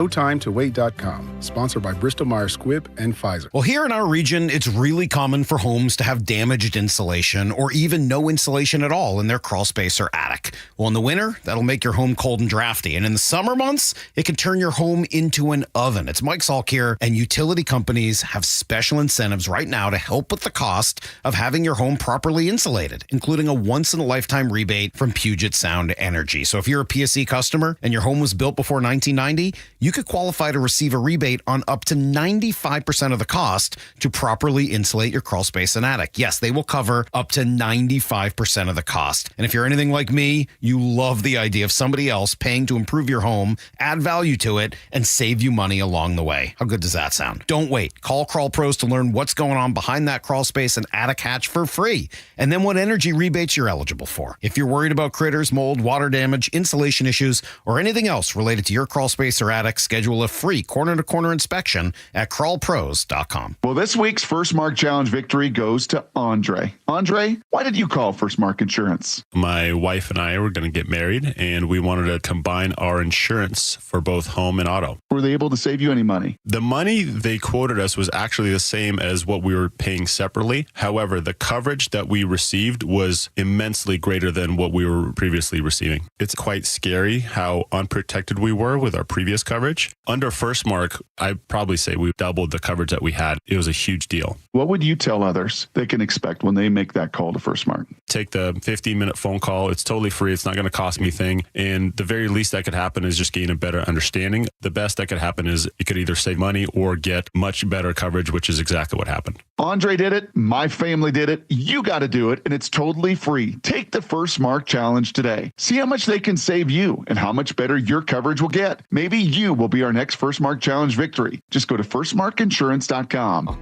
NoTimeToWait.com, sponsored by Bristol-Myers Squibb and Pfizer. Well, here in our region, it's really common for homes to have damaged insulation or even no insulation at all in their crawl space or attic. Well, in the winter, that'll make your home cold and drafty. And in the summer months, it can turn your home into an oven. It's Mike Salk here, and utility companies have special incentives right now to help with the cost of having your home properly insulated, including a once-in-a-lifetime rebate from Puget Sound Energy. So if you're a PSE customer and your home was built before 1990, you could qualify to receive a rebate on up to 95% of the cost to properly insulate your crawl space and attic. Yes, they will cover up to 95% of the cost. And if you're anything like me, you love the idea of somebody else paying to improve your home, add value to it, and save you money along the way. How good does that sound? Don't wait. Call Crawl Pros to learn what's going on behind that crawl space and attic hatch for free, and then what energy rebates you're eligible for. If you're worried about critters, mold, water damage, insulation issues, or anything else related to your crawl space or attic, schedule a free corner-to-corner inspection at crawlpros.com. Well, this week's First Mark Challenge victory goes to Andre. Andre, why did you call First Mark Insurance? My wife and I were going to get married, and we wanted to combine our insurance for both home and auto. Were they able to save you any money? The money they quoted us was actually the same as what we were paying separately. However, the coverage that we received was immensely greater than what we were previously receiving. It's quite scary how unprotected we were with our previous coverage. Under First Mark, I'd probably say we doubled the coverage that we had. It was a huge deal. What would you tell others they can expect when they make that call to First Mark? Take the 15-minute phone call. It's totally free. It's not going to cost me a thing. And the very least that could happen is just gain a better understanding. The best that could happen is you could either save money or get much better coverage, which is exactly what happened. Andre did it. My family did it. You got to do it, and it's totally free. Take the First Mark Challenge today. See how much they can save you and how much better your coverage will get. Maybe you will be our next First Mark Challenge victory. Just go to firstmarkinsurance.com.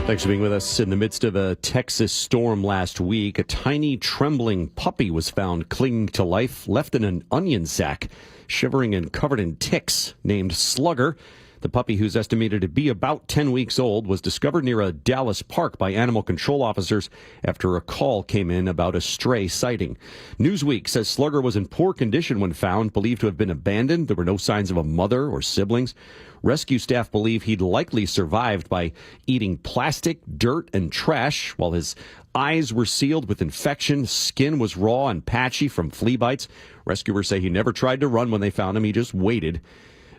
Thanks for being with us. In the midst of a Texas storm last week, a tiny trembling puppy was found clinging to life, left in an onion sack, shivering and covered in ticks, named Slugger. The puppy, who's estimated to be about 10 weeks old, was discovered near a Dallas park by animal control officers after a call came in about a stray sighting. Newsweek says Slugger was in poor condition when found, believed to have been abandoned. There were no signs of a mother or siblings. Rescue staff believe he'd likely survived by eating plastic, dirt, and trash, while his eyes were sealed with infection. Skin was raw and patchy from flea bites. Rescuers say he never tried to run when they found him. He just waited.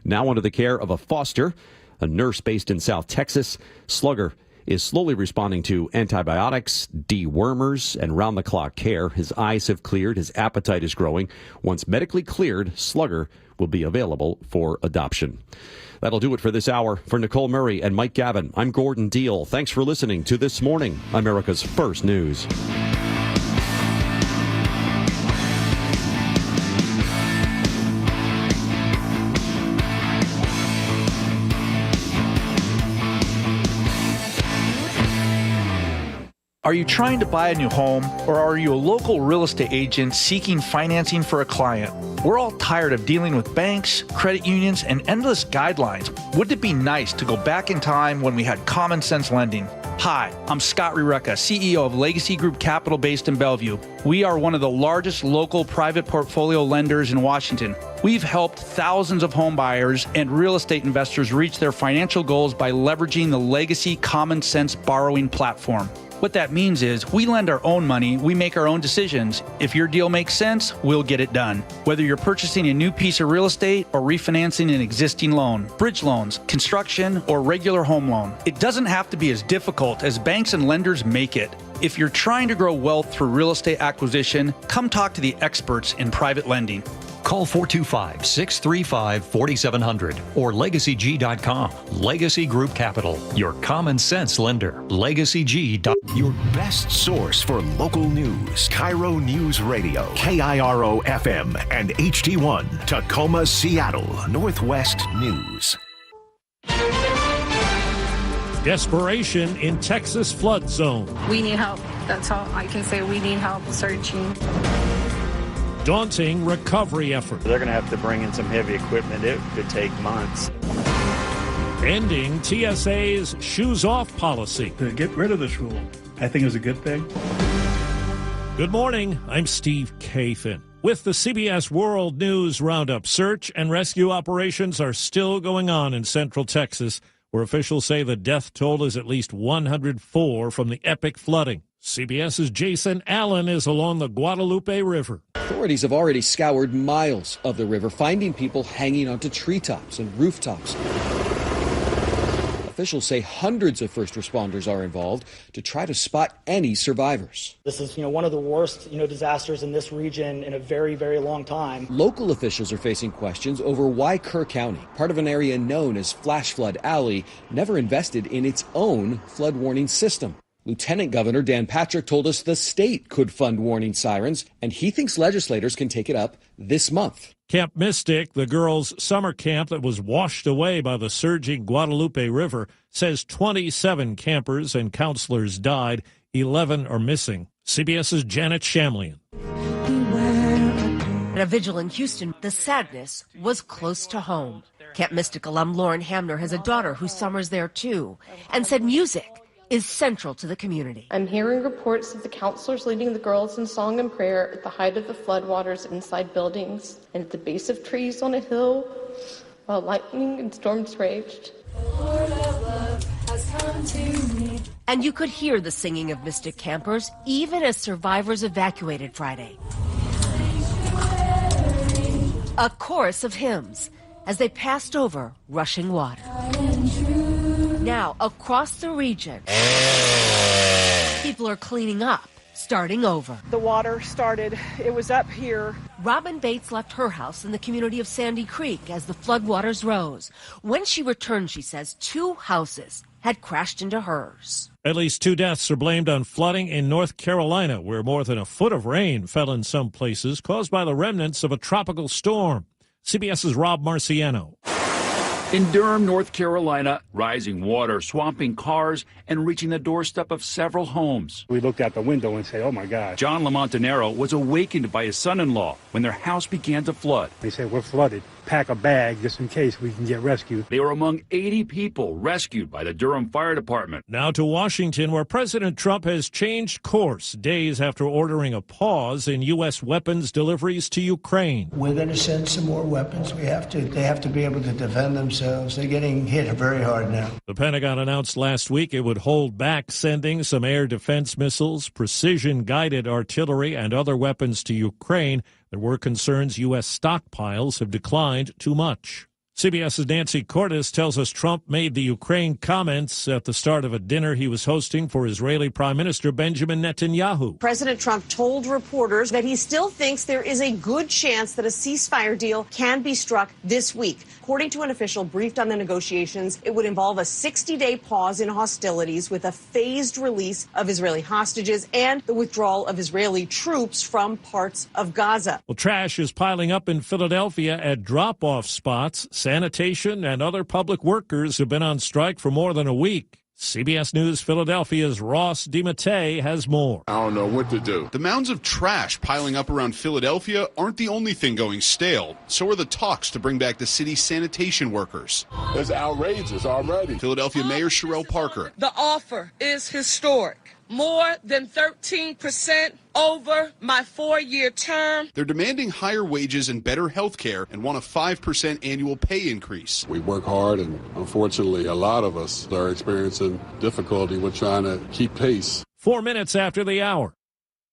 Now under the care of a foster, a nurse based in South Texas, Slugger is slowly responding to antibiotics, dewormers, and round-the-clock care. His eyes have cleared. His appetite is growing. Once medically cleared, Slugger will be available for adoption. That'll do it for this hour. For Nicole Murray and Mike Gavin, I'm Gordon Deal. Thanks for listening to This Morning, America's First News. Are you trying to buy a new home, or are you a local real estate agent seeking financing for a client? We're all tired of dealing with banks, credit unions, and endless guidelines. Wouldn't it be nice to go back in time when we had common sense lending? Hi, I'm Scott Riereka, CEO of Legacy Group Capital based in Bellevue. We are one of the largest local private portfolio lenders in Washington. We've helped thousands of home buyers and real estate investors reach their financial goals by leveraging the Legacy Common Sense borrowing platform. What that means is we lend our own money, we make our own decisions. If your deal makes sense, we'll get it done. Whether you're purchasing a new piece of real estate or refinancing an existing loan, bridge loans, construction, or regular home loan, it doesn't have to be as difficult as banks and lenders make it. If you're trying to grow wealth through real estate acquisition, come talk to the experts in private lending. Call 425-635-4700 or LegacyG.com. Legacy Group Capital, your common sense lender. LegacyG.com. Your best source for local news. KIRO Newsradio, KIRO FM and HD1, Tacoma, Seattle, Northwest News. Desperation in Texas flood zone. We need help. That's all I can say. We need help searching. Daunting recovery effort. They're going to have to bring in some heavy equipment. It could take months. Ending TSA's shoes-off policy. To get rid of this rule, I think is a good thing. Good morning. I'm Steve Kathan. With the CBS World News Roundup, search and rescue operations are still going on in central Texas, where officials say the death toll is at least 104 from the epic flooding. CBS's Jason Allen is along the Guadalupe River. Authorities have already scoured miles of the river, finding people hanging onto treetops and rooftops. Officials say hundreds of first responders are involved to try to spot any survivors. This is, one of the worst, disasters in this region in a very, very long time. Local officials are facing questions over why Kerr County, part of an area known as Flash Flood Alley, never invested in its own flood warning system. Lieutenant Governor Dan Patrick told us the state could fund warning sirens, and he thinks legislators can take it up this month. Camp Mystic, the girls' summer camp that was washed away by the surging Guadalupe River, says 27 campers and counselors died. 11 are missing. CBS's Janet Shamlian. At a vigil in Houston, the sadness was close to home. Camp Mystic alum Lauren Hamner has a daughter who summers there too, and said music is central to the community. I'm hearing reports of the counselors leading the girls in song and prayer at the height of the floodwaters inside buildings and at the base of trees on a hill while lightning and storms raged. And you could hear the singing of Mystic campers even as survivors evacuated Friday. A chorus of hymns as they passed over rushing water. Now, across the region, people are cleaning up, starting over. The water started, it was up here. Robin Bates left her house in the community of Sandy Creek as the floodwaters rose. When she returned, she says 2 houses had crashed into hers. At least 2 deaths are blamed on flooding in North Carolina, where more than a foot of rain fell in some places, caused by the remnants of a tropical storm. CBS's Rob Marciano. In Durham, North Carolina, rising water swamping cars and reaching the doorstep of several homes. We looked out the window and said, oh my God. John Lamontanero was awakened by his son-in-law when their house began to flood. They said, we're flooded. Pack a bag just in case we can get rescued. They were among 80 people rescued by the Durham Fire Department. Now to Washington, where President Trump has changed course days after ordering a pause in U.S. weapons deliveries to Ukraine. We're going to send some more weapons. They have to be able to defend themselves. They're getting hit very hard now. The Pentagon announced last week it would hold back sending some air defense missiles, precision-guided artillery, and other weapons to Ukraine. There were concerns U.S. stockpiles have declined too much. CBS's Nancy Cordes tells us Trump made the Ukraine comments at the start of a dinner he was hosting for Israeli Prime Minister Benjamin Netanyahu. President Trump told reporters that he still thinks there is a good chance that a ceasefire deal can be struck this week. According to an official briefed on the negotiations, it would involve a 60-day pause in hostilities with a phased release of Israeli hostages and the withdrawal of Israeli troops from parts of Gaza. Well, trash is piling up in Philadelphia at drop-off spots. Sanitation and other public workers have been on strike for more than a week. CBS News Philadelphia's Ross DiMattei has more. I don't know what to do. The mounds of trash piling up around Philadelphia aren't the only thing going stale. So are the talks to bring back the city's sanitation workers. It's outrageous already. Philadelphia Mayor Sherelle Parker. The offer is historic. More than 13% over my 4-year term. They're demanding higher wages and better health care and want a 5% annual pay increase. We work hard, and unfortunately, a lot of us are experiencing difficulty with trying to keep pace. 4 minutes after the hour.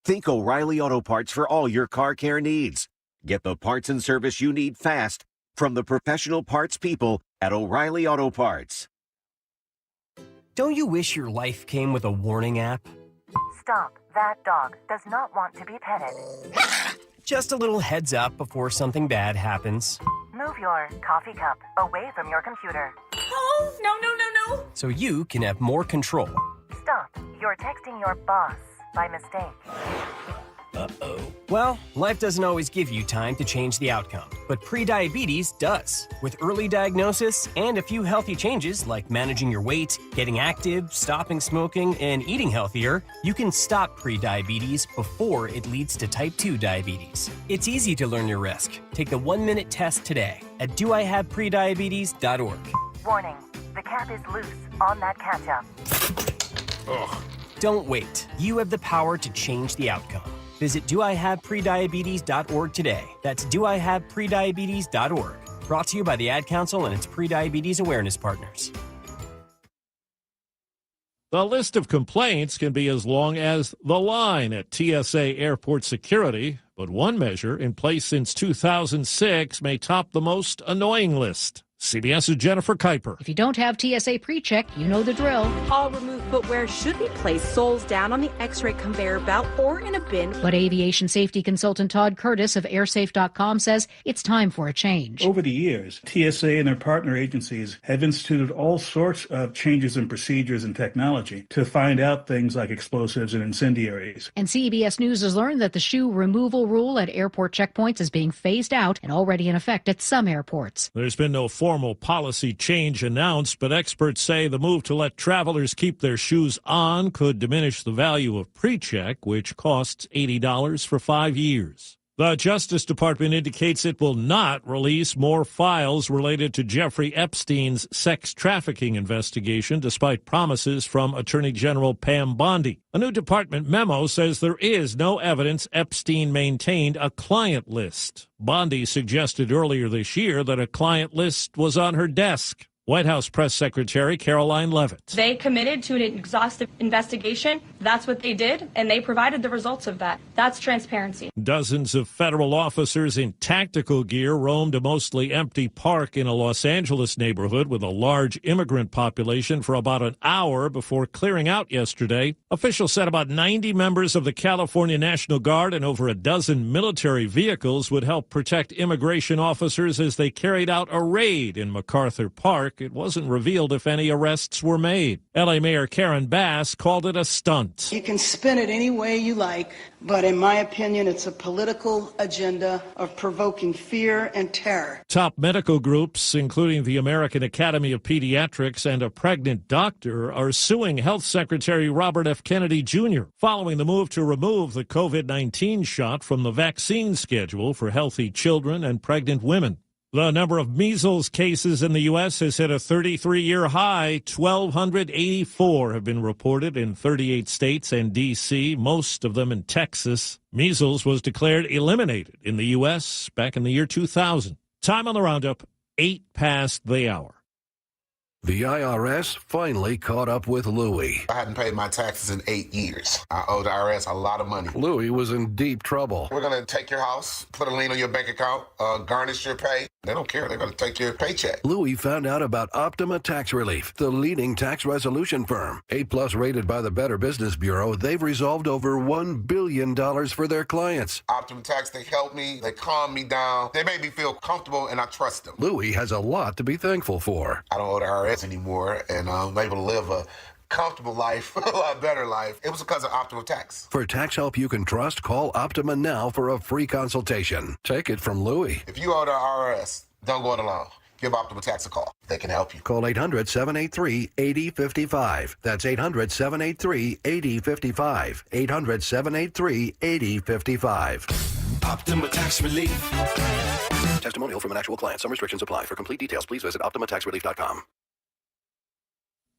Think O'Reilly Auto Parts for all your car care needs. Get the parts and service you need fast from the professional parts people at O'Reilly Auto Parts. Don't you wish your life came with a warning app? Stop. That dog does not want to be petted. Just a little heads up before something bad happens. Move your coffee cup away from your computer. Oh, no. So you can have more control. Stop. You're texting your boss by mistake. Uh-oh. Well, life doesn't always give you time to change the outcome, but prediabetes does. With early diagnosis and a few healthy changes like managing your weight, getting active, stopping smoking, and eating healthier, you can stop prediabetes before it leads to type 2 diabetes. It's easy to learn your risk. Take the 1-minute test today at doihaveprediabetes.org. Warning. The cap is loose on that catch-up. Ugh. Don't wait. You have the power to change the outcome. Visit doihaveprediabetes.org today. That's doihaveprediabetes.org. Brought to you by the Ad Council and its prediabetes awareness partners. The list of complaints can be as long as the line at TSA airport security, but one measure in place since 2006 may top the most annoying list. CBS's Jennifer Kuiper. If you don't have TSA pre-check, you know the drill. All removed footwear should be placed soles down on the X-ray conveyor belt or in a bin. But aviation safety consultant Todd Curtis of airsafe.com says it's time for a change. Over the years, TSA and their partner agencies have instituted all sorts of changes in procedures and technology to find out things like explosives and incendiaries. And CBS News has learned that the shoe removal rule at airport checkpoints is being phased out and already in effect at some airports. There's been no formal policy change announced, but experts say the move to let travelers keep their shoes on could diminish the value of pre-check, which costs $80 for 5 years. The Justice Department indicates it will not release more files related to Jeffrey Epstein's sex trafficking investigation, despite promises from Attorney General Pam Bondi. A new department memo says there is no evidence Epstein maintained a client list. Bondi suggested earlier this year that a client list was on her desk. White House Press Secretary Caroline Leavitt. They committed to an exhaustive investigation. That's what they did, and they provided the results of that. That's transparency. Dozens of federal officers in tactical gear roamed a mostly empty park in a Los Angeles neighborhood with a large immigrant population for about an hour before clearing out yesterday. Officials said about 90 members of the California National Guard and over a dozen military vehicles would help protect immigration officers as they carried out a raid in MacArthur Park. It wasn't revealed if any arrests were made. L.A. Mayor Karen Bass called it a stunt. You can spin it any way you like, but in my opinion, it's a political agenda of provoking fear and terror. Top medical groups, including the American Academy of Pediatrics and a pregnant doctor, are suing Health Secretary Robert F. Kennedy Jr. following the move to remove the COVID-19 shot from the vaccine schedule for healthy children and pregnant women. The number of measles cases in the U.S. has hit a 33-year high. 1,284 have been reported in 38 states and D.C., most of them in Texas. Measles was declared eliminated in the U.S. back in the year 2000. Time on the roundup, 8 past the hour. The IRS finally caught up with Louie. I hadn't paid my taxes in 8 years. I owe the IRS a lot of money. Louie was in deep trouble. We're going to take your house, put a lien on your bank account, garnish your pay. They don't care. They're going to take your paycheck. Louie found out about Optima Tax Relief, the leading tax resolution firm. A+ rated by the Better Business Bureau, they've resolved over $1 billion for their clients. Optima Tax, they help me. They calm me down. They make me feel comfortable, and I trust them. Louie has a lot to be thankful for. I don't owe the IRS anymore, and I'm able to live a comfortable life, a lot better life. It was because of Optima Tax. For tax help you can trust, call Optima now for a free consultation. Take it from Louie. If you owe the IRS, don't go it alone. Give Optima Tax a call. They can help you. Call 800-783-8055. That's 800-783-8055. 800-783-8055. Optima Tax Relief. Testimonial from an actual client. Some restrictions apply. For complete details, please visit OptimaTaxRelief.com.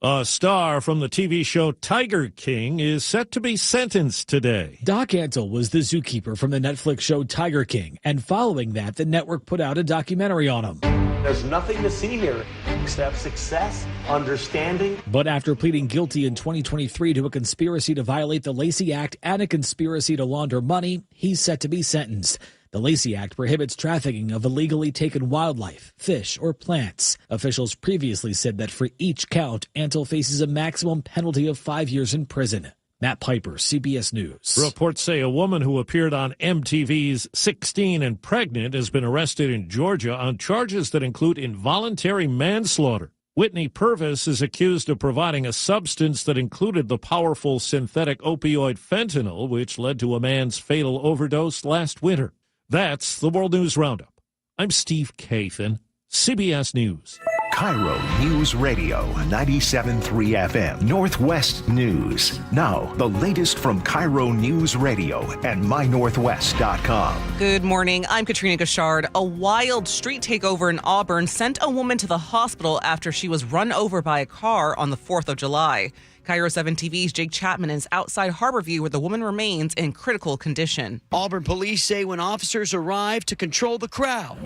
A star from the TV show Tiger King is set to be sentenced today. Doc Antle was the zookeeper from the Netflix show Tiger King, and following that, the network put out a documentary on him. There's nothing to see here except success, understanding. But after pleading guilty in 2023 to a conspiracy to violate the Lacey Act and a conspiracy to launder money, he's set to be sentenced. The Lacey Act prohibits trafficking of illegally taken wildlife, fish, or plants. Officials previously said that for each count, Antle faces a maximum penalty of 5 years in prison. Matt Piper, CBS News. Reports say a woman who appeared on MTV's 16 and Pregnant has been arrested in Georgia on charges that include involuntary manslaughter. Whitney Purvis is accused of providing a substance that included the powerful synthetic opioid fentanyl, which led to a man's fatal overdose last winter. That's the World News Roundup. I'm Steve Kathan, CBS News. KIRO Newsradio 97.3 FM Northwest News. Now, the latest from KIRO Newsradio and mynorthwest.com. Good morning. I'm Katrina Gashard. A wild street takeover in Auburn sent a woman to the hospital after she was run over by a car on the 4th of July. KIRO 7 TV's Jake Chapman is outside Harborview where the woman remains in critical condition. Auburn police say when officers arrived to control the crowd,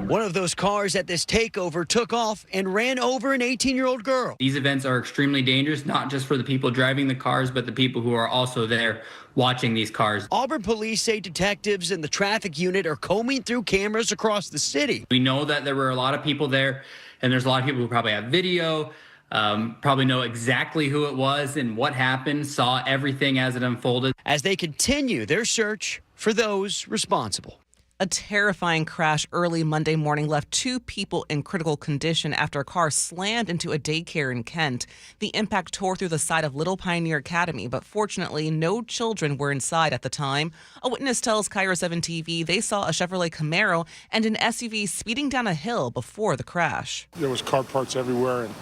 one of those cars at this takeover took off and ran over an 18-year-old girl. These events are extremely dangerous, not just for the people driving the cars, but the people who are also there watching these cars. Auburn police say detectives in the traffic unit are combing through cameras across the city. We know that there were a lot of people there, and there's a lot of people who probably have video, probably know exactly who it was and what happened, saw everything as it unfolded. As they continue their search for those responsible. A terrifying crash early Monday morning left 2 people in critical condition after a car slammed into a daycare in Kent. The impact tore through the side of Little Pioneer Academy, but fortunately no children were inside at the time. A witness tells KIRO 7 TV they saw a Chevrolet Camaro and an SUV speeding down a hill before the crash. There was car parts everywhere, and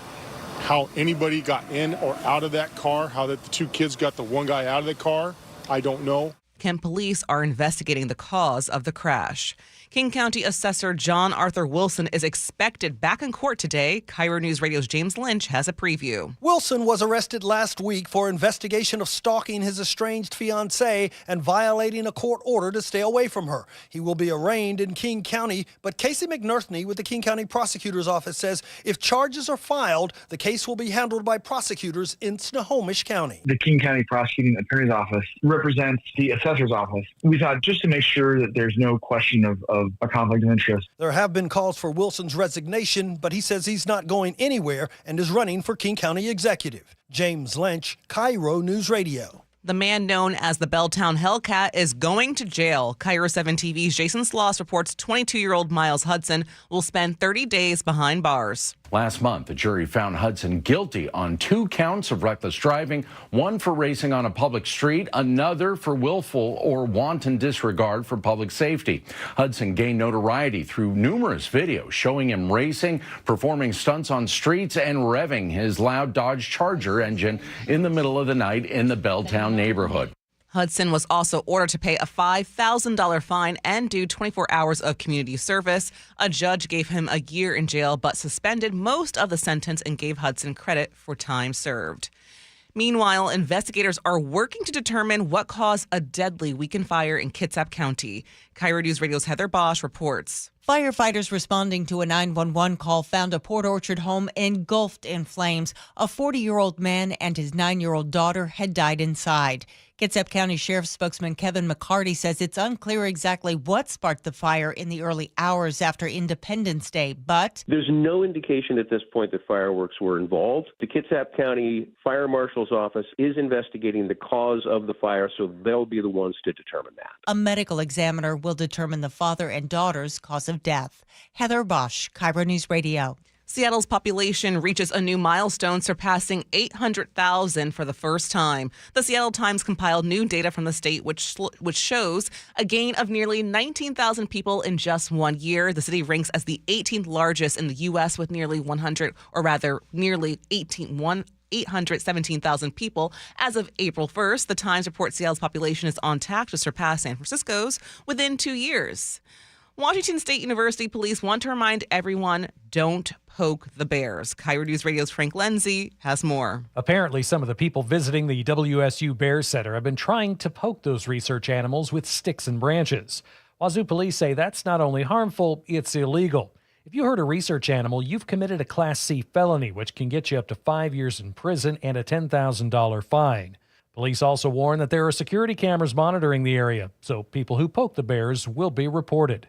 how anybody got in or out of that car, how that the 2 kids got the one guy out of the car, I don't know. Kent police are investigating the cause of the crash. King County Assessor John Arthur Wilson is expected back in court today. KIRO News Radio's James Lynch has a preview. Wilson was arrested last week for investigation of stalking his estranged fiancée and violating a court order to stay away from her. He will be arraigned in King County, but Casey McNerney with the King County Prosecutor's Office says if charges are filed, the case will be handled by prosecutors in Snohomish County. The King County Prosecuting Attorney's Office represents the Assessor's Office. We thought just to make sure that there's no question of a conflict of interest. There have been calls for Wilson's resignation, but he says he's not going anywhere and is running for King County Executive. James Lynch, KIRO News Radio. The man known as the Belltown Hellcat is going to jail. KIRO 7 TV's Jason Sloss reports 22-year-old Miles Hudson will spend 30 days behind bars. Last month, the jury found Hudson guilty on 2 counts of reckless driving, one for racing on a public street, another for willful or wanton disregard for public safety. Hudson gained notoriety through numerous videos showing him racing, performing stunts on streets, and revving his loud Dodge Charger engine in the middle of the night in the Belltown neighborhood. Hudson was also ordered to pay a $5,000 fine and do 24 hours of community service. A judge gave him a year in jail but suspended most of the sentence and gave Hudson credit for time served. Meanwhile, investigators are working to determine what caused a deadly weekend fire in Kitsap County. KIRO News Radio's Heather Bosch reports. Firefighters responding to a 911 call found a Port Orchard home engulfed in flames. A 40-year-old man and his 9-year-old daughter had died inside. Kitsap County Sheriff's spokesman Kevin McCarty says it's unclear exactly what sparked the fire in the early hours after Independence Day, but there's no indication at this point that fireworks were involved. The Kitsap County Fire Marshal's office is investigating the cause of the fire, so they'll be the ones to determine that. A medical examiner will determine the father and daughter's cause of death. Heather Bosch, KIRO News Radio. Seattle's population reaches a new milestone, surpassing 800,000 for the first time. The Seattle Times compiled new data from the state, which shows a gain of nearly 19,000 people in just 1 year. The city ranks as the 18th largest in the U.S. with nearly 817,000 people as of April 1st. The Times reports Seattle's population is on track to surpass San Francisco's within 2 years. Washington State University police want to remind everyone, don't poke the bears. KIRO News Radio's Frank Lenzi has more. Apparently, some of the people visiting the WSU Bear Center have been trying to poke those research animals with sticks and branches. Wazoo police say that's not only harmful, it's illegal. If you hurt a research animal, you've committed a Class C felony, which can get you up to 5 years in prison and a $10,000 fine. Police also warn that there are security cameras monitoring the area, so people who poke the bears will be reported.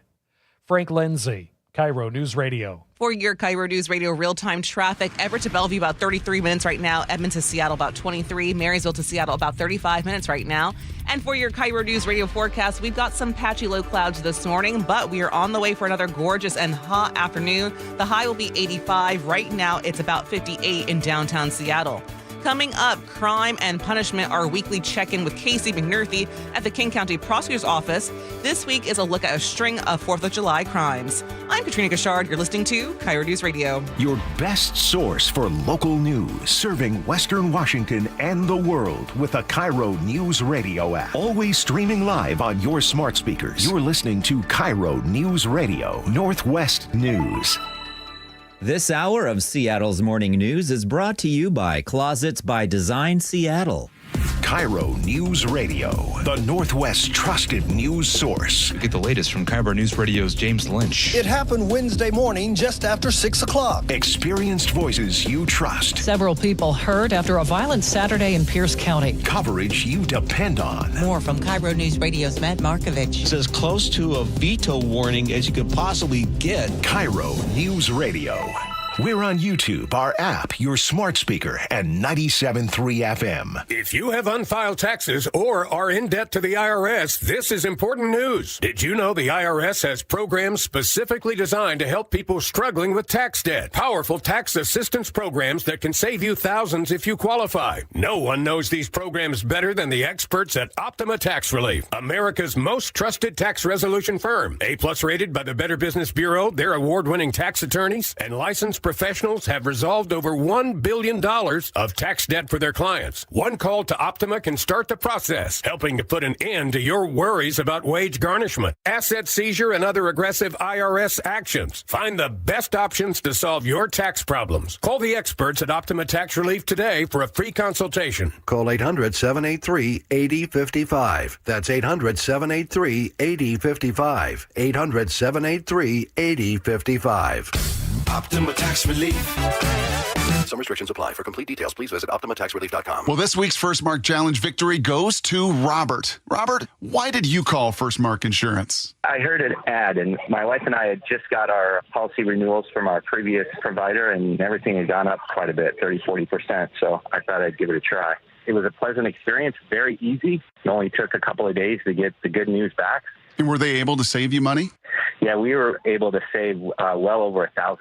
Frank Lenzi, KIRO News Radio. For your KIRO News Radio real-time traffic, Everett to Bellevue about 33 minutes right now, Edmond to Seattle about 23, Marysville to Seattle about 35 minutes right now. And for your KIRO News Radio forecast, we've got some patchy low clouds this morning, but we are on the way for another gorgeous and hot afternoon. The high will be 85. Right now, it's about 58 in downtown Seattle. Coming up, Crime and Punishment, our weekly check-in with Casey McNerney at the King County Prosecutor's Office. This week is a look at a string of 4th of July crimes. I'm I'm Katrina Gashard. You're listening to KIRO News Radio. Your best source for local news, serving Western Washington and the world with the KIRO Newsradio app. Always streaming live on your smart speakers. You're listening to KIRO News Radio, Northwest News. This hour of Seattle's Morning News is brought to you by Closets by Design Seattle. KIRO News Radio, the Northwest's trusted news source. Get the latest from KIRO News Radio's James Lynch. It happened Wednesday morning just after 6 o'clock. Experienced voices you trust. Several people hurt after a violent Saturday in Pierce County. Coverage you depend on. More from KIRO News Radio's Matt Markovich. It's as close to a veto warning as you could possibly get. KIRO News Radio. We're on YouTube, our app, your smart speaker, and 97.3 FM. If you have unfiled taxes or are in debt to the IRS, this is important news. Did you know the IRS has programs specifically designed to help people struggling with tax debt? Powerful tax assistance programs that can save you thousands if you qualify. No one knows these programs better than the experts at Optima Tax Relief, America's most trusted tax resolution firm. A-plus rated by the Better Business Bureau, their award-winning tax attorneys and licensed professionals have resolved over $1 billion of tax debt for their clients. One call to Optima can start the process, helping to put an end to your worries about wage garnishment, asset seizure, and other aggressive IRS actions. Find the best options to solve your tax problems. Call the experts at Optima Tax Relief today for a free consultation. Call 800-783-8055. That's 800-783-8055. 800-783-8055. Optima Tax Relief. Some restrictions apply. For complete details, please visit OptimaTaxRelief.com. Well, this week's First Mark Challenge victory goes to Robert. Robert, why did you call First Mark Insurance? I heard an ad, and my wife and I had just got our policy renewals from our previous provider, and everything had gone up quite a bit, 30-40%, so I thought I'd give it a try. It was a pleasant experience, very easy. It only took a couple of days to get the good news back. And were they able to save you money? Yeah, we were able to save well over $1,000.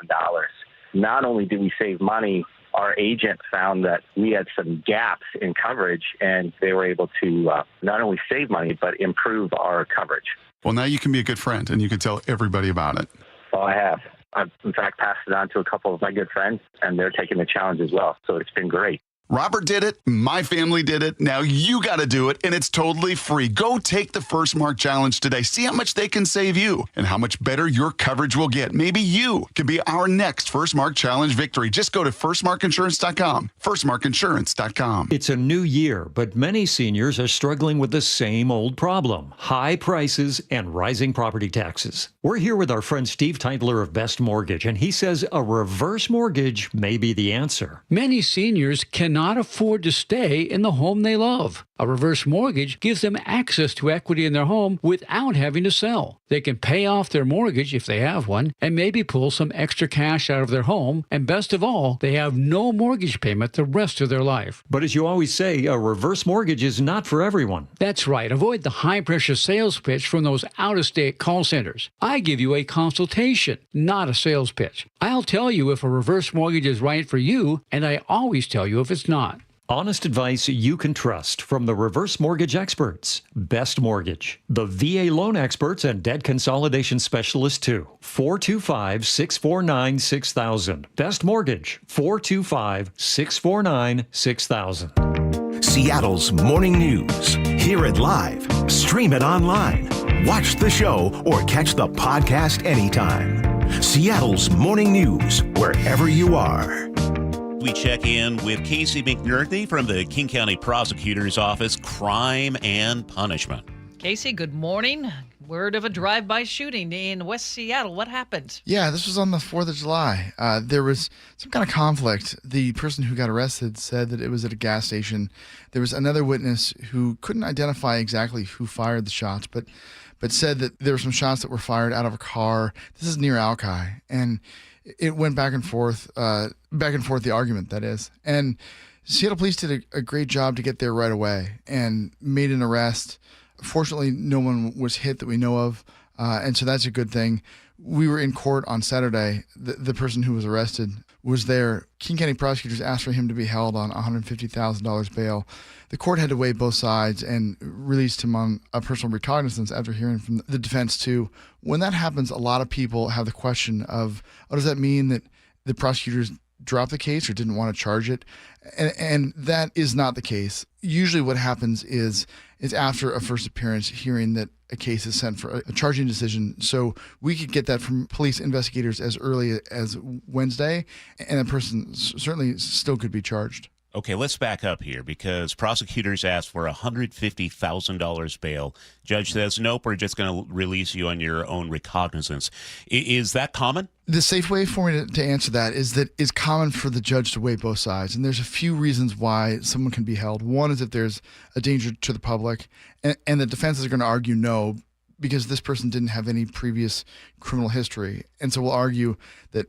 Not only did we save money, our agent found that we had some gaps in coverage, and they were able to not only save money, but improve our coverage. Well, now you can be a good friend, and you can tell everybody about it. Well, I have. I've, in fact, passed it on to a couple of my good friends, and they're taking the challenge as well. So it's been great. Robert did it. My family did it. Now you got to do it, and it's totally free. Go take the First Mark Challenge today. See how much they can save you and how much better your coverage will get. Maybe you can be our next First Mark Challenge victory. Just go to firstmarkinsurance.com. Firstmarkinsurance.com. It's a new year, but many seniors are struggling with the same old problem: high prices and rising property taxes. We're here with our friend Steve Teitler of Best Mortgage, and he says a reverse mortgage may be the answer. Many seniors cannot afford to stay in the home they love. A reverse mortgage gives them access to equity in their home without having to sell. They can pay off their mortgage if they have one and maybe pull some extra cash out of their home. And best of all, they have no mortgage payment the rest of their life. But as you always say, a reverse mortgage is not for everyone. That's right. Avoid the high-pressure sales pitch from those out-of-state call centers. I give you a consultation, not a sales pitch. I'll tell you if a reverse mortgage is right for you, and I always tell you if it's not. Honest advice you can trust from the reverse mortgage experts. Best Mortgage, the VA loan experts and debt consolidation specialists too. 425-649-6000. Best Mortgage, 425-649-6000. Seattle's Morning News. Hear it live, stream it online, watch the show, or catch the podcast anytime. Seattle's Morning News, wherever you are. We check in with Casey McNerney from the King County Prosecutor's Office, Crime and Punishment. Casey, good morning. Word of a drive-by shooting in West Seattle. What happened? Yeah, this was on the 4th of July. There was some kind of conflict. The person who got arrested said that it was at a gas station. There was another witness who couldn't identify exactly who fired the shots, but said that there were some shots that were fired out of a car. This is near Alki, and it went back and forth, the argument, that is. And Seattle police did a great job to get there right away and made an arrest. Fortunately, no one was hit that we know of, and so that's a good thing. We were in court on Saturday. The person who was arrested was there. King County prosecutors asked for him to be held on $150,000 bail. The court had to weigh both sides and released him on a personal recognizance after hearing from the defense too. When that happens, a lot of people have the question of, does that mean that the prosecutors dropped the case or didn't want to charge it? And that is not the case. Usually what happens is after a first appearance, hearing that a case is sent for a charging decision. So we could get that from police investigators as early as Wednesday, and the person certainly still could be charged. Okay, let's back up here because prosecutors asked for $150,000 bail. Judge says, nope, we're just going to release you on your own recognizance. Is that common? The safe way for me to answer that is that it's common for the judge to weigh both sides. And there's a few reasons why someone can be held. One is if there's a danger to the public, and the defense is going to argue no, because this person didn't have any previous criminal history. And so we'll argue that,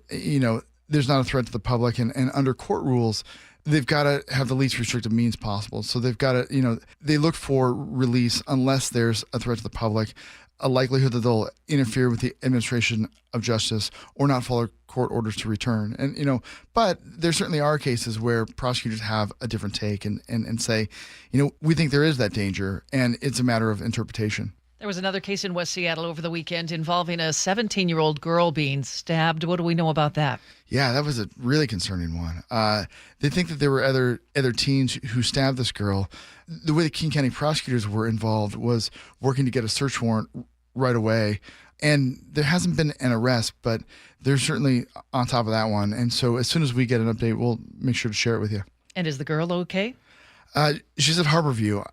there's not a threat to the public. And under court rules, they've got to have the least restrictive means possible. So they've got to, they look for release unless there's a threat to the public, a likelihood that they'll interfere with the administration of justice or not follow court orders to return. And, but there certainly are cases where prosecutors have a different take and say, we think there is that danger and it's a matter of interpretation. There was another case in West Seattle over the weekend involving a 17-year-old girl being stabbed. What do we know about that? Yeah, that was a really concerning one. They think that there were other teens who stabbed this girl. The way the King County prosecutors were involved was working to get a search warrant right away. And there hasn't been an arrest, but they're certainly on top of that one. And so as soon as we get an update, we'll make sure to share it with you. And is the girl okay? She's at Harborview.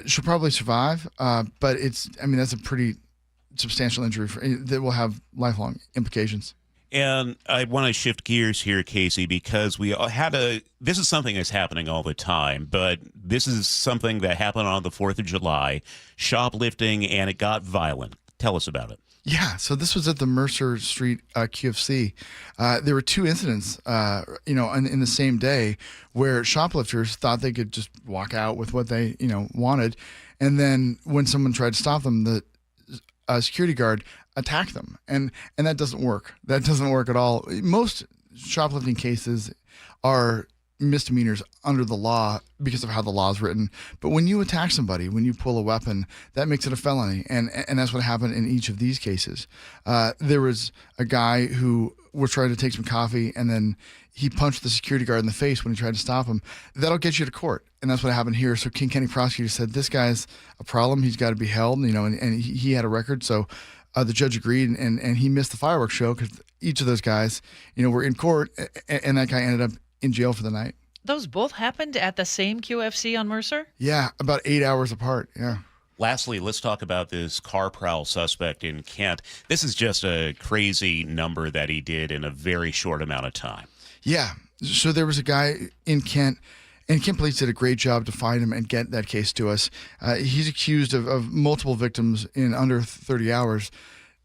She'll probably survive, but that's a pretty substantial injury that will have lifelong implications. And I want to shift gears here, Casey, because this is something that's happening all the time, but this is something that happened on the 4th of July, shoplifting, and it got violent. Tell us about it. Yeah, so this was at the Mercer Street QFC. There were two incidents, in the same day where shoplifters thought they could just walk out with what they, wanted. And then when someone tried to stop them, the security guard attacked them. And that doesn't work. That doesn't work at all. Most shoplifting cases are misdemeanors under the law because of how the law is written. But when you attack somebody, when you pull a weapon, that makes it a felony. And that's what happened in each of these cases. There was a guy who was trying to take some coffee and then he punched the security guard in the face when he tried to stop him. That'll get you to court. And that's what happened here. So King County prosecutors said, this guy's a problem. He's got to be held, and he had a record. So the judge agreed and he missed the fireworks show because each of those guys, were in court and that guy ended up in jail for the night. Those both happened at the same QFC on Mercer? Yeah, about 8 hours apart, yeah. Lastly, let's talk about this car prowl suspect in Kent. This is just a crazy number that he did in a very short amount of time. Yeah, so there was a guy in Kent, and Kent police did a great job to find him and get that case to us. He's accused of multiple victims in under 30 hours.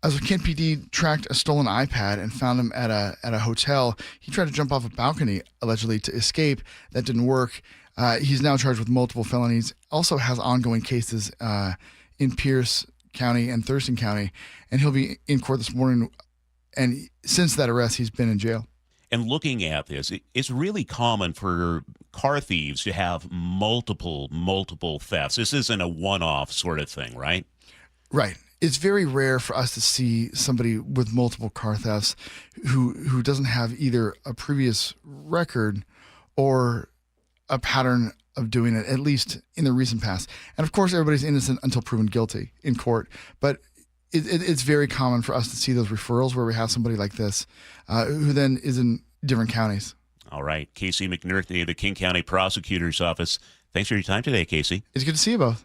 As Kent PD tracked a stolen iPad and found him at a hotel, he tried to jump off a balcony, allegedly, to escape. That didn't work. He's now charged with multiple felonies, also has ongoing cases in Pierce County and Thurston County, and he'll be in court this morning. And since that arrest, he's been in jail. And looking at this, it's really common for car thieves to have multiple thefts. This isn't a one-off sort of thing, right? Right. It's very rare for us to see somebody with multiple car thefts who doesn't have either a previous record or a pattern of doing it, at least in the recent past. And of course, everybody's innocent until proven guilty in court. But it's very common for us to see those referrals where we have somebody like this who then is in different counties. All right. Casey McNerney of the King County Prosecutor's Office. Thanks for your time today, Casey. It's good to see you both.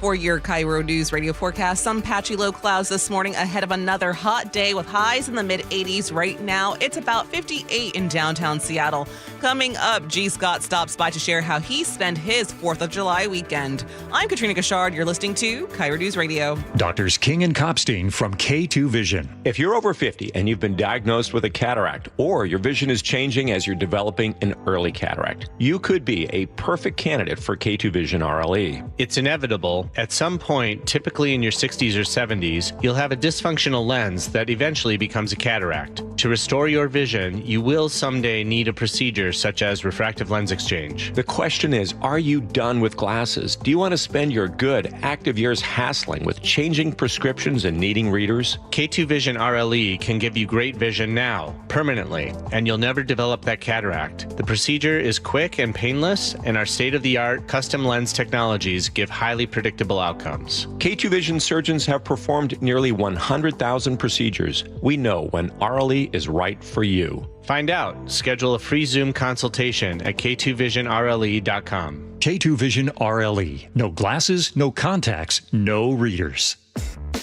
For your KIRO News Radio forecast, some patchy low clouds this morning ahead of another hot day with highs in the mid-80s. Right now, it's about 58 in downtown Seattle. Coming up, G. Scott stops by to share how he spent his 4th of July weekend. I'm Katrina Gashard. You're listening to KIRO News Radio. Doctors King and Kopstein from K2 Vision. If you're over 50 and you've been diagnosed with a cataract or your vision is changing as you're developing an early cataract, you could be a perfect candidate for K2 Vision RLE. It's inevitable, At some point, typically in your 60s or 70s, you'll have a dysfunctional lens that eventually becomes a cataract. To restore your vision, you will someday need a procedure such as refractive lens exchange. The question is, are you done with glasses? Do you want to spend your good, active years hassling with changing prescriptions and needing readers? K2 Vision RLE can give you great vision now, permanently, and you'll never develop that cataract. The procedure is quick and painless, and our state-of-the-art custom lens technologies give highly predictable outcomes. K2 Vision surgeons have performed nearly 100,000 procedures. We know when RLE is right for you. Find out. Schedule a free Zoom consultation at k2visionrle.com. K2 Vision RLE. No glasses, no contacts, no readers.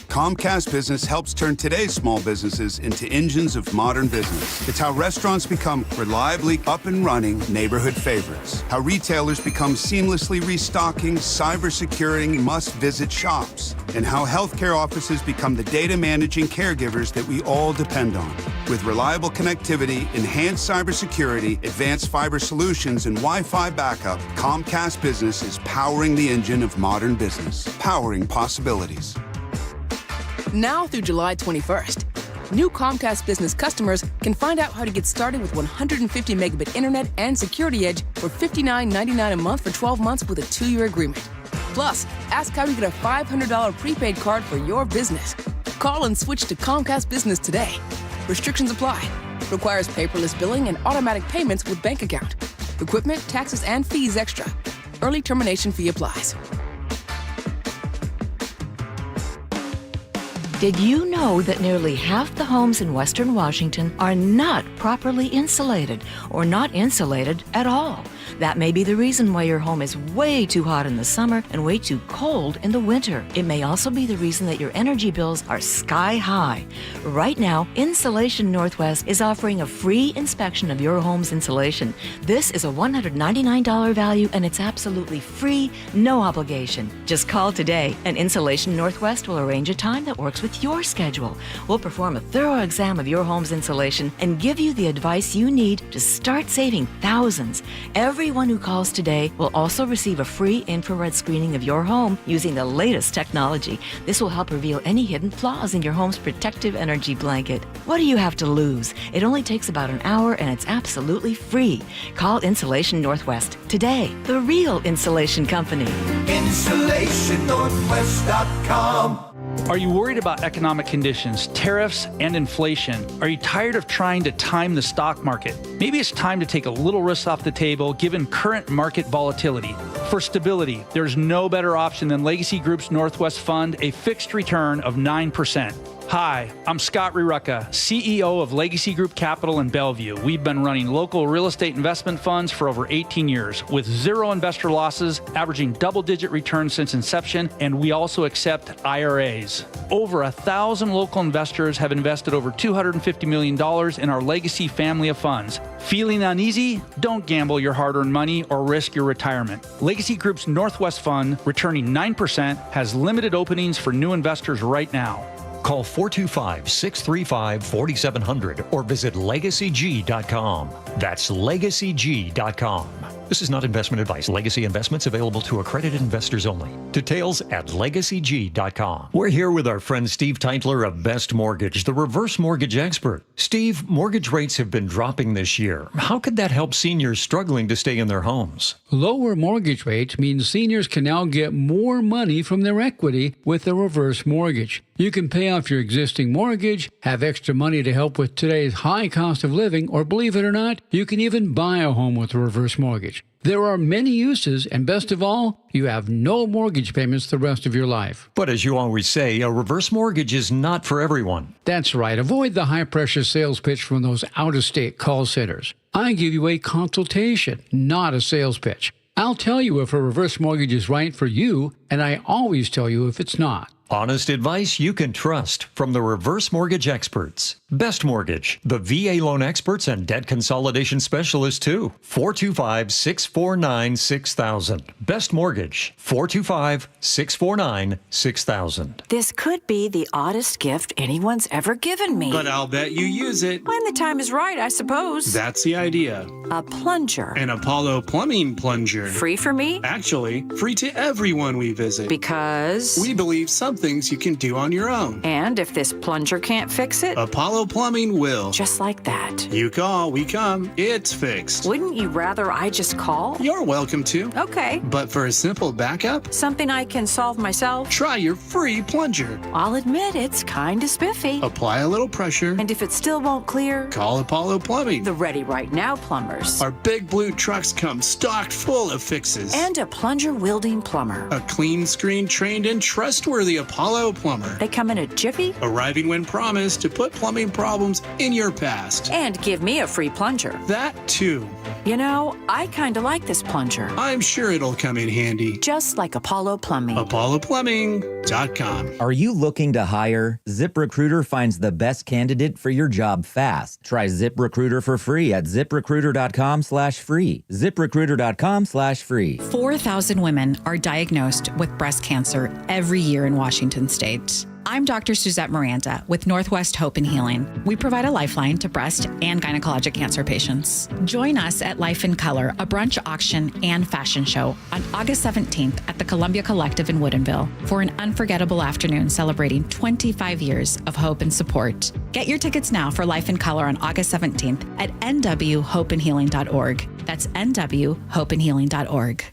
Comcast Business helps turn today's small businesses into engines of modern business. It's how restaurants become reliably up and running neighborhood favorites. How retailers become seamlessly restocking, cyber-securing, must-visit shops. And how healthcare offices become the data managing caregivers that we all depend on. With reliable connectivity, enhanced cybersecurity, advanced fiber solutions, and Wi-Fi backup, Comcast Business is powering the engine of modern business. Powering possibilities. Now through July 21st, new Comcast Business customers can find out how to get started with 150 megabit internet and Security Edge for $59.99 a month for 12 months with a 2-year agreement. Plus, ask how to get a $500 prepaid card for your business. Call and switch to Comcast Business today. Restrictions apply. Requires paperless billing and automatic payments with bank account. Equipment, taxes, and fees extra. Early termination fee applies. Did you know that nearly half the homes in Western Washington are not properly insulated or not insulated at all? That may be the reason why your home is way too hot in the summer and way too cold in the winter. It may also be the reason that your energy bills are sky high. Right now, Insulation Northwest is offering a free inspection of your home's insulation. This is a $199 value and it's absolutely free, no obligation. Just call today and Insulation Northwest will arrange a time that works with your schedule. We'll perform a thorough exam of your home's insulation and give you the advice you need to start saving thousands. Everyone who calls today will also receive a free infrared screening of your home using the latest technology. This will help reveal any hidden flaws in your home's protective energy blanket. What do you have to lose? It only takes about an hour and it's absolutely free. Call Insulation Northwest today, the real insulation company. InsulationNorthwest.com. Are you worried about economic conditions, tariffs, and inflation? Are you tired of trying to time the stock market? Maybe it's time to take a little risk off the table given current market volatility. For stability, there's no better option than Legacy Group's Northwest Fund, a fixed return of 9%. Hi, I'm Scott Rirucka, CEO of Legacy Group Capital in Bellevue. We've been running local real estate investment funds for over 18 years with zero investor losses, averaging double-digit returns since inception, and we also accept IRAs. Over 1,000 local investors have invested over $250 million in our Legacy family of funds. Feeling uneasy? Don't gamble your hard-earned money or risk your retirement. Legacy Group's Northwest Fund, returning 9%, has limited openings for new investors right now. Call 425-635-4700 or visit legacyg.com. That's legacyg.com. This is not investment advice. Legacy investments available to accredited investors only. Details at legacyg.com. We're here with our friend Steve Teitler of Best Mortgage, the reverse mortgage expert. Steve, mortgage rates have been dropping this year. How could that help seniors struggling to stay in their homes? Lower mortgage rates mean seniors can now get more money from their equity with a reverse mortgage. You can pay off your existing mortgage, have extra money to help with today's high cost of living, or believe it or not, you can even buy a home with a reverse mortgage. There are many uses, and best of all, you have no mortgage payments the rest of your life. But as you always say, a reverse mortgage is not for everyone. That's right. Avoid the high-pressure sales pitch from those out-of-state call centers. I give you a consultation, not a sales pitch. I'll tell you if a reverse mortgage is right for you, and I always tell you if it's not. Honest advice you can trust from the reverse mortgage experts. Best Mortgage, the VA loan experts and debt consolidation specialists too. 425-649-6000. Best Mortgage, 425-649-6000. This could be the oddest gift anyone's ever given me. But I'll bet you use it. When the time is right, I suppose. That's the idea. A plunger. An Apollo plumbing plunger. Free for me? Actually, free to everyone we visit. Because? We believe some things you can do on your own. And if this plunger can't fix it? Apollo Plumbing will. Just like that. You call, we come. It's fixed. Wouldn't you rather I just call? You're welcome to. Okay. But for a simple backup, something I can solve myself, try your free plunger. I'll admit it's kind of spiffy. Apply a little pressure. And if it still won't clear, call Apollo Plumbing. The ready right now plumbers. Our big blue trucks come stocked full of fixes. And a plunger wielding plumber. A clean screen trained and trustworthy Apollo plumber. They come in a jiffy. Arriving when promised to put plumbing problems in your past. And give me a free plunger. That too. You know, I kind of like this plunger. I'm sure it'll come in handy. Just like Apollo Plumbing. ApolloPlumbing.com. Are you looking to hire? ZipRecruiter finds the best candidate for your job fast. Try ZipRecruiter for free at ZipRecruiter.com/free. ZipRecruiter.com/free. 4,000 women are diagnosed with breast cancer every year in Washington state. I'm Dr. Suzette Miranda with Northwest Hope and Healing. We provide a lifeline to breast and gynecologic cancer patients. Join us at Life in Color, a brunch auction and fashion show on August 17th at the Columbia Collective in Woodinville for an unforgettable afternoon celebrating 25 years of hope and support. Get your tickets now for Life in Color on August 17th at nwhopeandhealing.org. That's nwhopeandhealing.org.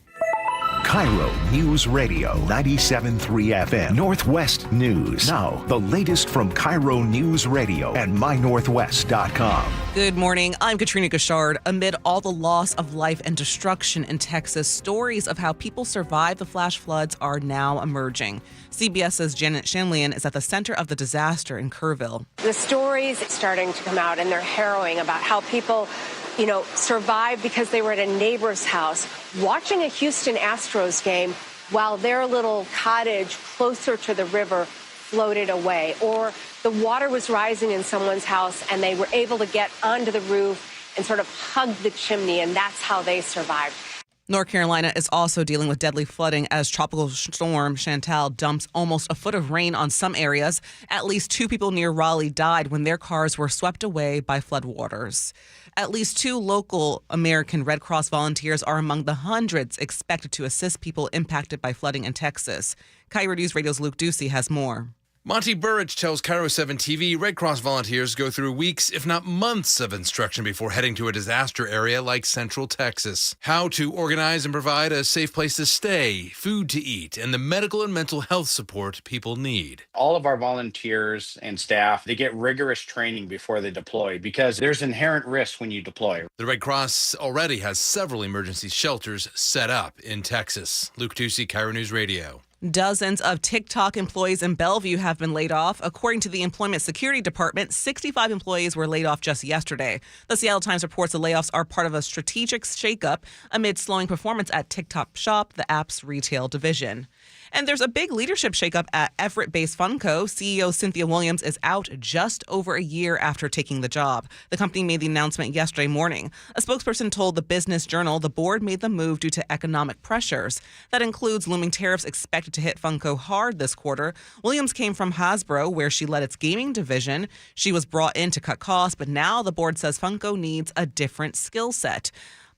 KIRO Newsradio 97.3 FM Northwest News. Now, the latest from KIRO Newsradio and mynorthwest.com. Good morning. I'm Katrina Gashard. Amid all the loss of life and destruction in Texas, stories of how people survived the flash floods are now emerging. CBS's Janet Shanlian is at the center of the disaster in Kerrville. The stories starting to come out, and they're harrowing about how people survived because they were at a neighbor's house watching a Houston Astros game while their little cottage closer to the river floated away. Or the water was rising in someone's house and they were able to get onto the roof and sort of hug the chimney, and that's how they survived. North Carolina is also dealing with deadly flooding as Tropical Storm Chantal dumps almost a foot of rain on some areas. At least 2 people near Raleigh died when their cars were swept away by floodwaters. At least 2 local American Red Cross volunteers are among the hundreds expected to assist people impacted by flooding in Texas. KIRO News Radio's Luke Ducey has more. Monty Burridge tells KIRO 7 TV Red Cross volunteers go through weeks, if not months, of instruction before heading to a disaster area like Central Texas. How to organize and provide a safe place to stay, food to eat, and the medical and mental health support people need. All of our volunteers and staff, they get rigorous training before they deploy because there's inherent risk when you deploy. The Red Cross already has several emergency shelters set up in Texas. Luke Ducey, KIRO News Radio. Dozens of TikTok employees in Bellevue have been laid off. According to the Employment Security Department, 65 employees were laid off just yesterday. The Seattle Times reports the layoffs are part of a strategic shakeup amid slowing performance at TikTok Shop, the app's retail division. And there's a big leadership shakeup at Everett-based Funko. CEO Cynthia Williams is out just over a year after taking the job. The company made the announcement yesterday morning. A spokesperson told the Business Journal the board made the move due to economic pressures. That includes looming tariffs expected to hit Funko hard this quarter. Williams came from Hasbro, where she led its gaming division. She was brought in to cut costs, but now the board says Funko needs a different skill set.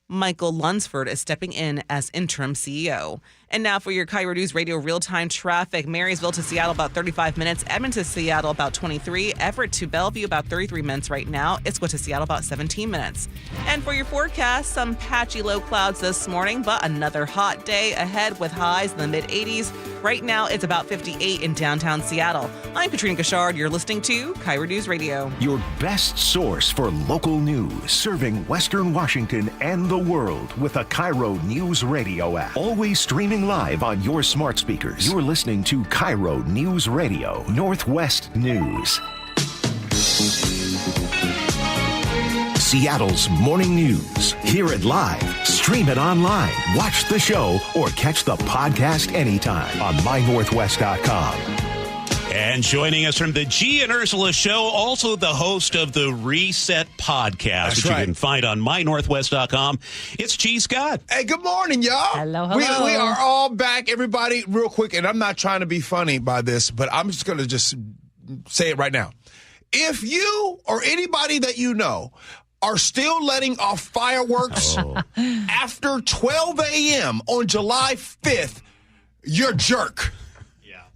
Michael Lunsford is stepping in as interim CEO. And now for your KIRO News Radio real-time traffic. Marysville to Seattle, about 35 minutes. Edmonton to Seattle, about 23. Everett to Bellevue, about 33 minutes right now. Issaquah to Seattle, about 17 minutes. And for your forecast, some patchy low clouds this morning, but another hot day ahead with highs in the mid-80s. Right now, it's about 58 in downtown Seattle. I'm Katrina Gashard. You're listening to KIRO News Radio. Your best source for local news, serving Western Washington and the world with a KIRO Newsradio app. Always streaming live on your smart speakers. You're listening to KIRO News Radio, Northwest News. Seattle's morning news. Hear it live, stream it online, watch the show, or catch the podcast anytime on mynorthwest.com. And joining us from the G and Ursula Show, also the host of the Reset Podcast, which you can find on mynorthwest.com. It's G. Scott. Hey, good morning, y'all. Hello, hello. We are all back, everybody, real quick, and I'm not trying to be funny by this, but I'm just going to just say it right now. If you or anybody that you know are still letting off fireworks after 12 a.m. on July 5th, you're a jerk.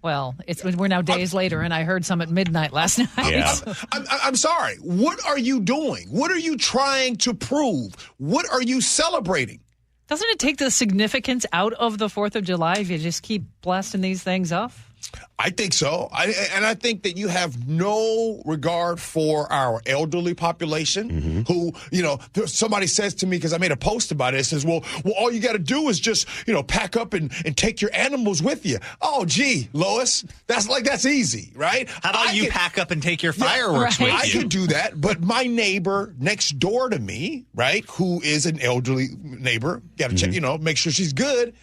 Well, we're now days later, and I heard some at midnight last night. Yeah. I'm sorry. What are you doing? What are you trying to prove? What are you celebrating? Doesn't it take the significance out of the 4th of July if you just keep blasting these things off? I think so. I think that you have no regard for our elderly population who, somebody says to me, because I made a post about it, says, well, all you got to do is just, pack up and take your animals with you. Oh, gee, Lois, that's easy, right? How about you pack up and take your fireworks with you? I could do that, but my neighbor next door to me, right, who is an elderly neighbor, got to check, make sure she's good.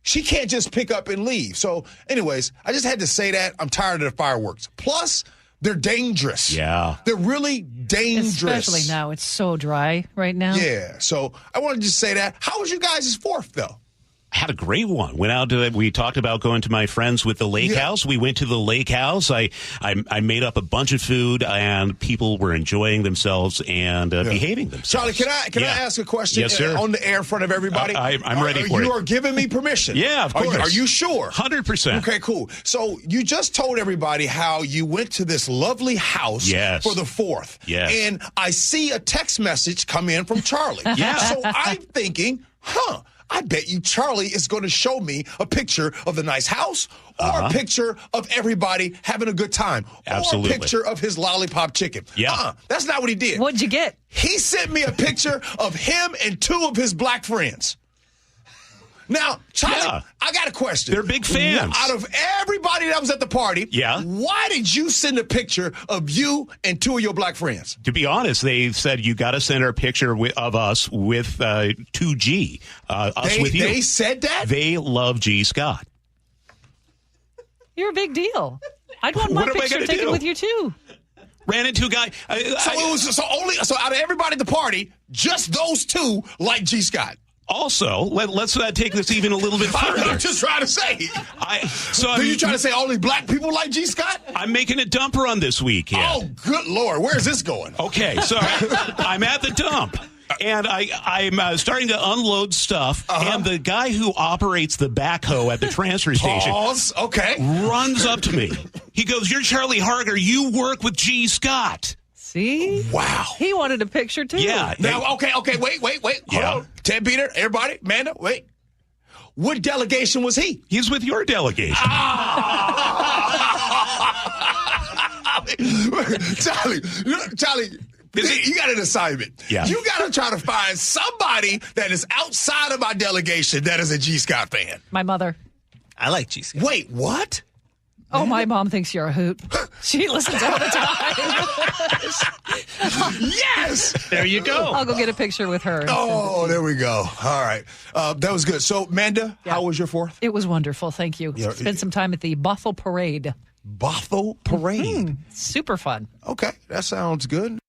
She can't just pick up and leave. So, anyways, I just had to say that. I'm tired of the fireworks. Plus, they're dangerous. Yeah. They're really dangerous. Especially now. It's so dry right now. Yeah. So, I wanted to just say that. How was you guys' 4th, though? Had a great one. Went out to it. We talked about going to my friends with the lake house. We went to the lake house. I made up a bunch of food, and people were enjoying themselves and behaving themselves. Charlie, can I ask a question? Yes, sir. On the air in front of everybody? I'm ready for it. You are giving me permission. Yeah, of course. Are you sure? 100%. Okay, cool. So you just told everybody how you went to this lovely house for the 4th. Yes. And I see a text message come in from Charlie. So I'm thinking, I bet you Charlie is going to show me a picture of the nice house or a picture of everybody having a good time. Absolutely. Or a picture of his lollipop chicken. That's not what he did. What'd you get? He sent me a picture of him and 2 of his black friends. Now, Charlie, I got a question. They're big fans. Out of everybody that was at the party, why did you send a picture of you and 2 of your black friends? To be honest, they said you got to send our picture of us with 2G. Us with you. They said that? They love G. Scott. You're a big deal. I'd want my picture taken with you, too. Ran into a guy. So out of everybody at the party, just those 2 like G. Scott. Also, let's take this even a little bit further. I'm just trying to say. Are you trying to say only black people like G. Scott? I'm making a dump run this weekend. Oh, good Lord. Where's this going? Okay, so I'm at the dump. And I'm starting to unload stuff, and the guy who operates the backhoe at the transfer station runs up to me. He goes, "You're Charlie Harger. You work with G. Scott." See? Wow. He wanted a picture, too. Yeah. Now, okay, wait. Hold on. Ted Peter, everybody, Manda, wait. What delegation was he? He's with your delegation. Charlie, you got an assignment. Yeah. You got to try to find somebody that is outside of my delegation that is a G. Scott fan. My mother. I like G. Scott. Wait, what? Oh, my mom thinks you're a hoot. She listens all the time. Yes! There you go. I'll go get a picture with her. Oh, there we go. All right. That was good. So, Manda, how was your 4th? It was wonderful. Thank you. Spent some time at the Bothell Parade. Bothell Parade? Super fun. Okay. That sounds good.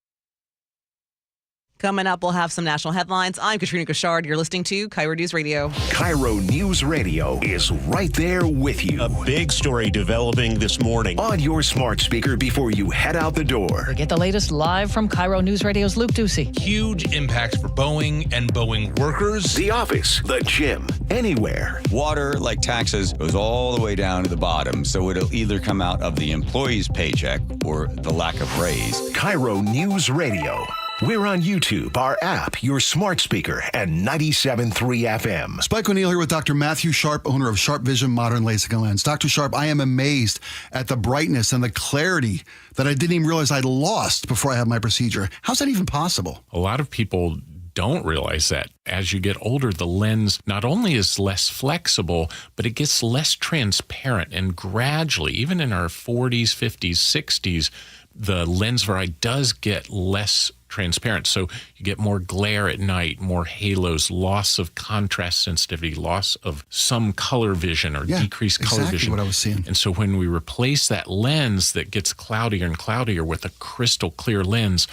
Coming up, we'll have some national headlines. I'm Katrina Gashard. You're listening to KIRO News Radio. KIRO News Radio is right there with you. A big story developing this morning. On your smart speaker before you head out the door. We get the latest live from KIRO News Radio's Luke Ducey. Huge impacts for Boeing and Boeing workers. The office, the gym, anywhere. Water, like taxes, goes all the way down to the bottom, so it'll either come out of the employee's paycheck or the lack of raise. KIRO News Radio. We're on YouTube, our app, your smart speaker, and 97.3 FM. Spike O'Neill here with Dr. Matthew Sharp, owner of Sharp Vision Modern LASIK and Lens. Dr. Sharp, I am amazed at the brightness and the clarity that I didn't even realize I'd lost before I had my procedure. How's that even possible? A lot of people don't realize that. As you get older, the lens not only is less flexible, but it gets less transparent. And gradually, even in our 40s, 50s, 60s, the lens variety does get less transparent. So you get more glare at night, more halos, loss of contrast sensitivity, loss of some color vision or decreased color vision. What I was seeing. And so when we replace that lens that gets cloudier and cloudier with a crystal clear lens,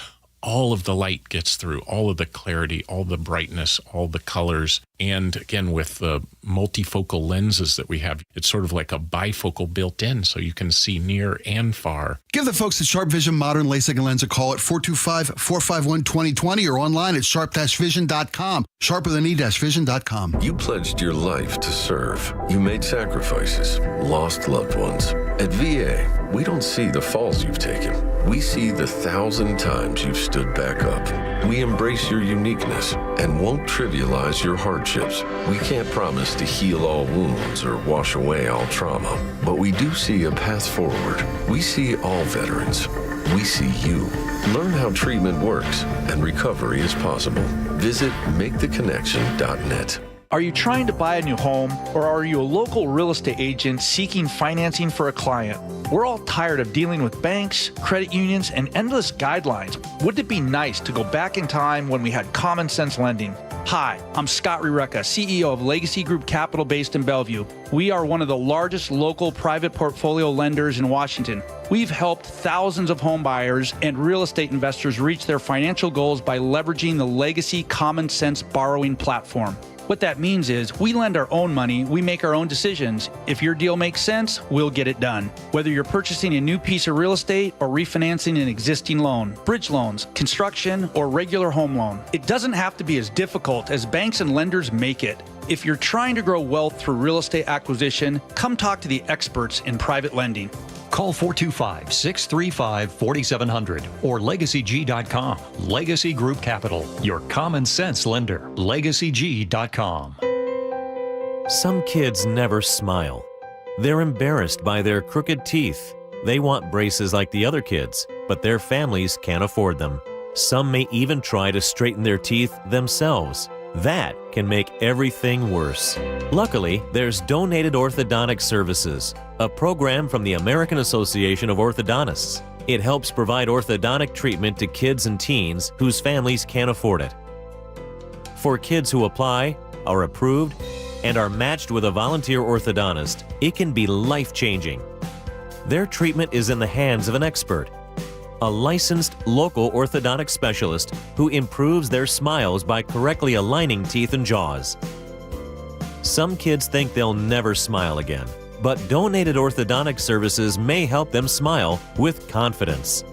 all of the light gets through, all of the clarity, all the brightness, all the colors. And again, with the multifocal lenses that we have, it's sort of like a bifocal built in, so you can see near and far. Give the folks at Sharp Vision Modern LASIK and Lens a call at 425-451-2020 or online at sharp-vision.com. Sharper than e-vision.com. You pledged your life to serve. You made sacrifices, lost loved ones. At VA, we don't see the falls you've taken. We see the 1,000 times you've stood back up. We embrace your uniqueness and won't trivialize your hardships. We can't promise to heal all wounds or wash away all trauma, but we do see a path forward. We see all veterans. We see you. Learn how treatment works and recovery is possible. Visit MakeTheConnection.net. Are you trying to buy a new home, or are you a local real estate agent seeking financing for a client? We're all tired of dealing with banks, credit unions, and endless guidelines. Wouldn't it be nice to go back in time when we had common sense lending? Hi, I'm Scott Rureka, CEO of Legacy Group Capital based in Bellevue. We are one of the largest local private portfolio lenders in Washington. We've helped thousands of home buyers and real estate investors reach their financial goals by leveraging the Legacy Common Sense borrowing platform. What that means is we lend our own money, we make our own decisions. If your deal makes sense, we'll get it done. Whether you're purchasing a new piece of real estate or refinancing an existing loan, bridge loans, construction, or regular home loan, it doesn't have to be as difficult as banks and lenders make it. If you're trying to grow wealth through real estate acquisition, come talk to the experts in private lending. Call 425-635-4700 or LegacyG.com. Legacy Group Capital, your common sense lender. LegacyG.com. Some kids never smile. They're embarrassed by their crooked teeth. They want braces like the other kids, but their families can't afford them. Some may even try to straighten their teeth themselves. That can make everything worse. Luckily, there's Donated Orthodontic Services, a program from the American Association of Orthodontists. It helps provide orthodontic treatment to kids and teens whose families can't afford it. For kids who apply, are approved, and are matched with a volunteer orthodontist, it can be life-changing. Their treatment is in the hands of an expert, a licensed local orthodontic specialist who improves their smiles by correctly aligning teeth and jaws. Some kids think they'll never smile again, but Donated Orthodontic Services may help them smile with confidence.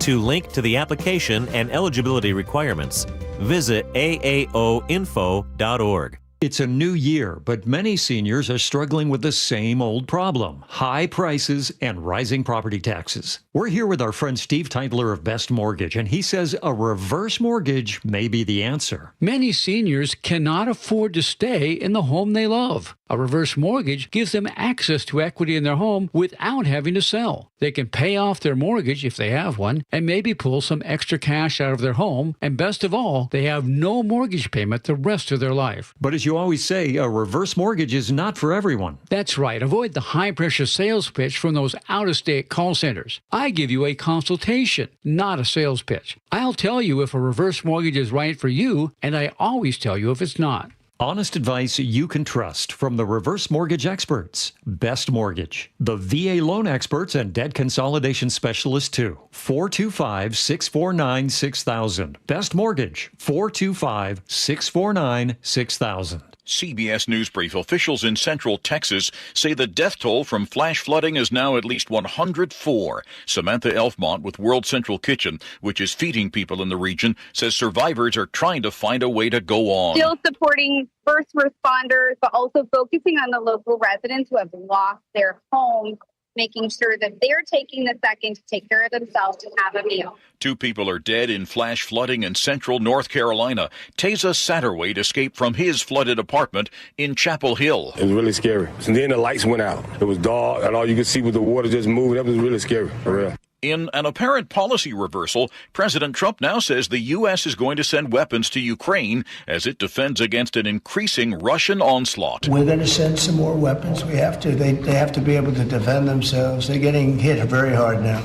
To link to the application and eligibility requirements, visit aaoinfo.org. It's a new year, but many seniors are struggling with the same old problem: high prices and rising property taxes. We're here with our friend Steve Teitler of Best Mortgage, and he says a reverse mortgage may be the answer. Many seniors cannot afford to stay in the home they love. A reverse mortgage gives them access to equity in their home without having to sell. They can pay off their mortgage if they have one and maybe pull some extra cash out of their home. And best of all, they have no mortgage payment the rest of their life. But as you always say, a reverse mortgage is not for everyone. That's right. Avoid the high-pressure sales pitch from those out-of-state call centers. I give you a consultation, not a sales pitch. I'll tell you if a reverse mortgage is right for you, and I always tell you if it's not. Honest advice you can trust from the reverse mortgage experts. Best Mortgage, the VA loan experts and debt consolidation specialists too. 425-649-6000. Best Mortgage, 425-649-6000. CBS News Brief. Officials in Central Texas say the death toll from flash flooding is now at least 104. Samantha Elfmont with World Central Kitchen, which is feeding people in the region, says survivors are trying to find a way to go on. Still supporting first responders, but also focusing on the local residents who have lost their homes, making sure that they're taking the second to take care of themselves and have a meal. 2 people are dead in flash flooding in central North Carolina. Teza Satterwhite escaped from his flooded apartment in Chapel Hill. It was really scary. And then the lights went out. It was dark, and all you could see was the water just moving. That was really scary, for real. In an apparent policy reversal, President Trump now says the U.S. is going to send weapons to Ukraine as it defends against an increasing Russian onslaught. We're going to send some more weapons. We have to. They have to be able to defend themselves. They're getting hit very hard now.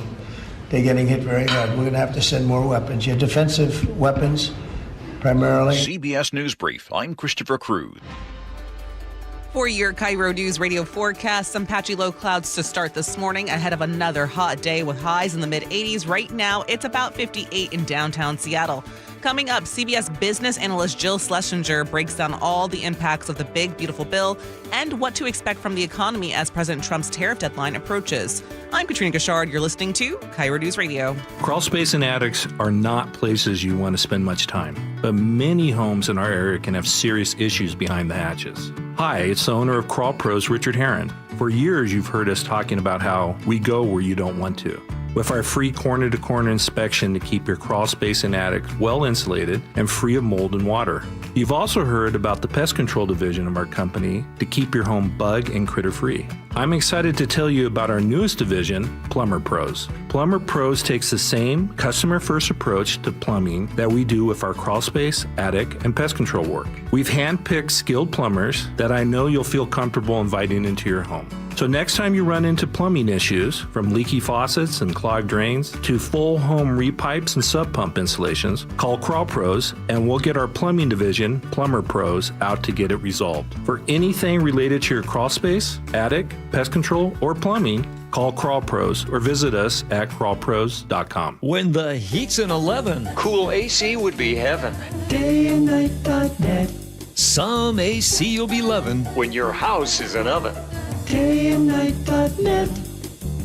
they're getting hit very hard. We're going to have to send more weapons. Your defensive weapons, primarily. CBS News Brief. I'm Christopher Cruz. For your KIRO News Radio forecast, some patchy low clouds to start this morning ahead of another hot day with highs in the mid-80s. Right now, it's about 58 in downtown Seattle. Coming up, CBS business analyst Jill Schlesinger breaks down all the impacts of the big, beautiful bill and what to expect from the economy as President Trump's tariff deadline approaches. I'm Katrina Gashard. You're listening to KIRO News Radio. Crawl space and attics are not places you want to spend much time, but many homes in our area can have serious issues behind the hatches. Hi, it's the owner of Crawl Pros, Richard Herron. For years, you've heard us talking about how we go where you don't want to. With our free corner-to-corner inspection to keep your crawl space and attic well insulated and free of mold and water. You've also heard about the pest control division of our company to keep your home bug and critter free. I'm excited to tell you about our newest division, Plumber Pros. Plumber Pros takes the same customer-first approach to plumbing that we do with our crawl space, attic, and pest control work. We've handpicked skilled plumbers that I know you'll feel comfortable inviting into your home. So next time you run into plumbing issues, from leaky faucets and clogged drains to full home repipes and sub pump installations, call Crawl Pros and we'll get our plumbing division, Plumber Pros, out to get it resolved. For anything related to your crawl space, attic, pest control, or plumbing, call Crawl Pros or visit us at crawlpros.com. When the heat's in 11, cool AC would be heaven. dayandnight.net. Some AC you'll be loving. When your house is an oven. dayandnight.net.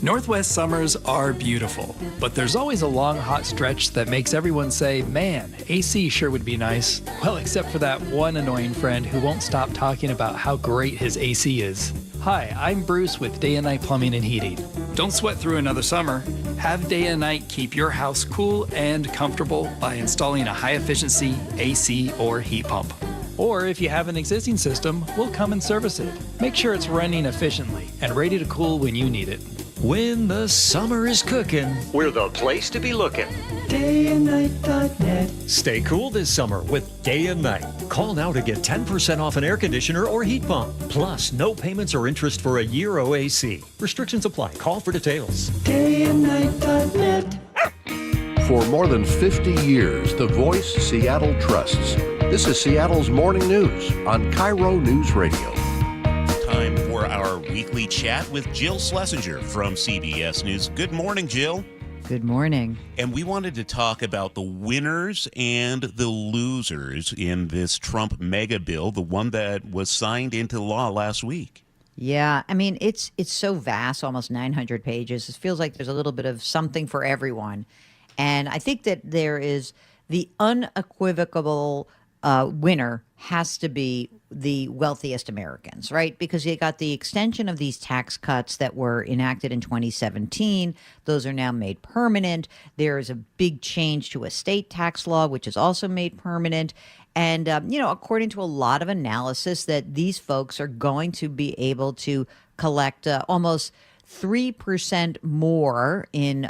Northwest summers are beautiful, but there's always a long hot stretch that makes everyone say, man, AC sure would be nice. Well, except for that one annoying friend who won't stop talking about how great his AC is. Hi, I'm Bruce with Day and Night Plumbing and Heating. Don't sweat through another summer. Have Day and Night keep your house cool and comfortable by installing a high-efficiency AC or heat pump. Or if you have an existing system, we'll come and service it. Make sure it's running efficiently and ready to cool when you need it. When the summer is cooking, we're the place to be looking. dayandnight.net. Stay cool this summer with Day and Night. Call now to get 10% off an air conditioner or heat pump. Plus, no payments or interest for a year OAC. Restrictions apply. Call for details. dayandnight.net. For more than 50 years, the voice Seattle trusts. This is Seattle's Morning News on KIRO News Radio. Time for our weekly chat with Jill Schlesinger from CBS News. Good morning, Jill. Good morning. And we wanted to talk about the winners and the losers in this Trump mega bill, the one that was signed into law last week. Yeah, I mean, it's so vast, almost 900 pages. It feels like there's a little bit of something for everyone. And I think that there is the unequivocal winner has to be the wealthiest Americans, right? Because you got the extension of these tax cuts that were enacted in 2017. Those are now made permanent. There is a big change to estate tax law, which is also made permanent. And, according to a lot of analysis, that these folks are going to be able to collect almost 3% more in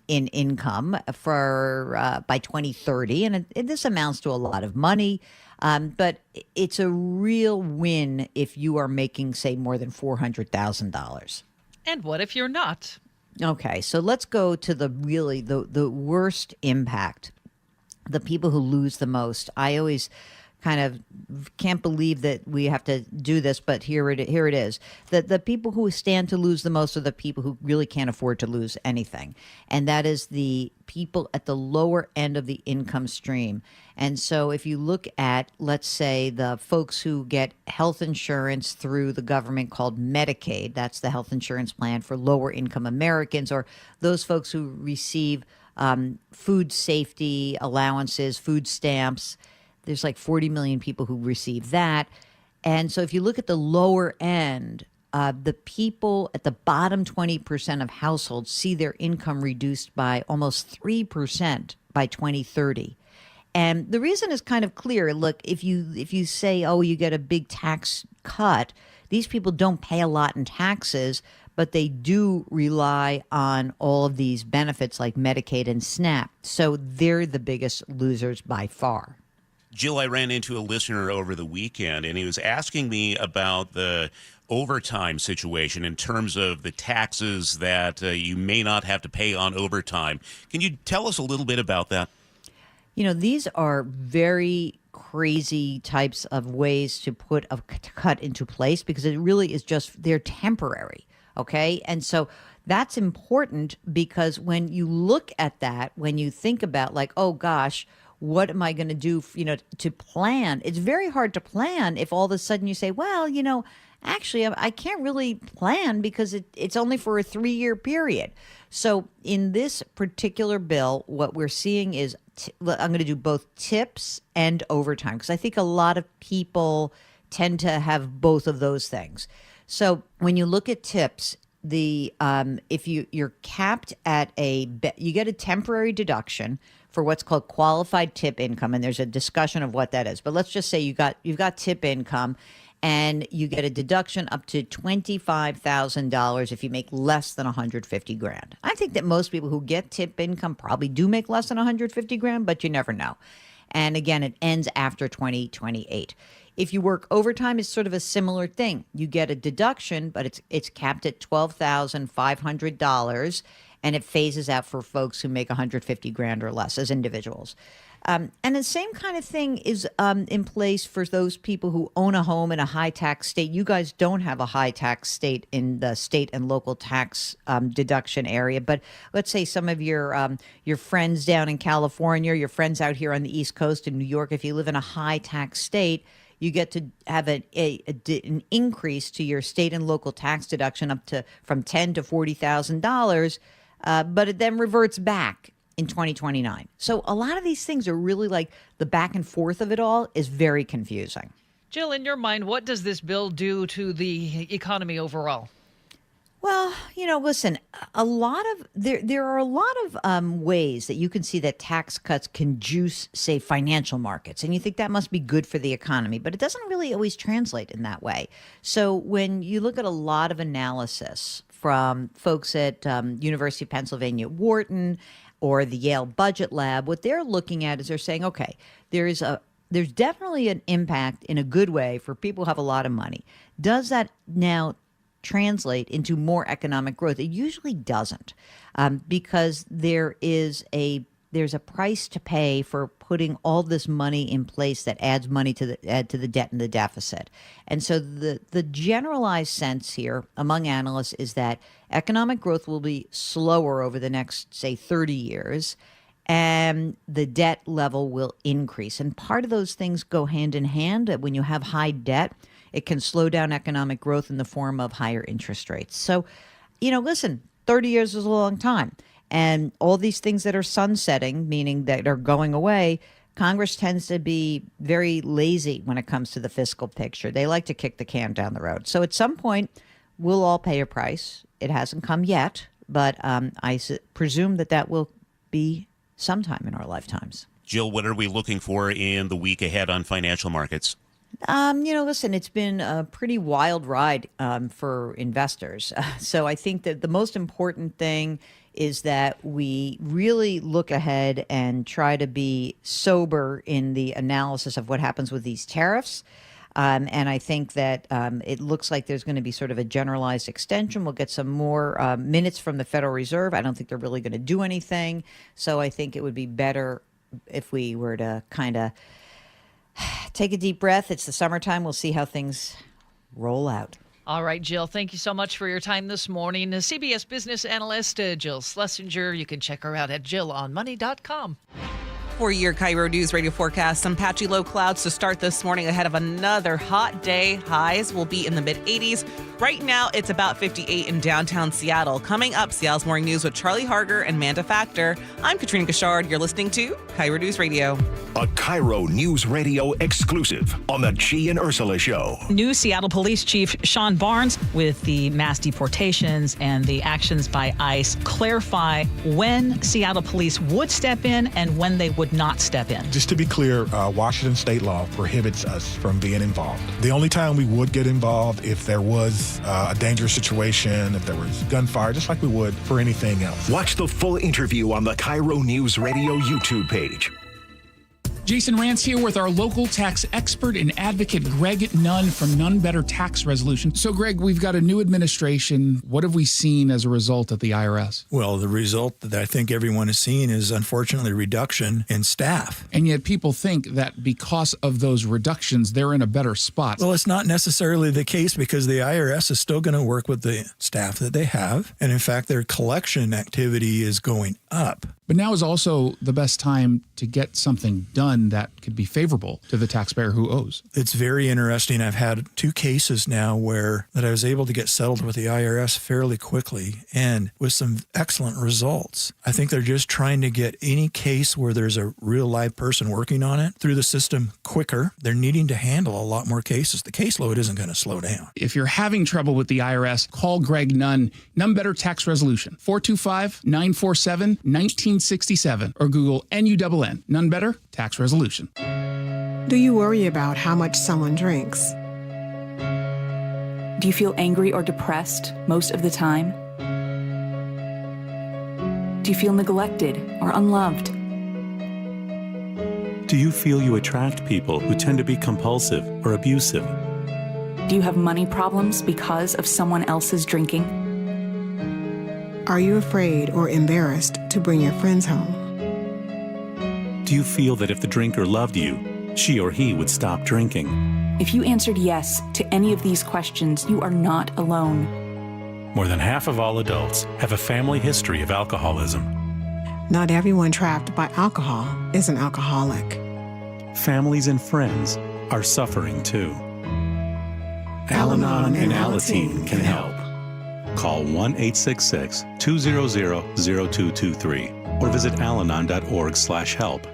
income for by 2030, and this amounts to a lot of money. But it's a real win if you are making, say, more than $400,000. And what if you're not? Okay, so let's go to the worst impact. The people who lose the most. I always kind of can't believe that we have to do this, but here it is. The people who stand to lose the most are the people who really can't afford to lose anything. And that is the people at the lower end of the income stream. And so if you look at, let's say, the folks who get health insurance through the government called Medicaid, that's the health insurance plan for lower income Americans, or those folks who receive food safety allowances, food stamps. There's like 40 million people who receive that. And so if you look at the lower end, the people at the bottom 20% of households see their income reduced by almost 3% by 2030. And the reason is kind of clear. Look, if you say, oh, you get a big tax cut, these people don't pay a lot in taxes, but they do rely on all of these benefits like Medicaid and SNAP. So they're the biggest losers by far. Jill, I ran into a listener over the weekend, and he was asking me about the overtime situation in terms of the taxes that you may not have to pay on overtime. Can you tell us a little bit about that? You know, these are very crazy types of ways to put a cut into place because it really is just, they're temporary, okay? And so that's important because when you look at that, when you think about like, oh gosh, what am I going to do, to plan? It's very hard to plan if all of a sudden you say, well, actually, I can't really plan because it's only for a 3-year period. So in this particular bill, what we're seeing is I'm going to do both tips and overtime because I think a lot of people tend to have both of those things. So when you look at tips, if you're capped at you get a temporary deduction for what's called qualified tip income, and there's a discussion of what that is. But let's just say you've got tip income, and you get a deduction up to $25,000 if you make less than $150,000. I think that most people who get tip income probably do make less than $150,000, but you never know. And again, it ends after 2028. If you work overtime, it's sort of a similar thing. You get a deduction, but it's capped at $12,500, and it phases out for folks who make $150,000 or less as individuals. And the same kind of thing is in place for those people who own a home in a high-tax state. You guys don't have a high-tax state in the state and local tax deduction area, but let's say some of your friends down in California, your friends out here on the East Coast in New York, if you live in a high-tax state, you get to have an increase to your state and local tax deduction up to from $10,000 to $40,000, but it then reverts back in 2029. So a lot of these things are really like the back and forth of it all is very confusing. Jill, in your mind, what does this bill do to the economy overall? Well, listen, there are a lot of ways that you can see that tax cuts can juice, say, financial markets. And you think that must be good for the economy, but it doesn't really always translate in that way. So when you look at a lot of analysis from folks at University of Pennsylvania, Wharton, or the Yale Budget Lab, what they're looking at is they're saying, okay, there's definitely an impact in a good way for people who have a lot of money. Does that now translate into more economic growth? It usually doesn't, because there's a price to pay for putting all this money in place that adds money to the debt and the deficit. And so the generalized sense here among analysts is that economic growth will be slower over the next, say, 30 years, and the debt level will increase. And part of those things go hand in hand. When you have high debt, it can slow down economic growth in the form of higher interest rates. So, listen, 30 years is a long time. And all these things that are sunsetting, meaning that are going away, Congress tends to be very lazy when it comes to the fiscal picture. They like to kick the can down the road. So at some point, we'll all pay a price. It hasn't come yet, but I presume that will be sometime in our lifetimes. Jill, what are we looking for in the week ahead on financial markets? Listen, it's been a pretty wild ride for investors. So I think that the most important thing is that we really look ahead and try to be sober in the analysis of what happens with these tariffs. And I think that it looks like there's going to be sort of a generalized extension. We'll get some more minutes from the Federal Reserve. I don't think they're really going to do anything. So I think it would be better if we were to kind of take a deep breath. It's the summertime. We'll see how things roll out. All right, Jill, thank you so much for your time this morning. CBS business analyst Jill Schlesinger. You can check her out at jillonmoney.com. For your KIRO News Radio forecast, some patchy low clouds to start this morning ahead of another hot day. Highs will be in the mid-80s. Right now, it's about 58 in downtown Seattle. Coming up, Seattle's Morning News with Charlie Harger and Manda Factor. I'm Katrina Gashard. You're listening to KIRO News Radio. A KIRO News Radio exclusive on the G and Ursula Show. New Seattle Police Chief Sean Barnes, with the mass deportations and the actions by ICE, clarify when Seattle police would step in and when they would not step in. Just to be clear, Washington state law prohibits us from being involved. The only time we would get involved if there was a dangerous situation, if there was gunfire, just like we would for anything else. Watch the full interview on the KIRO News Radio YouTube page. Jason Rance here with our local tax expert and advocate, Greg Nunn from None Better Tax Resolution. So, Greg, we've got a new administration. What have we seen as a result at the IRS? Well, the result that I think everyone has seen is, unfortunately, reduction in staff. And yet people think that because of those reductions, they're in a better spot. Well, it's not necessarily the case, because the IRS is still going to work with the staff that they have. And in fact, their collection activity is going up. But now is also the best time to get something done that could be favorable to the taxpayer who owes. It's very interesting. I've had 2 cases now that I was able to get settled with the IRS fairly quickly and with some excellent results. I think they're just trying to get any case where there's a real live person working on it through the system quicker. They're needing to handle a lot more cases. The caseload isn't going to slow down. If you're having trouble with the IRS, call Greg Nunn. None Better Tax Resolution, 425-947-1967, or Google NUNN, None Better Tax Resolution. Do you worry about how much someone drinks? Do you feel angry or depressed most of the time? Do you feel neglected or unloved? Do you feel you attract people who tend to be compulsive or abusive? Do you have money problems because of someone else's drinking? Are you afraid or embarrassed to bring your friends home? Do you feel that if the drinker loved you, she or he would stop drinking? If you answered yes to any of these questions, you are not alone. More than half of all adults have a family history of alcoholism. Not everyone trapped by alcohol is an alcoholic. Families and friends are suffering too. Al-Anon and Alateen can help. Call 1-866-200-0223 or visit alanon.org/help.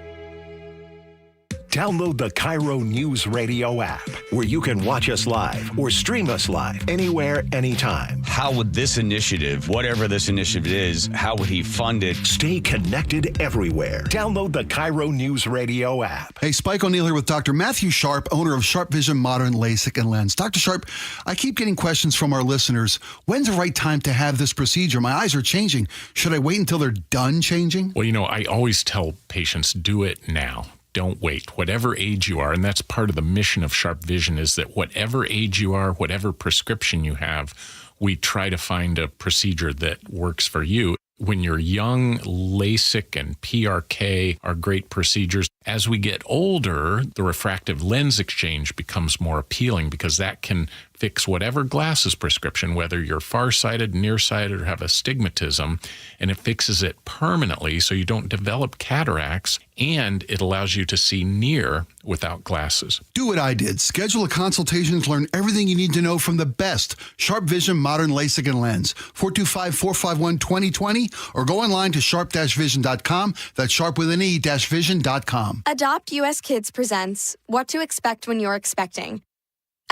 Download the KIRO Newsradio app, where you can watch us live or stream us live anywhere, anytime. How would this initiative, whatever this initiative is, how would he fund it? Stay connected everywhere. Download the KIRO Newsradio app. Hey, Spike O'Neill here with Dr. Matthew Sharp, owner of Sharp Vision Modern LASIK and Lens. Dr. Sharp, I keep getting questions from our listeners. When's the right time to have this procedure? My eyes are changing. Should I wait until they're done changing? Well, I always tell patients, do it now. Don't wait, whatever age you are. And that's part of the mission of Sharp Vision, is that whatever age you are, whatever prescription you have, we try to find a procedure that works for you. When you're young, LASIK and PRK are great procedures. As we get older, the refractive lens exchange becomes more appealing, because that can fix whatever glasses prescription, whether you're farsighted, nearsighted, or have astigmatism, and it fixes it permanently so you don't develop cataracts, and it allows you to see near without glasses. Do what I did. Schedule a consultation to learn everything you need to know from the best Sharp Vision Modern LASIK and Lens. 425-451-2020, or go online to sharp-vision.com. That's sharp with an E-vision.com. Adopt US Kids presents What to Expect When You're Expecting.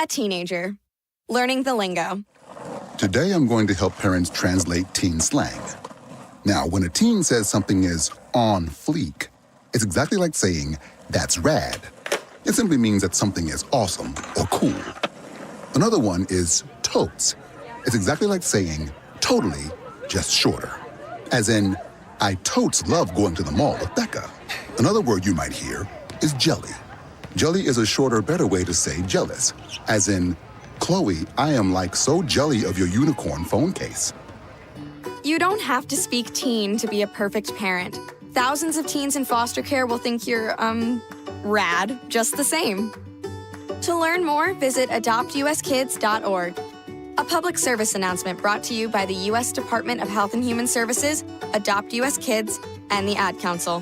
A teenager. Learning the lingo. Today I'm going to help parents translate teen slang. Now, when a teen says something is on fleek, it's exactly like saying, that's rad. It simply means that something is awesome or cool. Another one is totes. It's exactly like saying, totally, just shorter. As in, I totes love going to the mall with Becca. Another word you might hear is jelly. Jelly is a shorter, better way to say jealous. As in, Chloe, I am like so jelly of your unicorn phone case. You don't have to speak teen to be a perfect parent. Thousands of teens in foster care will think you're, rad, just the same. To learn more, visit adoptuskids.org. A public service announcement brought to you by the U.S. Department of Health and Human Services, Adopt U.S. Kids, and the Ad Council.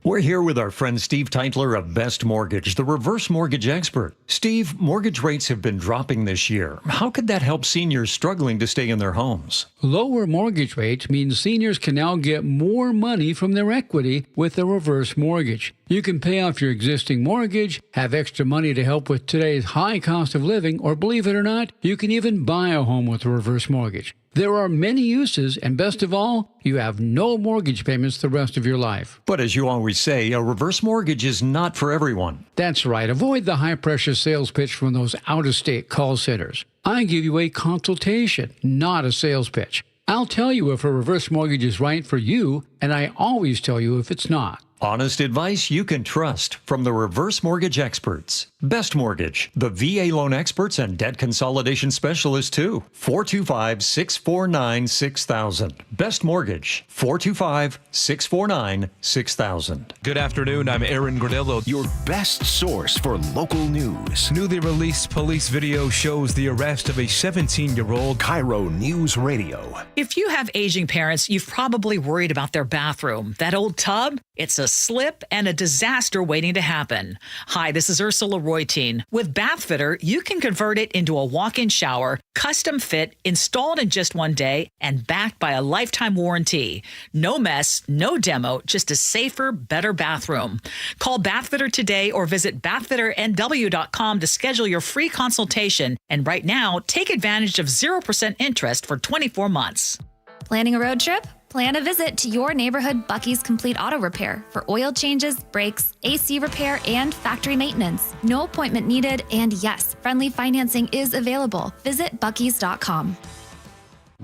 We're here with our friend Steve Teitler of Best Mortgage, the reverse mortgage expert. Steve, mortgage rates have been dropping this year. How could that help seniors struggling to stay in their homes? Lower mortgage rates means seniors can now get more money from their equity with a reverse mortgage. You can pay off your existing mortgage, have extra money to help with today's high cost of living, or believe it or not, you can even buy a home with a reverse mortgage. There are many uses, and best of all, you have no mortgage payments the rest of your life. But as you always say, a reverse mortgage is not for everyone. That's right. Avoid the high-pressure sales pitch from those out-of-state call centers. I give you a consultation, not a sales pitch. I'll tell you if a reverse mortgage is right for you And I always tell you if it's not. Honest advice you can trust from the reverse mortgage experts. Best Mortgage, the VA loan experts and debt consolidation specialists too. 425-649-6000. Best Mortgage, 425-649-6000. Good afternoon, I'm Aaron Granillo. Your best source for local news. Newly released police video shows the arrest of a 17-year-old. KIRO Newsradio. If you have aging parents, you've probably worried about their bathroom. That old tub? It's a slip and a disaster waiting to happen. Hi, this is Ursula Royteen. With Bathfitter, you can convert it into a walk-in shower, custom fit, installed in just one day, and backed by a lifetime warranty. No mess, no demo, just a safer, better bathroom. Call Bathfitter today or visit bathfitternw.com to schedule your free consultation. And right now, take advantage of 0% interest for 24 months. Planning a road trip? Plan a visit to your neighborhood Bucky's Complete Auto Repair for oil changes, brakes, AC repair, and factory maintenance. No appointment needed, and yes, friendly financing is available. Visit buckys.com.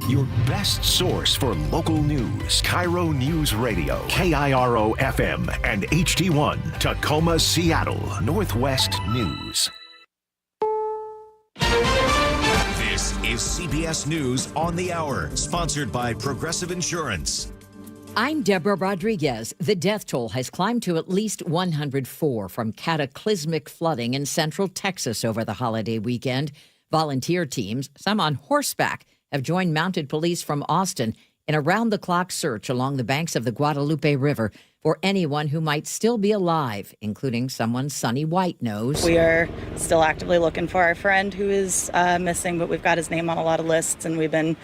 Your best source for local news. KIRO News Radio. KIRO FM and HD1. Tacoma, Seattle. Northwest News. This is CBS News on the Hour, sponsored by Progressive Insurance. I'm Deborah Rodriguez. The death toll has climbed to at least 104 from cataclysmic flooding in central Texas over the holiday weekend. Volunteer teams, some on horseback, have joined mounted police from Austin in a round-the-clock search along the banks of the Guadalupe River for anyone who might still be alive, including someone Sonny White knows. We are still actively looking for our friend who is missing, but we've got his name on a lot of lists, and we've been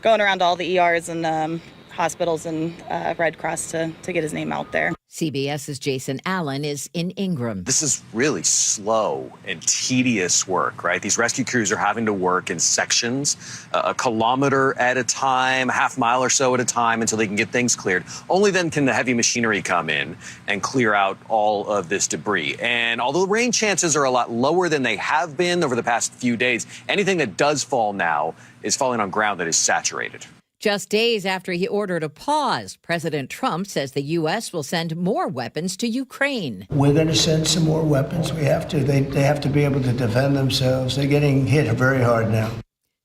going around to all the ERs and hospitals and Red Cross to get his name out there. CBS's Jason Allen is in Ingram. This is really slow and tedious work, right? These rescue crews are having to work in sections, a kilometer at a time, a half mile or so at a time until they can get things cleared. Only then can the heavy machinery come in and clear out all of this debris. And although rain chances are a lot lower than they have been over the past few days, anything that does fall now is falling on ground that is saturated. Just days after he ordered a pause, President Trump says the U.S. will send more weapons to Ukraine. We're going to send some more weapons. We have to. They have to be able to defend themselves. They're getting hit very hard now.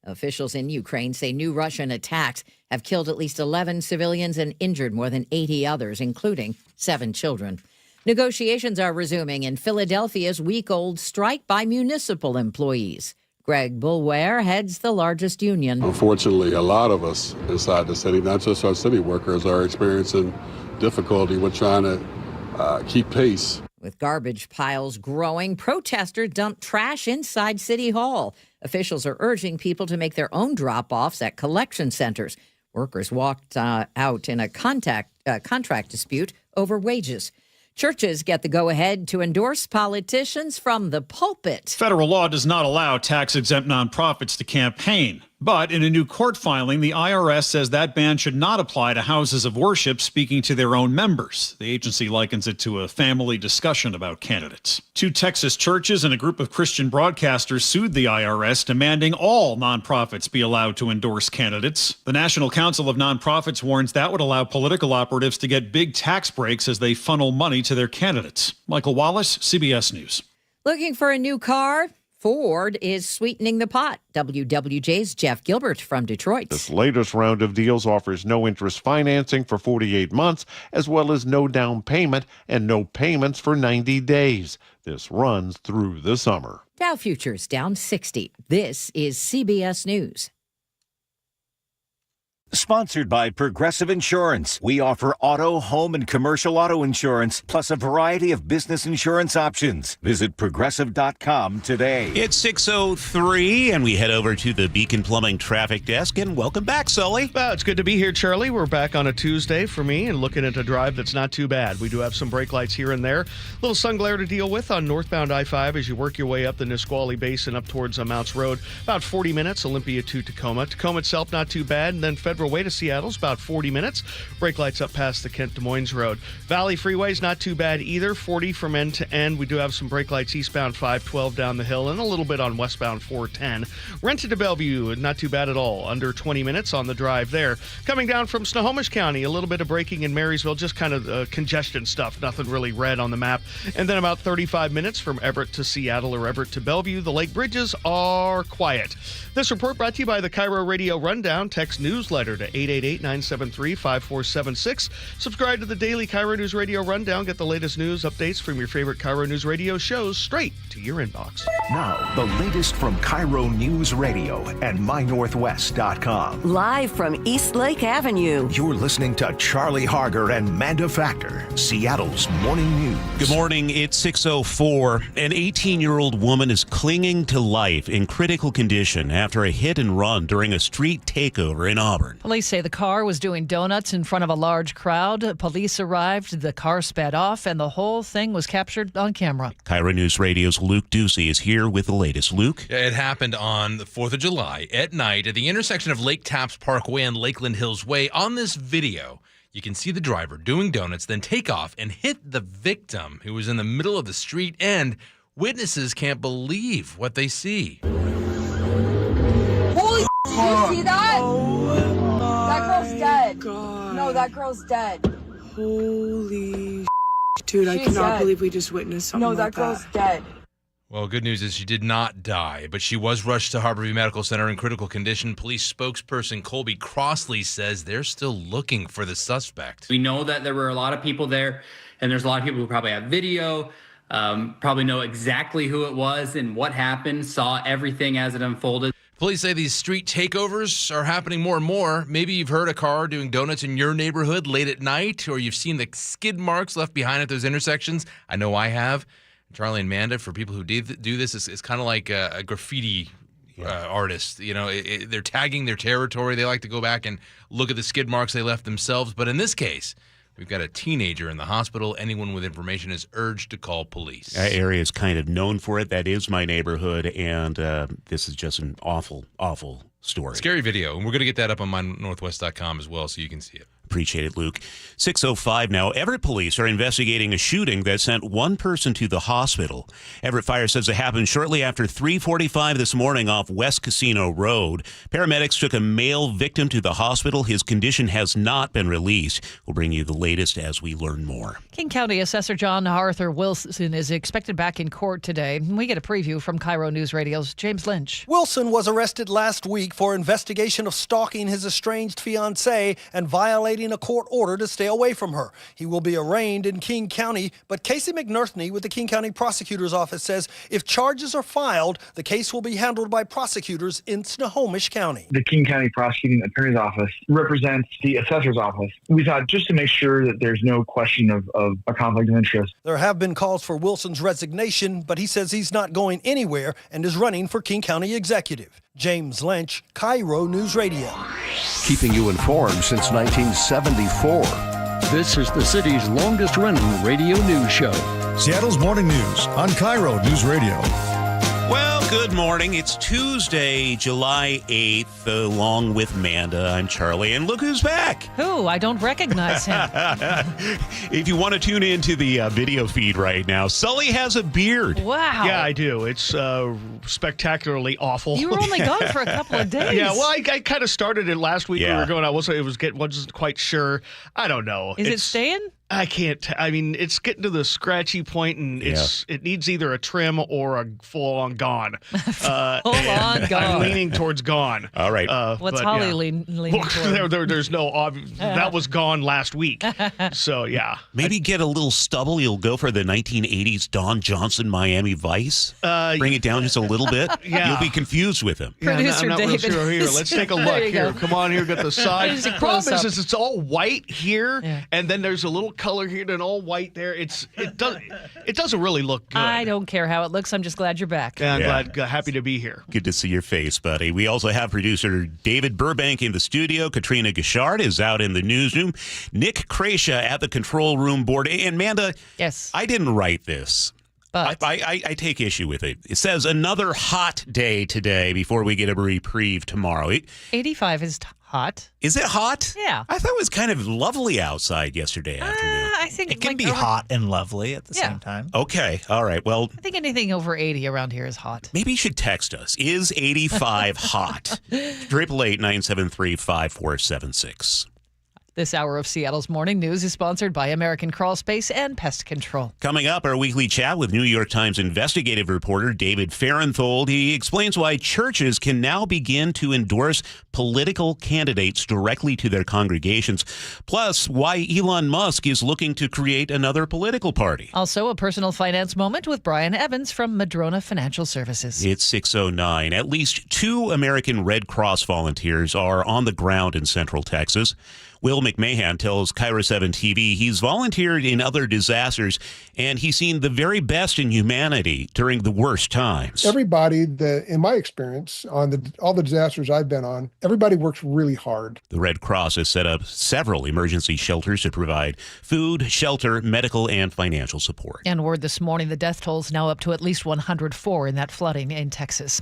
Officials in Ukraine say new Russian attacks have killed at least 11 civilians and injured more than 80 others, including 7 children. Negotiations are resuming in Philadelphia's week-old strike by municipal employees. Greg Bulware heads the largest union. Unfortunately, a lot of us inside the city, not just our city workers, are experiencing difficulty with trying to keep pace. With garbage piles growing, protesters dumped trash inside City Hall. Officials are urging people to make their own drop-offs at collection centers. Workers walked out in a contract dispute over wages. Churches get the go-ahead to endorse politicians from the pulpit. Federal law does not allow tax-exempt nonprofits to campaign. But in a new court filing, the IRS says that ban should not apply to houses of worship speaking to their own members. The agency likens it to a family discussion about candidates. 2 Texas churches and a group of Christian broadcasters sued the IRS, demanding all nonprofits be allowed to endorse candidates. The National Council of Nonprofits warns that would allow political operatives to get big tax breaks as they funnel money to their candidates. Michael Wallace, CBS News. Looking for a new car? Ford is sweetening the pot. WWJ's Jeff Gilbert from Detroit. This latest round of deals offers no interest financing for 48 months, as well as no down payment and no payments for 90 days. This runs through the summer. Dow futures down 60. This is CBS News. Sponsored by Progressive Insurance. We offer auto, home, and commercial auto insurance, plus a variety of business insurance options. Visit Progressive.com today. It's 6:03, and we head over to the Beacon Plumbing Traffic Desk, and welcome back, Sully. Well, it's good to be here, Charlie. We're back on a Tuesday for me and looking at a drive that's not too bad. We do have some brake lights here and there. A little sun glare to deal with on northbound I-5 as you work your way up the Nisqually Basin up towards Mounts Road. About 40 minutes, Olympia to Tacoma. Tacoma itself, not too bad, and then Federal Federal Way to Seattle's about 40 minutes. Brake lights up past the Kent Des Moines Road. Valley Freeway's not too bad either, 40 from end to end. We do have some brake lights eastbound 512 down the hill and a little bit on westbound 410. Rented to Bellevue, not too bad at all. Under 20 minutes on the drive there. Coming down from Snohomish County, a little bit of braking in Marysville, just kind of congestion stuff, nothing really red on the map. And then about 35 minutes from Everett to Seattle or Everett to Bellevue. The lake bridges are quiet. This report brought to you by the KIRO Radio Rundown. Text newsletter to 888-973-5476. Subscribe to the daily KIRO News Radio Rundown. Get the latest news updates from your favorite KIRO News Radio shows straight to your inbox. Now, the latest from KIRO News Radio and mynorthwest.com. Live from East Lake Avenue. You're listening to Charlie Harger and Manda Factor, Seattle's morning news. Good morning. It's 6:04. An 18-year-old woman is clinging to life in critical condition after a hit and run during a street takeover in Auburn. Police say the car was doing donuts in front of a large crowd. Police arrived, the car sped off, and the whole thing was captured on camera. KIRO News Radio's Luke Ducey is here with the latest. Luke? It happened on the 4th of July at night at the intersection of Lake Tapps Parkway and Lakeland Hills Way. On this video, you can see the driver doing donuts, then take off and hit the victim who was in the middle of the street, and witnesses can't believe what they see. Holy did you see that? That girl's dead. No, that girl's dead. Holy dude, I cannot believe we just witnessed something like that. No, that girl's dead. Well, good news is she did not die, but she was rushed to Harborview Medical Center in critical condition. Police spokesperson Colby Crossley says they're still looking for the suspect. We know that there were a lot of people there, and there's a lot of people who probably have video, probably know exactly who it was and what happened, saw everything as it unfolded. Police say these street takeovers are happening more and more. Maybe you've heard a car doing donuts in your neighborhood late at night, or you've seen the skid marks left behind at those intersections. I know I have. Charlie and Manda, for people who do this, is kind of like a graffiti artist. You know, they're tagging their territory. They like to go back and look at the skid marks they left themselves. But in this case, we've got a teenager in the hospital. Anyone with information is urged to call police. That area is kind of known for it. That is my neighborhood, and this is just an awful, awful story. Scary video, and we're going to get that up on mynorthwest.com as well so you can see it. Appreciate it, Luke. 6:05 now. Everett police are investigating a shooting that sent one person to the hospital. Everett Fire says it happened shortly after 3:45 this morning off West Casino Road. Paramedics took a male victim to the hospital. His condition has not been released. We'll bring you the latest as we learn more. King County Assessor John Arthur Wilson is expected back in court today. We get a preview from KIRO News Radio's James Lynch. Wilson was arrested last week for investigation of stalking his estranged fiancée and violating a court order to stay away from her. He will be arraigned in King County, but Casey McNerthney with the King County Prosecutor's Office says if charges are filed, the case will be handled by prosecutors in Snohomish County. The King County Prosecuting Attorney's Office represents the Assessor's Office. We thought just to make sure that there's no question of a conflict of interest. There have been calls for Wilson's resignation, but he says he's not going anywhere and is running for King County Executive. James Lynch, KIRO News Radio. Keeping you informed since 1974. This is the city's longest-running radio news show. Seattle's Morning News on KIRO News Radio. Well, good morning. It's Tuesday, July 8th, along with Manda. I'm Charlie, and look who's back. Who? I don't recognize him. If you want to tune into the video feed right now, Sully has a beard. Wow. Yeah, I do. It's spectacularly awful. You were only gone for a couple of days. Yeah, well, I kind of started it last week. Yeah. We were going. I wasn't quite sure. I don't know. Is it staying? I can't. I mean, it's getting to the scratchy point, and it needs either a trim or a full-on gone. Full-on gone. I'm leaning towards gone. All right. What's Holly leaning towards? There's no that was gone last week. So yeah, maybe get a little stubble. You'll go for the 1980s Don Johnson Miami Vice. Bring it down just a little bit. Yeah. You'll be confused with him. Producer I'm not David. real sure here. Let's take a look here. Come on here. Got the side. The problem is it's all white here, and then there's a little color here and all white there. It doesn't really look good. I don't care how it looks. I'm just glad you're back. Yeah, I'm happy to be here. Good to see your face, buddy. We also have producer David Burbank in the studio. Katrina Gashard is out in the newsroom. Nick Krasha at the control room board. And Manda, yes, I didn't write this. But I take issue with it. It says another hot day today before we get a reprieve tomorrow. 85 is hot. Is it hot? Yeah. I thought it was kind of lovely outside yesterday afternoon. I think It can be hot and lovely at the Yeah. same time. Okay. All right. Well, I think anything over 80 around here is hot. maybe you should text us. Is 85 hot? 888-973-5476. This hour of Seattle's Morning News is sponsored by American Crawl Space and Pest Control. Coming up, our weekly chat with New York Times investigative reporter David Farenthold. He explains why churches can now begin to endorse political candidates directly to their congregations. Plus, why Elon Musk is looking to create another political party. Also, a personal finance moment with Brian Evans from Madrona Financial Services. It's 6:09. At least 2 American Red Cross volunteers are on the ground in Central Texas. Will McMahon tells KIRO 7 TV he's volunteered in other disasters, and he's seen the very best in humanity during the worst times. Everybody, in my experience, on all the disasters I've been on, everybody works really hard. The Red Cross has set up several emergency shelters to provide food, shelter, medical, and financial support. And word this morning, the death toll is now up to at least 104 in that flooding in Texas.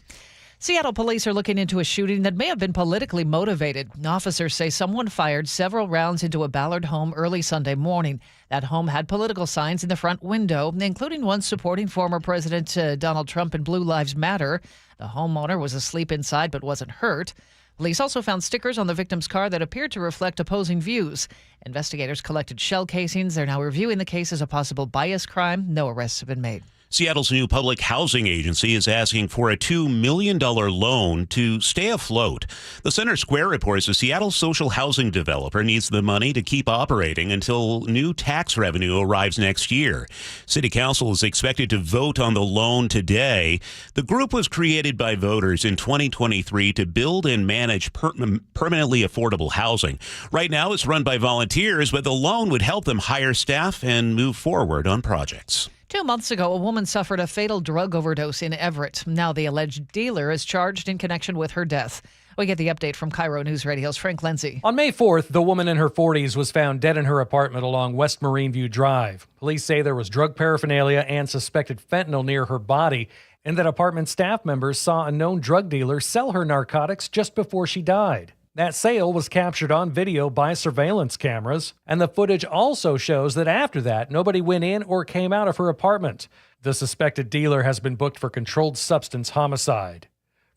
Seattle police are looking into a shooting that may have been politically motivated. Officers say someone fired several rounds into a Ballard home early Sunday morning. That home had political signs in the front window, including one supporting former President Donald Trump and Blue Lives Matter. The homeowner was asleep inside but wasn't hurt. Police also found stickers on the victim's car that appeared to reflect opposing views. Investigators collected shell casings. They're now reviewing the case as a possible bias crime. No arrests have been made. Seattle's new public housing agency is asking for a $2 million loan to stay afloat. The Center Square reports the Seattle social housing developer needs the money to keep operating until new tax revenue arrives next year. City Council is expected to vote on the loan today. The group was created by voters in 2023 to build and manage permanently affordable housing. Right now, it's run by volunteers, but the loan would help them hire staff and move forward on projects. 2 months ago, a woman suffered a fatal drug overdose in Everett. Now the alleged dealer is charged in connection with her death. We get the update from KIRO Newsradio's Frank Lindsay. On May 4th, the woman in her 40s was found dead in her apartment along West Marine View Drive. Police say there was drug paraphernalia and suspected fentanyl near her body, and that apartment staff members saw a known drug dealer sell her narcotics just before she died. That sale was captured on video by surveillance cameras, and the footage also shows that after that, nobody went in or came out of her apartment. The suspected dealer has been booked for controlled substance homicide.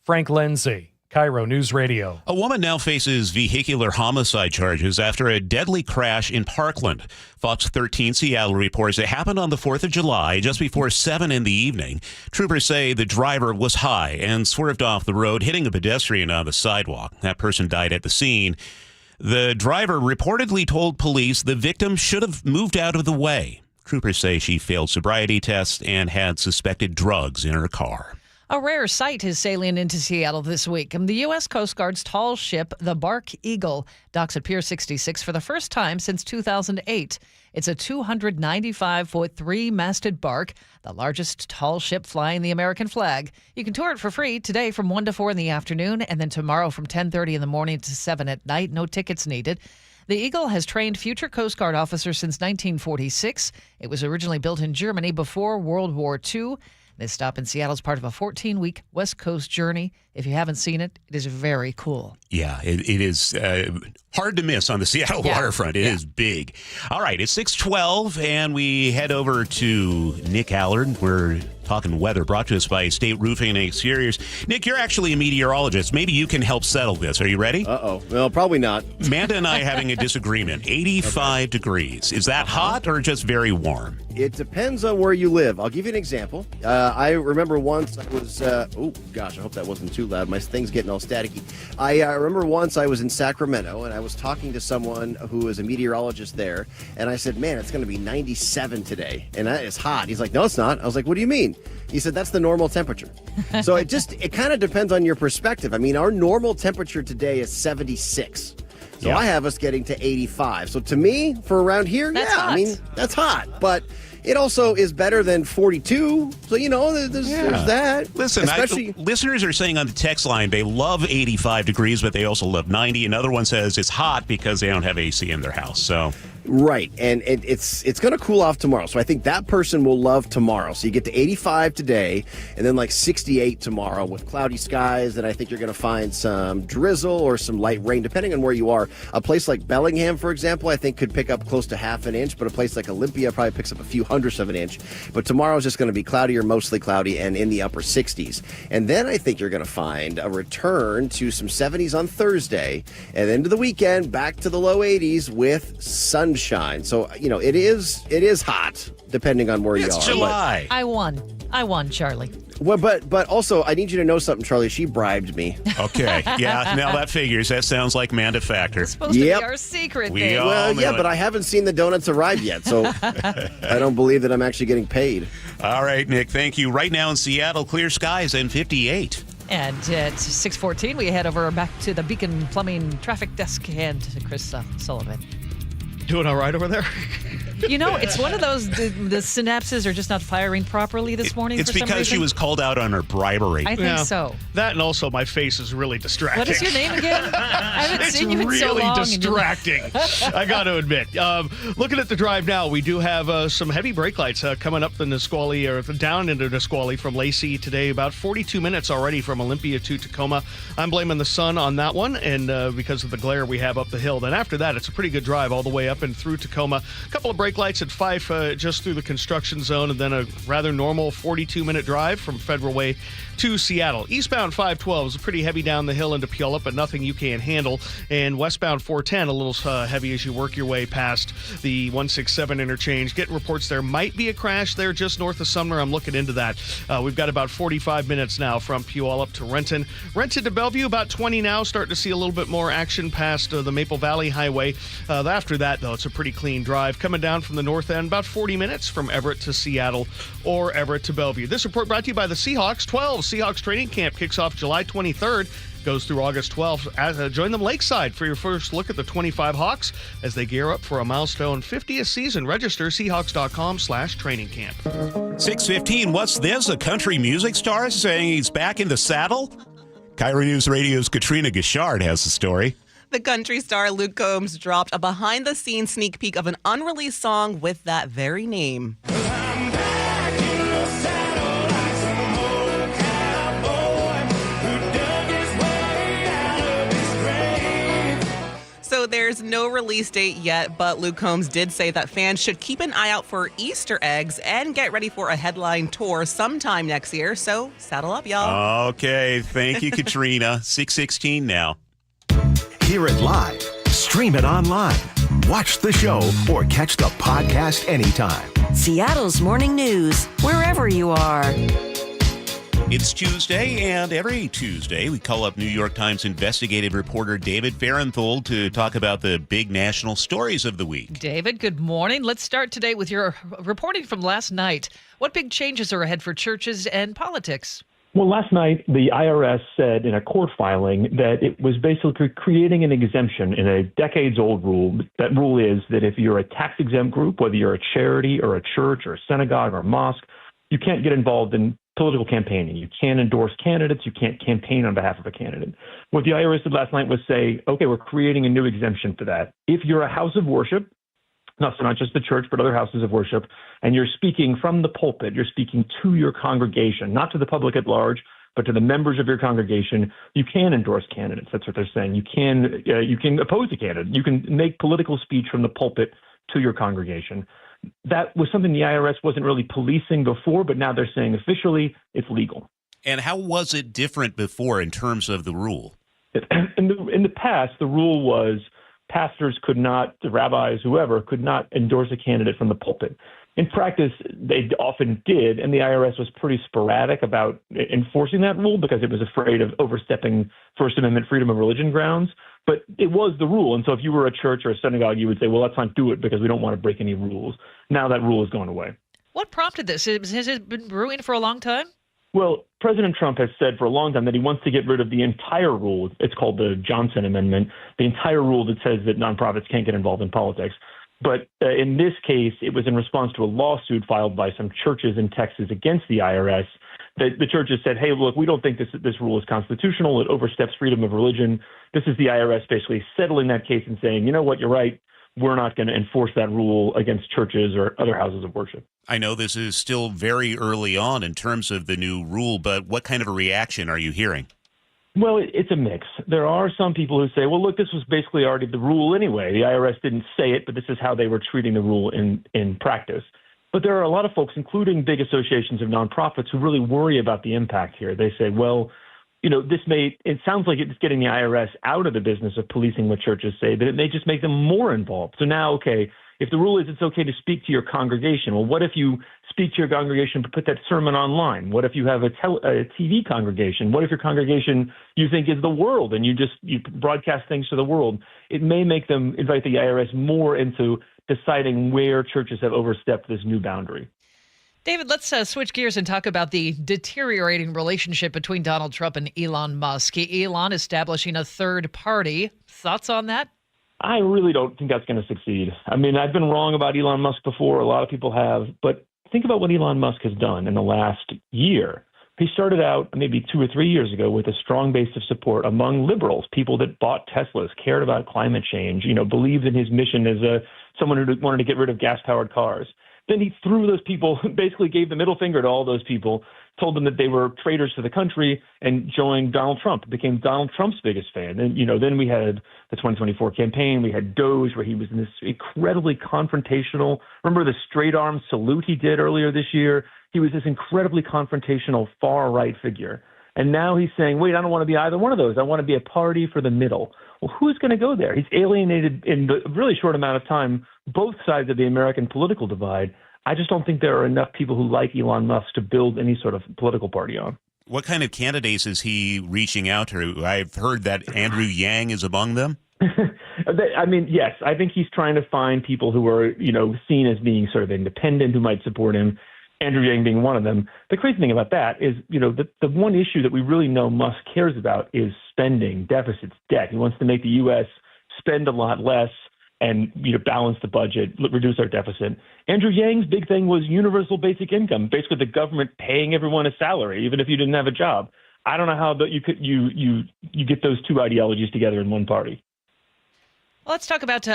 Frank Lindsay, KIRO News Radio. A woman now faces vehicular homicide charges after a deadly crash in Parkland. Fox 13 Seattle reports it happened on the 4th of July, just before 7 in the evening. Troopers say the driver was high and swerved off the road, hitting a pedestrian on the sidewalk. That person died at the scene. The driver reportedly told police the victim should have moved out of the way. Troopers say she failed sobriety tests and had suspected drugs in her car. A rare sight is sailing into Seattle this week. The U.S. Coast Guard's tall ship, the Bark Eagle, docks at Pier 66 for the first time since 2008. It's a 295-foot, 3-masted bark, the largest tall ship flying the American flag. You can tour it for free today from 1 to 4 in the afternoon, and then tomorrow from 10:30 in the morning to 7 at night. No tickets needed. The Eagle has trained future Coast Guard officers since 1946. It was originally built in Germany before World War II. This stop in Seattle is part of a 14-week West Coast journey. If you haven't seen it, it is very cool. Yeah, it is hard to miss on the Seattle waterfront. It is big. All right, it's 6:12, and we head over to Nick Allard. We're talking weather, brought to us by State Roofing and Exteriors. Nick, you're actually a meteorologist. Maybe you can help settle this. Are you ready? Uh-oh. Well, probably not. Manda and I are having a disagreement. 85 degrees. Is that hot or just very warm? It depends on where you live. I'll give you an example. I remember once I was, oh gosh, I hope that wasn't too loud. My thing's getting all staticky. I remember once I was in Sacramento and I was talking to someone who is a meteorologist there, and I said, man, it's going to be 97 today, and that is hot. He's like, no, it's not. I was like, what do you mean? He said, that's the normal temperature. So it kind of depends on your perspective. I mean, our normal temperature today is 76. So I have us getting to 85. So to me, for around here, that's hot. I mean, that's hot. But it also is better than 42. So, you know, there's that. Listen, listeners are saying on the text line they love 85 degrees, but they also love 90. Another one says it's hot because they don't have AC in their house. So Right, and it's going to cool off tomorrow. So I think that person will love tomorrow. So you get to 85 today, and then like 68 tomorrow with cloudy skies. And I think you're going to find some drizzle or some light rain, depending on where you are. A place like Bellingham, for example, I think could pick up close to half an inch, but a place like Olympia probably picks up a few hundredths of an inch. But tomorrow is just going to be cloudy or mostly cloudy and in the upper 60s. And then I think you're going to find a return to some 70s on Thursday, and then to the weekend back to the low 80s with sunshine. So, it is hot, depending on where you are. It's July. I won, Charlie. Well, but also, I need you to know something, Charlie. She bribed me. Okay. Yeah, now that figures. That sounds like Manda Factor. It's supposed to be our secret thing. But I haven't seen the donuts arrive yet, so I don't believe that I'm actually getting paid. All right, Nick, thank you. Right now in Seattle, clear skies and 58. And at 6:14, we head over back to the Beacon Plumbing traffic desk and to Chris Sullivan. Doing all right over there? It's one of those, the synapses are just not firing properly this morning. It's for some because reason. she was called out on her bribery. I think so. That and also my face is really distracting. What is your name again? I haven't seen you in so long. It's really distracting, I got to admit. Looking at the drive now, we do have some heavy brake lights coming up the Nisqually, or down into Nisqually from Lacey today. About 42 minutes already from Olympia to Tacoma. I'm blaming the sun on that one, and because of the glare we have up the hill. Then after that, it's a pretty good drive all the way up and through Tacoma. A couple of brake lights at Fife just through the construction zone, and then a rather normal 42-minute drive from Federal Way to Seattle. Eastbound 512 is pretty heavy down the hill into Puyallup, but nothing you can't handle. And westbound 410, a little heavy as you work your way past the 167 interchange. Getting reports there might be a crash there just north of Sumner. I'm looking into that. We've got about 45 minutes now from Puyallup to Renton. Renton to Bellevue, about 20 now. Starting to see a little bit more action past the Maple Valley Highway. After that, though, it's a pretty clean drive. Coming down from the north end, about 40 minutes from Everett to Seattle or Everett to Bellevue. This report brought to you by the Seahawks. 12 Seahawks training camp kicks off July 23rd. Goes through August 12th. Join them lakeside for your first look at the 25 Hawks as they gear up for a milestone 50th season. Register Seahawks.com/training camp. 6:15. What's this? A country music star saying he's back in the saddle? KIRO Newsradio's Katrina Gishard has the story. The country star Luke Combs dropped a behind-the-scenes sneak peek of an unreleased song with that very name. So there's no release date yet, but Luke Combs did say that fans should keep an eye out for Easter eggs and get ready for a headline tour sometime next year. So saddle up, y'all. Okay. Thank you, Katrina. 6:16 now. Hear it live, stream it online, watch the show, or catch the podcast anytime. Seattle's morning news, wherever you are. It's Tuesday, and every Tuesday we call up New York Times investigative reporter David Farenthold to talk about the big national stories of the week. David, good morning. Let's start today with your reporting from last night. What big changes are ahead for churches and politics? Well, last night, the IRS said in a court filing that it was basically creating an exemption in a decades-old rule. That rule is that if you're a tax-exempt group, whether you're a charity or a church or a synagogue or a mosque, you can't get involved in political campaigning. You can't endorse candidates. You can't campaign on behalf of a candidate. What the IRS did last night was say, okay, we're creating a new exemption for that. If you're a house of worship, not just the church, but other houses of worship, and you're speaking from the pulpit, you're speaking to your congregation, not to the public at large, but to the members of your congregation, you can endorse candidates. That's what they're saying. You can oppose a candidate. You can make political speech from the pulpit to your congregation. That was something the IRS wasn't really policing before, but now they're saying officially it's legal. And how was it different before in terms of the rule? In the past, the rule was pastors could not, the rabbis, whoever, could not endorse a candidate from the pulpit. In practice, they often did, and the IRS was pretty sporadic about enforcing that rule because it was afraid of overstepping First Amendment freedom of religion grounds. But it was the rule, and so if you were a church or a synagogue, you would say, well, let's not do it because we don't want to break any rules. Now that rule has gone away. What prompted this? Has it been brewing for a long time? Well, President Trump has said for a long time that he wants to get rid of the entire rule. It's called the Johnson Amendment, the entire rule that says that nonprofits can't get involved in politics. But in this case, it was in response to a lawsuit filed by some churches in Texas against the IRS. The churches said, hey, look, we don't think this rule is constitutional. It oversteps freedom of religion. This is the IRS basically settling that case and saying, you know what, you're right. we're not going to enforce that rule against churches or other houses of worship. I know this is still very early on in terms of the new rule, but what kind of a reaction are you hearing? Well, it's a mix. There are some people who say, well, look, this was basically already the rule anyway. The IRS didn't say it, but this is how they were treating the rule in practice. But there are a lot of folks, including big associations of nonprofits, who really worry about the impact here. They say, well, it sounds like it's getting the IRS out of the business of policing what churches say, but it may just make them more involved. So now, okay, if the rule is it's okay to speak to your congregation, well, what if you speak to your congregation but put that sermon online? What if you have a TV congregation? What if your congregation you think is the world and you broadcast things to the world? It may make them invite the IRS more into deciding where churches have overstepped this new boundary. David, let's switch gears and talk about the deteriorating relationship between Donald Trump and Elon Musk. Elon establishing a third party. Thoughts on that? I really don't think that's going to succeed. I mean, I've been wrong about Elon Musk before. A lot of people have. But think about what Elon Musk has done in the last year. He started out maybe 2 or 3 years ago with a strong base of support among liberals, people that bought Teslas, cared about climate change, believed in his mission as someone who wanted to get rid of gas-powered cars. Then he threw those people, basically gave the middle finger to all those people, told them that they were traitors to the country, and joined Donald Trump, became Donald Trump's biggest fan. And, then we had the 2024 campaign. We had Doge, where he was in this incredibly confrontational. Remember the straight arm salute he did earlier this year? He was this incredibly confrontational far-right figure. And now he's saying, wait, I don't want to be either one of those. I want to be a party for the middle. Well, who's going to go there? He's alienated in the really short amount of time both sides of the American political divide. I just don't think there are enough people who like Elon Musk to build any sort of political party on. What kind of candidates is he reaching out to? I've heard that Andrew Yang is among them. I mean, yes, I think he's trying to find people who are, seen as being sort of independent, who might support him. Andrew Yang being one of them. The crazy thing about that is, the one issue that we really know Musk cares about is spending, deficits, debt. He wants to make the U.S. spend a lot less and balance the budget, reduce our deficit. Andrew Yang's big thing was universal basic income, basically the government paying everyone a salary, even if you didn't have a job. I don't know how you get those two ideologies together in one party. Well, let's talk about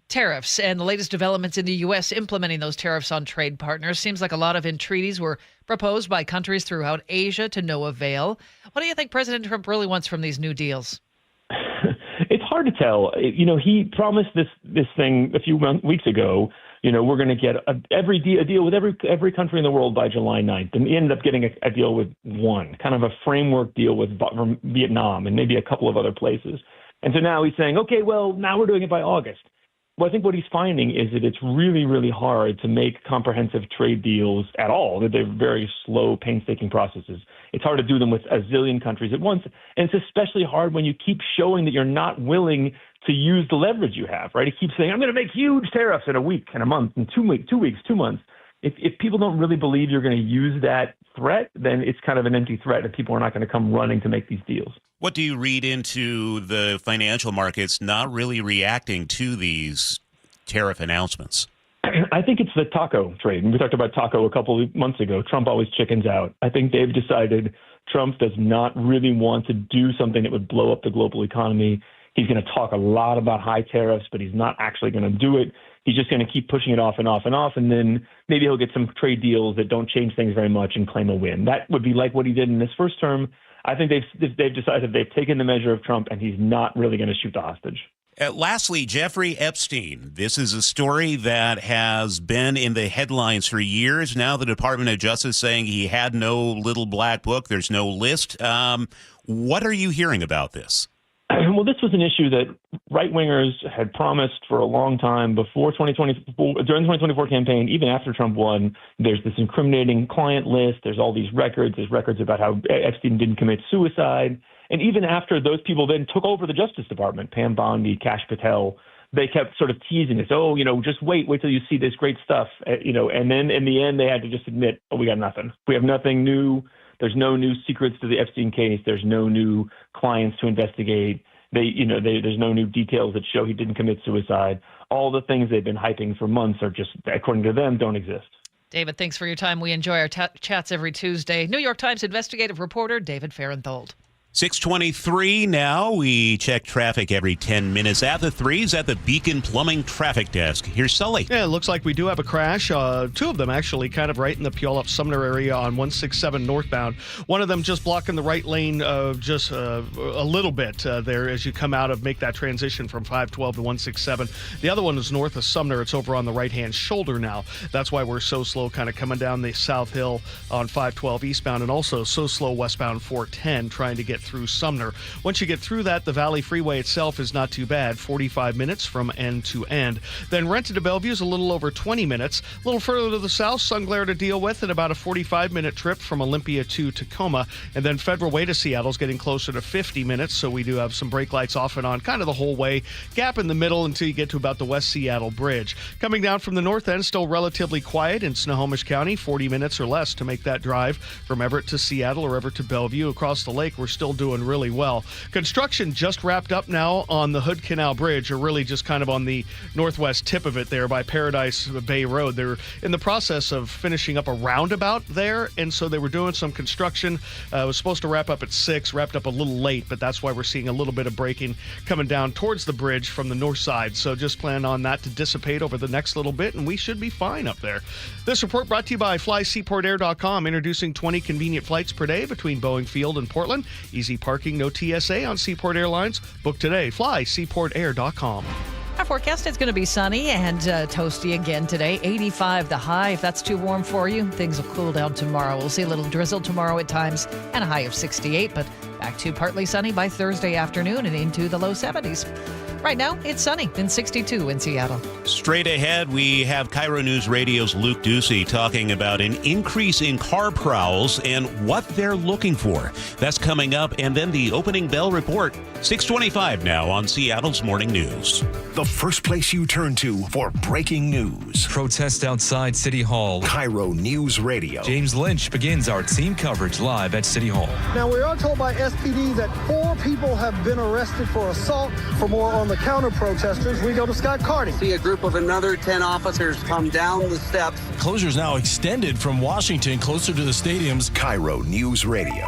tariffs and the latest developments in the U.S. implementing those tariffs on trade partners. Seems like a lot of entreaties were proposed by countries throughout Asia to no avail. What do you think President Trump really wants from these new deals? It's hard to tell. He promised this thing a few weeks ago. We're going to get a deal with every country in the world by July 9th. And he ended up getting a deal with one, kind of a framework deal with Vietnam and maybe a couple of other places. And so now he's saying, okay, well, now we're doing it by August. Well, I think what he's finding is that it's really, really hard to make comprehensive trade deals at all, that they're very slow, painstaking processes. It's hard to do them with a zillion countries at once. And it's especially hard when you keep showing that you're not willing to use the leverage you have, right? He keeps saying, I'm going to make huge tariffs in a week, in a month, in 2 weeks, 2 months. If people don't really believe you're going to use that threat, then it's kind of an empty threat, and people are not going to come running to make these deals. What do you read into the financial markets not really reacting to these tariff announcements? I think it's the taco trade. And we talked about taco a couple of months ago. Trump always chickens out. I think they've decided Trump does not really want to do something that would blow up the global economy. He's going to talk a lot about high tariffs, but he's not actually going to do it. He's just going to keep pushing it off and off and off, and then maybe he'll get some trade deals that don't change things very much and claim a win. That would be like what he did in his first term. I think they've decided they've taken the measure of Trump, and he's not really going to shoot the hostage. Lastly, Jeffrey Epstein. This is a story that has been in the headlines for years. Now the Department of Justice saying he had no little black book. There's no list. What are you hearing about this? Well, this was an issue that right-wingers had promised for a long time before 2024, during the 2024 campaign, even after Trump won. There's this incriminating client list. There's all these records. There's records about how Epstein didn't commit suicide. And even after those people then took over the Justice Department, Pam Bondi, Kash Patel, they kept sort of teasing us, just wait till you see this great stuff, and then in the end they had to just admit, we got nothing. We have nothing new. There's no new secrets to the Epstein case. There's no new clients to investigate. There's no new details that show he didn't commit suicide. All the things they've been hyping for months are just, according to them, don't exist. David, thanks for your time. We enjoy our chats every Tuesday. New York Times investigative reporter David Farenthold. 6:23 now. We check traffic every 10 minutes at the 3s at the Beacon Plumbing Traffic Desk. Here's Sully. Yeah, it looks like we do have a crash. Two of them actually kind of right in the Puyallup-Sumner area on 167 northbound. One of them just blocking the right lane just a little bit there as you come out of make that transition from 512 to 167. The other one is north of Sumner. It's over on the right-hand shoulder now. That's why we're so slow kind of coming down the South Hill on 512 eastbound, and also so slow westbound 410 trying to get through Sumner. Once you get through that, the Valley Freeway itself is not too bad, 45 minutes from end to end. Then Renton to Bellevue is a little over 20 minutes. A little further to the south, Sun Glare to deal with, and about a 45-minute trip from Olympia to Tacoma. And then Federal Way to Seattle is getting closer to 50 minutes, so we do have some brake lights off and on kind of the whole way. Gap in the middle until you get to about the West Seattle Bridge. Coming down from the north end, still relatively quiet in Snohomish County, 40 minutes or less to make that drive from Everett to Seattle or Everett to Bellevue. Across the lake, we're still doing really well. Construction just wrapped up now on the Hood Canal Bridge, or really just kind of on the northwest tip of it there by Paradise Bay Road. They're in the process of finishing up a roundabout there, and so they were doing some construction. It was supposed to wrap up at 6, wrapped up a little late, but that's why we're seeing a little bit of braking coming down towards the bridge from the north side. So just plan on that to dissipate over the next little bit, and we should be fine up there. This report brought to you by FlySeaportAir.com, introducing 20 convenient flights per day between Boeing Field and Portland. Easy parking, no TSA on Seaport Airlines. Book today. FlySeaportAir.com. Our forecast is going to be sunny and toasty again today. 85 the high. If that's too warm for you, things will cool down tomorrow. We'll see a little drizzle tomorrow at times and a high of 68, but back to partly sunny by Thursday afternoon and into the low 70s. Right now, it's sunny and 62 in Seattle. Straight ahead, we have KIRO News Radio's Luke Ducey talking about an increase in car prowls and what they're looking for. That's coming up, and then the opening bell report. 6:25 now on Seattle's Morning News. The first place you turn to for breaking news. Protest outside City Hall. KIRO News Radio. James Lynch begins our team coverage live at City Hall. Now, we are told by SPD that 4 people have been arrested for assault. For more on the counter protesters, we go to Scott Carney. See a group of another 10 officers come down the steps. Closures now extended from Washington closer to the stadiums. KIRO News Radio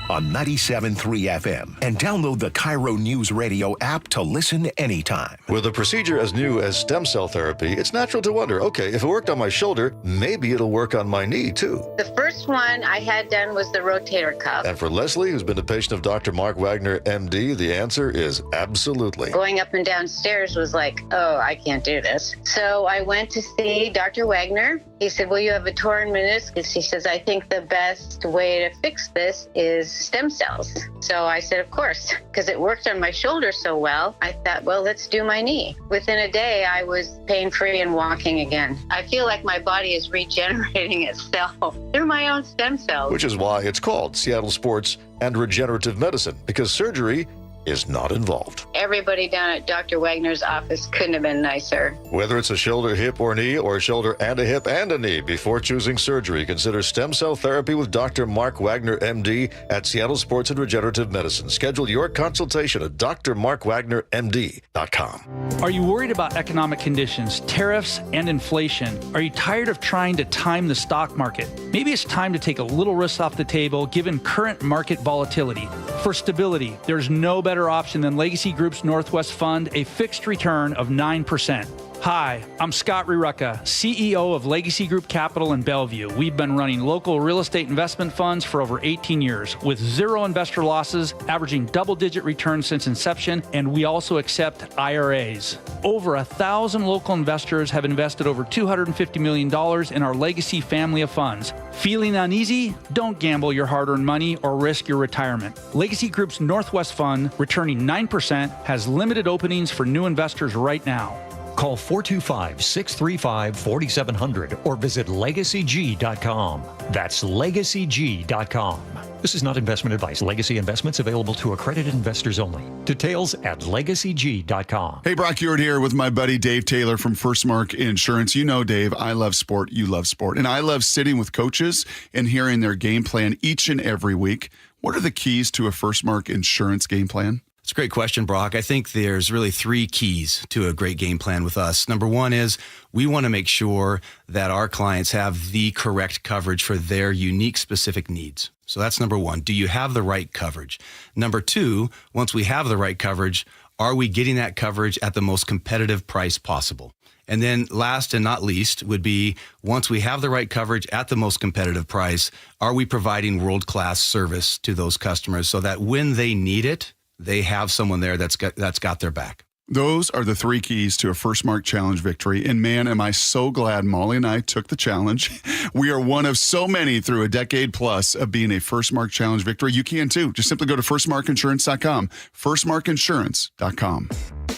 on 97.3 FM, and download the KIRO News Radio app to listen anytime. With a procedure as new as stem cell therapy, it's natural to wonder, okay, if it worked on my shoulder, maybe it'll work on my knee too. The first one I had done was the rotator cuff. And for Leslie, who's been a patient of Dr. Mark Wagner, MD, the answer is absolutely. Going up and down stairs was like, oh, I can't do this. So I went to see Dr. Wagner. He said, well, you have a torn meniscus. He says, I think the best way to fix this is stem cells. So I said, of course, because it worked on my shoulder so well. I thought, well, let's do my knee. Within a day, I was pain-free and walking again. I feel like my body is regenerating itself through my own stem cells. Which is why it's called Seattle Sports and Regenerative Medicine, because surgery is not involved. Everybody down at Dr. Wagner's office couldn't have been nicer. Whether it's a shoulder, hip, or knee, or a shoulder and a hip and a knee, before choosing surgery, consider stem cell therapy with Dr. Mark Wagner, MD, at Seattle Sports and Regenerative Medicine. Schedule your consultation at drmarkwagnermd.com. Are you worried about economic conditions, tariffs, and inflation? Are you tired of trying to time the stock market? Maybe it's time to take a little risk off the table given current market volatility. For stability, there's no better option than Legacy Group's Northwest Fund, a fixed return of 9%. Hi, I'm Scott Rurecka, CEO of Legacy Group Capital in Bellevue. We've been running local real estate investment funds for over 18 years with 0 investor losses, averaging double-digit returns since inception, and we also accept IRAs. Over 1,000 local investors have invested over $250 million in our Legacy family of funds. Feeling uneasy? Don't gamble your hard-earned money or risk your retirement. Legacy Group's Northwest Fund, returning 9%, has limited openings for new investors right now. Call 425-635-4700 or visit LegacyG.com. That's LegacyG.com. This is not investment advice. Legacy investments available to accredited investors only. Details at LegacyG.com. Hey, Brock Ewart here with my buddy Dave Taylor from First Mark Insurance. You know, Dave, I love sport. You love sport. And I love sitting with coaches and hearing their game plan each and every week. What are the keys to a First Mark Insurance game plan? It's a great question, Brock. I think there's really three keys to a great game plan with us. Number one is we want to make sure that our clients have the correct coverage for their unique specific needs. So that's number one. Do you have the right coverage? Number two, once we have the right coverage, are we getting that coverage at the most competitive price possible? And then last and not least would be, once we have the right coverage at the most competitive price, are we providing world-class service to those customers so that when they need it, they have someone there that's got their back? Those are the three keys to a First Mark Challenge victory. And man, am I so glad Molly and I took the challenge. We are one of so many through a decade plus of being a First Mark Challenge victory. You can too. Just simply go to firstmarkinsurance.com, firstmarkinsurance.com.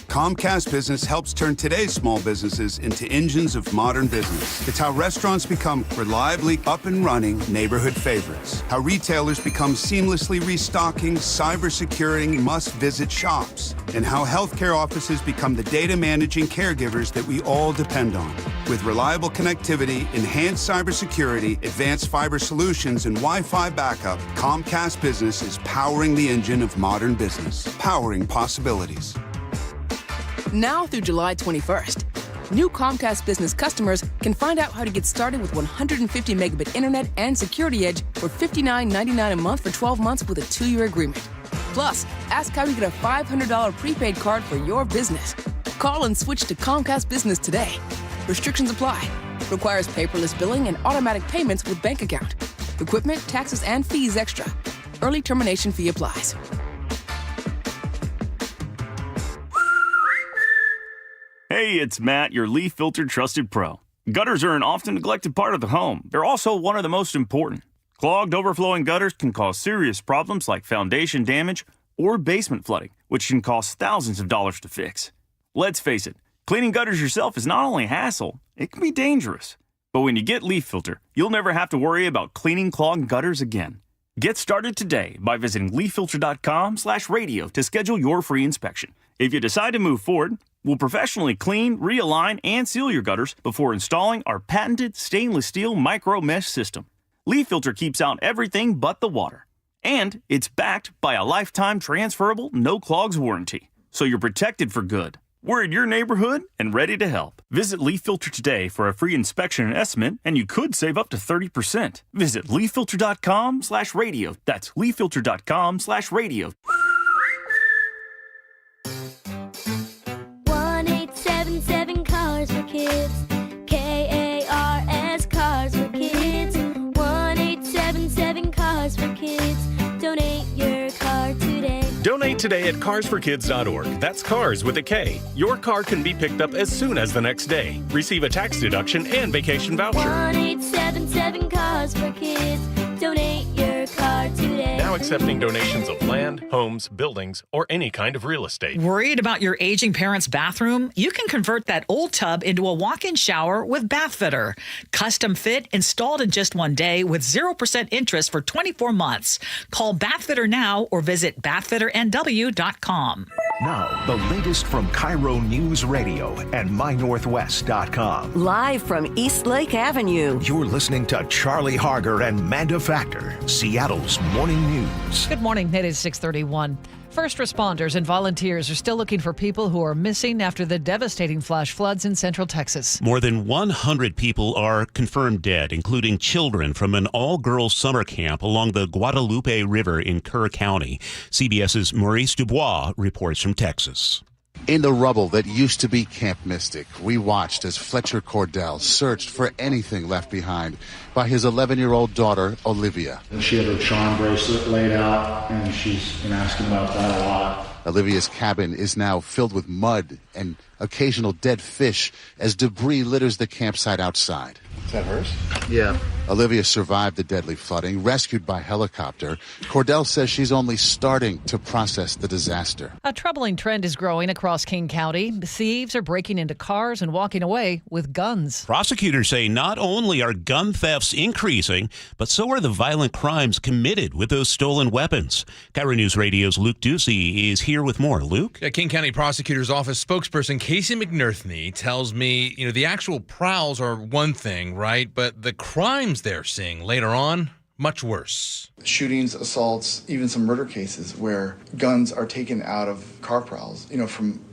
Comcast Business helps turn today's small businesses into engines of modern business. It's how restaurants become reliably up and running neighborhood favorites. How retailers become seamlessly restocking, cyber-securing, must-visit shops. And how healthcare offices become the data managing caregivers that we all depend on. With reliable connectivity, enhanced cybersecurity, advanced fiber solutions, and Wi-Fi backup, Comcast Business is powering the engine of modern business, powering possibilities. Now through July 21st, new Comcast Business customers can find out how to get started with 150 megabit internet and Security Edge for $59.99 a month for 12 months with a 2-year agreement. Plus, ask how you get a $500 prepaid card for your business. Call and switch to Comcast Business today. Restrictions apply. Requires paperless billing and automatic payments with bank account. Equipment, taxes, and fees extra. Early termination fee applies. Hey, it's Matt, your leaf filter trusted pro. Gutters are an often neglected part of the home. They're also one of the most important. Clogged, overflowing gutters can cause serious problems like foundation damage or basement flooding, which can cost thousands of dollars to fix. Let's face it, cleaning gutters yourself is not only a hassle, it can be dangerous. But when you get Leaf Filter, you'll never have to worry about cleaning clogged gutters again. Get started today by visiting leaffilter.com/radio to schedule your free inspection. If you decide to move forward, we'll professionally clean, realign, and seal your gutters before installing our patented stainless steel micro mesh system. Leaf Filter keeps out everything but the water. And it's backed by a lifetime transferable no clogs warranty. So you're protected for good. We're in your neighborhood and ready to help. Visit Leaf Filter today for a free inspection and estimate, and you could save up to 30%. Visit leaffilter.com/radio. That's leaffilter.com/radio. 1-877 Cars for Kids. KARS Cars for Kids. 1-877 Cars for Kids. Donate your car today. Donate today at carsforkids.org. That's cars with a K. Your car can be picked up as soon as the next day. Receive a tax deduction and vacation voucher. 1-877 Cars for Kids. Donate your car today. Now accepting donations of land, homes, buildings, or any kind of real estate. Worried about your aging parents' bathroom? You can convert that old tub into a walk-in shower with Bathfitter. Custom fit, installed in just one day with 0% interest for 24 months. Call Bathfitter now or visit bathfitternw.com. Now, the latest from KIRO Newsradio and MyNorthwest.com. Live from East Lake Avenue. You're listening to Charlie Harger and Manda Factor, Seattle's morning news. Good morning. It is 6:31. First responders and volunteers are still looking for people who are missing after the devastating flash floods in central Texas. More than 100 people are confirmed dead, including children from an all-girls summer camp along the Guadalupe River in Kerr County. CBS's Maurice Dubois reports from Texas. In the rubble that used to be Camp Mystic, we watched as Fletcher Cordell searched for anything left behind by his 11-year-old daughter, Olivia. She had her charm bracelet laid out, and she's been asking about that a lot. Olivia's cabin is now filled with mud and occasional dead fish as debris litters the campsite outside. Is that hers? Yeah. Olivia survived the deadly flooding, rescued by helicopter. Cordell says she's only starting to process the disaster. A troubling trend is growing across King County. Thieves are breaking into cars and walking away with guns. Prosecutors say not only are gun thefts increasing, but so are the violent crimes committed with those stolen weapons. KIRO News Radio's Luke Ducey is here with more. Luke? King County Prosecutor's Office spokesperson Casey McNerthney tells me, the actual prowls are one thing, right? But the crimes they're seeing later on, much worse. Shootings, assaults, even some murder cases where guns are taken out of car prowls, from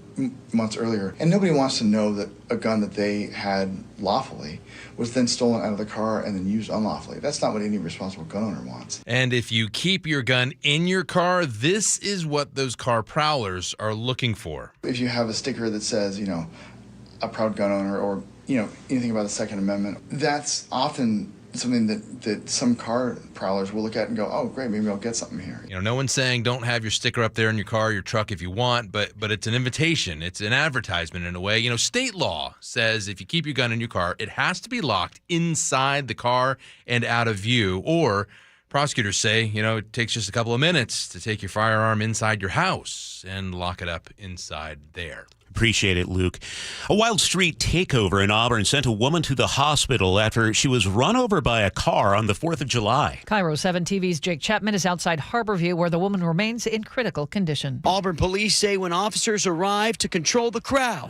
months earlier. And nobody wants to know that a gun that they had lawfully was then stolen out of the car and then used unlawfully. That's not what any responsible gun owner wants. And if you keep your gun in your car, this is what those car prowlers are looking for. If you have a sticker that says, a proud gun owner or, anything about the Second Amendment, that's often something that some car prowlers will look at and go, oh, great, maybe I'll get something here. No one's saying don't have your sticker up there in your car, your truck if you want, but it's an invitation. It's an advertisement in a way. State law says if you keep your gun in your car, it has to be locked inside the car and out of view. Or prosecutors say, it takes just a couple of minutes to take your firearm inside your house and lock it up inside there. Appreciate it, Luke. A Wild Street takeover in Auburn sent a woman to the hospital after she was run over by a car on the 4th of July. KIRO 7 TV's Jake Chapman is outside Harborview, where the woman remains in critical condition. Auburn police say when officers arrived to control the crowd,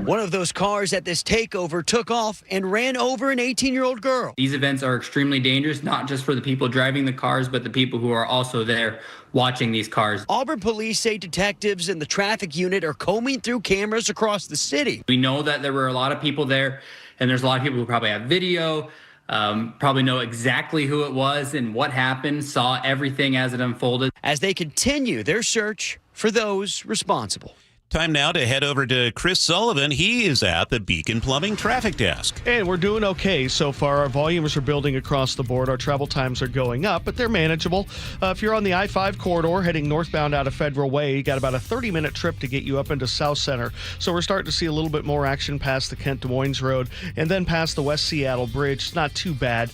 one of those cars at this takeover took off and ran over an 18-year-old girl. These events are extremely dangerous, not just for the people driving the cars, but the people who are also there watching these cars. Auburn police say detectives in the traffic unit are combing through cameras across the city. We know that there were a lot of people there, and there's a lot of people who probably have video, probably know exactly who it was and what happened, saw everything as it unfolded. As they continue their search for those responsible. Time now to head over to Chris Sullivan. He is at the Beacon Plumbing Traffic Desk. And we're doing okay so far. Our volumes are building across the board. Our travel times are going up, but they're manageable. If you're on the I-5 corridor heading northbound out of Federal Way, you got about a 30-minute trip to get you up into South Center. So we're starting to see a little bit more action past the Kent Des Moines Road and then past the West Seattle Bridge. It's not too bad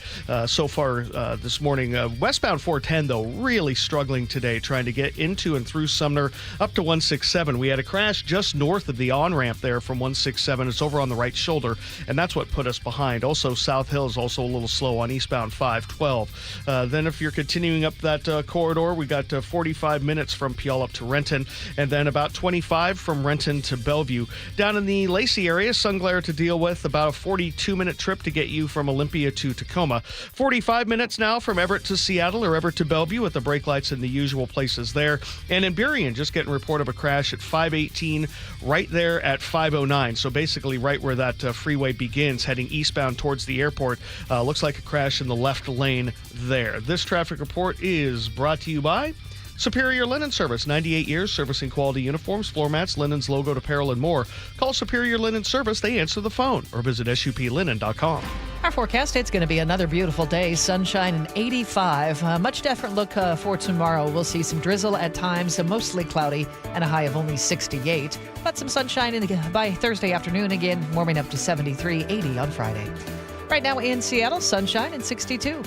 so far this morning. Westbound 410, though, really struggling today, trying to get into and through Sumner up to 167. We had a crash just north of the on-ramp there from 167. It's over on the right shoulder, and that's what put us behind. Also, South Hill is also a little slow on eastbound 512. Then if you're continuing up that corridor, we got 45 minutes from Puyallup to Renton, and then about 25 from Renton to Bellevue. Down in the Lacey area, sun glare to deal with, about a 42-minute trip to get you from Olympia to Tacoma. 45 minutes now from Everett to Seattle or Everett to Bellevue with the brake lights in the usual places there. And in Burien, just getting a report of a crash at 518 right there at 509. So basically right where that freeway begins, heading eastbound towards the airport. Looks like a crash in the left lane there. This traffic report is brought to you by Superior Linen Service, 98 years servicing quality uniforms, floor mats, linens, logoed apparel, and more. Call Superior Linen Service. They answer the phone or visit suplinen.com. Our forecast, it's going to be another beautiful day, sunshine and 85. Much different look for tomorrow. We'll see some drizzle at times, mostly cloudy, and a high of only 68. But some sunshine by Thursday afternoon, again, warming up to 73, 80 on Friday. Right now in Seattle, sunshine and 62.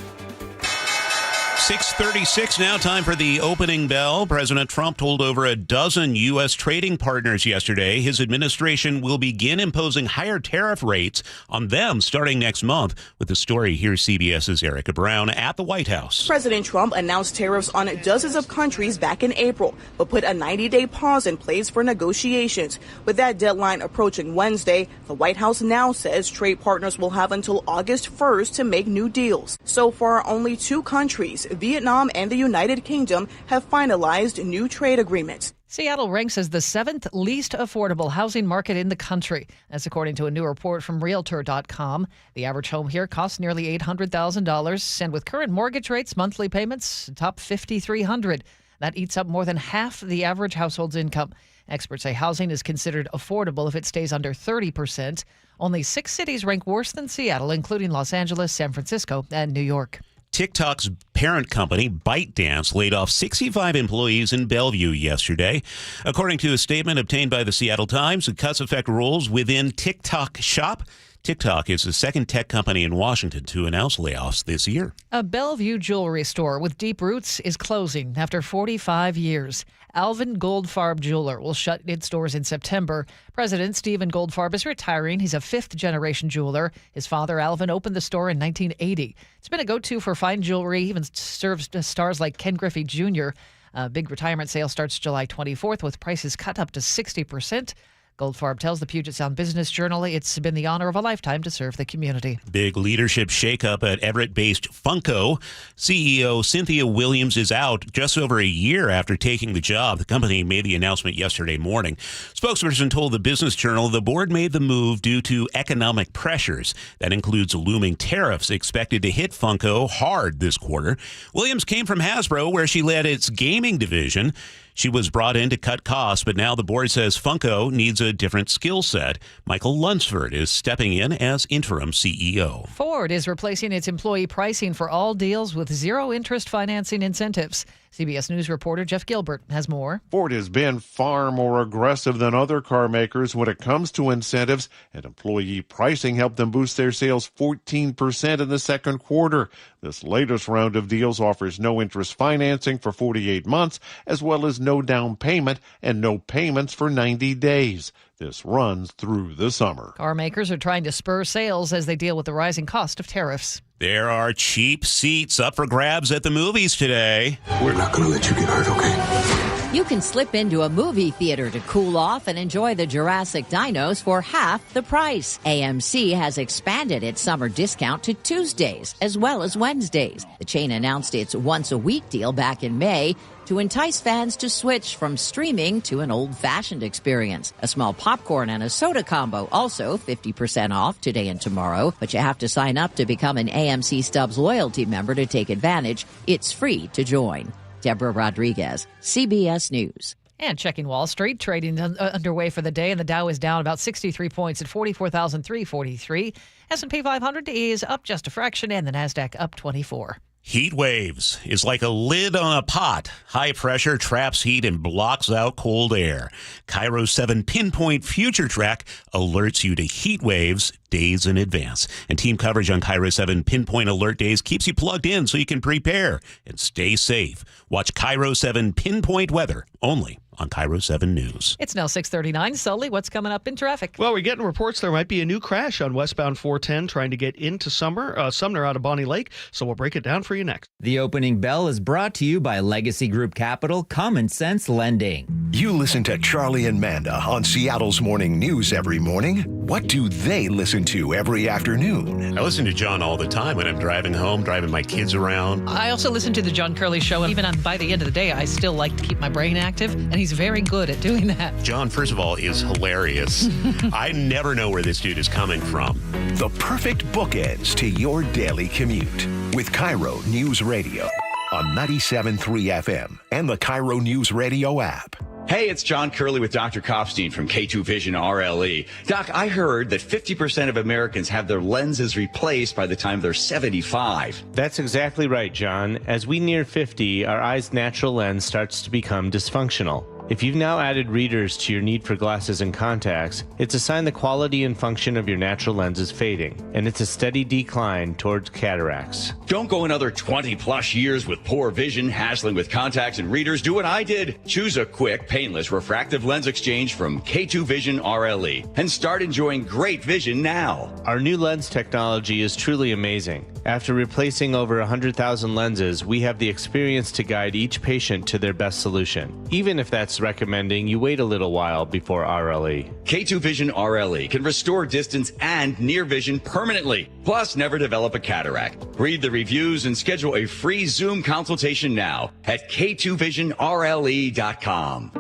6:36 now, time for the opening bell. President Trump told over a dozen U.S. trading partners yesterday his administration will begin imposing higher tariff rates on them starting next month. With the story, here's CBS's Erica Brown at the White House. President Trump announced tariffs on dozens of countries back in April, but put a 90-day pause in place for negotiations. With that deadline approaching Wednesday, the White House now says trade partners will have until August 1st to make new deals. So far, only two countries, Vietnam and the United Kingdom, have finalized new trade agreements. Seattle ranks as the 7th least affordable housing market in the country. That's according to a new report from Realtor.com. The average home here costs nearly $800,000, and with current mortgage rates, monthly payments top $5,300. That eats up more than half the average household's income. Experts say housing is considered affordable if it stays under 30%. Only 6 cities rank worse than Seattle, including Los Angeles, San Francisco, and New York. TikTok's parent company, ByteDance, laid off 65 employees in Bellevue yesterday. According to a statement obtained by the Seattle Times, the cuts affect roles within TikTok Shop. TikTok is the second tech company in Washington to announce layoffs this year. A Bellevue jewelry store with deep roots is closing after 45 years. Alvin Goldfarb Jeweler will shut its doors in September. President Stephen Goldfarb is retiring. He's a fifth-generation jeweler. His father, Alvin, opened the store in 1980. It's been a go-to for fine jewelry, even serves stars like Ken Griffey Jr. A big retirement sale starts July 24th with prices cut up to 60%. Goldfarb tells the Puget Sound Business Journal it's been the honor of a lifetime to serve the community. Big leadership shakeup at Everett-based Funko. CEO Cynthia Williams is out just over a year after taking the job. The company made the announcement yesterday morning. Spokesperson told the Business Journal the board made the move due to economic pressures. That includes looming tariffs expected to hit Funko hard this quarter. Williams came from Hasbro, where she led its gaming division. She was brought in to cut costs, but now the board says Funko needs a different skill set. Michael Lunsford is stepping in as interim CEO. Ford is replacing its employee pricing for all deals with zero-interest financing incentives. CBS News reporter Jeff Gilbert has more. Ford has been far more aggressive than other car makers when it comes to incentives, and employee pricing helped them boost their sales 14% in the second quarter. This latest round of deals offers no interest financing for 48 months, as well as no down payment and no payments for 90 days. This runs through the summer. Car makers are trying to spur sales as they deal with the rising cost of tariffs. There are cheap seats up for grabs at the movies today. We're not going to let you get hurt, okay? You can slip into a movie theater to cool off and enjoy the Jurassic dinos for half the price. AMC has expanded its summer discount to Tuesdays as well as Wednesdays. The chain announced its once-a-week deal back in May to entice fans to switch from streaming to an old-fashioned experience. A small popcorn and a soda combo, also 50% off today and tomorrow, but you have to sign up to become an AMC Stubs loyalty member to take advantage. It's free to join. Deborah Rodriguez, CBS News. And checking Wall Street, trading underway for the day, and the Dow is down about 63 points at 44,343. S&P 500 is up just a fraction, and the Nasdaq up 24. Heat waves is like a lid on a pot. High pressure traps heat and blocks out cold air. KIRO 7 Pinpoint Future Track alerts you to heat waves days in advance. And team coverage on KIRO 7 Pinpoint Alert Days keeps you plugged in so you can prepare and stay safe. Watch KIRO 7 Pinpoint Weather only on KIRO 7 News. It's now 6:39. Sully, what's coming up in traffic? Well, we're getting reports there might be a new crash on westbound 410 trying to get into Sumner out of Bonnie Lake, so we'll break it down for you next. The opening bell is brought to you by Legacy Group Capital Common Sense Lending. You listen to Charlie and Manda on Seattle's Morning News every morning. What do they listen to every afternoon? I listen to John all the time when I'm driving home, driving my kids around. I also listen to the John Curley Show, and even by the end of the day, I still like to keep my brain active, and he's very good at doing that. John, first of all, is hilarious. I never know where this dude is coming from. The perfect bookends to your daily commute with KIRO News Radio on 97.3 FM and the KIRO Newsradio app. Hey, it's John Curley with Dr. Kopstein from K2 Vision RLE. Doc, I heard that 50% of Americans have their lenses replaced by the time they're 75. That's exactly right, John. As we near 50, our eye's natural lens starts to become dysfunctional. If you've now added readers to your need for glasses and contacts, it's a sign the quality and function of your natural lens is fading, and it's a steady decline towards cataracts. Don't go another 20 plus years with poor vision, hassling with contacts and readers. Do what I did. Choose a quick, painless refractive lens exchange from K2 Vision RLE and start enjoying great vision now. Our new lens technology is truly amazing. After replacing over 100,000 lenses, we have the experience to guide each patient to their best solution, even if that's recommending you wait a little while before RLE. K2 Vision RLE can restore distance and near vision permanently, plus never develop a cataract. Read the reviews and schedule a free Zoom consultation now at k2visionrle.com.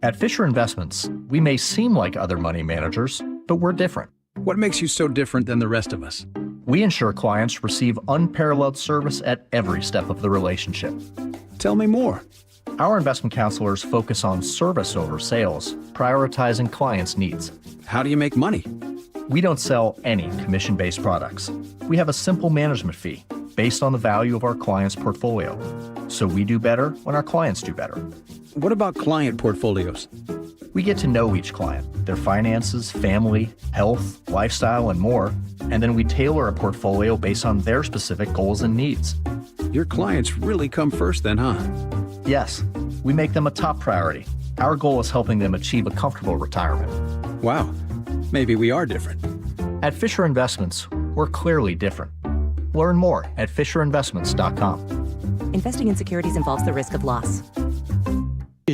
At Fisher Investments, we may seem like other money managers, but we're different. What makes you so different than the rest of us? We ensure clients receive unparalleled service at every step of the relationship. Tell me more. Our investment counselors focus on service over sales, prioritizing clients' needs. How do you make money? We don't sell any commission-based products. We have a simple management fee based on the value of our clients' portfolio. So we do better when our clients do better. What about client portfolios? We get to know each client, their finances, family, health, lifestyle, and more, and then we tailor a portfolio based on their specific goals and needs. Your clients really come first then, huh? Yes, we make them a top priority. Our goal is helping them achieve a comfortable retirement. Wow, maybe we are different. At Fisher Investments, we're clearly different. Learn more at FisherInvestments.com. Investing in securities involves the risk of loss.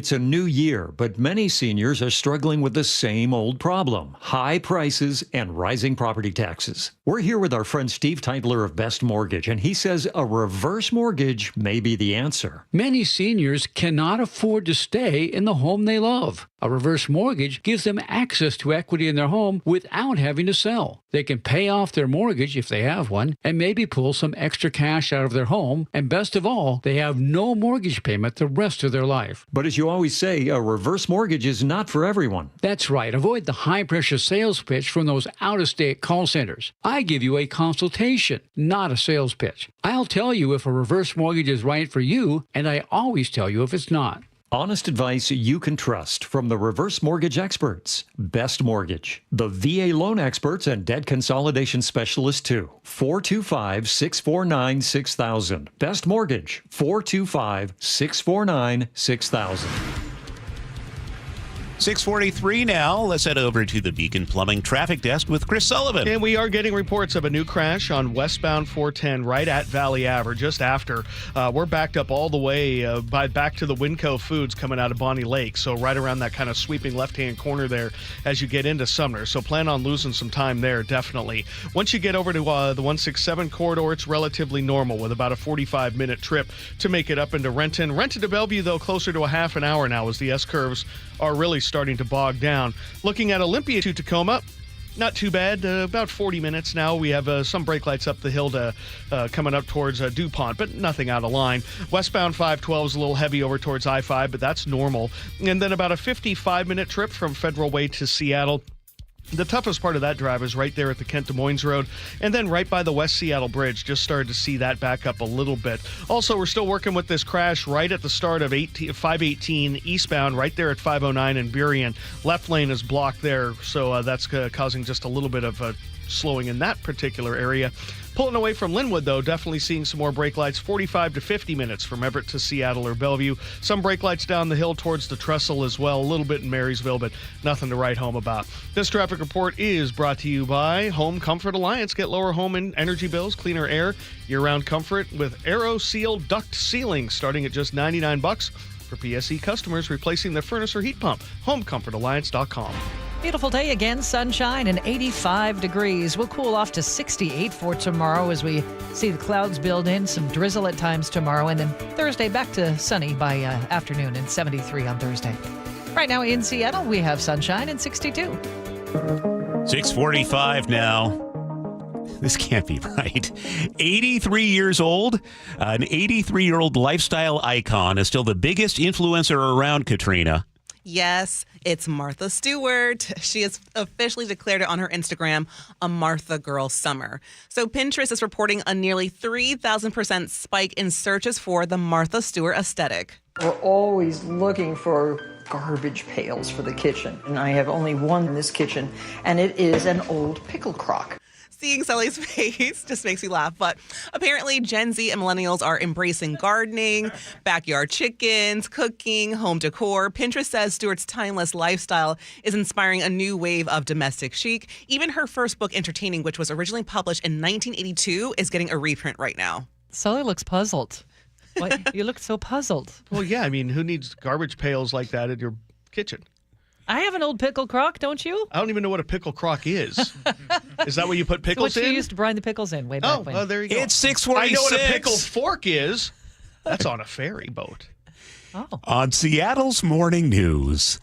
It's a new year, but many seniors are struggling with the same old problem: high prices and rising property taxes. We're here with our friend Steve Teitler of Best Mortgage, and he says a reverse mortgage may be the answer. Many seniors cannot afford to stay in the home they love. A reverse mortgage gives them access to equity in their home without having to sell. They can pay off their mortgage if they have one, and maybe pull some extra cash out of their home. And best of all, they have no mortgage payment the rest of their life. But as you always say, a reverse mortgage is not for everyone. That's right. Avoid the high-pressure sales pitch from those out-of-state call centers. I give you a consultation, not a sales pitch. I'll tell you if a reverse mortgage is right for you, and I always tell you if it's not. Honest advice you can trust from the reverse mortgage experts. Best Mortgage, the VA loan experts and debt consolidation specialists too. 425-649-6000. Best Mortgage, 425-649-6000. 6:43 now. Let's head over to the Beacon Plumbing Traffic Desk with Chris Sullivan. And we are getting reports of a new crash on westbound 410 right at Valley Ave, or just after. We're backed up all the way back to the Winco Foods coming out of Bonnie Lake. So right around that kind of sweeping left-hand corner there as you get into Sumner. So plan on losing some time there, definitely. Once you get over to the 167 corridor, it's relatively normal with about a 45-minute trip to make it up into Renton. Renton to Bellevue, though, closer to a half an hour now as the S-curves are really starting to bog down. Looking at Olympia to Tacoma, not too bad. About 40 minutes now. We have some brake lights up the hill to coming up towards DuPont, but nothing out of line. Westbound 512 is a little heavy over towards I-5, but that's normal. And then about a 55-minute trip from Federal Way to Seattle. The toughest part of that drive is right there at the Kent Des Moines Road, and then right by the West Seattle Bridge. Just started to see that back up a little bit. Also, we're still working with this crash right at the start of 518 eastbound, right there at 509 in Burien. Left lane is blocked there, so that's causing just a little bit of slowing in that particular area. Pulling away from Linwood, though, definitely seeing some more brake lights, 45 to 50 minutes from Everett to Seattle or Bellevue. Some brake lights down the hill towards the Trestle as well, a little bit in Marysville, but nothing to write home about. This traffic report is brought to you by Home Comfort Alliance. Get lower home and energy bills, cleaner air, year-round comfort with Aero Seal Duct Sealing, starting at just $99 for PSE customers replacing their furnace or heat pump. HomeComfortAlliance.com. Beautiful day again, sunshine and 85 degrees. We'll cool off to 68 for tomorrow as we see the clouds build in, some drizzle at times tomorrow, and then Thursday back to sunny by afternoon and 73 on Thursday. Right now in Seattle, we have sunshine and 62. 6:45 now. This can't be right. 83 years old, an 83-year-old lifestyle icon is still the biggest influencer around, Katrina. Yes, it's Martha Stewart. She has officially declared it on her Instagram a Martha Girl Summer. So Pinterest is reporting a nearly 3,000% spike in searches for the Martha Stewart aesthetic. We're always looking for garbage pails for the kitchen, and I have only one in this kitchen, and it is an old pickle crock. Seeing Sully's face just makes me laugh, but apparently Gen Z and millennials are embracing gardening, backyard chickens, cooking, home decor. Pinterest says Stewart's timeless lifestyle is inspiring a new wave of domestic chic. Even her first book, Entertaining, which was originally published in 1982, is getting a reprint right now. Sully looks puzzled. What? You look so puzzled. Well, yeah, I mean, who needs garbage pails like that in your kitchen? I have an old pickle crock, don't you? I don't even know what a pickle crock is. Is that what you put pickles in? What you used to brine the pickles in way back when. Oh, there you go. It's 6:46. I know what a pickle fork is. That's on a ferry boat. Oh. On Seattle's Morning News.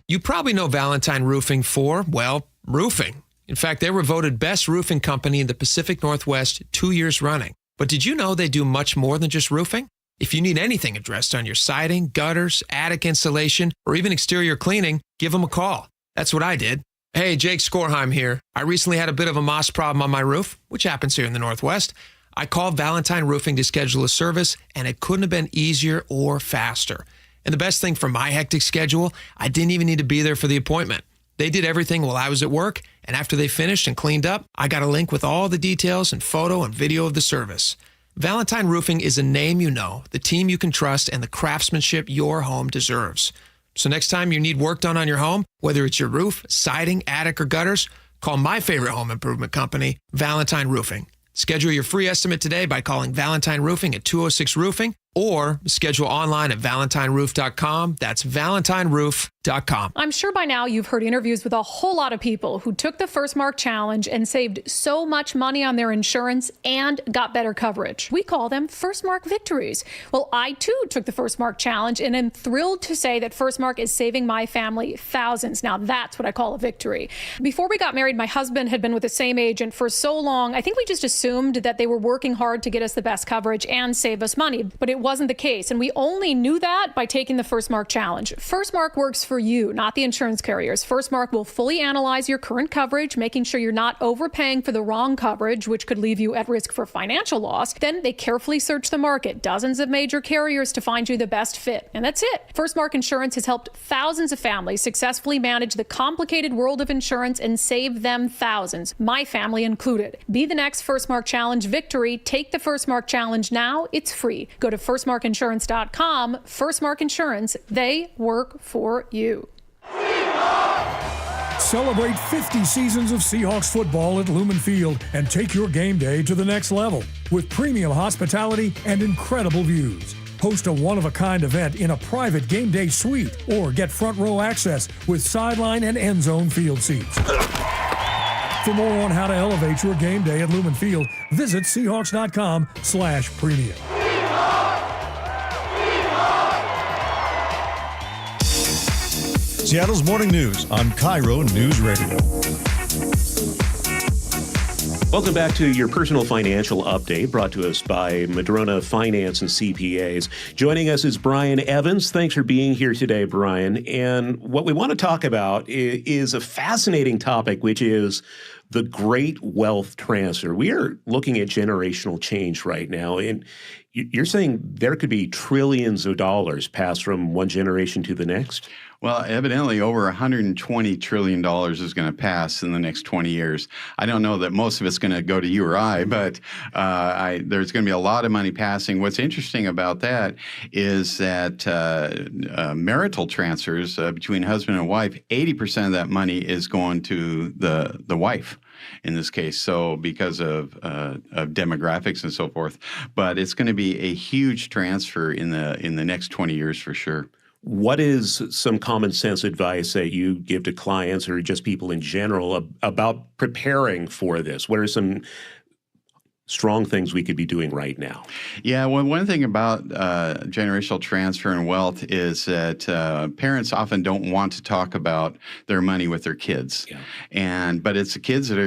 You probably know Valentine Roofing for, well, roofing. In fact, they were voted best roofing company in the Pacific Northwest 2 years running. But did you know they do much more than just roofing? If you need anything addressed on your siding, gutters, attic insulation, or even exterior cleaning, give them a call. That's what I did. Hey, Jake Skorheim here. I recently had a bit of a moss problem on my roof, which happens here in the Northwest. I called Valentine Roofing to schedule a service, and it couldn't have been easier or faster. And the best thing for my hectic schedule, I didn't even need to be there for the appointment. They did everything while I was at work, and after they finished and cleaned up, I got a link with all the details and photo and video of the service. Valentine Roofing is a name you know, the team you can trust, and the craftsmanship your home deserves. So next time you need work done on your home, whether it's your roof, siding, attic, or gutters, call my favorite home improvement company, Valentine Roofing. Schedule your free estimate today by calling Valentine Roofing at 206 Roofing Or schedule online at ValentineRoof.com. That's ValentineRoof.com. I'm sure by now you've heard interviews with a whole lot of people who took the First Mark Challenge and saved so much money on their insurance and got better coverage. We call them First Mark victories. Well, I too took the First Mark Challenge and am thrilled to say that First Mark is saving my family thousands. Now that's what I call a victory. Before we got married, my husband had been with the same agent for so long, I think we just assumed that they were working hard to get us the best coverage and save us money. But it wasn't the case, and we only knew that by taking the First Mark Challenge. First Mark works for you, not the insurance carriers. First Mark will fully analyze your current coverage, making sure you're not overpaying for the wrong coverage, which could leave you at risk for financial loss. Then they carefully search the market, dozens of major carriers to find you the best fit. And that's it. First Mark Insurance has helped thousands of families successfully manage the complicated world of insurance and save them thousands, my family included. Be the next First Mark Challenge victory. Take the First Mark Challenge now. It's free. Go to firstmarkinsurance.com. First Mark Insurance. They work for you. Celebrate 50 seasons of Seahawks football at Lumen Field and take your game day to the next level with premium hospitality and incredible views. Host a one-of-a-kind event in a private game day suite or get front row access with sideline and end zone field seats. For more on how to elevate your game day at Lumen Field, visit Seahawks.com/premium. Seattle's Morning News on KIRO Newsradio. Welcome back to your personal financial update brought to us by Madrona Finance and CPAs. Joining us is Brian Evans. Thanks for being here today, Brian. And what we want to talk about is a fascinating topic, which is the great wealth transfer. We are looking at generational change right now. And you're saying there could be trillions of dollars passed from one generation to the next? Well, evidently over $120 trillion is going to pass in the next 20 years. I don't know that most of it's going to go to you or I, but there's going to be a lot of money passing. What's interesting about that is that marital transfers between husband and wife, 80% of that money is going to the wife in this case. So because of demographics and so forth, but it's going to be a huge transfer in the next 20 years for sure. What is some common sense advice that you give to clients or just people in general about preparing for this? What are some strong things we could be doing right now? Yeah, well, one thing about generational transfer and wealth is that parents often don't want to talk about their money with their kids. Yeah. But it's the kids that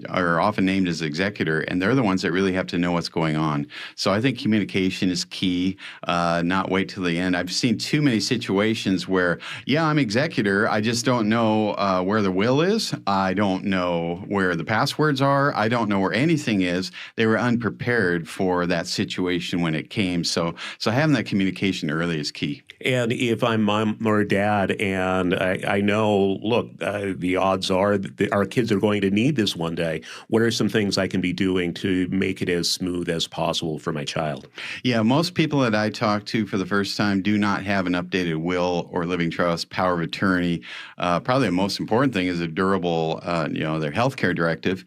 are often named as executor, and they're the ones that really have to know what's going on. So I think communication is key, not wait till the end. I've seen too many situations where, yeah, I'm executor, I just don't know where the will is. I don't know where the passwords are. I don't know where anything is. They were unprepared for that situation when it came. So having that communication early is key. And if I'm mom or dad and I know, look, the odds are that our kids are going to need this one day, what are some things I can be doing to make it as smooth as possible for my child? Yeah, most people that I talk to for the first time do not have an updated will or living trust, power of attorney. Probably the most important thing is a durable, their healthcare directive,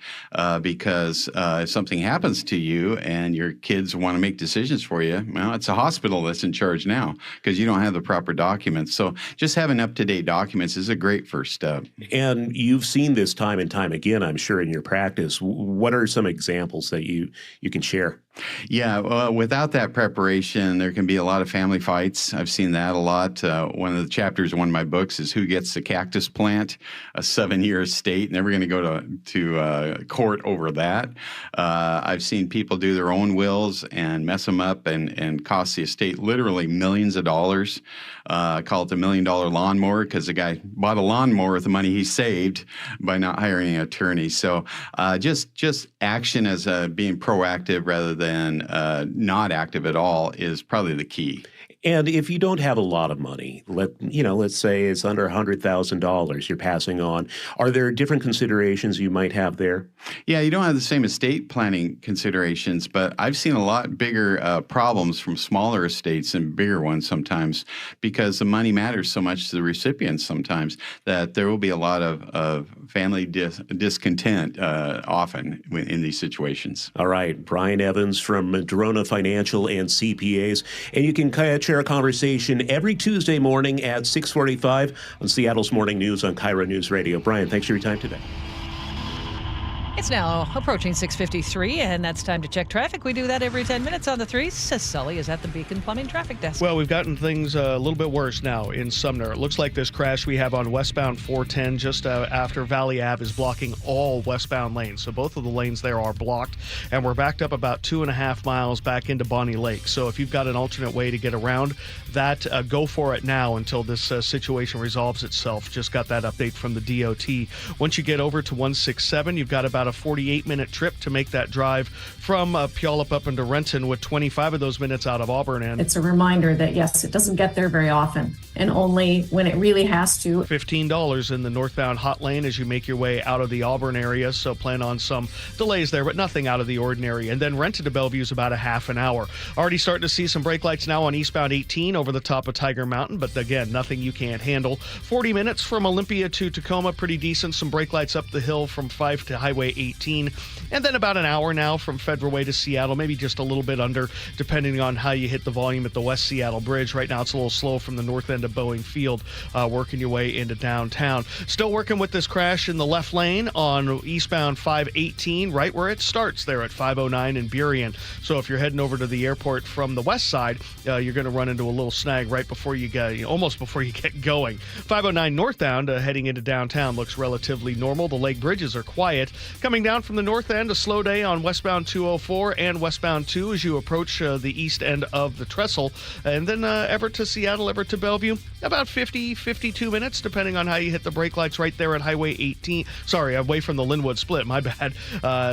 because if something happens to you and your kids want to make decisions for you, well, it's a hospital that's in charge now because you don't have the proper documents. So just having up-to-date documents is a great first step. And you've seen this time and time again, I'm sure, in your practice. What are some examples that you can share? Yeah, well, without that preparation, there can be a lot of family fights. I've seen that a lot. One of the chapters in one of my books is who gets the cactus plant, a 7-year estate. Never going to go to court over that. I've seen people do their own wills and mess them up and cost the estate literally millions of dollars. Call it the $1 million lawnmower because the guy bought a lawnmower with the money he saved by not hiring an attorney. So just action as being proactive rather than not active at all is probably the key. And if you don't have a lot of money, let's say it's under $100,000 you're passing on, are there different considerations you might have there? Yeah, you don't have the same estate planning considerations, but I've seen a lot bigger problems from smaller estates and bigger ones sometimes, because the money matters so much to the recipients sometimes that there will be a lot of family discontent often in these situations. All right, Brian Evans from Madrona Financial and CPAs, and you can share a conversation every Tuesday morning at 6:45 on Seattle's Morning News on KIRO News Radio. Brian, thanks for your time today. It's now approaching 6:53, and that's time to check traffic. We do that every 10 minutes on the 3s. Sully is at the Beacon Plumbing Traffic Desk. Well, we've gotten things a little bit worse now in Sumner. It looks like this crash we have on westbound 410 just after Valley Ave is blocking all westbound lanes. So both of the lanes there are blocked, and we're backed up about 2.5 miles back into Bonnie Lake. So if you've got an alternate way to get around that, go for it now until this situation resolves itself. Just got that update from the DOT. Once you get over to 167, you've got about a 48-minute trip to make that drive from Puyallup up into Renton, with 25 of those minutes out of Auburn. And it's a reminder that, yes, it doesn't get there very often, and only when it really has to. $15 in the northbound hot lane as you make your way out of the Auburn area, so plan on some delays there, but nothing out of the ordinary. And then Renton to Bellevue is about a half an hour. Already starting to see some brake lights now on eastbound 18 over the top of Tiger Mountain, but again, nothing you can't handle. 40 minutes from Olympia to Tacoma, pretty decent. Some brake lights up the hill from 5 to Highway 18. And then about an hour now from Federal Way to Seattle, maybe just a little bit under, depending on how you hit the volume at the West Seattle Bridge. Right now it's a little slow from the north end of Boeing Field, working your way into downtown. Still working with this crash in the left lane on eastbound 518, right where it starts there at 509 in Burien. So if you're heading over to the airport from the west side, you're going to run into a little snag right before you get, almost before you get going. 509 northbound, heading into downtown, looks relatively normal. The lake bridges are quiet. Coming down from the north end, a slow day on westbound 204 and westbound 2 as you approach the east end of the trestle. And then Everett to Seattle, Everett to Bellevue, about 52 minutes, depending on how you hit the brake lights right there at Highway 18. Sorry, away from the Linwood split, my bad.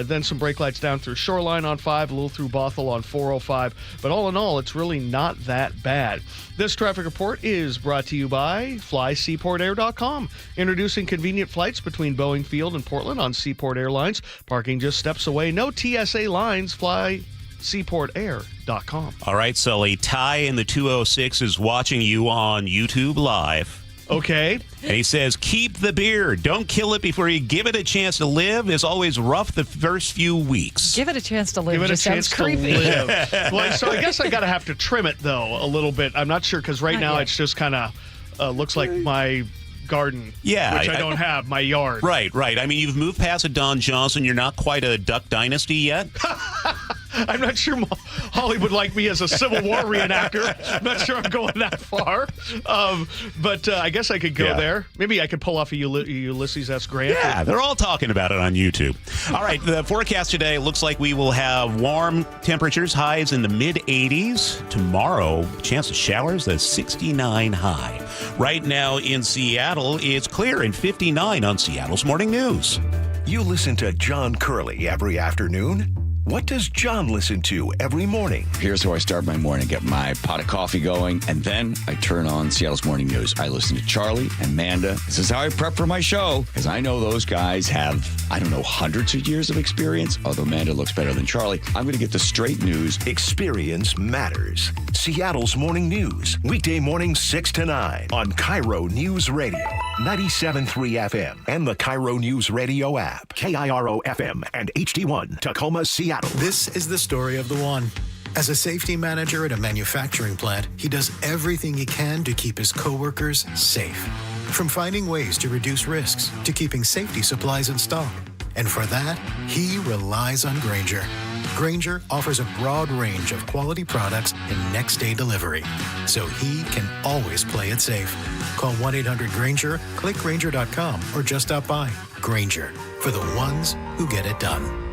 Then some brake lights down through Shoreline on 5, a little through Bothell on 405. But all in all, it's really not that bad. This traffic report is brought to you by FlySeaportAir.com. Introducing convenient flights between Boeing Field and Portland on Seaport Airlines. Parking just steps away. No TSA lines. FlySeaportAir.com. All right, Sully. Ty in the 206 is watching you on YouTube Live. Okay. And he says, keep the beard. Don't kill it before you give it a chance to live. It's always rough the first few weeks. Give it a chance to live. Give it just a chance sounds creepy. to live. Well, so I guess I got to have to trim it, though, a little bit. I'm not sure, because right now it's just kind of looks like my garden, which I don't have, my yard. Right. I mean, you've moved past a Don Johnson. You're not quite a Duck Dynasty yet. I'm not sure Holly would like me as a Civil War reenactor. I'm not sure I'm going that far. But I guess I could go there. Maybe I could pull off a Ulysses S. Grant. Yeah, they're all talking about it on YouTube. All right, the forecast today looks like we will have warm temperatures, highs in the mid-80s. Tomorrow, chance of showers, a 69 high. Right now in Seattle, it's clear and 59 on Seattle's Morning News. You listen to John Curley every afternoon? What does John listen to every morning? Here's how I start my morning. Get my pot of coffee going, and then I turn on Seattle's Morning News. I listen to Charlie and Manda. This is how I prep for my show, because I know those guys have, hundreds of years of experience, although Manda looks better than Charlie. I'm going to get the straight news. Experience matters. Seattle's Morning News, weekday mornings 6 to 9 on KIRO News Radio, 97.3 FM, and the KIRO News Radio app, KIRO FM and HD1, Tacoma, Seattle. This is the story of the one. As a safety manager at a manufacturing plant, he does everything he can to keep his coworkers safe. From finding ways to reduce risks to keeping safety supplies in stock. And for that, he relies on Grainger. Grainger offers a broad range of quality products and next-day delivery, so he can always play it safe. Call 1-800-GRAINGER, click Grainger.com, or just stop by. Grainger, for the ones who get it done.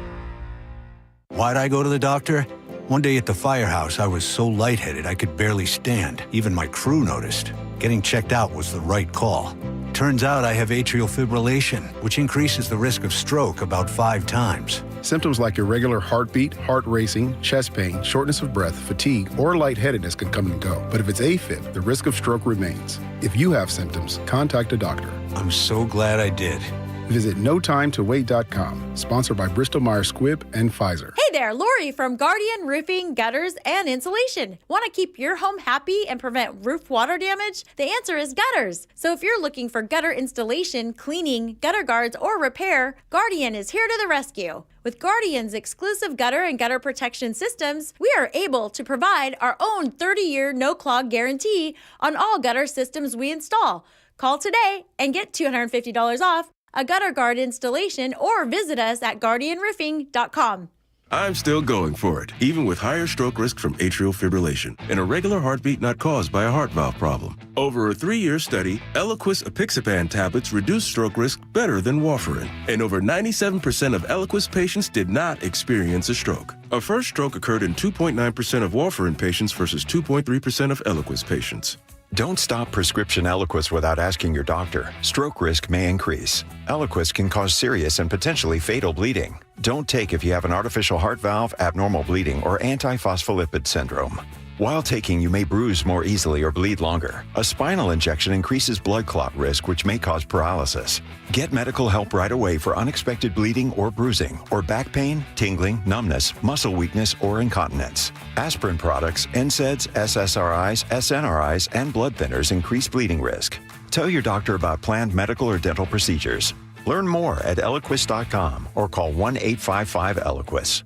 Why'd I go to the doctor? One day at the firehouse, I was so lightheaded I could barely stand. Even my crew noticed. Getting checked out was the right call. Turns out I have atrial fibrillation, which increases the risk of stroke about 5 times. Symptoms like irregular heartbeat, heart racing, chest pain, shortness of breath, fatigue, or lightheadedness can come and go. But if it's AFib, the risk of stroke remains. If you have symptoms, contact a doctor. I'm so glad I did. Visit notimetowait.com. Sponsored by Bristol-Myers Squibb and Pfizer. Hey there, Lori from Guardian Roofing, Gutters, and Insulation. Want to keep your home happy and prevent roof water damage? The answer is gutters. So if you're looking for gutter installation, cleaning, gutter guards, or repair, Guardian is here to the rescue. With Guardian's exclusive gutter and gutter protection systems, we are able to provide our own 30-year no-clog guarantee on all gutter systems we install. Call today and get $250 off a gutter guard installation, or visit us at guardianroofing.com. I'm still going for it, even with higher stroke risk from atrial fibrillation, an irregular heartbeat not caused by a heart valve problem. Over a 3-year study, Eliquis apixaban tablets reduced stroke risk better than warfarin, and over 97% of Eliquis patients did not experience a stroke. A first stroke occurred in 2.9% of warfarin patients versus 2.3% of Eliquis patients. Don't stop prescription Eliquis without asking your doctor. Stroke risk may increase. Eliquis can cause serious and potentially fatal bleeding. Don't take if you have an artificial heart valve, abnormal bleeding, or antiphospholipid syndrome. While taking, you may bruise more easily or bleed longer. A spinal injection increases blood clot risk, which may cause paralysis. Get medical help right away for unexpected bleeding or bruising, or back pain, tingling, numbness, muscle weakness, or incontinence. Aspirin products, NSAIDs, SSRIs, SNRIs, and blood thinners increase bleeding risk. Tell your doctor about planned medical or dental procedures. Learn more at Eliquis.com or call 1-855-ELIQUIS.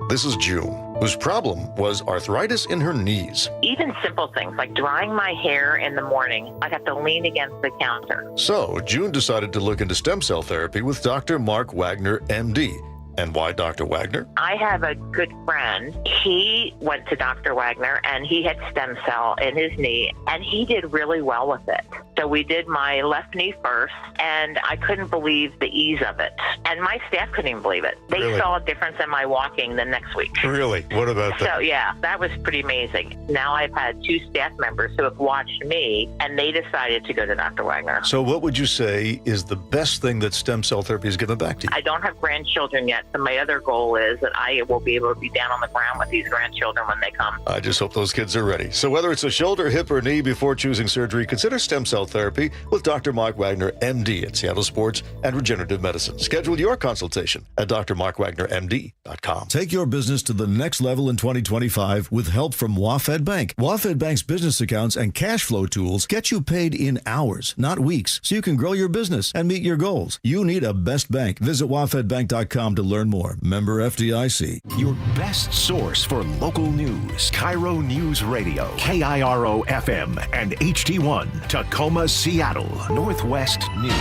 This is June, whose problem was arthritis in her knees. Even simple things like drying my hair in the morning, I have to lean against the counter. So June decided to look into stem cell therapy with Dr. Mark Wagner, MD. And why Dr. Wagner? I have a good friend. He went to Dr. Wagner and he had stem cell in his knee and he did really well with it. So we did my left knee first and I couldn't believe the ease of it. And my staff couldn't even believe it. They Really? saw a difference in my walking the next week. Really? What about that? So yeah, that was pretty amazing. Now I've had 2 staff members who have watched me and they decided to go to Dr. Wagner. So what would you say is the best thing that stem cell therapy has given back to you? I don't have grandchildren yet, so my other goal is that I will be able to be down on the ground with these grandchildren when they come. I just hope those kids are ready. So whether it's a shoulder, hip, or knee before choosing surgery, consider stem cell therapy with Dr. Mark Wagner, MD at Seattle Sports and Regenerative Medicine. Schedule your consultation at drmarkwagnermd.com. Take your business to the next level in 2025 with help from WaFd Bank. WaFd Bank's business accounts and cash flow tools get you paid in hours, not weeks, so you can grow your business and meet your goals. You need a best bank. Visit wafdbank.com to learn more. Member FDIC. Your best source for local news. KIRO News Radio. KIRO FM and HD1. Tacoma, Seattle. Northwest News.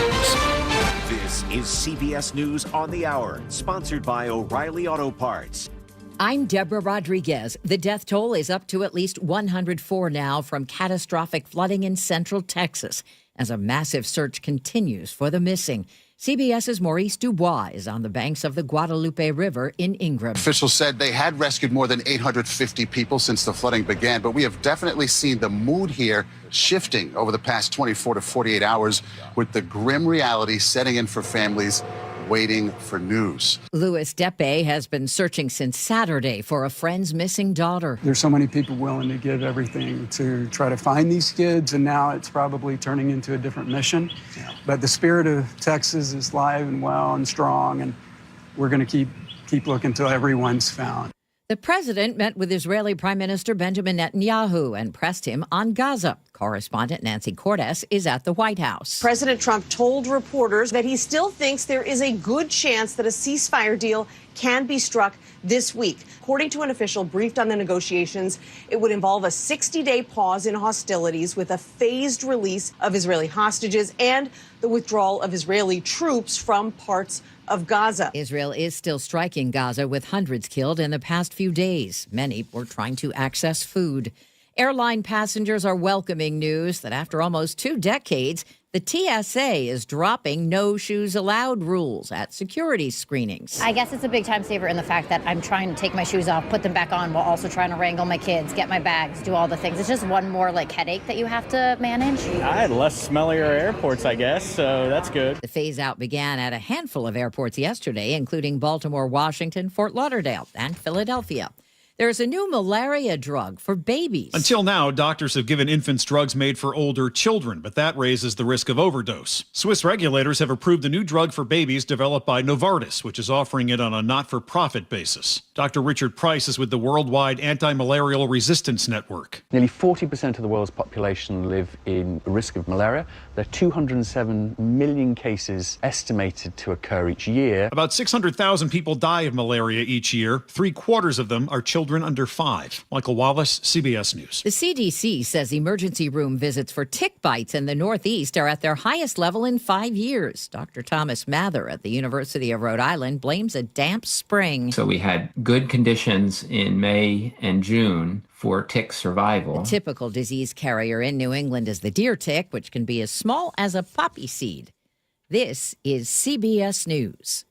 This is CBS News on the Hour, sponsored by O'Reilly Auto Parts. I'm Deborah Rodriguez. The death toll is up to at least 104 now from catastrophic flooding in central Texas as a massive search continues for the missing. CBS's Maurice Dubois is on the banks of the Guadalupe River in Ingram. Officials said they had rescued more than 850 people since the flooding began, but we have definitely seen the mood here shifting over the past 24 to 48 hours with the grim reality setting in for families waiting for news. Louis Depe has been searching since Saturday for a friend's missing daughter. There's so many people willing to give everything to try to find these kids, and now it's probably turning into a different mission. But the spirit of Texas is live and well and strong, and we're going to keep looking until everyone's found. The president met with Israeli Prime Minister Benjamin Netanyahu and pressed him on Gaza. Correspondent Nancy Cordes is at the White House. President Trump told reporters that he still thinks there is a good chance that a ceasefire deal can be struck this week. According to an official briefed on the negotiations, it would involve a 60-day pause in hostilities with a phased release of Israeli hostages and the withdrawal of Israeli troops from parts of Gaza. Israel is still striking Gaza with hundreds killed in the past few days. Many were trying to access food. Airline passengers are welcoming news that after almost 2 decades, the TSA is dropping no shoes allowed rules at security screenings. I guess it's a big time saver in the fact that I'm trying to take my shoes off, put them back on, while also trying to wrangle my kids, get my bags, do all the things. It's just one more headache that you have to manage. I had less smellier airports, I guess, so that's good. The phase out began at a handful of airports yesterday, including Baltimore, Washington, Fort Lauderdale, and Philadelphia. There's a new malaria drug for babies. Until now, doctors have given infants drugs made for older children, but that raises the risk of overdose. Swiss regulators have approved a new drug for babies developed by Novartis, which is offering it on a not-for-profit basis. Dr. Richard Price is with the Worldwide Anti-Malarial Resistance Network. Nearly 40% of the world's population live in risk of malaria. There are 207 million cases estimated to occur each year. About 600,000 people die of malaria each year. 3/4 of them are children under 5. Michael Wallace, CBS News. The CDC says emergency room visits for tick bites in the Northeast are at their highest level in 5 years. Dr. Thomas Mather at the University of Rhode Island blames a damp spring. So we had good conditions in May and June for tick survival. The typical disease carrier in New England is the deer tick, which can be as small as a poppy seed. This is CBS News.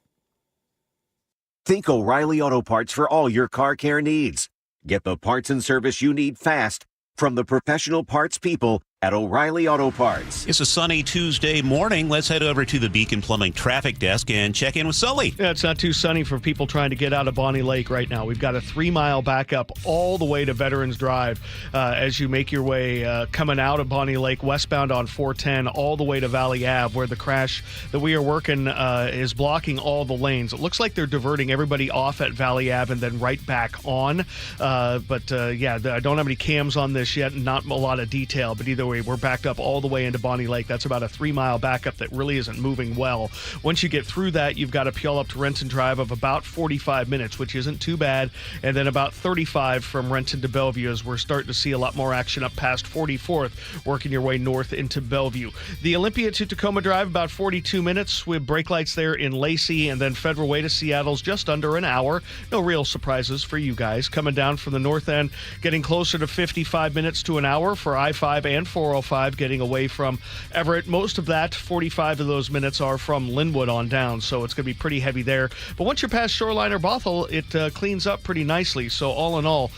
Think O'Reilly Auto Parts for all your car care needs. Get the parts and service you need fast from the professional parts people at O'Reilly Auto Parts. It's a sunny Tuesday morning. Let's head over to the Beacon Plumbing traffic desk and check in with Sully. Yeah, it's not too sunny for people trying to get out of Bonnie Lake right now. We've got a 3-mile backup all the way to Veterans Drive as you make your way coming out of Bonnie Lake westbound on 410 all the way to Valley Ave, where the crash that we are working is blocking all the lanes. It looks like they're diverting everybody off at Valley Ave and then right back on. I don't have any cams on this yet, not a lot of detail, but either way, we're backed up all the way into Bonnie Lake. That's about a 3-mile backup that really isn't moving well. Once you get through that, you've got a peel up to Renton Drive of about 45 minutes, which isn't too bad, and then about 35 from Renton to Bellevue as we're starting to see a lot more action up past 44th, working your way north into Bellevue. The Olympia to Tacoma Drive, about 42 minutes with brake lights there in Lacey, and then Federal Way to Seattle's just under an hour. No real surprises for you guys. Coming down from the north end, getting closer to 55 minutes to an hour for I-5 and 405, getting away from Everett. Most of that, 45 of those minutes, are from Linwood on down, so it's going to be pretty heavy there. But once you're past Shoreline or Bothell, it cleans up pretty nicely. So all in all,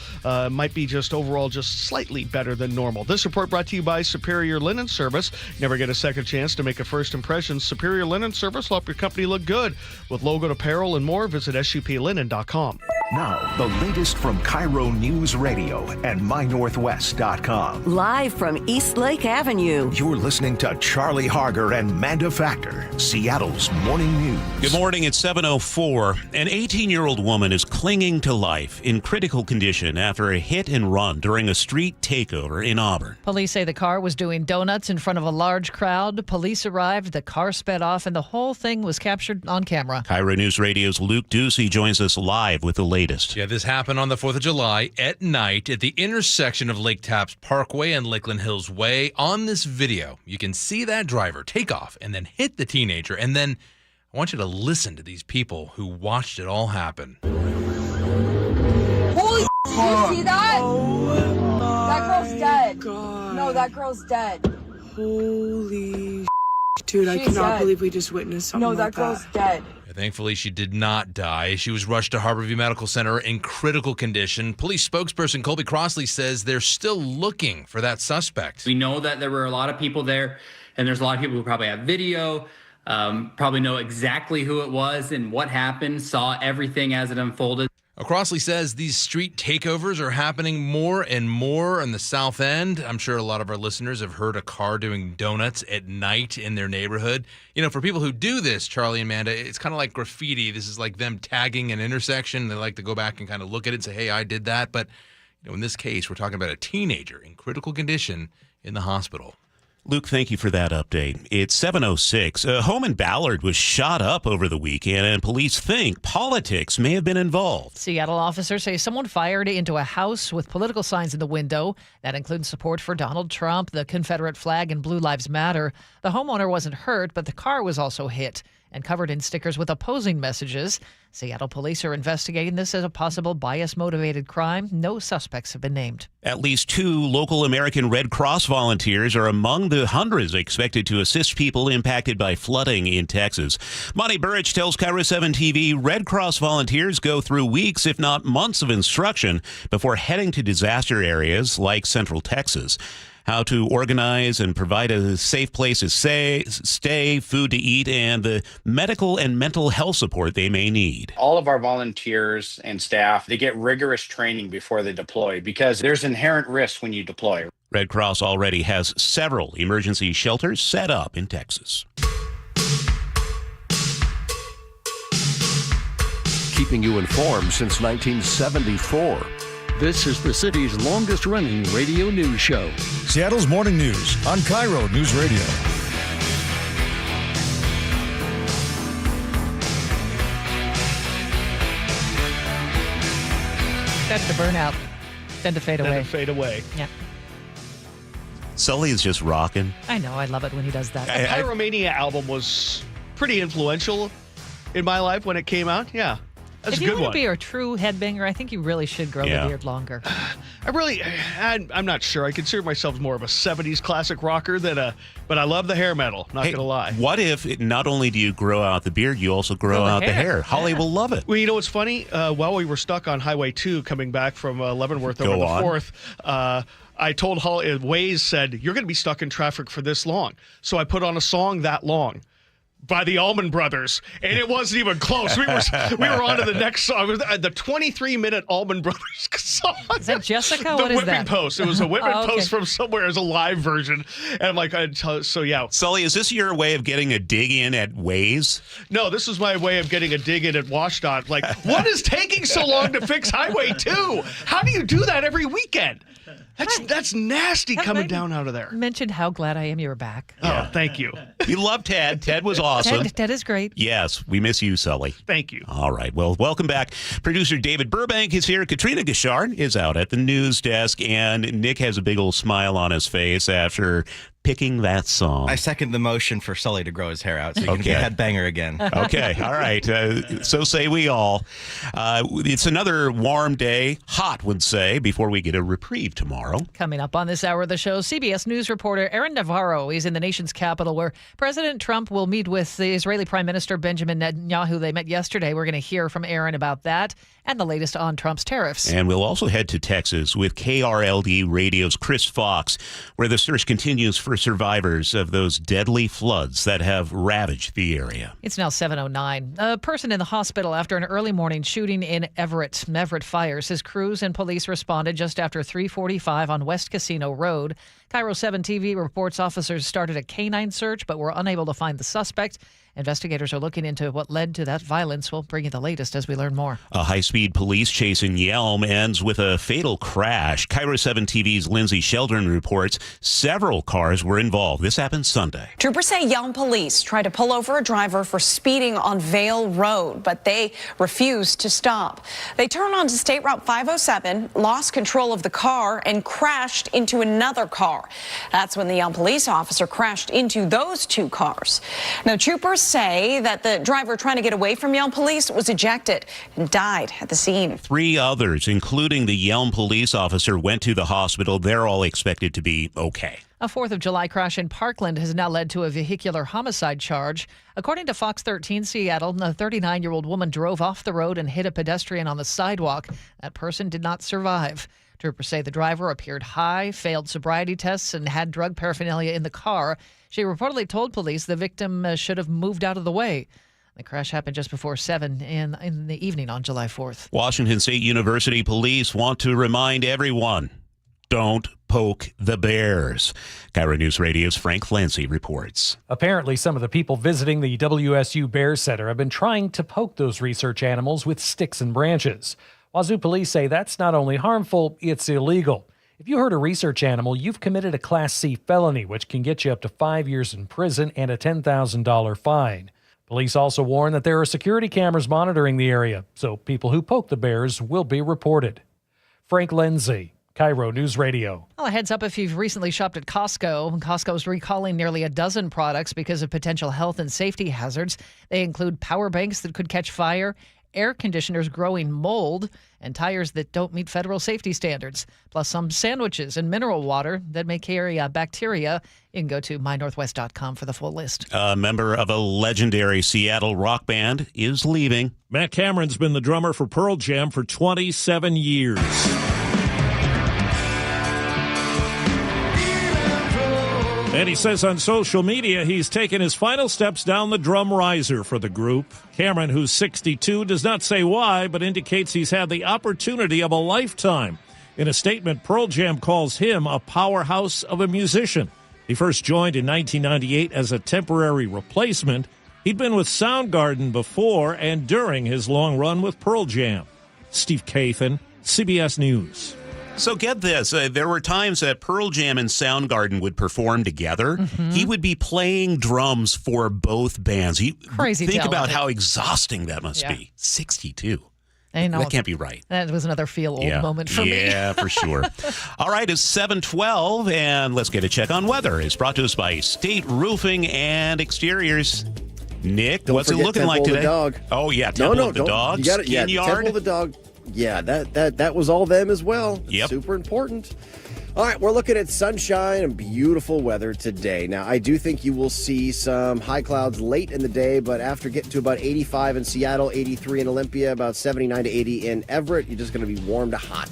might be just overall just slightly better than normal. This report brought to you by Superior Linen Service. Never get a second chance to make a first impression. Superior Linen Service will help your company look good. With logo apparel and more, visit suplinen.com. Now, the latest from KIRO Newsradio and MyNorthwest.com. Live from East Lake Avenue. You're listening to Charlie Harger and Manda Factor, Seattle's morning news. Good morning. It's 7:04. An 18-year-old woman is clinging to life in critical condition after a hit and run during a street takeover in Auburn. Police say the car was doing donuts in front of a large crowd. Police arrived, the car sped off, and the whole thing was captured on camera. KIRO News Radio's Luke Ducey joins us live with the latest. Yeah, this happened on the 4th of July at night at the intersection of Lake Tapps Parkway and Lakeland Hills Way. On this video, you can see that driver take off and then hit the teenager. And then I want you to listen to these people who watched it all happen. Holy did you see that? That girl's dead. No, that girl's dead. Holy dude, I cannot believe we just witnessed something like that. No, that girl's dead. Thankfully, she did not die. She was rushed to Harborview Medical Center in critical condition. Police spokesperson Colby Crossley says they're still looking for that suspect. We know that there were a lot of people there, and there's a lot of people who probably have video, probably know exactly who it was and what happened, saw everything as it unfolded. Crossley says these street takeovers are happening more and more in the South End. I'm sure a lot of our listeners have heard a car doing donuts at night in their neighborhood. You know, for people who do this, Charlie and Amanda, it's kind of like graffiti. This is like them tagging an intersection. They like to go back and kind of look at it and say, hey, I did that. But you know, in this case, we're talking about a teenager in critical condition in the hospital. Luke, thank you for that update. It's 7:06. A home in Ballard was shot up over the weekend, and police think politics may have been involved. Seattle officers say someone fired into a house with political signs in the window. That includes support for Donald Trump, the Confederate flag, and Blue Lives Matter. The homeowner wasn't hurt, but the car was also hit. and covered in stickers with opposing messages. Seattle police are investigating this as a possible bias-motivated crime. No suspects have been named. At least 2 local American Red Cross volunteers are among the hundreds expected to assist people impacted by flooding in Texas. Monty Burrich tells KIRO 7 TV Red Cross volunteers go through weeks, if not months, of instruction before heading to disaster areas like Central Texas. How to organize and provide a safe place to stay, food to eat, and the medical and mental health support they may need. All of our volunteers and staff, they get rigorous training before they deploy because there's inherent risk when you deploy. Red Cross already has several emergency shelters set up in Texas. Keeping you informed since 1974. This is the city's longest-running radio news show. Seattle's Morning News on KIRO News Radio. Tend to burn out. Tend to fade away. Yeah. Sully is just rocking. I know. I love it when he does that. The Pyromania album was pretty influential in my life when it came out. Yeah. That's if a you good want one. to be a true headbanger, I think you really should grow the beard longer. I'm not sure. I consider myself more of a 70s classic rocker but I love the hair metal, not going to lie. What if not only do you grow out the beard, you also grow out the hair? Holly will love it. Well, you know what's funny? While we were stuck on Highway 2 coming back from Leavenworth over the 4th, I told Holly, Waze said, you're going to be stuck in traffic for this long. So I put on a song that long by the Allman Brothers, and it wasn't even close. We were on to the next song. It was the 23-minute Allman Brothers song. Is that Jessica? The What is Whipping that? Post. It was a Whipping Post from somewhere as a live version. And I'm like, so yeah. Sully, is this your way of getting a dig in at Waze? No, this is my way of getting a dig in at WashDOT. Like, what is taking so long to fix Highway 2? How do you do that every weekend? That's nasty coming down out of there. Mentioned how glad I am you were back. Oh, thank you. You love Ted. Ted was awesome. Ted is great. Yes, we miss you, Sully. Thank you. All right. Well, welcome back. Producer David Burbank is here. Katrina Gashard is out at the news desk, and Nick has a big old smile on his face after picking that song. I second the motion for Sully to grow his hair out so he can be a headbanger again. Okay. All right. So say we all. It's another warm day, hot would say, before we get a reprieve tomorrow. Coming up on this hour of the show, CBS News reporter Aaron Navarro is in the nation's capital where President Trump will meet with the Israeli Prime Minister Benjamin Netanyahu. They met yesterday. We're going to hear from Aaron about that and the latest on Trump's tariffs. And we'll also head to Texas with KRLD Radio's Chris Fox, where the search continues for survivors of those deadly floods that have ravaged the area. It's now 7:09. A person in the hospital after an early morning shooting in Everett. Everett Fire says crews and police responded just after 3:45 on West Casino Road. KIRO 7 TV reports officers started a canine search but were unable to find the suspect. Investigators are looking into what led to that violence. We'll bring you the latest as we learn more. A high-speed police chase in Yelm ends with a fatal crash. KIRO 7 TV's Lindsay Sheldon reports several cars were involved. This happened Sunday. Troopers say Yelm police tried to pull over a driver for speeding on Vale Road, but they refused to stop. They turned onto State Route 507, lost control of the car, and crashed into another car. That's when the Yelm police officer crashed into those two cars. Now, troopers say that the driver trying to get away from Yelm police was ejected and died at the scene. 3 others, including the Yelm police officer, went to the hospital. They're all expected to be okay. A 4th of July crash in Parkland has now led to a vehicular homicide charge. According to Fox 13 Seattle, a 39-year-old woman drove off the road and hit a pedestrian on the sidewalk. That person did not survive. Troopers say the driver appeared high, failed sobriety tests, and had drug paraphernalia in the car. She reportedly told police the victim should have moved out of the way. The crash happened just before 7 in the evening on July 4th. Washington State University police want to remind everyone, don't poke the bears. KIRO News Radio's Frank Lancy reports. Apparently, some of the people visiting the WSU Bear Center have been trying to poke those research animals with sticks and branches. Wazoo police say that's not only harmful, it's illegal. If you hurt a research animal, you've committed a Class C felony, which can get you up to 5 years in prison and a $10,000 fine. Police also warn that there are security cameras monitoring the area, so people who poke the bears will be reported. Frank Lindsay, KIRO News Radio. Well, a heads up if you've recently shopped at Costco. Costco's recalling nearly a dozen products because of potential health and safety hazards. They include power banks that could catch fire, air conditioners growing mold, and tires that don't meet federal safety standards, plus some sandwiches and mineral water that may carry bacteria. You can go to mynorthwest.com for the full list. A member of a legendary Seattle rock band is leaving. Matt Cameron's been the drummer for Pearl Jam for 27 years. And he says on social media he's taken his final steps down the drum riser for the group. Cameron, who's 62, does not say why, but indicates he's had the opportunity of a lifetime. In a statement, Pearl Jam calls him a powerhouse of a musician. He first joined in 1998 as a temporary replacement. He'd been with Soundgarden before and during his long run with Pearl Jam. Steve Kathan, CBS News. So get this, there were times that Pearl Jam and Soundgarden would perform together. Mm-hmm. He would be playing drums for both bands. Crazy Think about talented. how exhausting that must be. 62. That can't be right. That was another feel-old moment for me. Yeah, for sure. All right, it's 7:12, and let's get a check on weather. It's brought to us by State Roofing and Exteriors. Nick, what's it looking like today? Dog. Oh, yeah, Temple of the Dog. You got it. Skin Yard. Temple of the Dog. Yeah, that was all them as well. Yep. Super important. All right, we're looking at sunshine and beautiful weather today. Now, I do think you will see some high clouds late in the day, but after getting to about 85 in Seattle, 83 in Olympia, about 79 to 80 in Everett, you're just going to be warm to hot.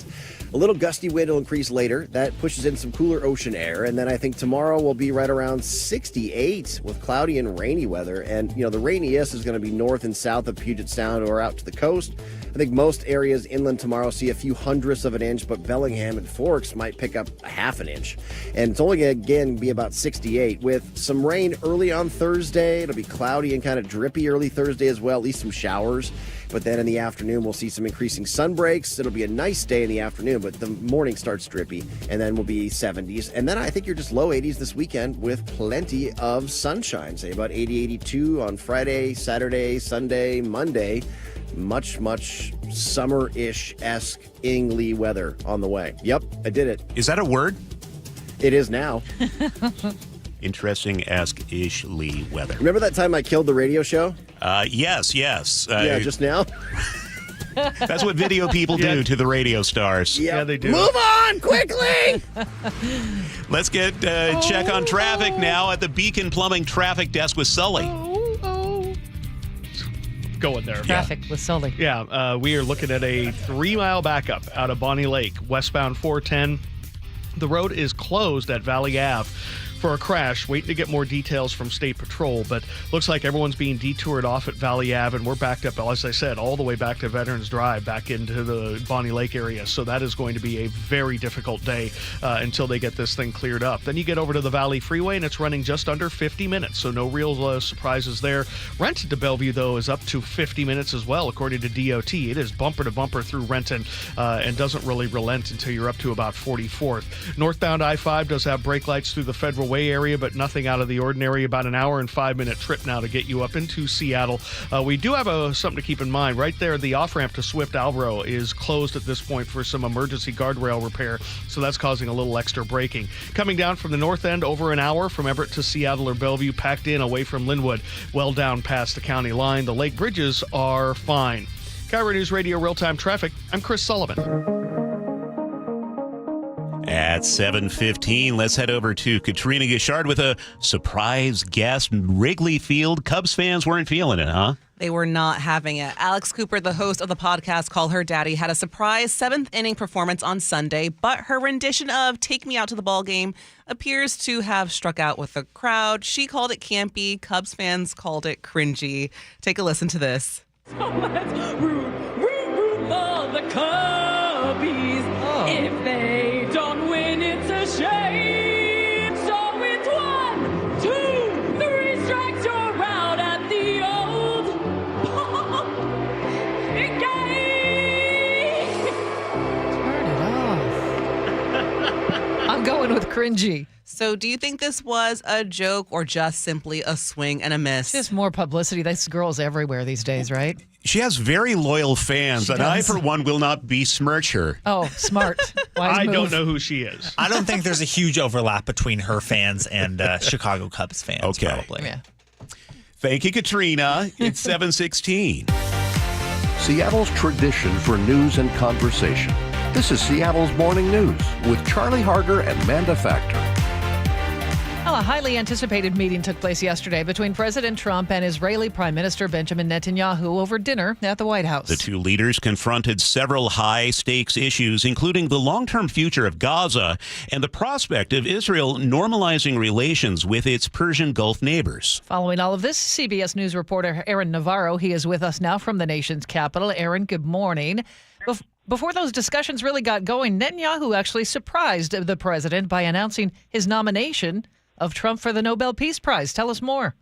A little gusty wind will increase later. That pushes in some cooler ocean air. And then I think tomorrow will be right around 68 with cloudy and rainy weather. And, the rainiest is going to be north and south of Puget Sound or out to the coast. I think most areas inland tomorrow see a few hundredths of an inch, but Bellingham and Forks might pick up a half an inch. And it's only going to, again, be about 68 with some rain early on Thursday. It'll be cloudy and kind of drippy early Thursday as well, at least some showers. But then in the afternoon, we'll see some increasing sun breaks. It'll be a nice day in the afternoon, but the morning starts drippy, and then we'll be 70s. And then I think you're just low 80s this weekend with plenty of sunshine, say about 80, 82 on Friday, Saturday, Sunday, Monday. Much summer-ish-esque Ingly weather on the way. Yep, I did it. Is that a word? It is now. Interesting-esque-ish-ly weather. Remember that time I killed the radio show? Yes. Yeah, just now? That's what video people do to the radio stars. Yep. Yeah, they do. Move on quickly! Let's get check on traffic now at the Beacon Plumbing Traffic Desk with Sully. Going there. Traffic with Sully. Yeah, we are looking at a 3-mile backup out of Bonnie Lake, westbound 410. The road is closed at Valley Ave for a crash. Waiting to get more details from State Patrol, but looks like everyone's being detoured off at Valley Ave, and we're backed up, as I said, all the way back to Veterans Drive, back into the Bonnie Lake area. So that is going to be a very difficult day until they get this thing cleared up. Then you get over to the Valley Freeway, and it's running just under 50 minutes, so no real surprises there. Renton to Bellevue, though, is up to 50 minutes as well, according to DOT. It is bumper to bumper through Renton and doesn't really relent until you're up to about 44th. Northbound I-5 does have brake lights through the Federal Way area, but nothing out of the ordinary. About an hour and 5-minute trip now to get you up into Seattle. We do have something to keep in mind. Right there, the off-ramp to Swift Alvaro is closed at this point for some emergency guardrail repair, so that's causing a little extra braking. Coming down from the north end, over an hour from Everett to Seattle or Bellevue, packed in away from Linwood, well down past the county line. The lake bridges are fine. KIRO News Radio Real-Time Traffic, I'm Chris Sullivan. At 7:15, let's head over to Katrina Gishard with a surprise guest. Wrigley Field Cubs fans weren't feeling it, huh? They were not having it. Alex Cooper, the host of the podcast Call Her Daddy, had a surprise 7th-inning performance on Sunday, but her rendition of Take Me Out to the Ball Game appears to have struck out with the crowd. She called it campy. Cubs fans called it cringy. Take a listen to this. So let's root for the Cubbies. Oh. If they don't win, it's a shame. So it's 1, 2, 3 strikes, you're out at the old game. Turn it off. I'm going with cringy. So do you think this was a joke or just simply a swing and a miss? Just more publicity. This girl's everywhere these days, right? She has very loyal fans, and I, for one, will not besmirch her. Oh, smart. I don't know who she is. I don't think there's a huge overlap between her fans and Chicago Cubs fans, probably. Yeah. Thank you, Katrina. It's 7:16. Seattle's tradition for news and conversation. This is Seattle's Morning News with Charlie Harger and Manda Factor. Well, a highly anticipated meeting took place yesterday between President Trump and Israeli Prime Minister Benjamin Netanyahu over dinner at the White House. The two leaders confronted several high-stakes issues, including the long-term future of Gaza and the prospect of Israel normalizing relations with its Persian Gulf neighbors. Following all of this, CBS News reporter Aaron Navarro, he is with us now from the nation's capital. Aaron, good morning. Before those discussions really got going, Netanyahu actually surprised the president by announcing his nomination of Trump for the Nobel Peace Prize. Tell us more.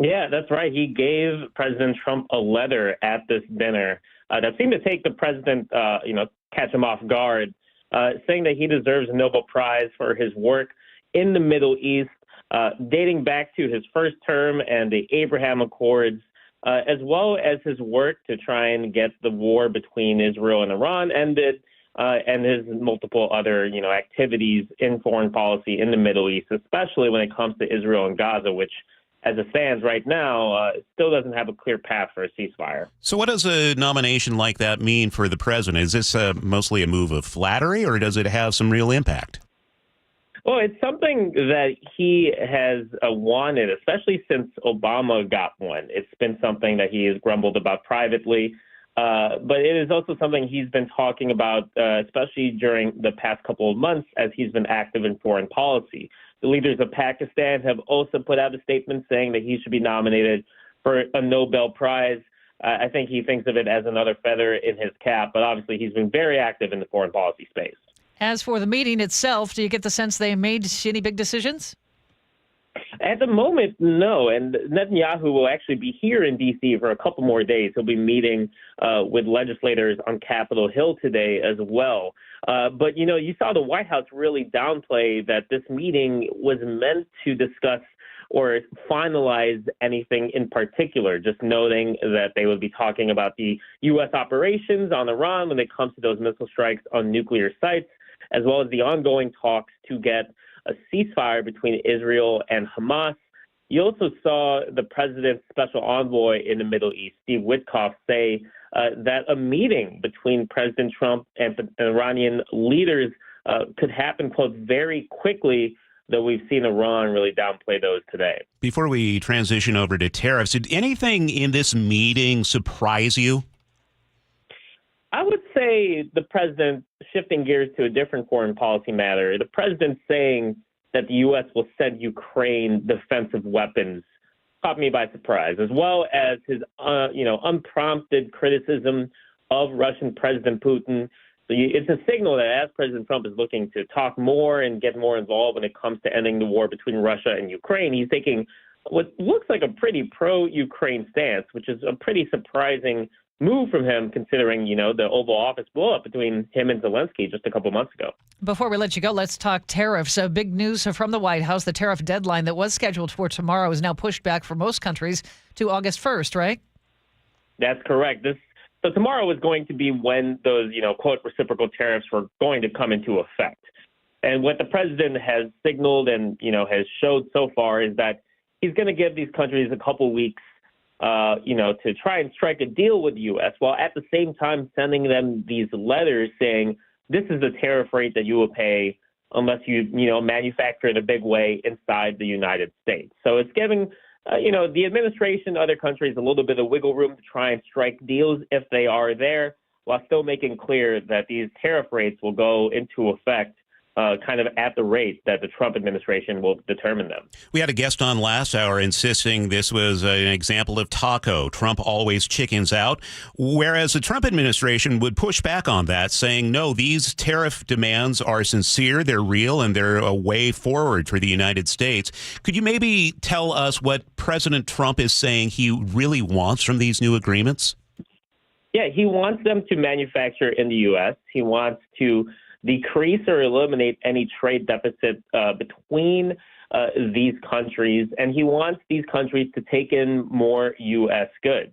Yeah, that's right. He gave President Trump a letter at this dinner that seemed to take the president, catch him off guard, saying that he deserves a Nobel Prize for his work in the Middle East, dating back to his first term and the Abraham Accords, as well as his work to try and get the war between Israel and Iran ended, and his multiple other, activities in foreign policy in the Middle East, especially when it comes to Israel and Gaza, which, as it stands right now, still doesn't have a clear path for a ceasefire. So what does a nomination like that mean for the president? Is this mostly a move of flattery, or does it have some real impact? Well, it's something that he has wanted, especially since Obama got one. It's been something that he has grumbled about privately. But it is also something he's been talking about, especially during the past couple of months as he's been active in foreign policy. The leaders of Pakistan have also put out a statement saying that he should be nominated for a Nobel Prize. I think he thinks of it as another feather in his cap, but obviously he's been very active in the foreign policy space. As for the meeting itself, do you get the sense they made any big decisions? At the moment, no. And Netanyahu will actually be here in D.C. for a couple more days. He'll be meeting with legislators on Capitol Hill today as well. But, you saw the White House really downplay that this meeting was meant to discuss or finalize anything in particular, just noting that they would be talking about the U.S. operations on Iran when it comes to those missile strikes on nuclear sites, as well as the ongoing talks to get a ceasefire between Israel and Hamas. You also saw the president's special envoy in the Middle East, Steve Witkoff, say that a meeting between President Trump and Iranian leaders could happen, quote, very quickly, though we've seen Iran really downplay those today. Before we transition over to tariffs, did anything in this meeting surprise you? I would say the president, shifting gears to a different foreign policy matter, the president saying that the U.S. will send Ukraine defensive weapons caught me by surprise, as well as his, unprompted criticism of Russian President Putin. So it's a signal that as President Trump is looking to talk more and get more involved when it comes to ending the war between Russia and Ukraine, he's taking what looks like a pretty pro-Ukraine stance, which is a pretty surprising move from him, considering, the Oval Office blow-up between him and Zelensky just a couple months ago. Before we let you go, let's talk tariffs. Big news from the White House. The tariff deadline that was scheduled for tomorrow is now pushed back for most countries to August 1st, right? That's correct. So tomorrow is going to be when those, quote, reciprocal tariffs were going to come into effect. And what the president has signaled and, has showed so far is that he's going to give these countries a couple weeks to try and strike a deal with the U.S., while at the same time sending them these letters saying this is the tariff rate that you will pay unless you manufacture in a big way inside the United States. So it's giving, the administration, other countries a little bit of wiggle room to try and strike deals if they are there, while still making clear that these tariff rates will go into effect kind of at the rate that the Trump administration will determine them. We had a guest on last hour insisting this was an example of taco. Trump always chickens out, whereas the Trump administration would push back on that, saying, no, these tariff demands are sincere, they're real, and they're a way forward for the United States. Could you maybe tell us what President Trump is saying he really wants from these new agreements? Yeah, he wants them to manufacture in the U.S. He wants to decrease or eliminate any trade deficit between these countries, and he wants these countries to take in more U.S. goods.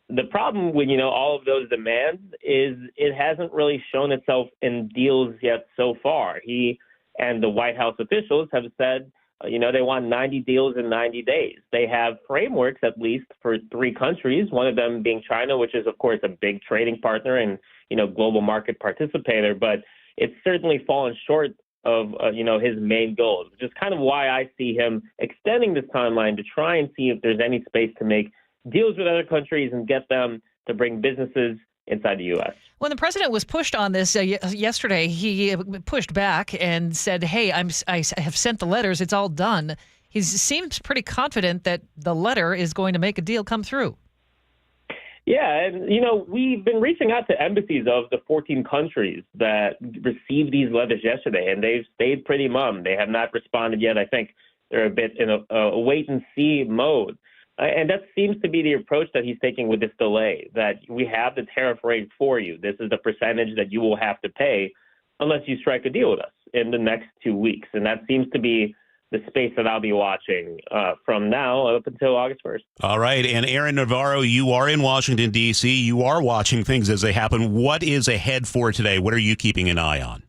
The problem with, all of those demands is it hasn't really shown itself in deals yet so far. He and the White House officials have said, they want 90 deals in 90 days. They have frameworks, at least, for 3 countries, one of them being China, which is, of course, a big trading partner and, global market participator. But it's certainly fallen short of, his main goals, which is kind of why I see him extending this timeline to try and see if there's any space to make deals with other countries and get them to bring businesses inside the U.S. When the president was pushed on this yesterday, he pushed back and said, hey, I have sent the letters. It's all done. He seems pretty confident that the letter is going to make a deal come through. Yeah, and, we've been reaching out to embassies of the 14 countries that received these letters yesterday, and they've stayed pretty mum. They have not responded yet. I think they're a bit in a wait-and-see mode. And that seems to be the approach that he's taking with this delay, that we have the tariff rate for you. This is the percentage that you will have to pay unless you strike a deal with us in the next 2 weeks. And that seems to be the space that I'll be watching from now up until August 1st. All right. And Aaron Navarro, you are in Washington, D.C. You are watching things as they happen. What is ahead for today? What are you keeping an eye on?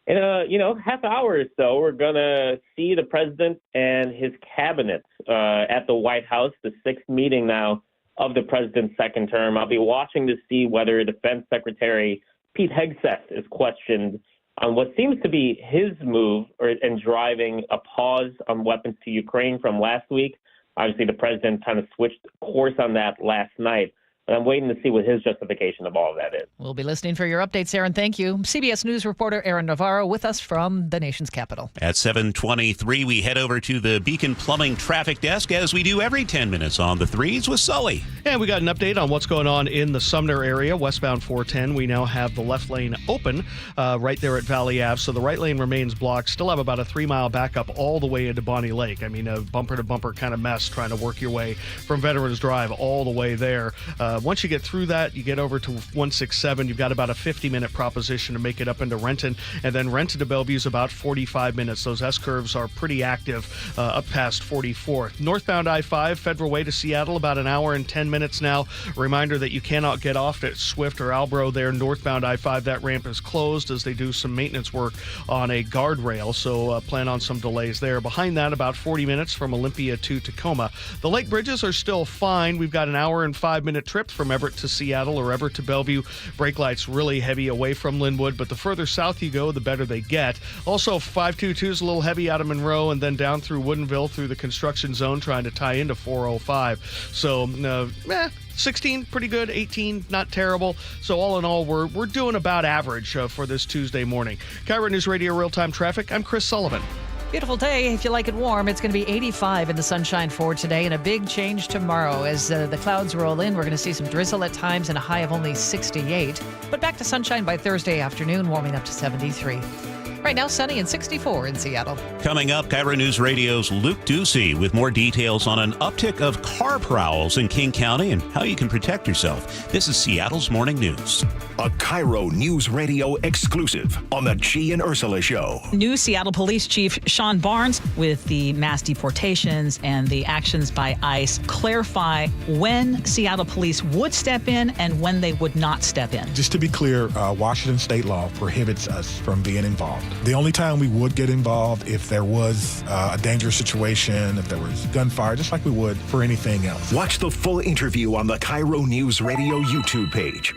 In a half hour or so, we're going to see the president and his cabinet at the White House, the 6th meeting now of the president's second term. I'll be watching to see whether Defense Secretary Pete Hegseth is questioned on what seems to be his move in driving a pause on weapons to Ukraine from last week. Obviously, the president kind of switched course on that last night. And I'm waiting to see what his justification of all of that is. We'll be listening for your updates, Aaron. Thank you. CBS News reporter Aaron Navarro with us from the nation's capital. At 7:23, we head over to the Beacon Plumbing traffic desk, as we do every 10 minutes on the threes with Sully. And we got an update on what's going on in the Sumner area, westbound 410. We now have the left lane open right there at Valley Ave, so the right lane remains blocked. Still have about a 3-mile backup all the way into Bonnie Lake. I mean, a bumper-to-bumper kind of mess trying to work your way from Veterans Drive all the way there. Once you get through that, you get over to 167. You've got about a 50-minute proposition to make it up into Renton, and then Renton to Bellevue is about 45 minutes. Those S-curves are pretty active up past 44th. Northbound I-5, Federal Way to Seattle, about an hour and 10 minutes now. Reminder that you cannot get off at Swift or Albro there. Northbound I-5, that ramp is closed as they do some maintenance work on a guardrail, so plan on some delays there. Behind that, about 40 minutes from Olympia to Tacoma. The lake bridges are still fine. We've got an hour and 5-minute trip from Everett to Seattle or Everett to Bellevue. Brake lights really heavy away from Linwood, but the further south you go, the better they get. Also, 522 is a little heavy out of Monroe and then down through Woodinville through the construction zone trying to tie into 405. So, 16, pretty good. 18, not terrible. So all in all, we're doing about average for this Tuesday morning. KIRO Newsradio Real-Time Traffic. I'm Chris Sullivan. Beautiful day. If you like it warm, it's going to be 85 in the sunshine for today and a big change tomorrow. As the clouds roll in, we're going to see some drizzle at times and a high of only 68. But back to sunshine by Thursday afternoon, warming up to 73. Right now, sunny and 64 in Seattle. Coming up, KIRO News Radio's Luke Ducey with more details on an uptick of car prowls in King County and how you can protect yourself. This is Seattle's Morning News. A KIRO News Radio exclusive on the Chi and Ursula Show. New Seattle Police Chief Sean Barnes with the mass deportations and the actions by ICE clarify when Seattle police would step in and when they would not step in. Just to be clear, Washington state law prohibits us from being involved. The only time we would get involved if there was a dangerous situation, if there was gunfire, just like we would for anything else. Watch the full interview on the KIRO News Radio YouTube page.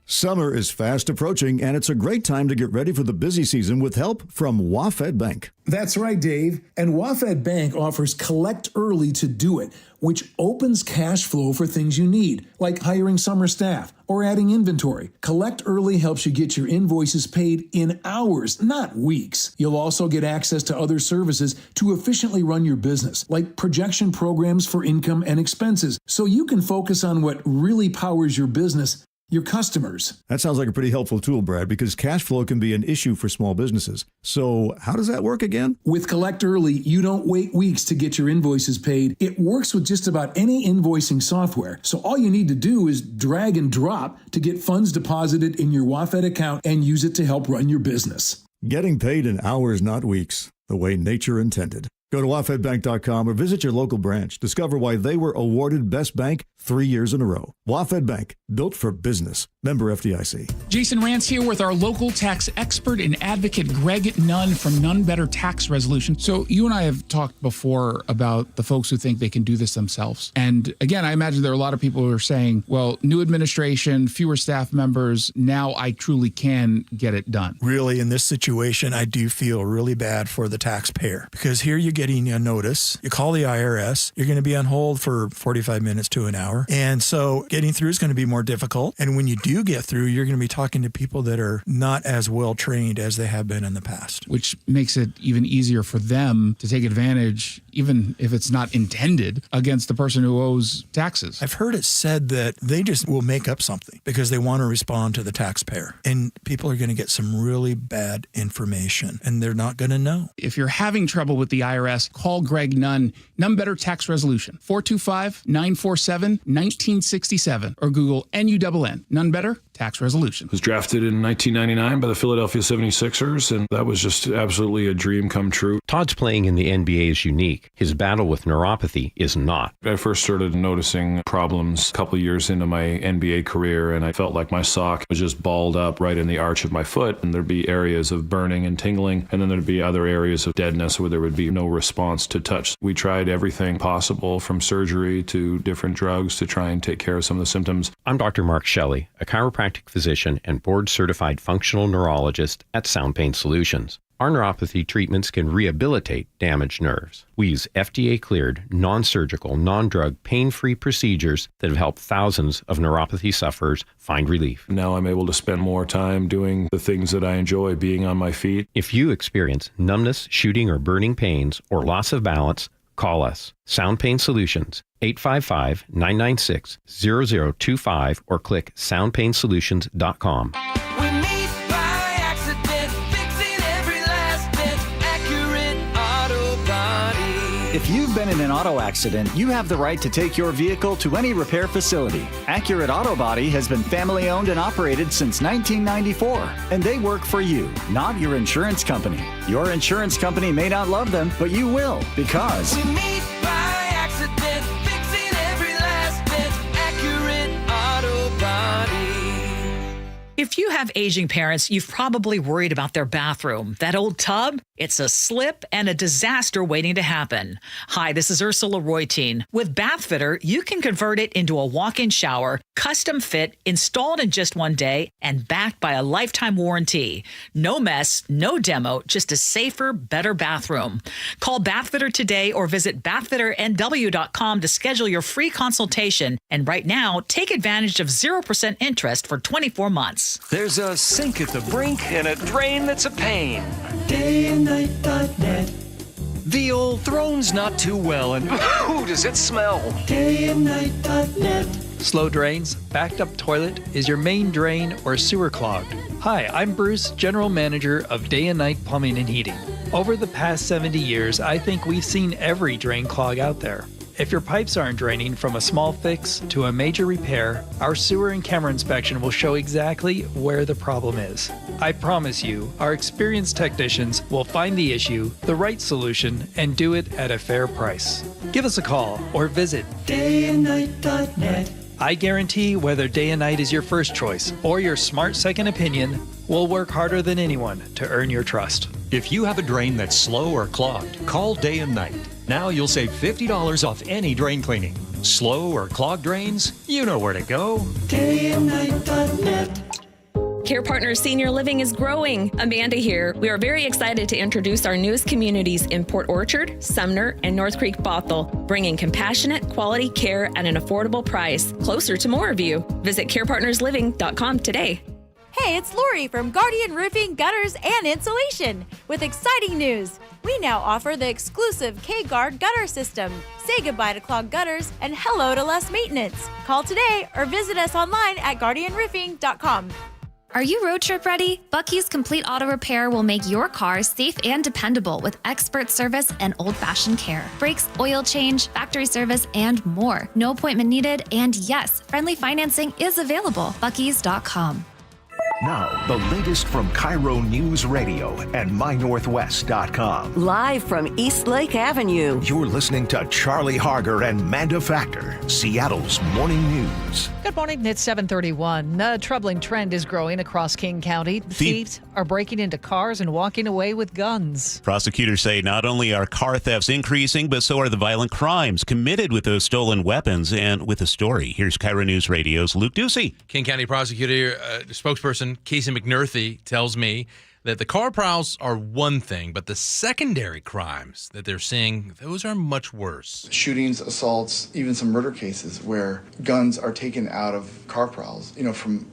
Summer is fast approaching, and it's a great time to get ready for the busy season with help from WaFd Bank. That's right, Dave. And WaFd Bank offers Collect Early to Do It, which opens cash flow for things you need, like hiring summer staff or adding inventory. Collect Early helps you get your invoices paid in hours, not weeks. You'll also get access to other services to efficiently run your business, like projection programs for income and expenses, so you can focus on what really powers your business your customers. That sounds like a pretty helpful tool, Brad, because cash flow can be an issue for small businesses. So how does that work again? With Collect Early, you don't wait weeks to get your invoices paid. It works with just about any invoicing software. So all you need to do is drag and drop to get funds deposited in your WaFd account and use it to help run your business. Getting paid in hours, not weeks, the way nature intended. Go to wafdbank.com or visit your local branch. Discover why they were awarded Best Bank 3 years in a row. WaFd Bank, built for business. Member FDIC. Jason Rance here with our local tax expert and advocate Greg Nunn from None Better Tax Resolution. So you and I have talked before about the folks who think they can do this themselves. And again, I imagine there are a lot of people who are saying, well, new administration, fewer staff members, now I truly can get it done. Really, in this situation, I do feel really bad for the taxpayer because here you're getting a notice. You call the IRS, you're going to be on hold for 45 minutes to an hour. And so getting through is going to be more difficult. And when you do get through, you're going to be talking to people that are not as well trained as they have been in the past. Which makes it even easier for them to take advantage, even if it's not intended, against the person who owes taxes. I've heard it said that they just will make up something because they want to respond to the taxpayer. And people are going to get some really bad information and they're not going to know. If you're having trouble with the IRS, call Greg Nunn, None Better Tax Resolution, 425-947-1967, or Google NUNN, None Better Tax Resolution. It was drafted in 1999 by the Philadelphia 76ers, and that was just absolutely a dream come true. Todd's playing in the NBA is unique. His battle with neuropathy is not. I first started noticing problems a couple years into my NBA career, and I felt like my sock was just balled up right in the arch of my foot, and there'd be areas of burning and tingling, and then there'd be other areas of deadness where there would be no response to touch. We tried everything possible from surgery to different drugs to try and take care of some of the symptoms. I'm Dr. Mark Shelley, a chiropractic physician and board-certified functional neurologist at Sound Pain Solutions. Our neuropathy treatments can rehabilitate damaged nerves. We use FDA-cleared, non-surgical, non-drug, pain-free procedures that have helped thousands of neuropathy sufferers find relief. Now I'm able to spend more time doing the things that I enjoy, being on my feet. If you experience numbness, shooting, or burning pains, or loss of balance, call us. Sound Pain Solutions, 855-996-0025, or click soundpainsolutions.com. We meet by accident, fixing every last bit, accurate auto body. If you've been in an auto accident, you have the right to take your vehicle to any repair facility. Accurate Auto Body has been family owned and operated since 1994, and they work for you, not your insurance company. Your insurance company may not love them, but you will, because We meet by accident, fixing every last bit, accurate auto body. If you have aging parents, you've probably worried about their bathroom. That old tub? It's a slip and a disaster waiting to happen. Hi, this is Ursula Royteen. With Bathfitter, you can convert it into a walk-in shower, custom fit, installed in just one day, and backed by a lifetime warranty. No mess, no demo, just a safer, better bathroom. Call Bathfitter today or visit bathfitternw.com to schedule your free consultation. And right now, take advantage of 0% interest for 24 months. There's a sink at the brink and a drain that's a pain. Dayandnight.net. The old throne's not too well, and ooh, does it smell? Dayandnight.net. Slow drains, backed up toilet, is your main drain or sewer clogged? Hi, I'm Bruce, General Manager of Day and Night Plumbing and Heating. Over the past 70 years, I think we've seen every drain clog out there. If your pipes aren't draining from a small fix to a major repair, our sewer and camera inspection will show exactly where the problem is. I promise you, our experienced technicians will find the issue, the right solution, and do it at a fair price. Give us a call or visit Dayandnight.net. I guarantee whether Day and Night is your first choice or your smart second opinion, we'll work harder than anyone to earn your trust. If you have a drain that's slow or clogged, call Day and Night. Now you'll save $50 off any drain cleaning. Slow or clogged drains? You know where to go. Dayandnight.net. Care Partners Senior Living is growing. Amanda here. We are very excited to introduce our newest communities in Port Orchard, Sumner, and North Creek Bothell, bringing compassionate, quality care at an affordable price, closer to more of you. Visit carepartnersliving.com today. Hey, it's Lori from Guardian Roofing, Gutters, and Insulation with exciting news. We now offer the exclusive K-Guard gutter system. Say goodbye to clogged gutters and hello to less maintenance. Call today or visit us online at guardianroofing.com. Are you road trip ready? Bucky's Complete Auto Repair will make your car safe and dependable with expert service and old-fashioned care. Brakes, oil change, factory service, and more. No appointment needed, and yes, friendly financing is available. Bucky's.com. Now, the latest from KIRO Newsradio and MyNorthwest.com. Live from East Lake Avenue. You're listening to Charlie Harger and Manda Factor, Seattle's morning news. Good morning. It's 7:31. A troubling trend is growing across King County. Thieves are breaking into cars and walking away with guns. Prosecutors say not only are car thefts increasing, but so are the violent crimes committed with those stolen weapons. And with the story, here's KIRO News Radio's Luke Ducey. King County prosecutor spokesperson Casey McNerthy tells me that the car prowls are one thing, but the secondary crimes that they're seeing, those are much worse. Shootings, assaults, even some murder cases where guns are taken out of car prowls, from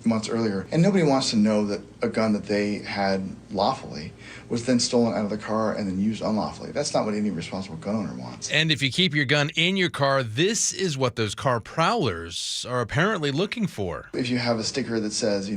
months earlier. And nobody wants to know that a gun that they had lawfully was then stolen out of the car and then used unlawfully. That's not what any responsible gun owner wants. And if you keep your gun in your car, this is what those car prowlers are apparently looking for. If you have a sticker that says,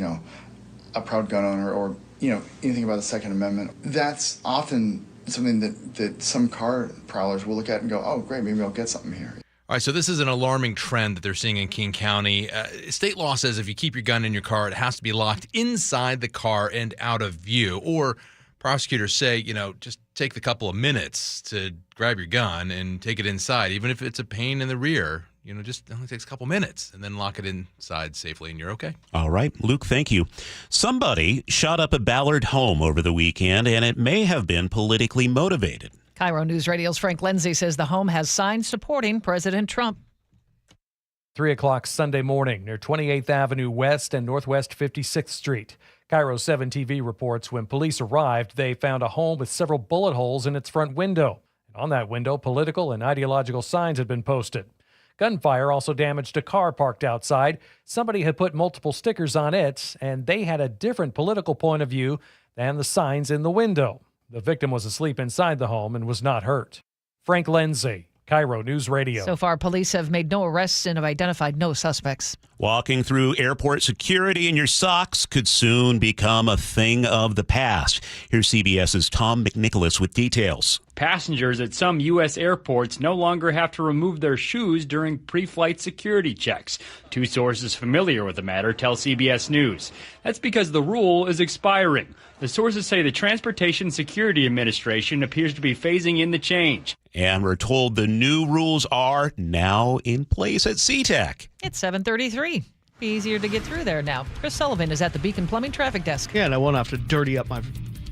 a proud gun owner or, anything about the Second Amendment, that's often something that some car prowlers will look at and go, oh, great, maybe I'll get something here. All right, so this is an alarming trend that they're seeing in King County. State law says if you keep your gun in your car, it has to be locked inside the car and out of view. Or prosecutors say, just take the couple of minutes to grab your gun and take it inside, even if it's a pain in the rear. Just it only takes a couple minutes, and then lock it inside safely, and you're okay. All right, Luke, thank you. Somebody shot up a Ballard home over the weekend, and it may have been politically motivated. KIRO News Radio's Frank Lindsay says the home has signs supporting President Trump. 3 o'clock Sunday morning near 28th Avenue West and Northwest 56th Street. KIRO 7 TV reports when police arrived, they found a home with several bullet holes in its front window. And on that window, political and ideological signs had been posted. Gunfire also damaged a car parked outside. Somebody had put multiple stickers on it, and they had a different political point of view than the signs in the window. The victim was asleep inside the home and was not hurt. Frank Lindsay, KIRO News Radio. So far, police have made no arrests and have identified no suspects. Walking through airport security in your socks could soon become a thing of the past. Here's CBS's Tom McNicholas with details. Passengers at some U.S. airports no longer have to remove their shoes during pre-flight security checks. Two sources familiar with the matter tell CBS News. That's because the rule is expiring. The sources say the Transportation Security Administration appears to be phasing in the change. And we're told the new rules are now in place at SeaTac. It's 7:33. Be easier to get through there now. Chris Sullivan is at the Beacon Plumbing Traffic Desk. Yeah, and I won't have to dirty up my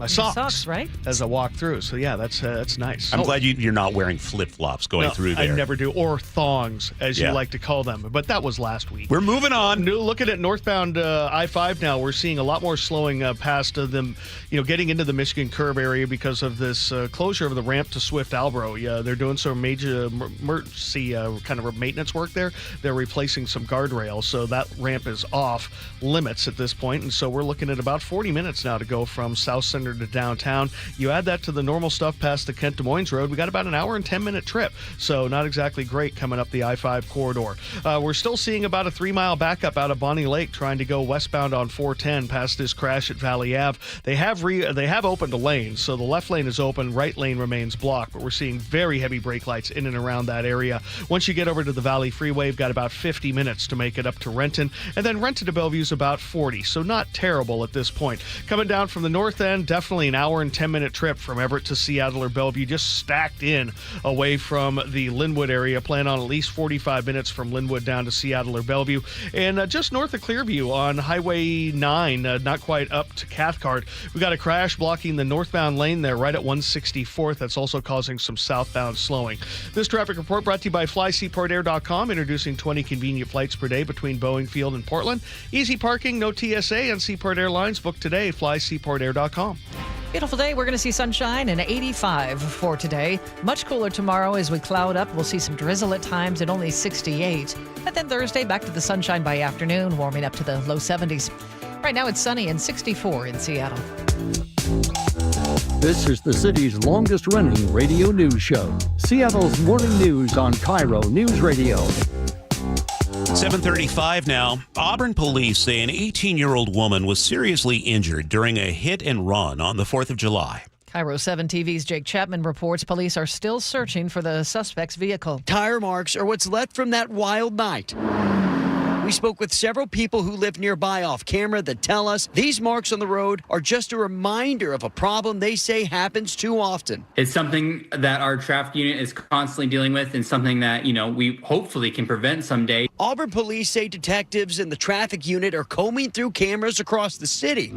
socks, right? As I walk through. So yeah, that's nice. I'm glad you're not wearing flip-flops going through there. I never do, or thongs, as you like to call them. But that was last week. We're moving on. Looking at northbound I-5 now, we're seeing a lot more slowing past them, getting into the Michigan curve area because of this closure of the ramp to Swift Albro. Yeah, they're doing some major emergency kind of maintenance work there. They're replacing some guardrails, so that ramp is off limits at this point. And so we're looking at about 40 minutes now to go from South Center to downtown. You add that to the normal stuff past the Kent Des Moines Road, we got about an hour and 10-minute trip. So not exactly great coming up the I-5 corridor. We're still seeing about a 3-mile backup out of Bonnie Lake trying to go westbound on 410 past this crash at Valley Ave. They have opened a lane, so the left lane is open, right lane remains blocked, but we're seeing very heavy brake lights in and around that area. Once you get over to the Valley Freeway, you've got about 50 minutes to make it up to Renton, and then Renton to Bellevue is about 40, so not terrible at this point. Coming down from the north end, definitely an hour and 10-minute trip from Everett to Seattle or Bellevue, just stacked in away from the Linwood area. Plan on at least 45 minutes from Linwood down to Seattle or Bellevue. And just north of Clearview on Highway 9, not quite up to Cathcart, we got a crash blocking the northbound lane there right at 164th. That's also causing some southbound slowing. This traffic report brought to you by FlySeaportAir.com, introducing 20 convenient flights per day between Boeing Field and Portland. Easy parking, no TSA, and Seaport Airlines. Book today, FlySeaportAir.com. Beautiful day. We're going to see sunshine and 85 for today. Much cooler tomorrow as we cloud up. We'll see some drizzle at times at only 68. And then Thursday, back to the sunshine by afternoon, warming up to the low 70s. Right now it's sunny and 64 in Seattle. This is the city's longest-running radio news show. Seattle's morning news on KIRO Newsradio. 7:35 now. Auburn police say an 18-year-old woman was seriously injured during a hit and run on the 4th of July. KIRO 7 TV's Jake Chapman reports police are still searching for the suspect's vehicle. Tire marks are what's left from that wild night. We spoke with several people who live nearby off camera that tell us these marks on the road are just a reminder of a problem they say happens too often. It's something that our traffic unit is constantly dealing with and something that, we hopefully can prevent someday. Auburn police say detectives in the traffic unit are combing through cameras across the city.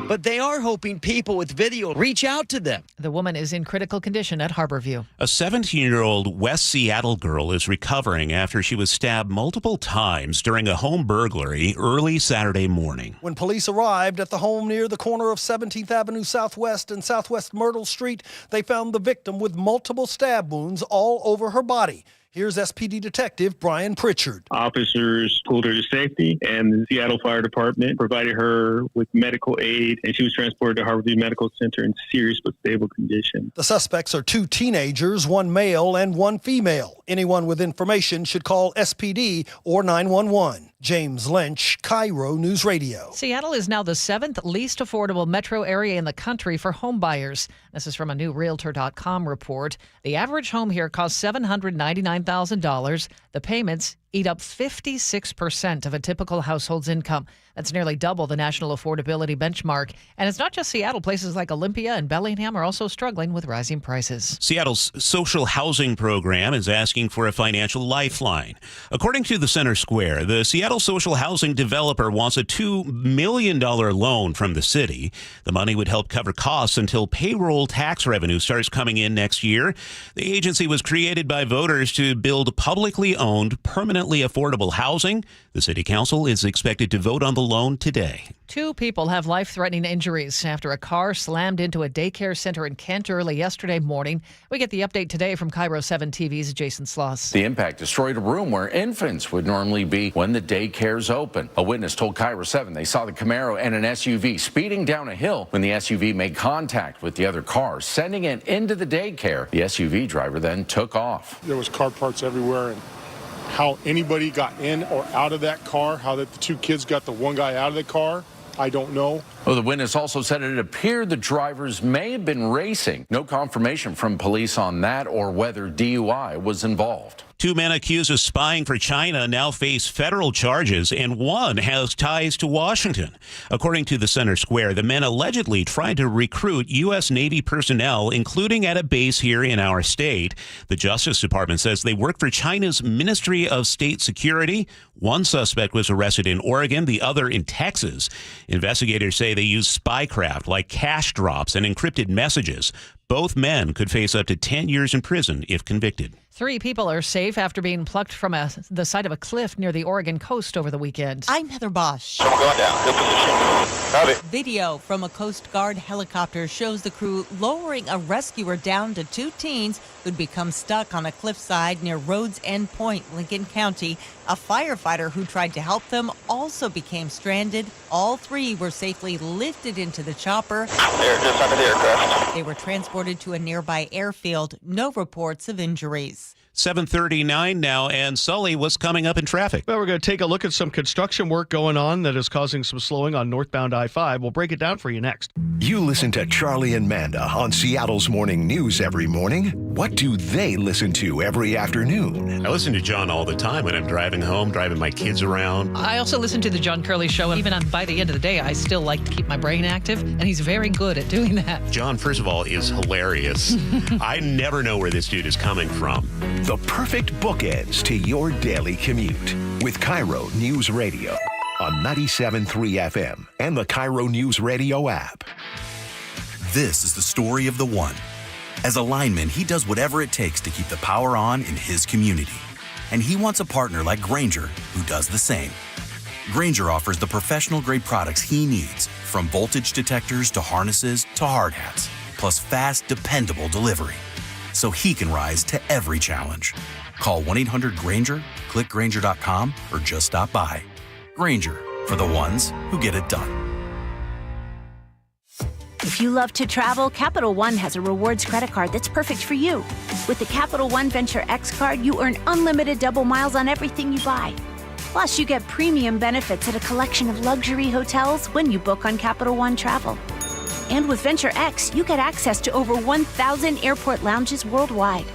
But they are hoping people with video reach out to them. The woman is in critical condition at Harborview. A 17-year-old West Seattle girl is recovering after she was stabbed multiple times during a home burglary early Saturday morning. When police arrived at the home near the corner of 17th Avenue Southwest and Southwest Myrtle Street, they found the victim with multiple stab wounds all over her body. Here's SPD Detective Brian Pritchard. Officers pulled her to safety, and the Seattle Fire Department provided her with medical aid, and she was transported to Harborview Medical Center in serious but stable condition. The suspects are 2 teenagers, 1 male and 1 female. Anyone with information should call SPD or 911. James Lynch, KIRO News Radio. Seattle is now the 7th least affordable metro area in the country for home buyers. This is from a new Realtor.com report. The average home here costs $799,000. The payments eat up 56% of a typical household's income. That's nearly double the national affordability benchmark. And it's not just Seattle. Places like Olympia and Bellingham are also struggling with rising prices. Seattle's social housing program is asking for a financial lifeline. According to the Center Square, the Seattle social housing developer wants a $2 million loan from the city. The money would help cover costs until payroll tax revenue starts coming in next year. The agency was created by voters to build publicly owned, permanently affordable housing. The city council is expected to vote on the loan today. 2 people have life-threatening injuries after a car slammed into a daycare center in Kent early yesterday morning. We get the update today from KIRO 7 TV's Jason Sloss. The impact destroyed a room where infants would normally be when the daycare's open. A witness told KIRO 7 they saw the Camaro and an SUV speeding down a hill when the SUV made contact with the other car, sending it into the daycare. The SUV driver then took off. There was car parts everywhere, and how anybody got in or out of that car, how that the 2 kids got the one guy out of the car, I don't know. Well, the witness also said it appeared the drivers may have been racing. No confirmation from police on that or whether DUI was involved. 2 men accused of spying for China now face federal charges, and 1 has ties to Washington. According to the Center Square, the men allegedly tried to recruit U.S. Navy personnel, including at a base here in our state. The Justice Department says they work for China's Ministry of State Security. 1 suspect was arrested in Oregon, the other in Texas. Investigators say they used spycraft like cash drops and encrypted messages. Both men could face up to 10 years in prison if convicted. 3 people are safe after being plucked from the side of a cliff near the Oregon coast over the weekend. I'm Heather Bosch. Someone going down. Good position. Howdy. Video from a Coast Guard helicopter shows the crew lowering a rescuer down to 2 teens who'd become stuck on a cliffside near Rhodes End Point, Lincoln County. A firefighter who tried to help them also became stranded. All 3 were safely lifted into the chopper. They're just under the aircraft. They were transported to a nearby airfield. No reports of injuries. 7:39 now, and Sully, what's coming up in traffic? Well, we're going to take a look at some construction work going on that is causing some slowing on northbound I-5. We'll break it down for you next. You listen to Charlie and Manda on Seattle's Morning News every morning. What do they listen to every afternoon? I listen to John all the time when I'm driving home, driving my kids around. I also listen to the John Curley Show, and even by the end of the day, I still like to keep my brain active, and he's very good at doing that. John, first of all, is hilarious. I never know where this dude is coming from. The perfect bookends to your daily commute with KIRO News Radio on 97.3 FM and the KIRO Newsradio app. This is the story of the one. As a lineman, he does whatever it takes to keep the power on in his community. And he wants a partner like Grainger who does the same. Grainger offers the professional-grade products he needs, from voltage detectors to harnesses to hard hats, plus fast, dependable delivery, so he can rise to every challenge. Call 1-800-GRAINGER, click Grainger.com, or just stop by. Grainger, for the ones who get it done. If you love to travel, Capital One has a rewards credit card that's perfect for you. With the Capital One Venture X card, you earn unlimited double miles on everything you buy. Plus, you get premium benefits at a collection of luxury hotels when you book on Capital One Travel. And with Venture X, you get access to over 1,000 airport lounges worldwide.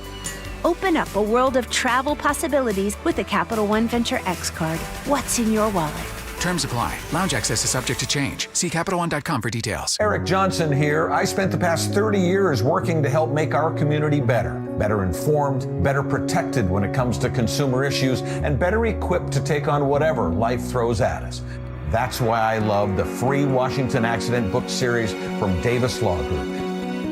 Open up a world of travel possibilities with the Capital One Venture X card. What's in your wallet? Terms apply. Lounge access is subject to change. See CapitalOne.com for details. Eric Johnson here. I spent the past 30 years working to help make our community better informed, better protected when it comes to consumer issues, and better equipped to take on whatever life throws at us. That's why I love the free Washington Accident book series from Davis Law Group.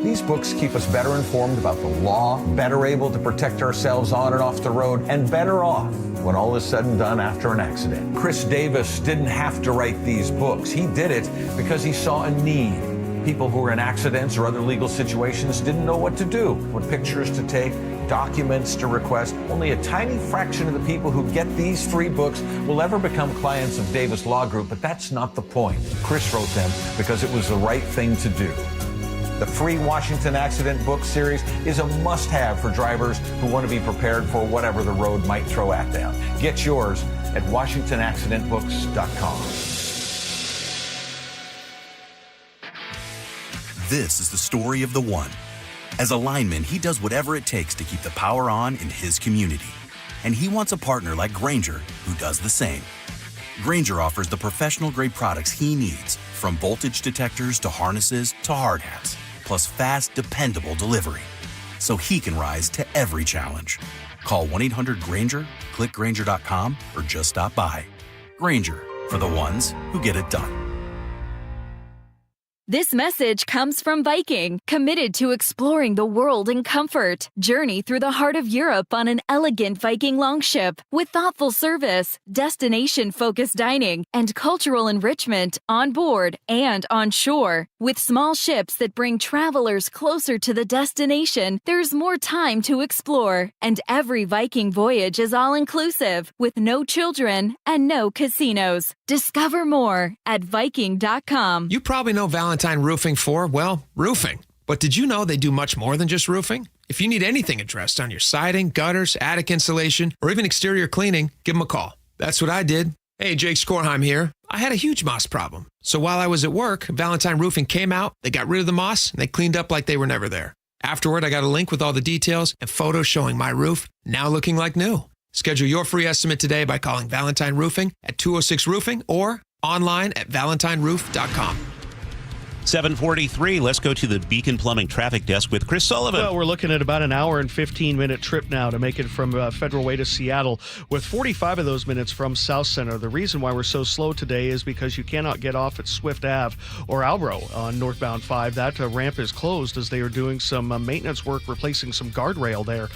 These books keep us better informed about the law, better able to protect ourselves on and off the road, and better off when all is said and done after an accident. Chris Davis didn't have to write these books. He did it because he saw a need. People who were in accidents or other legal situations didn't know what to do, what pictures to take, documents to request. Only a tiny fraction of the people who get these free books will ever become clients of Davis Law Group, but that's not the point. Chris wrote them because it was the right thing to do. The free Washington Accident book series is a must-have for drivers who want to be prepared for whatever the road might throw at them. Get yours at WashingtonAccidentBooks.com. This is the story of the one. As a lineman, he does whatever it takes to keep the power on in his community. And he wants a partner like Grainger who does the same. Grainger offers the professional-grade products he needs, from voltage detectors to harnesses to hard hats, plus fast, dependable delivery, so he can rise to every challenge. Call 1-800-GRAINGER, click Grainger.com, or just stop by. Grainger, for the ones who get it done. This message comes from Viking, committed to exploring the world in comfort. Journey through the heart of Europe on an elegant Viking longship with thoughtful service, destination-focused dining, and cultural enrichment on board and on shore. With small ships that bring travelers closer to the destination, there's more time to explore. And every Viking voyage is all-inclusive, with no children and no casinos. Discover more at Viking.com. You probably know Valentine Roofing for, well, roofing. But did you know they do much more than just roofing? If you need anything addressed on your siding, gutters, attic insulation, or even exterior cleaning, give them a call. That's what I did. Hey, Jake Skorheim here. I had a huge moss problem. So while I was at work, Valentine Roofing came out, they got rid of the moss, and they cleaned up like they were never there. Afterward, I got a link with all the details and photos showing my roof now looking like new. Schedule your free estimate today by calling Valentine Roofing at 206-ROOFING or online at valentineroof.com. 7:43. Let's go to the Beacon Plumbing Traffic Desk with Chris Sullivan. Well, we're looking at about an hour and 15-minute trip now to make it from Federal Way to Seattle, with 45 of those minutes from South Center. The reason why we're so slow today is because you cannot get off at Swift Ave or Albro on northbound 5. That ramp is closed as they are doing some maintenance work, replacing some guardrail there.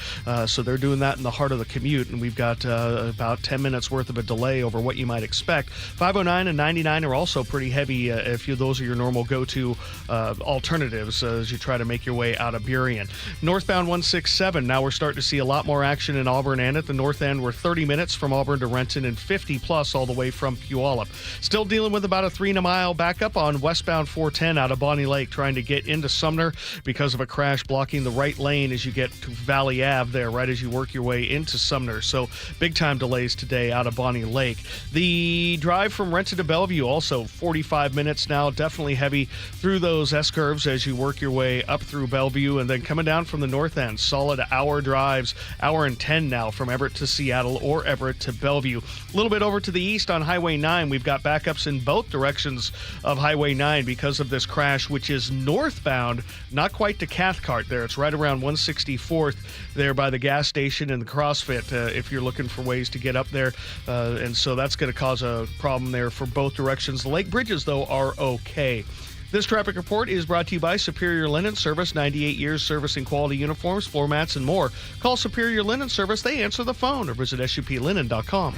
So they're doing that in the heart of the commute, and we've got about 10 minutes worth of a delay over what you might expect. 509 and 99 are also pretty heavy if those are your normal go-to alternatives as you try to make your way out of Burien. Northbound 167, now we're starting to see a lot more action in Auburn and at the north end. We're 30 minutes from Auburn to Renton and 50 plus all the way from Puyallup. Still dealing with about a 3-mile backup on westbound 410 out of Bonnie Lake, trying to get into Sumner because of a crash blocking the right lane as you get to Valley Ave there, right as you work your way into Sumner. So big time delays today out of Bonnie Lake. The drive from Renton to Bellevue also 45 minutes now, definitely heavy through those S-curves as you work your way up through Bellevue, and then coming down from the north end, solid hour drives, hour and 10 now from Everett to Seattle or Everett to Bellevue. A little bit over to the east on Highway 9, we've got backups in both directions of Highway 9 because of this crash, which is northbound, not quite to Cathcart there. It's right around 164th there by the gas station and the CrossFit if you're looking for ways to get up there, and so that's going to cause a problem there for both directions. The Lake Bridges, though, are okay. This traffic report is brought to you by Superior Linen Service, 98 years servicing quality uniforms, floor mats, and more. Call Superior Linen Service. They answer the phone, or visit suplinen.com.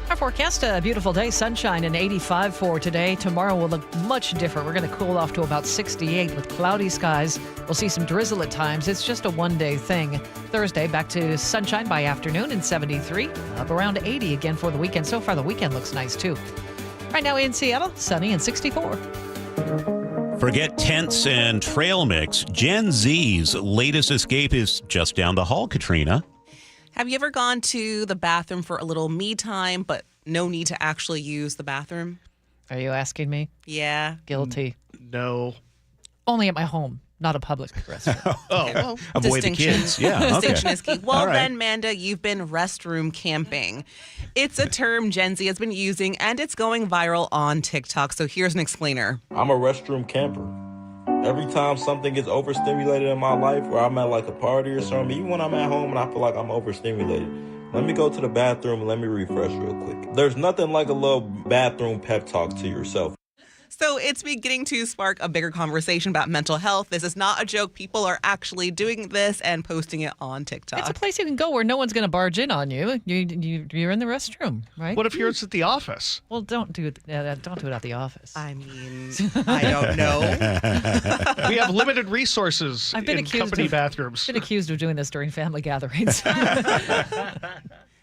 Our forecast, a beautiful day, sunshine and 85 for today. Tomorrow will look much different. We're going to cool off to about 68 with cloudy skies. We'll see some drizzle at times. It's just a one-day thing. Thursday, back to sunshine by afternoon and 73, up around 80 again for the weekend. So far, the weekend looks nice, too. Right now in Seattle, sunny and 64. Forget tents and trail mix. Gen Z's latest escape is just down the hall, Katrina. Have you ever gone to the bathroom for a little me time, but no need to actually use the bathroom? Are you asking me? Yeah. Guilty. No. Only at my home, not a public restroom. Well, avoid the kids. Yeah, okay. Distinction is key. Well, All right. then, Manda, you've been restroom camping. It's a term Gen Z has been using, and it's going viral on TikTok. So here's an explainer. I'm a restroom camper. Every time something gets overstimulated in my life, where I'm at like a party or something, even when I'm at home and I feel like I'm overstimulated, let me go to the bathroom and let me refresh real quick. There's nothing like a little bathroom pep talk to yourself. So it's beginning to spark a bigger conversation about mental health. This is not a joke. People are actually doing this and posting it on TikTok. It's a place you can go where no one's going to barge in on you. You're in the restroom, right? What if you're at the office? Well, don't do it at the office. I mean, I don't know. We have limited resources in company bathrooms. I've been accused of doing this during family gatherings.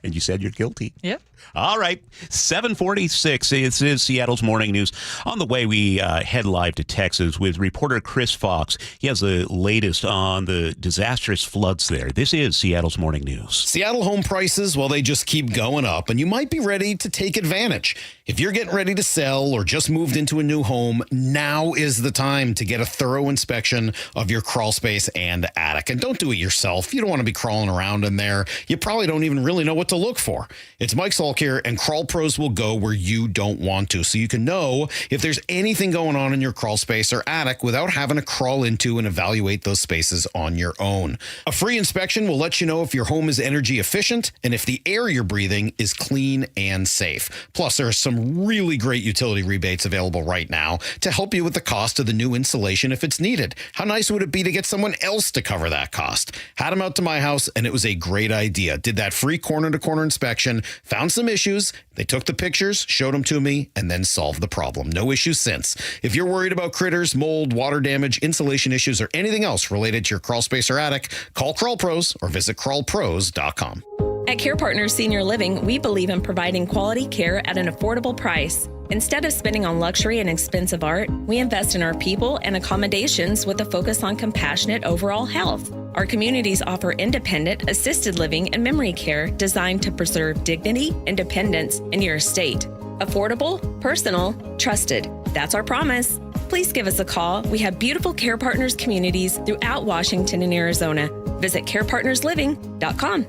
And you said you're guilty. Yep. All right. 746. This is Seattle's Morning News. On the way, we head live to Texas with reporter Chris Fox. He has the latest on the disastrous floods there. This is Seattle's Morning News. Seattle home prices, well, they just keep going up, and you might be ready to take advantage. If you're getting ready to sell or just moved into a new home, now is the time to get a thorough inspection of your crawl space and attic. And don't do it yourself. You don't want to be crawling around in there. You probably don't even really know what to look for. It's Mike Salk here, and Crawl Pros will go where you don't want to, so you can know if there's anything going on in your crawl space or attic without having to crawl into and evaluate those spaces on your own. A free inspection will let you know if your home is energy efficient and if the air you're breathing is clean and safe. Plus, there are some really great utility rebates available right now to help you with the cost of the new insulation if it's needed. How nice would it be to get someone else to cover that cost? Had them out to my house, and it was a great idea. Did that free corner-to-corner inspection, found some issues, they took the pictures, showed them to me, and then solved the problem. No issues since. If you're worried about critters, mold, water damage, insulation issues, or anything else related to your crawl space or attic, call Crawl Pros or visit crawlpros.com. At Care Partners Senior Living, we believe in providing quality care at an affordable price. Instead of spending on luxury and expensive art, we invest in our people and accommodations with a focus on compassionate overall health. Our communities offer independent, assisted living and memory care designed to preserve dignity, independence, and your estate. Affordable, personal, trusted. That's our promise. Please give us a call. We have beautiful Care Partners communities throughout Washington and Arizona. Visit carepartnersliving.com.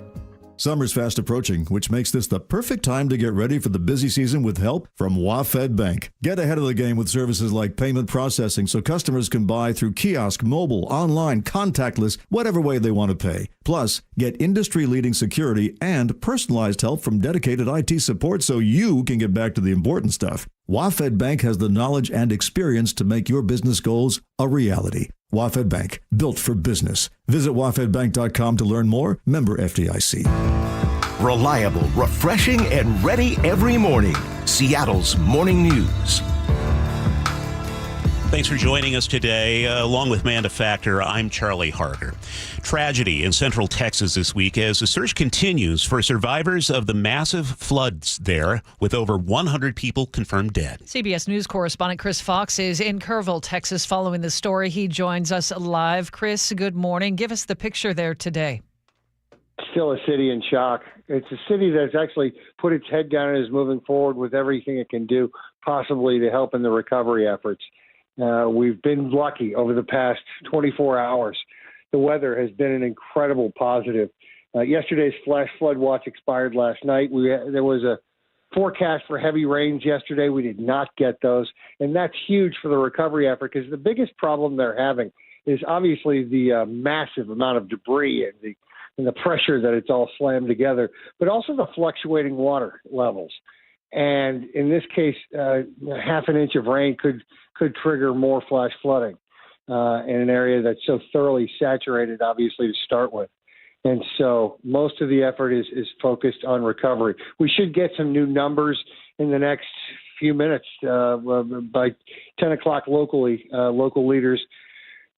Summer's fast approaching, which makes this the perfect time to get ready for the busy season with help from WaFd Bank. Get ahead of the game with services like payment processing so customers can buy through kiosk, mobile, online, contactless, whatever way they want to pay. Plus, get industry-leading security and personalized help from dedicated IT support so you can get back to the important stuff. WaFd Bank has the knowledge and experience to make your business goals a reality. WaFd Bank, built for business. Visit wafdbank.com to learn more. Member FDIC. Reliable, refreshing, and ready every morning. Seattle's Morning News. Thanks for joining us today. Along with Manda Factor, I'm Charlie Harger. Tragedy in central Texas this week as the search continues for survivors of the massive floods there, with over 100 people confirmed dead. CBS News correspondent Chris Fox is in Kerrville, Texas, following the story. He joins us live. Chris, good morning. Give us the picture there today. Still a city in shock. It's a city that's actually put its head down and is moving forward with everything it can do, possibly to help in the recovery efforts. We've been lucky over the past 24 hours. The weather has been an incredible positive. Yesterday's flash flood watch expired last night. There was a forecast for heavy rains yesterday. We did not get those, and that's huge for the recovery effort because the biggest problem they're having is obviously the massive amount of debris and the pressure that it's all slammed together, but also the fluctuating water levels. And in this case, half an inch of rain could trigger more flash flooding in an area that's so thoroughly saturated, obviously, to start with. And so most of the effort is focused on recovery. We should get some new numbers in the next few minutes by 10 o'clock locally. Local leaders,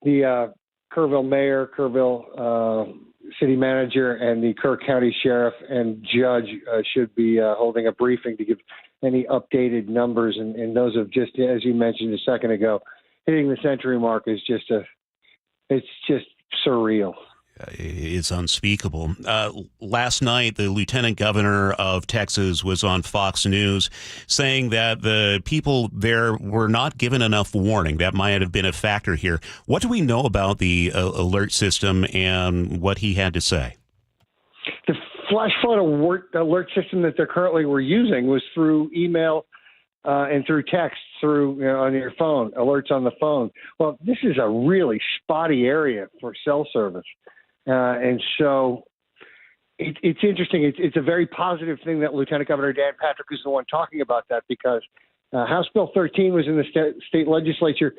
the Kerrville mayor, Kerrville city manager, and the Kerr County sheriff and judge should be holding a briefing to give any updated numbers. And those have just, as you mentioned a second ago, hitting the century mark is just surreal. It's unspeakable. Last night, the lieutenant governor of Texas was on Fox News saying that the people there were not given enough warning. That might have been a factor here. What do we know about the alert system and what he had to say? The flash flood alert system that they currently were using was through email and through text, on your phone, alerts on the phone. Well, this is a really spotty area for cell service. And so it's interesting. It's a very positive thing that Lieutenant Governor Dan Patrick is the one talking about that, because House Bill 13 was in the state legislature.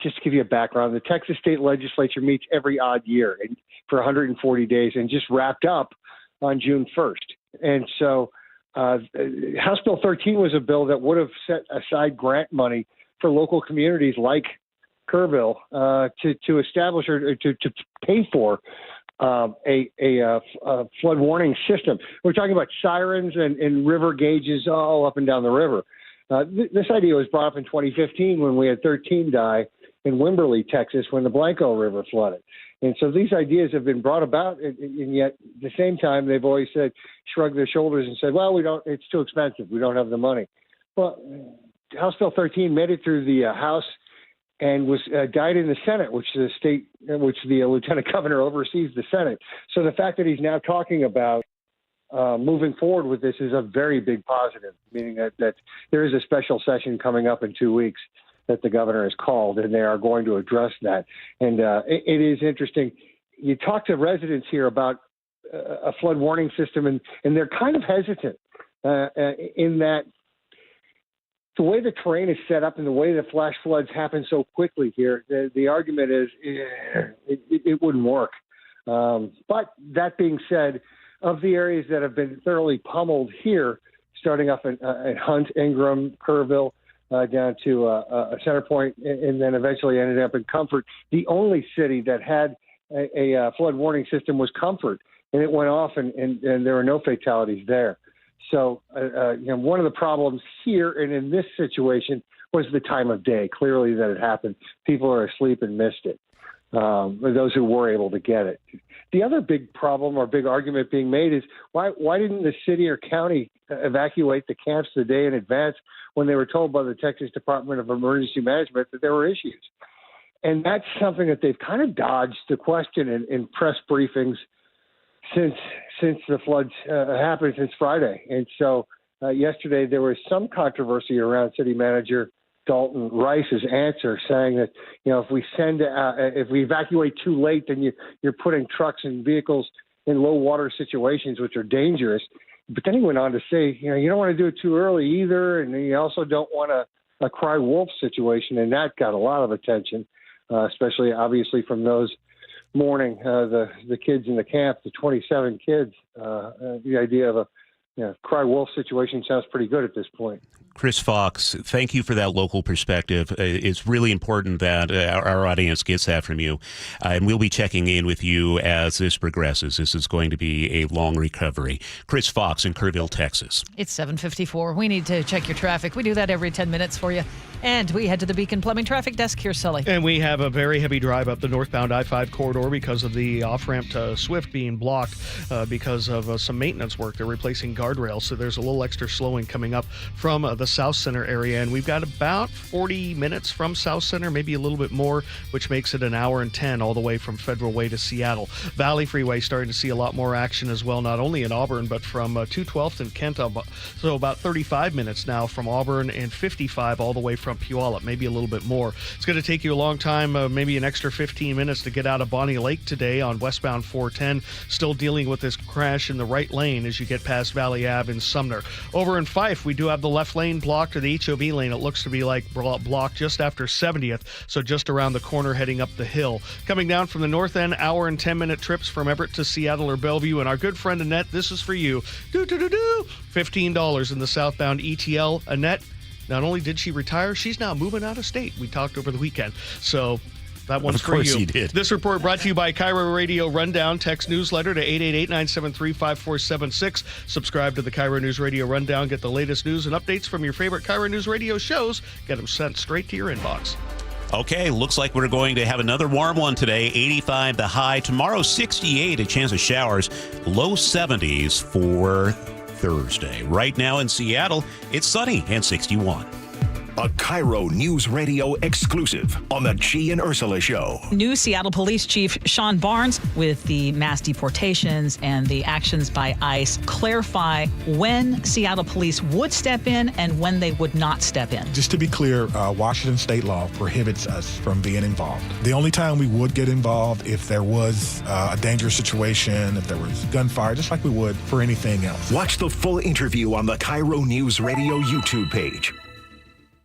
Just to give you a background, the Texas state legislature meets every odd year for 140 days and just wrapped up on June 1st. And so House Bill 13 was a bill that would have set aside grant money for local communities like Kerrville to establish or to pay for a flood warning system. We're talking about sirens and river gauges all up and down the river. This idea was brought up in 2015 when we had 13 die in Wimberley, Texas, when the Blanco River flooded. And so these ideas have been brought about, and yet at the same time, they've always shrugged their shoulders and said, well, it's too expensive. We don't have the money. Well, House Bill 13 made it through the House and was died in the Senate, which the lieutenant governor oversees the Senate. So the fact that he's now talking about moving forward with this is a very big positive, meaning that there is a special session coming up in 2 weeks that the governor has called, and they are going to address that. And it is interesting. You talk to residents here about a flood warning system, and they're kind of hesitant in that the way the terrain is set up and the way the flash floods happen so quickly here, the argument is it wouldn't work. But that being said, of the areas that have been thoroughly pummeled here, starting up at Hunt, Ingram, Kerrville, down to Center Point, and then eventually ended up in Comfort, the only city that had a flood warning system was Comfort, and it went off, and there were no fatalities there. So, one of the problems here and in this situation was the time of day. Clearly that it happened. People are asleep and missed it, those who were able to get it. The other big problem or big argument being made is why didn't the city or county evacuate the camps the day in advance when they were told by the Texas Department of Emergency Management that there were issues? And that's something that they've kind of dodged the question in press briefings since the floods happened since Friday. And so yesterday there was some controversy around city manager Dalton Rice's answer, saying that, if we evacuate too late, then you're putting trucks and vehicles in low water situations, which are dangerous. But then he went on to say, you don't want to do it too early either. And you also don't want a cry wolf situation. And that got a lot of attention, especially obviously from those mourning the kids in the camp, the 27 kids. The idea of a cry wolf situation sounds pretty good at this point. Chris Fox, thank you for that local perspective. It's really important that our audience gets that from you. And we'll be checking in with you as this progresses. This is going to be a long recovery. Chris Fox in Kerrville, Texas. It's 7:54. We need to check your traffic. We do that every 10 minutes for you. And we head to the Beacon Plumbing Traffic Desk here, Sully. And we have a very heavy drive up the northbound I-5 corridor because of the off-ramp to Swift being blocked because of some maintenance work. They're replacing guardrails, so there's a little extra slowing coming up from the South Center area. And we've got about 40 minutes from South Center, maybe a little bit more, which makes it an hour and 10 all the way from Federal Way to Seattle. Valley Freeway starting to see a lot more action as well, not only in Auburn, but from 212th and Kent. So about 35 minutes now from Auburn, and 55 all the way from Puyallup, maybe a little bit more. It's going to take you a long time, maybe an extra 15 minutes to get out of Bonnie Lake today on westbound 410. Still dealing with this crash in the right lane as you get past Valley Ave in Sumner. Over in Fife, we do have the left lane blocked, or the HOV lane. It looks to be like blocked just after 70th, so just around the corner heading up the hill. Coming down from the north end, hour and 10-minute trips from Everett to Seattle or Bellevue. And our good friend Annette, this is for you. $15 in the southbound ETL. Annette, not only did she retire, she's now moving out of state. We talked over the weekend. So that one's for you. Of course he did. This report brought to you by KIRO Radio Rundown. Text newsletter to 888-973-5476. Subscribe to the KIRO News Radio Rundown. Get the latest news and updates from your favorite KIRO News Radio shows. Get them sent straight to your inbox. Okay, looks like we're going to have another warm one today. 85 the high. Tomorrow, 68, a chance of showers. Low 70s for Thursday. Right now in Seattle, it's sunny and 61. A KIRO News Radio exclusive on the Chi and Ursula Show. New Seattle Police Chief Sean Barnes, with the mass deportations and the actions by ICE, clarify when Seattle Police would step in and when they would not step in. Just to be clear, Washington state law prohibits us from being involved. The only time we would get involved if there was a dangerous situation, if there was gunfire, just like we would for anything else. Watch the full interview on the KIRO News Radio YouTube page.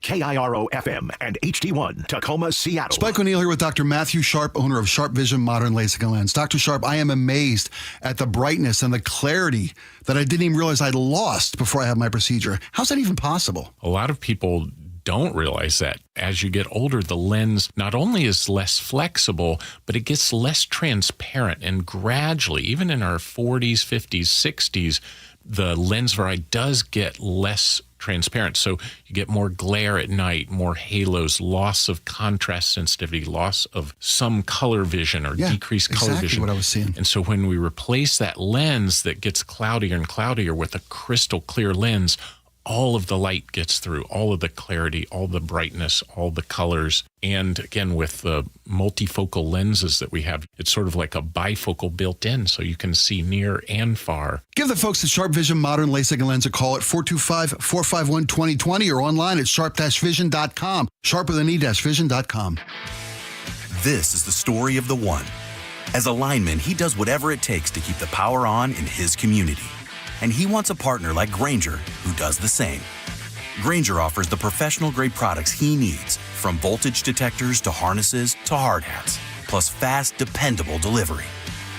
KIRO FM and HD1, Tacoma, Seattle. Spike O'Neill here with Dr. Matthew Sharp, owner of Sharp Vision Modern LASIK Lens. Dr. Sharp, I am amazed at the brightness and the clarity that I didn't even realize I'd lost before I had my procedure. How's that even possible? A lot of people don't realize that. As you get older, the lens not only is less flexible, but it gets less transparent. And gradually, even in our 40s, 50s, 60s, the lens variety does get less transparent. So you get more glare at night, more halos, loss of contrast sensitivity, loss of some color vision or decreased color vision. Exactly what I was seeing. And so when we replace that lens that gets cloudier and cloudier with a crystal clear lens, all of the light gets through, all of the clarity, all the brightness, all the colors. And again, with the multifocal lenses that we have, it's sort of like a bifocal built in, so you can see near and far. Give the folks at Sharp Vision Modern LASIK and Lens a call at 425-451-2020 or online at sharp-vision.com. Sharp with an E-vision.com. This is the story of the one. As a lineman, he does whatever it takes to keep the power on in his community. And he wants a partner like Grainger who does the same. Grainger offers the professional-grade products he needs, from voltage detectors to harnesses to hard hats, plus fast, dependable delivery,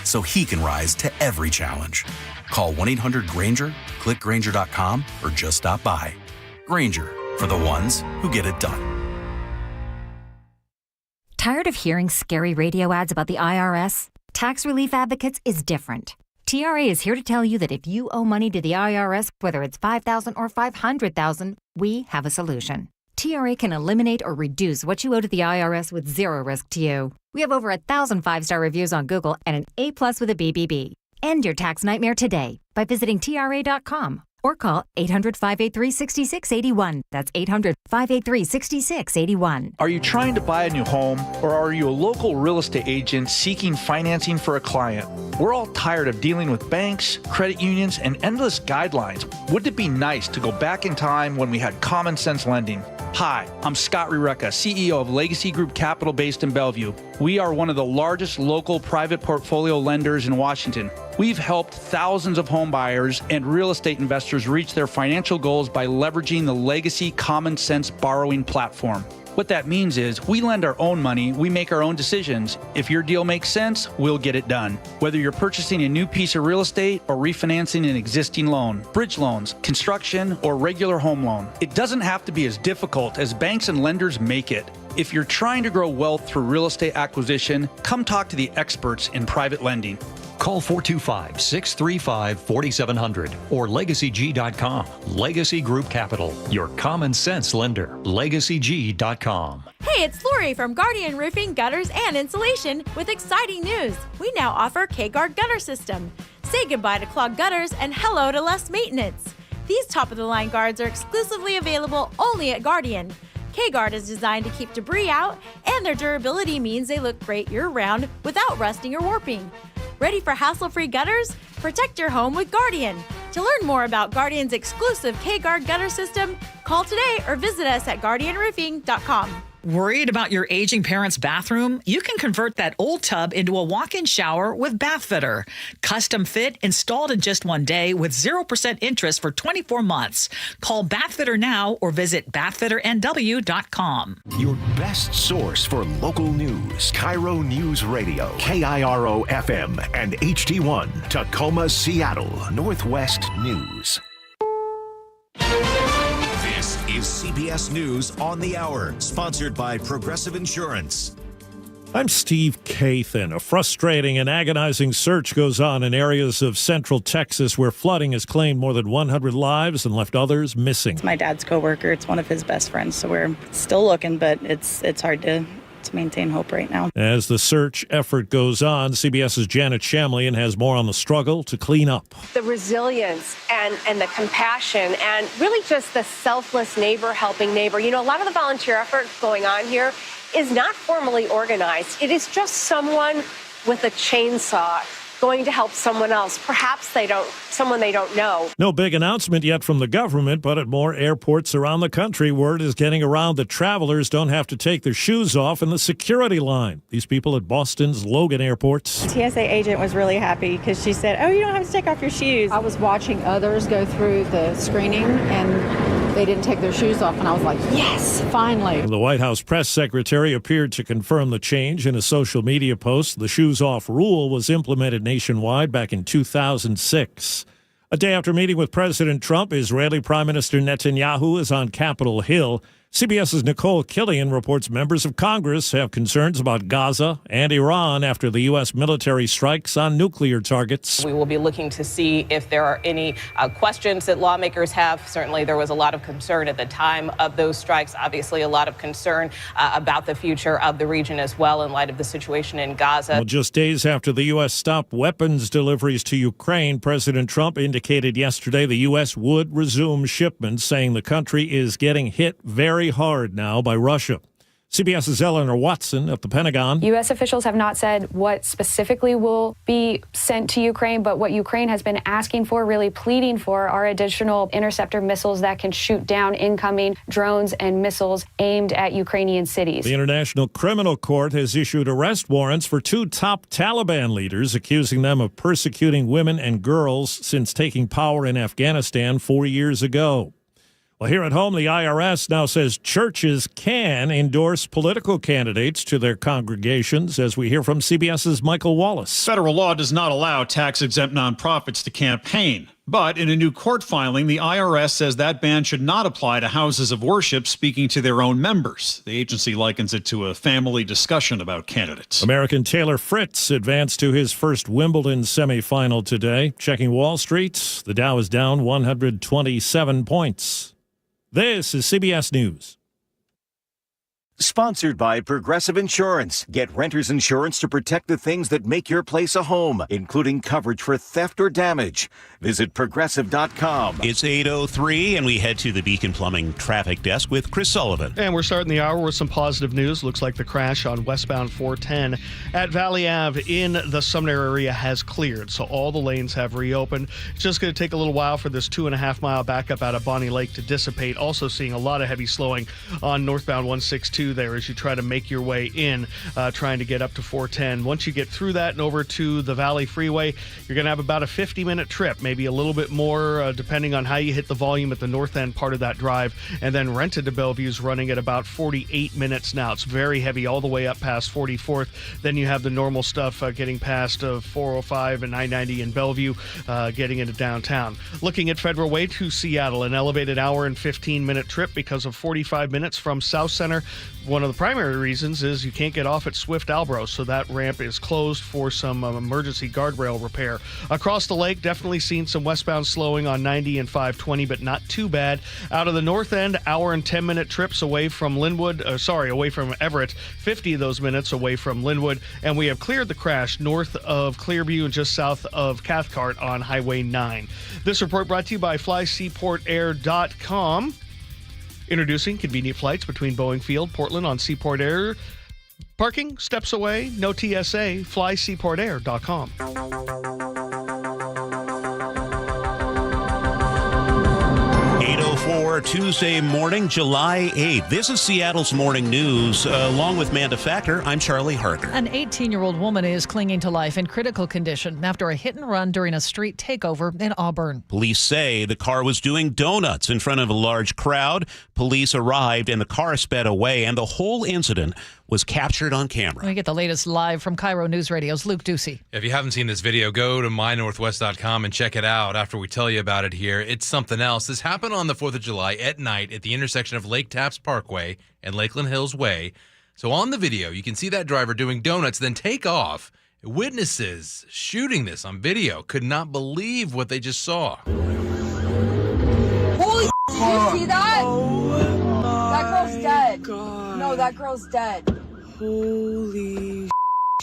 so he can rise to every challenge. Call 1-800-GRAINGER, click Grainger.com, or just stop by. Grainger, for the ones who get it done. Tired of hearing scary radio ads about the IRS? Tax Relief Advocates is different. TRA is here to tell you that if you owe money to the IRS, whether it's $5,000 or $500,000, we have a solution. TRA can eliminate or reduce what you owe to the IRS with zero risk to you. We have over 1,000 5-star reviews on Google and an A+ with a BBB. End your tax nightmare today by visiting TRA.com or call 800-583-6681. That's 800-583-6681. Are you trying to buy a new home, or are you a local real estate agent seeking financing for a client? We're all tired of dealing with banks, credit unions, and endless guidelines. Wouldn't it be nice to go back in time when we had common sense lending? Hi, I'm Scott Rireka, CEO of Legacy Group Capital based in Bellevue. We are one of the largest local private portfolio lenders in Washington. We've helped thousands of home buyers and real estate investors reach their financial goals by leveraging the Legacy Common Sense borrowing platform. What that means is we lend our own money, we make our own decisions. If your deal makes sense, we'll get it done. Whether you're purchasing a new piece of real estate or refinancing an existing loan, bridge loans, construction, or regular home loan, it doesn't have to be as difficult as banks and lenders make it. If you're trying to grow wealth through real estate acquisition, come talk to the experts in private lending. Call 425-635-4700 or LegacyG.com. Legacy Group Capital, your common sense lender. LegacyG.com. Hey, it's Lori from Guardian Roofing, Gutters, and Insulation with exciting news. We now offer K-Guard Gutter System. Say goodbye to clogged gutters and hello to less maintenance. These top-of-the-line guards are exclusively available only at Guardian. K-Guard is designed to keep debris out, and their durability means they look great year-round without rusting or warping. Ready for hassle-free gutters? Protect your home with Guardian. To learn more about Guardian's exclusive K-Guard gutter system, call today or visit us at guardianroofing.com. Worried about your aging parents' bathroom? You can convert that old tub into a walk-in shower with Bathfitter. Custom fit, installed in just one day with 0% interest for 24 months. Call Bathfitter now or visit bathfitternw.com. Your best source for local news. KIRO News Radio. KIRO FM and HD1. Tacoma, Seattle. Northwest News. This is CBS News on the Hour, sponsored by Progressive Insurance. I'm Steve Kathan. A frustrating and agonizing search goes on in areas of central Texas where flooding has claimed more than 100 lives and left others missing. It's my dad's coworker. It's one of his best friends, so we're still looking, but it's hard to maintain hope right now. As the search effort goes on, CBS's Janet Shamlian has more on the struggle to clean up. The resilience and the compassion and really just the selfless neighbor helping neighbor. You know, a lot of the volunteer effort going on here is not formally organized. It is just someone with a chainsaw going to help someone else, perhaps someone they don't know. No big announcement yet from the government, but at more airports around the country, word is getting around that travelers don't have to take their shoes off in the security line. These people at Boston's Logan Airport. TSA agent was really happy because she said, "Oh, you don't have to take off your shoes." I was watching others go through the screening and they didn't take their shoes off, and I was like, yes, finally. The White House press secretary appeared to confirm the change in a social media post. The shoes-off rule was implemented nationwide back in 2006. A day after meeting with President Trump, Israeli Prime Minister Netanyahu is on Capitol Hill. CBS's Nicole Killian reports members of Congress have concerns about Gaza and Iran after the U.S. military strikes on nuclear targets. We will be looking to see if there are any questions that lawmakers have. Certainly, there was a lot of concern at the time of those strikes. Obviously, a lot of concern about the future of the region as well in light of the situation in Gaza. Well, just days after the U.S. stopped weapons deliveries to Ukraine, President Trump indicated yesterday the U.S. would resume shipments, saying the country is getting hit very hard now by Russia. CBS's Eleanor Watson at the Pentagon. U.S. officials have not said what specifically will be sent to Ukraine, but what Ukraine has been asking for, really pleading for, are additional interceptor missiles that can shoot down incoming drones and missiles aimed at Ukrainian cities. The International Criminal Court has issued arrest warrants for 2 top Taliban leaders, accusing them of persecuting women and girls since taking power in Afghanistan 4 years ago. Well, here at home, the IRS now says churches can endorse political candidates to their congregations, as we hear from CBS's Michael Wallace. Federal law does not allow tax-exempt nonprofits to campaign. But in a new court filing, the IRS says that ban should not apply to houses of worship speaking to their own members. The agency likens it to a family discussion about candidates. American Taylor Fritz advanced to his first Wimbledon semifinal today. Checking Wall Street, the Dow is down 127 points. This is CBS News. Sponsored by Progressive Insurance. Get renter's insurance to protect the things that make your place a home, including coverage for theft or damage. Visit Progressive.com. It's 8:03, and we head to the Beacon Plumbing traffic desk with Chris Sullivan. And we're starting the hour with some positive news. Looks like the crash on westbound 410 at Valley Ave in the Sumner area has cleared, so all the lanes have reopened. It's just going to take a little while for this 2.5-mile backup out of Bonnie Lake to dissipate. Also seeing a lot of heavy slowing on northbound 162 there as you try to make your way in, trying to get up to 410. Once you get through that and over to the Valley Freeway, you're going to have about a 50-minute trip, maybe a little bit more, depending on how you hit the volume at the north end part of that drive. And then Rented to Bellevue's running at about 48 minutes now. It's very heavy all the way up past 44th. Then you have the normal stuff getting past 405 and I-90 in Bellevue, getting into downtown. Looking at Federal Way to Seattle, an elevated hour and 15-minute trip because of 45 minutes from South Center. One of the primary reasons is you can't get off at Swift Albro, so that ramp is closed for some emergency guardrail repair. Across the lake, definitely seen some westbound slowing on 90 and 520, but not too bad. Out of the north end, hour and 10-minute trips away from away from Everett, 50 of those minutes away from Linwood, and we have cleared the crash north of Clearview and just south of Cathcart on Highway 9. This report brought to you by FlySeaportAir.com. Introducing convenient flights between Boeing Field, Portland on Seaport Air. Parking, steps away, no TSA, FlySeaportAir.com. 8:04 Tuesday morning, July 8th. This is Seattle's Morning News. Along with Manda Factor, I'm Charlie Harger. An 18-year-old woman is clinging to life in critical condition after a hit and run during a street takeover in Auburn. Police say the car was doing donuts in front of a large crowd. Police arrived and the car sped away, and the whole incident was captured on camera. We get the latest live from KIRO Newsradio's Luke Ducey. If you haven't seen this video, go to mynorthwest.com and check it out after we tell you about it here. It's something else. This happened on the 4th of July at night at the intersection of Lake Tapps Parkway and Lakeland Hills Way. So on the video, you can see that driver doing donuts, then take off. Witnesses shooting this on video could not believe what they just saw. Holy did you see that? That girl's dead. God. No, that girl's dead. Holy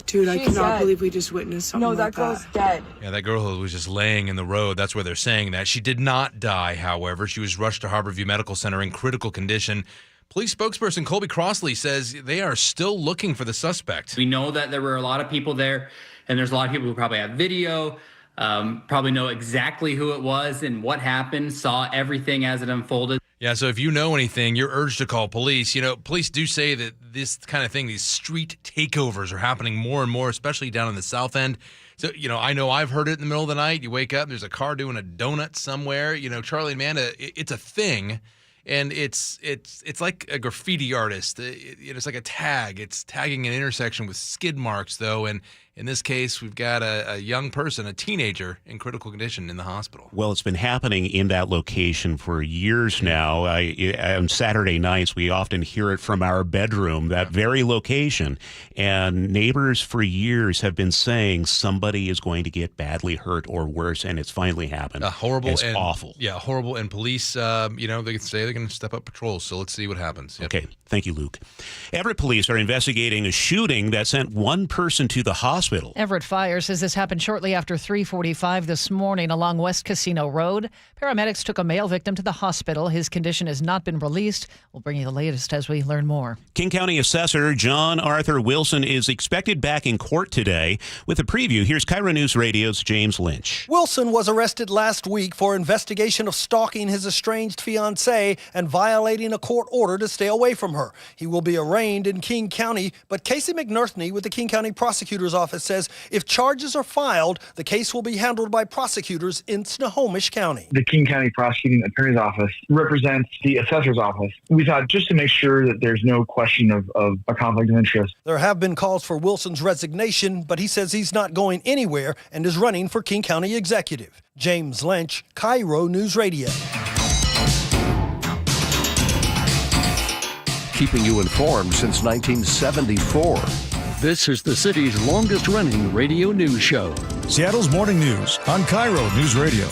dude, I cannot believe we just witnessed something like that. No, that girl's dead. Yeah, that girl who was just laying in the road, that's where they're saying that. She did not die, however. She was rushed to Harborview Medical Center in critical condition. Police spokesperson Colby Crossley says they are still looking for the suspect. We know that there were a lot of people there, and there's a lot of people who probably have video, probably know exactly who it was and what happened, saw everything as it unfolded. Yeah, so if you know anything, you're urged to call police. You know, police do say that this kind of thing, these street takeovers are happening more and more, especially down in the South End. So, you know I've heard it in the middle of the night. You wake up, there's a car doing a donut somewhere. You know, Charlie and Amanda, it's a thing. And it's like a graffiti artist. It's like a tag. It's tagging an intersection with skid marks, though. And in this case, we've got a young person, a teenager, in critical condition in the hospital. Well, it's been happening in that location for years now. On Saturday nights, we often hear it from our bedroom, that very location. And neighbors for years have been saying somebody is going to get badly hurt or worse, and it's finally happened. Horrible. It's and awful. Yeah, horrible. And police, they can say they're going to step up patrols. So let's see what happens. Yep. Okay. Thank you, Luke. Everett police are investigating a shooting that sent one person to the hospital. Everett Fire says this happened shortly after 3:45 this morning along West Casino Road. Paramedics took a male victim to the hospital. His condition has not been released. We'll bring you the latest as we learn more. King County Assessor John Arthur Wilson is expected back in court today. With a preview, here's KIRO News Radio's James Lynch. Wilson was arrested last week for investigation of stalking his estranged fiancée and violating a court order to stay away from her. He will be arraigned in King County, but Casey McNerney with the King County Prosecutor's Office says if charges are filed, the case will be handled by prosecutors in Snohomish County. The King County Prosecuting Attorney's Office represents the Assessor's Office. We thought just to make sure that there's no question of a conflict of interest. There have been calls for Wilson's resignation, but he says he's not going anywhere and is running for King County Executive. James Lynch, KIRO News Radio. Keeping you informed since 1974. This is the city's longest-running radio news show. Seattle's Morning News on KIRO News Radio.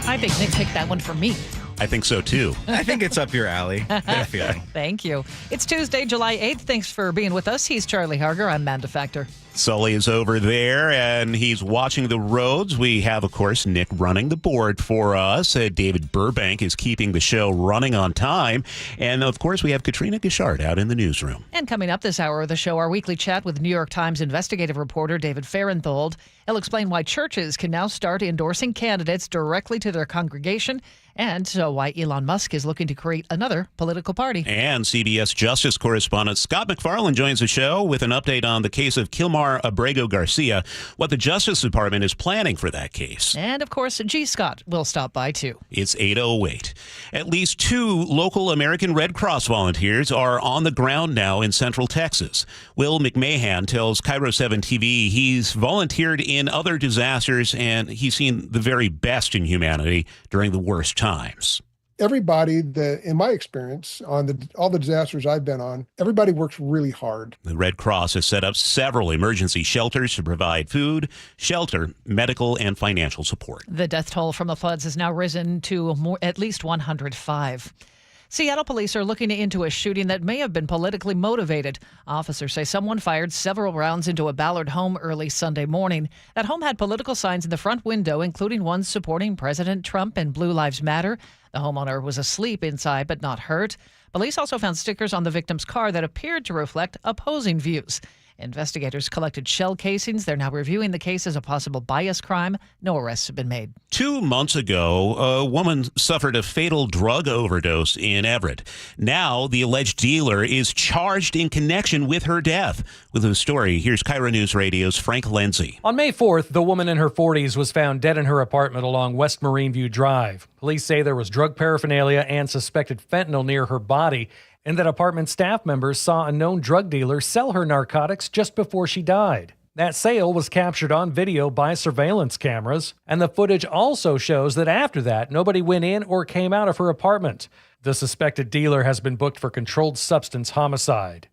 I think Nick picked that one for me. I think so, too. I think it's up your alley. I have a feeling. Thank you. It's Tuesday, July 8th. Thanks for being with us. He's Charlie Harger. I'm Manda Factor. Sully is over there, and he's watching the roads. We have, of course, Nick running the board for us. David Burbank is keeping the show running on time. And, of course, we have Katrina Gishard out in the newsroom. And coming up this hour of the show, our weekly chat with New York Times investigative reporter David Farenthold. He'll explain why churches can now start endorsing candidates directly to their congregation, and why Elon Musk is looking to create another political party. And CBS Justice correspondent Scott McFarland joins the show with an update on the case of Kilmar Abrego Garcia, what the Justice Department is planning for that case. And, of course, G. Scott will stop by, too. It's 8:08. At least 2 local American Red Cross volunteers are on the ground now in Central Texas. Will McMahon tells KIRO 7 TV he's volunteered in other disasters, and he's seen the very best in humanity during the worst times. Everybody in my experience on all the disasters I've been on, everybody works really hard. The Red Cross has set up several emergency shelters to provide food, shelter, medical, and financial support. The death toll from the floods has now risen to at least 105. Seattle police are looking into a shooting that may have been politically motivated. Officers say someone fired several rounds into a Ballard home early Sunday morning. That home had political signs in the front window, including one supporting President Trump and Blue Lives Matter. The homeowner was asleep inside but not hurt. Police also found stickers on the victim's car that appeared to reflect opposing views. Investigators collected shell casings. They're now reviewing the case as a possible bias crime. No arrests have been made. 2 months ago, a woman suffered a fatal drug overdose in Everett. Now, the alleged dealer is charged in connection with her death. With the story, here's KIRO News Radio's Frank Lenzi. On May 4th, the woman in her 40s was found dead in her apartment along West Marine View Drive. Police say there was drug paraphernalia and suspected fentanyl near her body, and that apartment staff members saw a known drug dealer sell her narcotics just before she died. That sale was captured on video by surveillance cameras, and the footage also shows that after that, nobody went in or came out of her apartment. The suspected dealer has been booked for controlled substance homicide.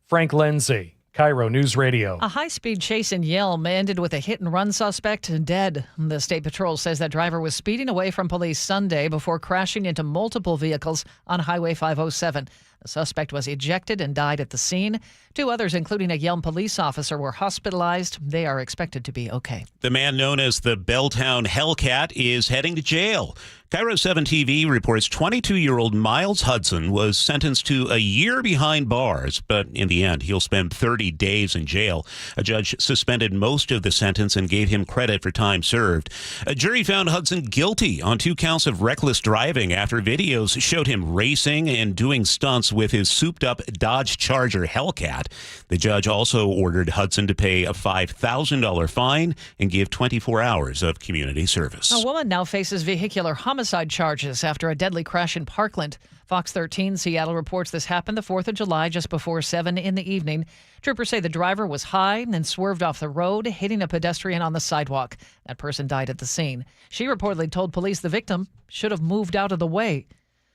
Frank Lindsay, KIRO Newsradio. A high-speed chase in Yelm ended with a hit-and-run suspect dead. The State Patrol says that driver was speeding away from police Sunday before crashing into multiple vehicles on Highway 507. The suspect was ejected and died at the scene. 2 others, including a Yelm police officer, were hospitalized. They are expected to be okay. The man known as the Belltown Hellcat is heading to jail. KIRO 7 TV reports 22-year-old Miles Hudson was sentenced to a year behind bars, but in the end, he'll spend 30 days in jail. A judge suspended most of the sentence and gave him credit for time served. A jury found Hudson guilty on 2 counts of reckless driving after videos showed him racing and doing stunts with his souped-up Dodge Charger Hellcat. The judge also ordered Hudson to pay a $5,000 fine and give 24 hours of community service. A woman now faces vehicular homicide charges after a deadly crash in Parkland. Fox 13 Seattle reports this happened the 4th of July just before 7 in the evening. Troopers say the driver was high and swerved off the road, hitting a pedestrian on the sidewalk. That person died at the scene. She reportedly told police the victim should have moved out of the way.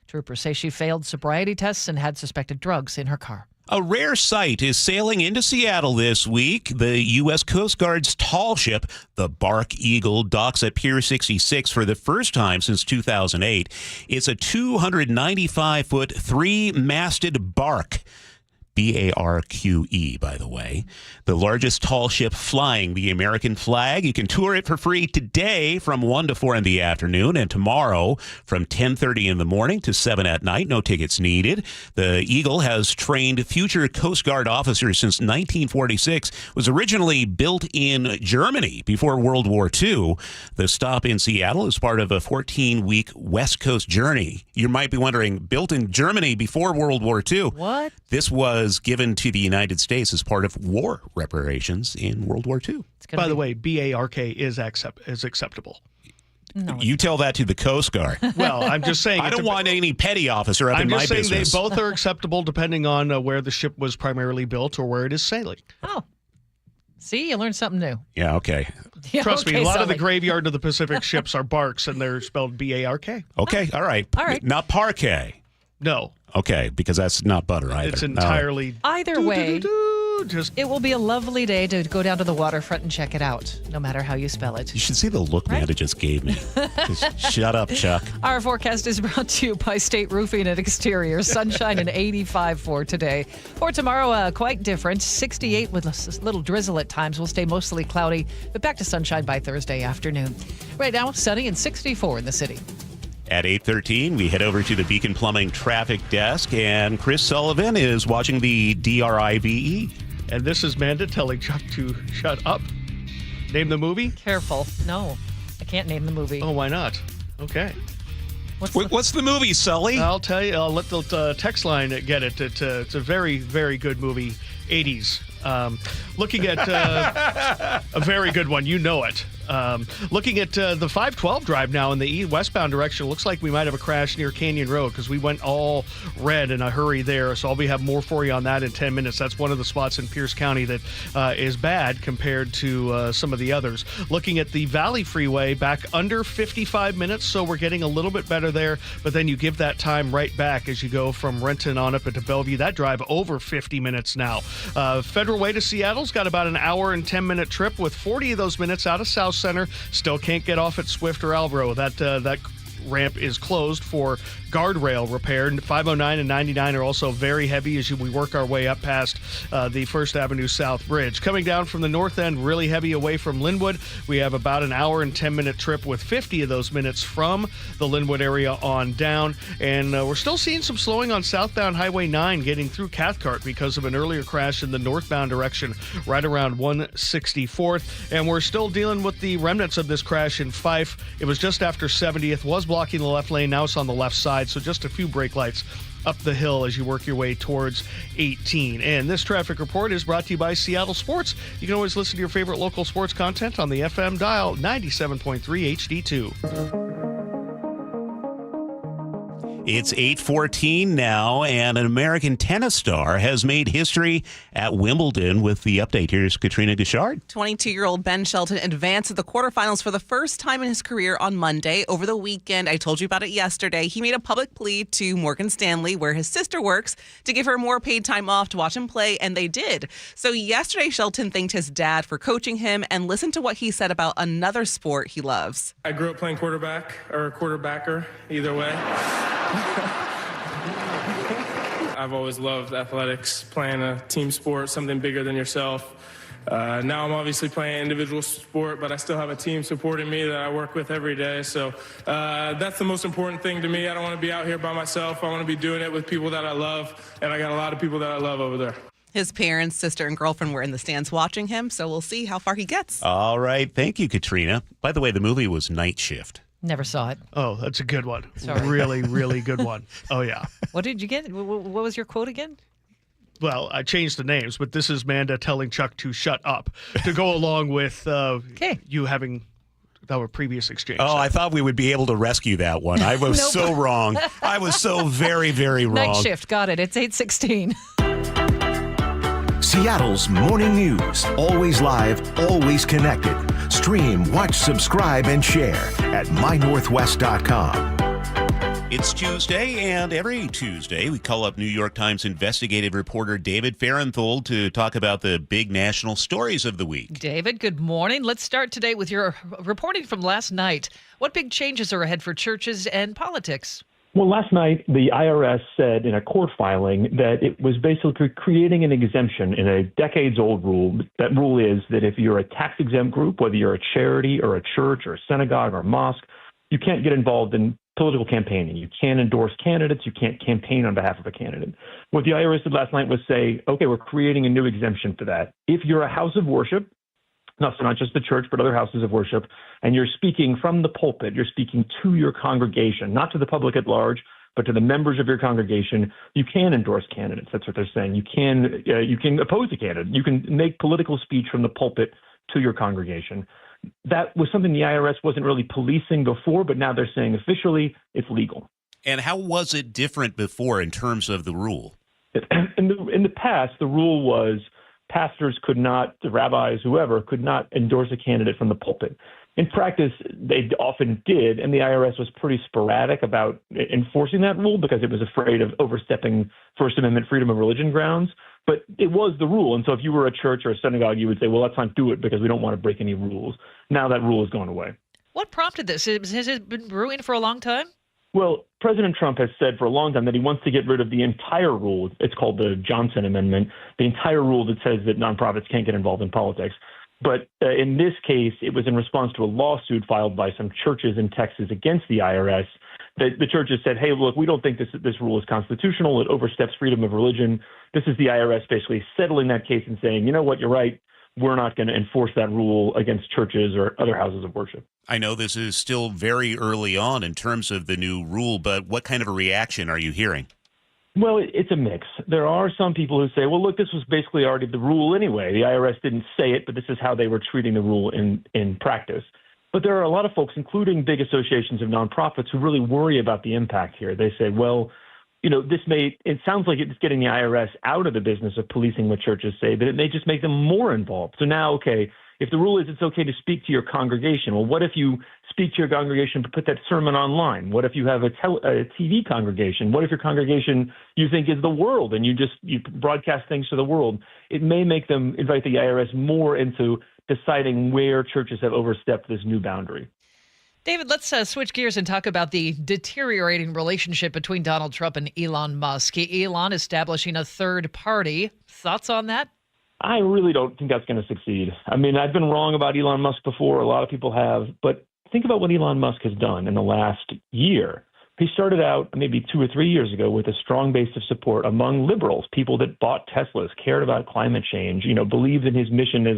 Troopers say she failed sobriety tests and had suspected drugs in her car. A rare sight is sailing into Seattle this week. The U.S. Coast Guard's tall ship, the Bark Eagle, docks at Pier 66 for the first time since 2008. It's a 295-foot, 3-masted bark. B-A-R-Q-E, by the way. The largest tall ship flying the American flag. You can tour it for free today from 1 to 4 in the afternoon and tomorrow from 10:30 in the morning to 7 at night. No tickets needed. The Eagle has trained future Coast Guard officers since 1946. Was originally built in Germany before World War II. The stop in Seattle is part of a 14-week West Coast journey. You might be wondering, built in Germany before World War II. What? This was given to the United States as part of war reparations in World War II. By the way, B-A-R-K is acceptable. No, you tell that to the Coast Guard. Well, I'm just saying. I don't want any petty officer up in my business. I'm just saying they both are acceptable depending on where the ship was primarily built or where it is sailing. Oh. See, you learned something new. Yeah, okay. Yeah, Trust me, a lot Sully. of the graveyard of the Pacific ships are barks, and they're spelled B-A-R-K. Okay, all right. All right. Not parquet. No. Okay, because that's not butter either. It's entirely... Either way, just it will be a lovely day to go down to the waterfront and check it out, no matter how you spell it. You should see the look Amanda just gave me. Just shut up, Chuck. Our forecast is brought to you by State Roofing and Exterior. Sunshine and 85 for today. For tomorrow, quite different. 68 with a little drizzle at times. Will stay mostly cloudy, but back to sunshine by Thursday afternoon. Right now, sunny and 64 in the city. At 8:13, we head over to the Beacon Plumbing traffic desk, and Chris Sullivan is watching the DRIVE. And this is Manda telling Chuck to shut up. Name the movie? Careful. No, I can't name the movie. Oh, why not? Okay. What's the movie, Sully? I'll tell you. I'll let the text line get it. It's a very, very good movie. 80s. Looking at a very good one. You know it. Looking at the 512 drive now in the westbound direction, looks like we might have a crash near Canyon Road because we went all red in a hurry there. So I'll have more for you on that in 10 minutes. That's one of the spots in Pierce County that is bad compared to some of the others. Looking at the Valley Freeway, back under 55 minutes, so we're getting a little bit better there. But then you give that time right back as you go from Renton on up into Bellevue. That drive over 50 minutes now. Federal Way to Seattle's got about an hour and 10-minute trip with 40 of those minutes out of South Center. Still can't get off at Swift or Alvaro. That ramp is closed for guardrail repair. 509 and 99 are also very heavy as we work our way up past the First Avenue South Bridge. Coming down from the north end, really heavy away from Linwood. We have about an hour and 10-minute trip with 50 of those minutes from the Linwood area on down. And we're still seeing some slowing on southbound Highway 9 getting through Cathcart because of an earlier crash in the northbound direction right around 164th. And we're still dealing with the remnants of this crash in Fife. It was just after 70th, was blocking the left lane. Now it's on the left side. So just a few brake lights up the hill as you work your way towards 18. And this traffic report is brought to you by Seattle Sports. You can always listen to your favorite local sports content on the FM dial 97.3 HD2. It's 8:14 now, and an American tennis star has made history at Wimbledon. With the update, here's Katrina Gashard. 22-year-old Ben Shelton advanced to the quarterfinals for the first time in his career on Monday. Over the weekend, I told you about it yesterday, he made a public plea to Morgan Stanley, where his sister works, to give her more paid time off to watch him play, and they did. So yesterday, Shelton thanked his dad for coaching him, and listen to what he said about another sport he loves. I grew up playing quarterback or quarterbacker, either way. I've always loved athletics, playing a team sport, something bigger than yourself. Now I'm obviously playing individual sport, but I still have a team supporting me that I work with every day. So that's the most important thing to me. I don't want to be out here by myself. I want to be doing it with people that I love, and I got a lot of people that I love over there. His parents, sister, and girlfriend were in the stands watching him, so we'll see how far he gets. All right. Thank you, Katrina. By the way, the movie was Night Shift. Never saw it. Oh, that's a good one. Sorry. Really, really good one. Oh, yeah. What did you get? What was your quote again? Well, I changed the names, but this is Manda telling Chuck to shut up to go along with you having our previous exchange. Oh, I thought we would be able to rescue that one. I was so wrong. I was so very, very wrong. Night Shift. Got it. It's 8:16. Seattle's morning news. Always live, always connected. Stream, watch, subscribe, and share at mynorthwest.com. It's Tuesday, and every Tuesday we call up New York Times investigative reporter David Farenthold to talk about the big national stories of the week. David, good morning. Let's start today with your reporting from last night. What big changes are ahead for churches and politics? Well, last night, the IRS said in a court filing that it was basically creating an exemption in a decades-old rule. That rule is that if you're a tax-exempt group, whether you're a charity or a church or a synagogue or a mosque, you can't get involved in political campaigning. You can't endorse candidates. You can't campaign on behalf of a candidate. What the IRS did last night was say, okay, we're creating a new exemption for that. If you're a house of worship, so not just the church, but other houses of worship, and you're speaking from the pulpit, you're speaking to your congregation, not to the public at large, but to the members of your congregation, you can endorse candidates. That's what they're saying. You can oppose a candidate. You can make political speech from the pulpit to your congregation. That was something the IRS wasn't really policing before, but now they're saying officially it's legal. And how was it different before in terms of the rule? In the past, the rule was pastors could not, the rabbis, whoever, could not endorse a candidate from the pulpit. In practice, they often did, and the IRS was pretty sporadic about enforcing that rule because it was afraid of overstepping First Amendment freedom of religion grounds. But it was the rule, and so if you were a church or a synagogue, you would say, well, let's not do it because we don't want to break any rules. Now that rule has gone away. What prompted this? Has it been brewing for a long time? Well, President Trump has said for a long time that he wants to get rid of the entire rule. It's called the Johnson Amendment, the entire rule that says that nonprofits can't get involved in politics. But in this case, it was in response to a lawsuit filed by some churches in Texas against the IRS. The churches said, hey, look, we don't think this rule is constitutional. It oversteps freedom of religion. This is the IRS basically settling that case and saying, you know what, you're right. We're not going to enforce that rule against churches or other houses of worship. I know this is still very early on in terms of the new rule, but what kind of a reaction are you hearing? Well, it's a mix. There are some people who say, well, look, this was basically already the rule anyway. The IRS didn't say it, but this is how they were treating the rule in practice. But there are a lot of folks, including big associations of nonprofits, who really worry about the impact here. They say, well, you know, it sounds like it's getting the IRS out of the business of policing what churches say, but it may just make them more involved. So now, okay, if the rule is it's okay to speak to your congregation, well, what if you speak to your congregation but put that sermon online? What if you have a TV congregation? What if your congregation you think is the world and you broadcast things to the world? It may make them invite the IRS more into deciding where churches have overstepped this new boundary. David, let's switch gears and talk about the deteriorating relationship between Donald Trump and Elon Musk. Elon establishing a third party. Thoughts on that? I really don't think that's going to succeed. I mean, I've been wrong about Elon Musk before. A lot of people have. But think about what Elon Musk has done in the last year. He started out maybe 2 or 3 years ago with a strong base of support among liberals, people that bought Teslas, cared about climate change, believed in his mission as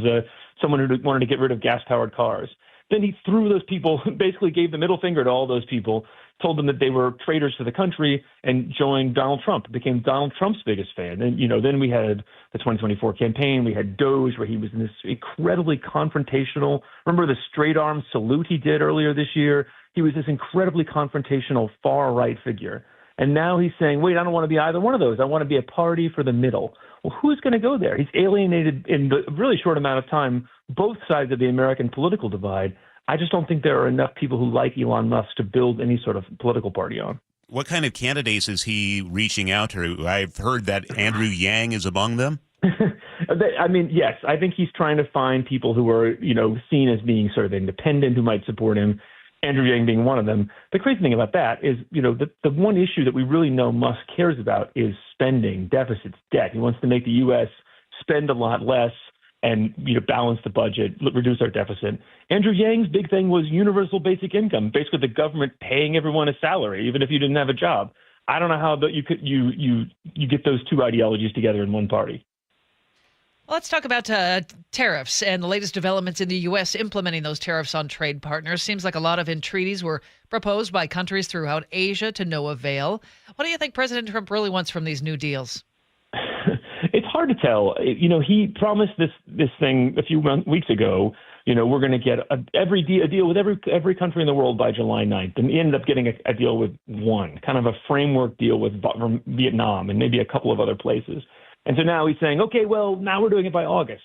someone who wanted to get rid of gas-powered cars. Then he threw those people, basically gave the middle finger to all those people, told them that they were traitors to the country, and joined Donald Trump, became Donald Trump's biggest fan. And, then we had the 2024 campaign. We had Doge, where he was in this incredibly confrontational. Remember the straight-arm salute he did earlier this year? He was this incredibly confrontational far-right figure. And now he's saying, wait, I don't want to be either one of those. I want to be a party for the middle. Well, who's going to go there? He's alienated in the really short amount of time both sides of the American political divide. I just don't think there are enough people who like Elon Musk to build any sort of political party on. What kind of candidates is he reaching out to? I've heard that Andrew Yang is among them. I mean, yes, I think he's trying to find people who are, seen as being sort of independent, who might support him, Andrew Yang being one of them. The crazy thing about that is, the one issue that we really know Musk cares about is spending, deficits, debt. He wants to make the U.S. spend a lot less and balance the budget, reduce our deficit. Andrew Yang's big thing was universal basic income, basically the government paying everyone a salary, even if you didn't have a job. I don't know how you get those two ideologies together in one party. Well, let's talk about tariffs and the latest developments in the U.S. implementing those tariffs on trade partners. Seems like a lot of entreaties were proposed by countries throughout Asia to no avail. What do you think President Trump really wants from these new deals? It's hard to tell. He promised this thing a few weeks ago. We're going to get a deal with every country in the world by July 9th. And he ended up getting a deal with one, kind of a framework deal with Vietnam and maybe a couple of other places. And so now he's saying, okay, well, now we're doing it by August.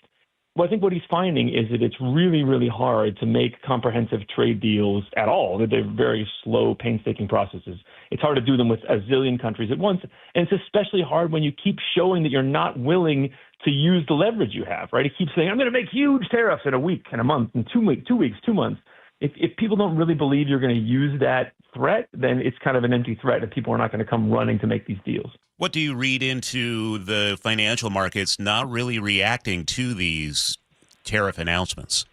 Well, I think what he's finding is that it's really, really hard to make comprehensive trade deals at all, that they're very slow, painstaking processes. It's hard to do them with a zillion countries at once. And it's especially hard when you keep showing that you're not willing to use the leverage you have, right? He keeps saying, I'm going to make huge tariffs in a week, in a month, in 2 weeks, 2 months. If people don't really believe you're going to use that threat, then it's kind of an empty threat and people are not going to come running to make these deals. What do you read into the financial markets not really reacting to these tariff announcements?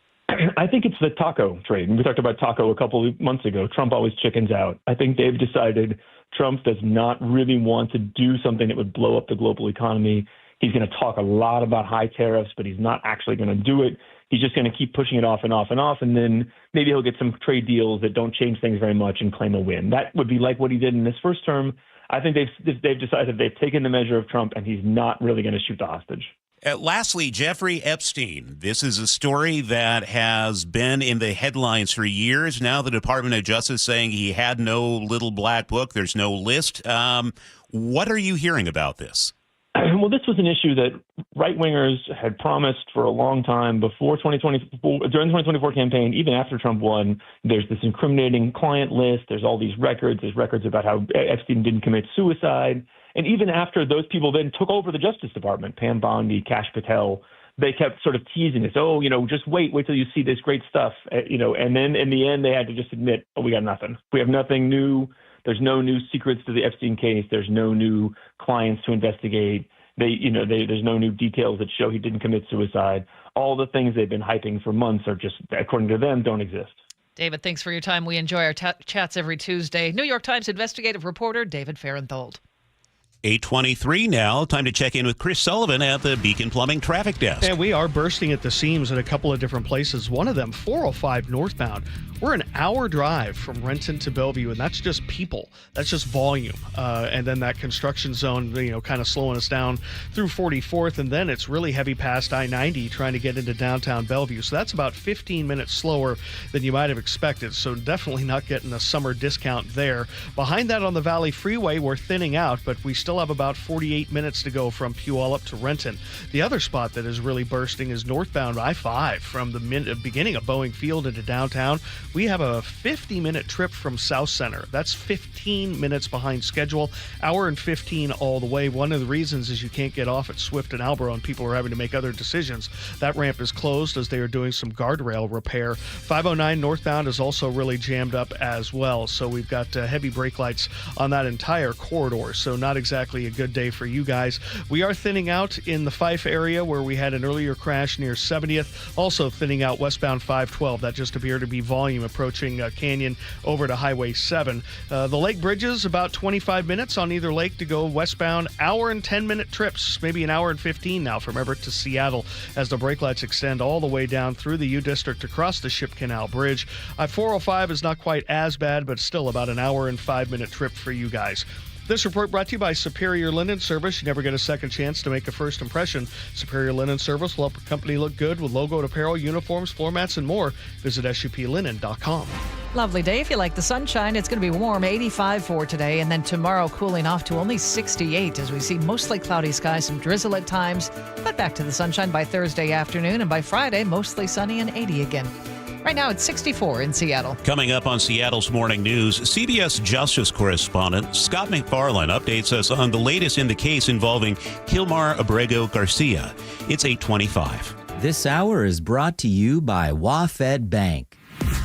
I think it's the taco trade. We talked about taco a couple of months ago. Trump always chickens out. I think they've decided Trump does not really want to do something that would blow up the global economy. He's going to talk a lot about high tariffs, but he's not actually going to do it. He's just going to keep pushing it off and off and off, and then maybe he'll get some trade deals that don't change things very much and claim a win. That would be like what he did in his first term. I think they've decided they've taken the measure of Trump, and he's not really going to shoot the hostage. Lastly, Jeffrey Epstein. This is a story that has been in the headlines for years. Now the Department of Justice saying he had no little black book. There's no list. What are you hearing about this? Well, this was an issue that right-wingers had promised for a long time before 2024, during the 2024 campaign, even after Trump won. There's this incriminating client list. There's all these records. There's records about how Epstein didn't commit suicide. And even after those people then took over the Justice Department, Pam Bondi, Kash Patel, they kept sort of teasing us, just wait till you see this great stuff, and then in the end they had to just admit, we got nothing. We have nothing new. There's no new secrets to the Epstein case. There's no new clients to investigate. There's no new details that show he didn't commit suicide. All the things they've been hyping for months are just, according to them, don't exist. David, thanks for your time. We enjoy our chats every Tuesday. New York Times investigative reporter David Farenthold. 8:23 now. Time to check in with Chris Sullivan at the Beacon Plumbing Traffic Desk. And we are bursting at the seams at a couple of different places. One of them, 405 northbound. We're an hour drive from Renton to Bellevue, and that's just people. That's just volume. And then that construction zone, kind of slowing us down through 44th, and then it's really heavy past I-90 trying to get into downtown Bellevue. So that's about 15 minutes slower than you might have expected. So definitely not getting a summer discount there. Behind that on the Valley Freeway, we're thinning out, but we still have about 48 minutes to go from Puyallup to Renton. The other spot that is really bursting is northbound I-5 from the beginning of Boeing Field into downtown. We have a 50-minute trip from South Center. That's 15 minutes behind schedule, hour and 15 all the way. One of the reasons is you can't get off at Swift and Albro, and people are having to make other decisions. That ramp is closed as they are doing some guardrail repair. 509 northbound is also really jammed up as well. So we've got heavy brake lights on that entire corridor. So not exactly a good day for you guys. We are thinning out in the Fife area where we had an earlier crash near 70th. Also thinning out westbound 512. That just appeared to be volume approaching Canyon over to Highway 7. The Lake Bridges, about 25 minutes on either lake to go westbound. Hour and 10-minute trips, maybe an hour and 15 now from Everett to Seattle as the brake lights extend all the way down through the U District across the Ship Canal Bridge. I-405 is not quite as bad, but still about an hour and 5-minute trip for you guys. This report brought to you by Superior Linen Service. You never get a second chance to make a first impression. Superior Linen Service will help your company look good with logoed apparel, uniforms, floor mats, and more. Visit suplinen.com. Lovely day. If you like the sunshine, it's going to be warm, 85 for today, and then tomorrow cooling off to only 68 as we see mostly cloudy skies, some drizzle at times, but back to the sunshine by Thursday afternoon, and by Friday, mostly sunny and 80 again. Right now, it's 64 in Seattle. Coming up on Seattle's Morning News, CBS Justice correspondent Scott McFarland updates us on the latest in the case involving Kilmar Abrego Garcia. It's 8:25. This hour is brought to you by WaFd Bank.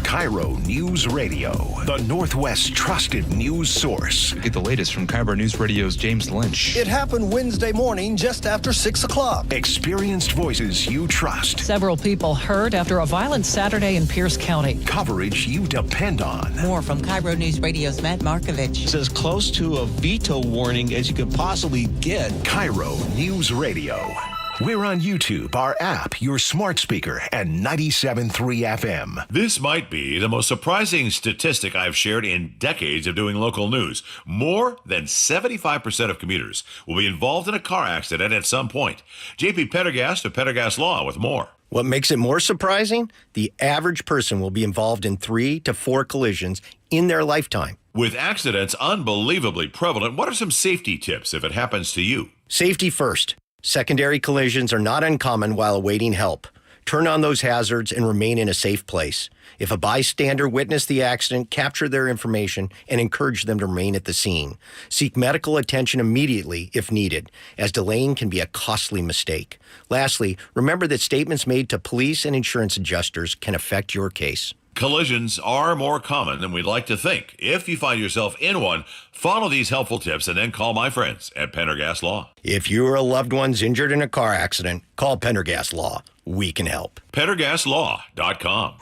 KIRO Newsradio, the Northwest's trusted news source. Get the latest from KIRO Newsradio's James Lynch. It happened Wednesday morning just after 6 o'clock. Experienced voices you trust. Several people hurt after a violent Saturday in Pierce County. Coverage you depend on. More from KIRO Newsradio's Matt Markovich. It's as close to a veto warning as you could possibly get. KIRO Newsradio. We're on YouTube, our app, your smart speaker, and 97.3 FM. This might be the most surprising statistic I've shared in decades of doing local news. More than 75% of commuters will be involved in a car accident at some point. JP Pendergast of Pendergast Law with more. What makes it more surprising? The average person will be involved in 3 to 4 collisions in their lifetime. With accidents unbelievably prevalent, what are some safety tips if it happens to you? Safety first. Secondary collisions are not uncommon while awaiting help. Turn on those hazards and remain in a safe place. If a bystander witnessed the accident, capture their information and encourage them to remain at the scene. Seek medical attention immediately if needed, as delaying can be a costly mistake. Lastly, remember that statements made to police and insurance adjusters can affect your case. Collisions are more common than we'd like to think. If you find yourself in one, follow these helpful tips and then call my friends at Pendergast Law. If you or a loved one's injured in a car accident, call Pendergast Law. We can help. PendergastLaw.com.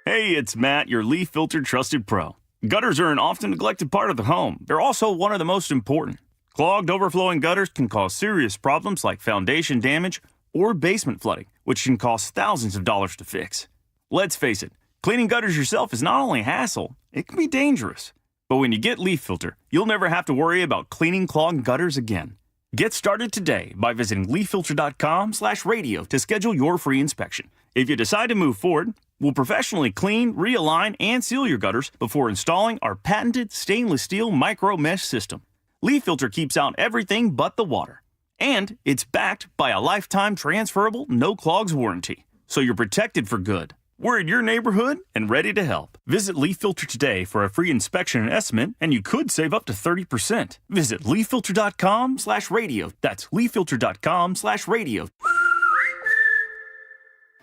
Hey, it's Matt, your leaf filter trusted pro. Gutters are an often neglected part of the home. They're also one of the most important. Clogged, overflowing gutters can cause serious problems like foundation damage or basement flooding, which can cost thousands of dollars to fix. Let's face it, cleaning gutters yourself is not only a hassle, it can be dangerous. But when you get Leaf Filter, you'll never have to worry about cleaning clogged gutters again. Get started today by visiting leaffilter.com/radio to schedule your free inspection. If you decide to move forward, we'll professionally clean, realign, and seal your gutters before installing our patented stainless steel micro mesh system. Leaf Filter keeps out everything but the water. And it's backed by a lifetime transferable no clogs warranty. So you're protected for good. We're in your neighborhood and ready to help. Visit Leaf Filter today for a free inspection and estimate, and you could save up to 30%. Visit leaffilter.com/radio. That's leaffilter.com/radio.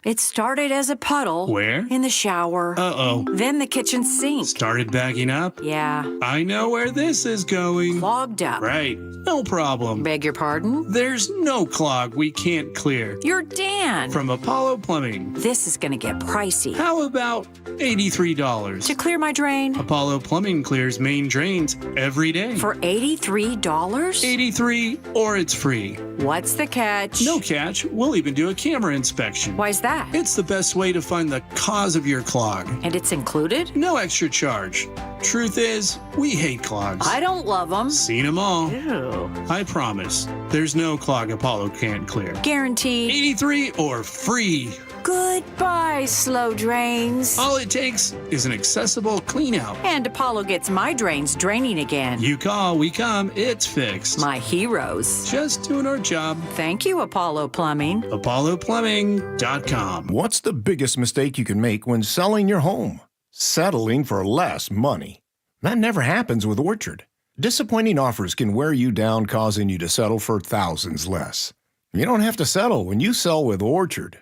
It started as a puddle. Where? In the shower. Uh-oh. Then the kitchen sink. Started backing up? Yeah. I know where this is going. Clogged up. Right. No problem. Beg your pardon? There's no clog we can't clear. You're Dan. From Apollo Plumbing. This is going to get pricey. How about $83? To clear my drain? Apollo Plumbing clears main drains every day. For $83? $83 or it's free. What's the catch? No catch. We'll even do a camera inspection. Why's that? It's the best way to find the cause of your clog. And it's included? No extra charge. Truth is, we hate clogs. I don't love them. Seen them all. Ew. I promise, there's no clog Apollo can't clear. Guaranteed. 83 or free. Goodbye, slow drains. All it takes is an accessible clean out. And Apollo gets my drains draining again. You call, we come, it's fixed. My heroes. Just doing our job. Thank you, Apollo Plumbing. ApolloPlumbing.com. What's the biggest mistake you can make when selling your home? Settling for less money. That never happens with Orchard. Disappointing offers can wear you down, causing you to settle for thousands less. You don't have to settle when you sell with Orchard.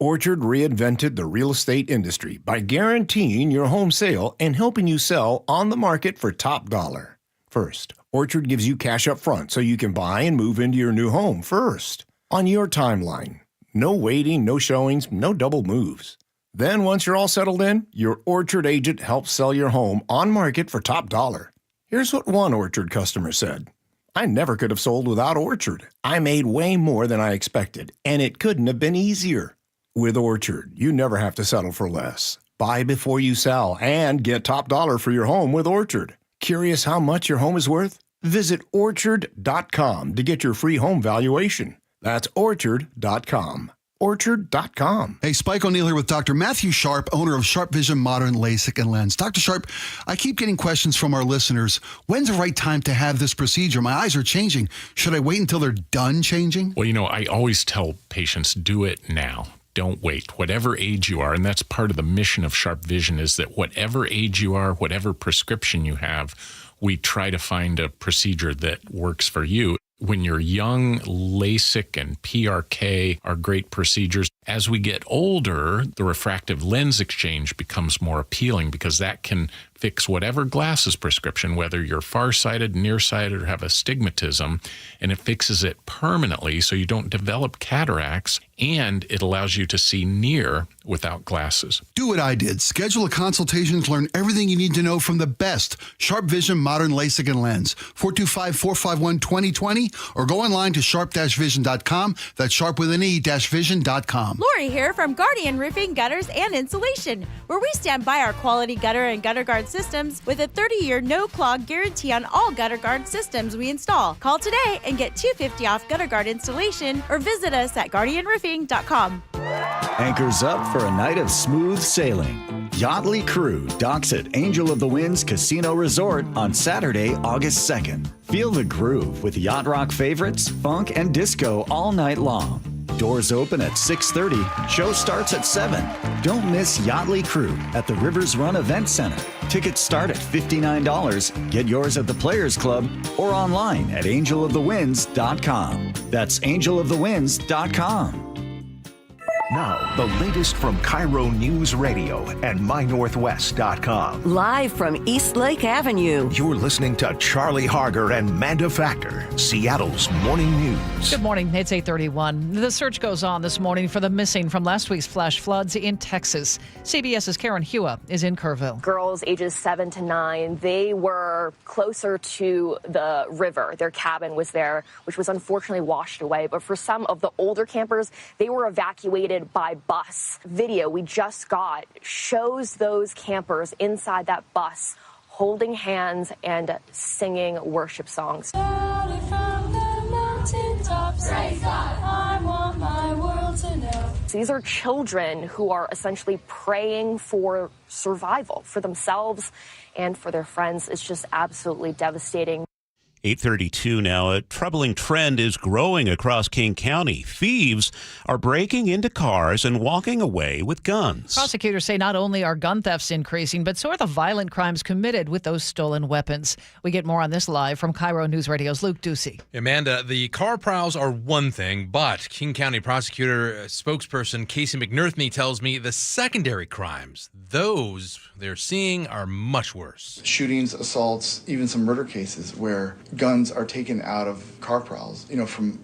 Orchard reinvented the real estate industry by guaranteeing your home sale and helping you sell on the market for top dollar. First, Orchard gives you cash up front so you can buy and move into your new home first, on your timeline. No waiting, no showings, no double moves. Then once you're all settled in, your Orchard agent helps sell your home on market for top dollar. Here's what one Orchard customer said. I never could have sold without Orchard. I made way more than I expected, and it couldn't have been easier. With Orchard, you never have to settle for less. Buy before you sell and get top dollar for your home with Orchard. Curious how much your home is worth? Visit Orchard.com to get your free home valuation. That's Orchard.com. Orchard.com. Hey, Spike O'Neill here with Dr. Matthew Sharp, owner of Sharp Vision Modern LASIK and Lens. Dr. Sharp, I keep getting questions from our listeners. When's the right time to have this procedure? My eyes are changing. Should I wait until they're done changing? Well, I always tell patients, do it now. Don't wait, whatever age you are. And that's part of the mission of Sharp Vision, is that whatever age you are, whatever prescription you have, we try to find a procedure that works for you. When you're young, LASIK and PRK are great procedures. As we get older, the refractive lens exchange becomes more appealing because that can fix whatever glasses prescription, whether you're farsighted, nearsighted, or have astigmatism, and it fixes it permanently so you don't develop cataracts, and it allows you to see near without glasses. Do what I did. Schedule a consultation to learn everything you need to know from the best Sharp Vision Modern LASIK and Lens. 425-451-2020 or go online to sharp-vision.com. That's sharp with an E-vision.com. Lori here from Guardian Roofing, Gutters, and Insulation, where we stand by our quality gutter and gutter guard systems with a 30-year no-clog guarantee on all gutter guard systems we install. Call today and get $250 off gutter guard installation or visit us at guardianroofing.com. Anchors up for a night of smooth sailing. Yachtly Crew docks at Angel of the Winds Casino Resort on Saturday, August 2nd. Feel the groove with yacht rock favorites, funk, and disco all night long. Doors open at 6:30. Show starts at 7. Don't miss Yachtly Crew at the Rivers Run Event Center. Tickets start at $59. Get yours at the Players Club or online at angelofthewinds.com. That's angelofthewinds.com. Now, the latest from KIRO Newsradio and MyNorthwest.com. Live from East Lake Avenue. You're listening to Charlie Harger and Manda Factor, Seattle's morning news. Good morning. It's 8:31. The search goes on this morning for the missing from last week's flash floods in Texas. CBS's Karen Hua is in Kerrville. Girls ages 7 to 9, they were closer to the river. Their cabin was there, which was unfortunately washed away. But for some of the older campers, they were evacuated by bus. Video we just got shows those campers inside that bus holding hands and singing worship songs. These are children who are essentially praying for survival for themselves and for their friends. It's just absolutely devastating. 8:32 now. A troubling trend is growing across King County. Thieves are breaking into cars and walking away with guns. Prosecutors say not only are gun thefts increasing, but so are the violent crimes committed with those stolen weapons. We get more on this live from KIRO News Radio's Luke Ducey. Amanda, the car prowls are one thing, but King County prosecutor spokesperson Casey McNerthney tells me the secondary crimes, those they're seeing, are much worse. Shootings, assaults, even some murder cases where guns are taken out of car prowls, from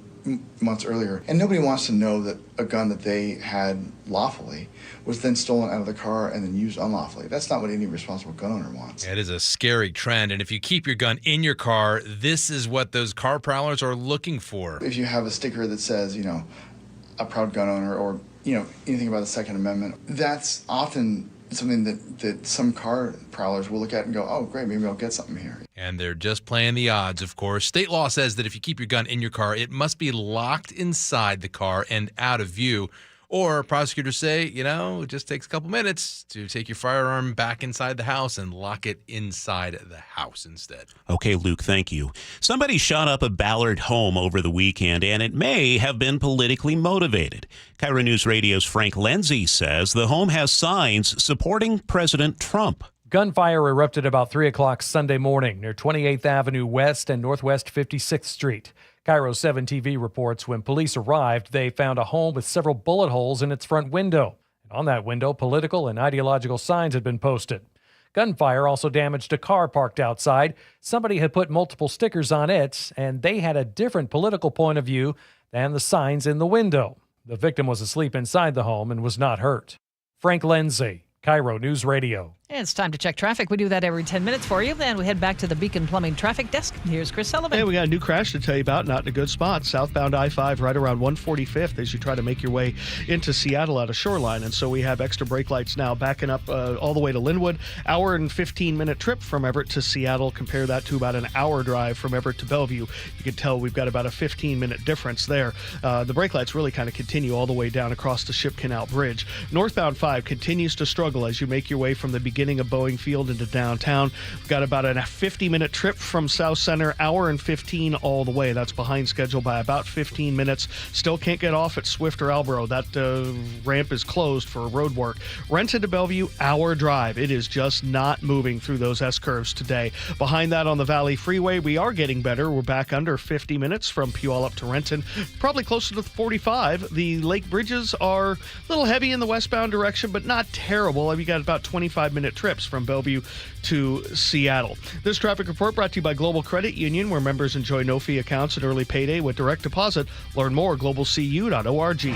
months earlier. And nobody wants to know that a gun that they had lawfully was then stolen out of the car and then used unlawfully. That's not what any responsible gun owner wants. It is a scary trend. And if you keep your gun in your car, this is what those car prowlers are looking for. If you have a sticker that says, a proud gun owner or, anything about the Second Amendment, that's often something that some car prowlers will look at and go, oh, great, maybe I'll get something here. And they're just playing the odds, of course. State law says that if you keep your gun in your car, it must be locked inside the car and out of view. Or prosecutors say, it just takes a couple minutes to take your firearm back inside the house and lock it inside the house instead. Okay, Luke, thank you. Somebody shot up a Ballard home over the weekend, and it may have been politically motivated. KIRO News Radio's Frank Lenzi says the home has signs supporting President Trump. Gunfire erupted about 3 o'clock Sunday morning near 28th Avenue West and Northwest 56th Street. KIRO 7 TV reports when police arrived, they found a home with several bullet holes in its front window. And on that window, political and ideological signs had been posted. Gunfire also damaged a car parked outside. Somebody had put multiple stickers on it, and they had a different political point of view than the signs in the window. The victim was asleep inside the home and was not hurt. Frank Lenzi, KIRO News Radio. It's time to check traffic. We do that every 10 minutes for you. Then we head back to the Beacon Plumbing traffic desk. Here's Chris Sullivan. Hey, we got a new crash to tell you about, not in a good spot. Southbound I-5 right around 145th as you try to make your way into Seattle out of Shoreline. And so we have extra brake lights now backing up all the way to Linwood. Hour and 15-minute trip from Everett to Seattle. Compare that to about an hour drive from Everett to Bellevue. You can tell we've got about a 15-minute difference there. The brake lights really kind of continue all the way down across the Ship Canal Bridge. Northbound 5 continues to struggle as you make your way from the beginning of Boeing Field into downtown. We've got about a 50-minute trip from South Center, hour and 15 all the way. That's behind schedule by about 15 minutes. Still can't get off at Swift or Albro. That ramp is closed for road work. Renton to Bellevue, hour drive. It is just not moving through those S-curves today. Behind that on the Valley Freeway, we are getting better. We're back under 50 minutes from Puyallup to Renton, probably closer to 45. The Lake Bridges are a little heavy in the westbound direction, but not terrible. We've got about 25-minute trips from Bellevue to Seattle. This traffic report brought to you by Global Credit Union, where members enjoy no-fee accounts and early payday with direct deposit. Learn more at globalcu.org.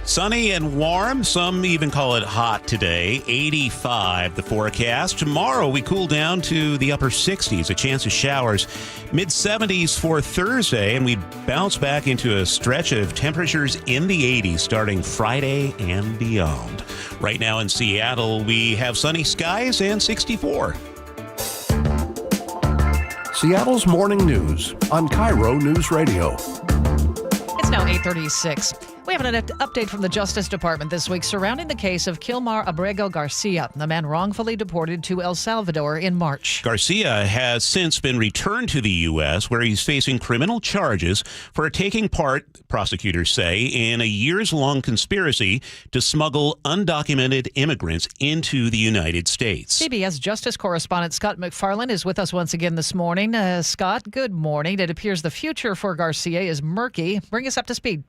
Sunny and warm. Some even call it hot today. 85 the forecast. Tomorrow we cool down to the upper 60s, a chance of showers. Mid-70s for Thursday, and we bounce back into a stretch of temperatures in the 80s starting Friday and beyond. Right now in Seattle, we have sunny skies and 64. Seattle's morning news on KIRO Newsradio. It's now 8:36. We have an update from the Justice Department this week surrounding the case of Kilmar Abrego Garcia, the man wrongfully deported to El Salvador in March. Garcia has since been returned to the U.S., where he's facing criminal charges for taking part, prosecutors say, in a years-long conspiracy to smuggle undocumented immigrants into the United States. CBS Justice correspondent Scott McFarland is with us once again this morning. Scott, good morning. It appears the future for Garcia is murky. Bring us up to speed.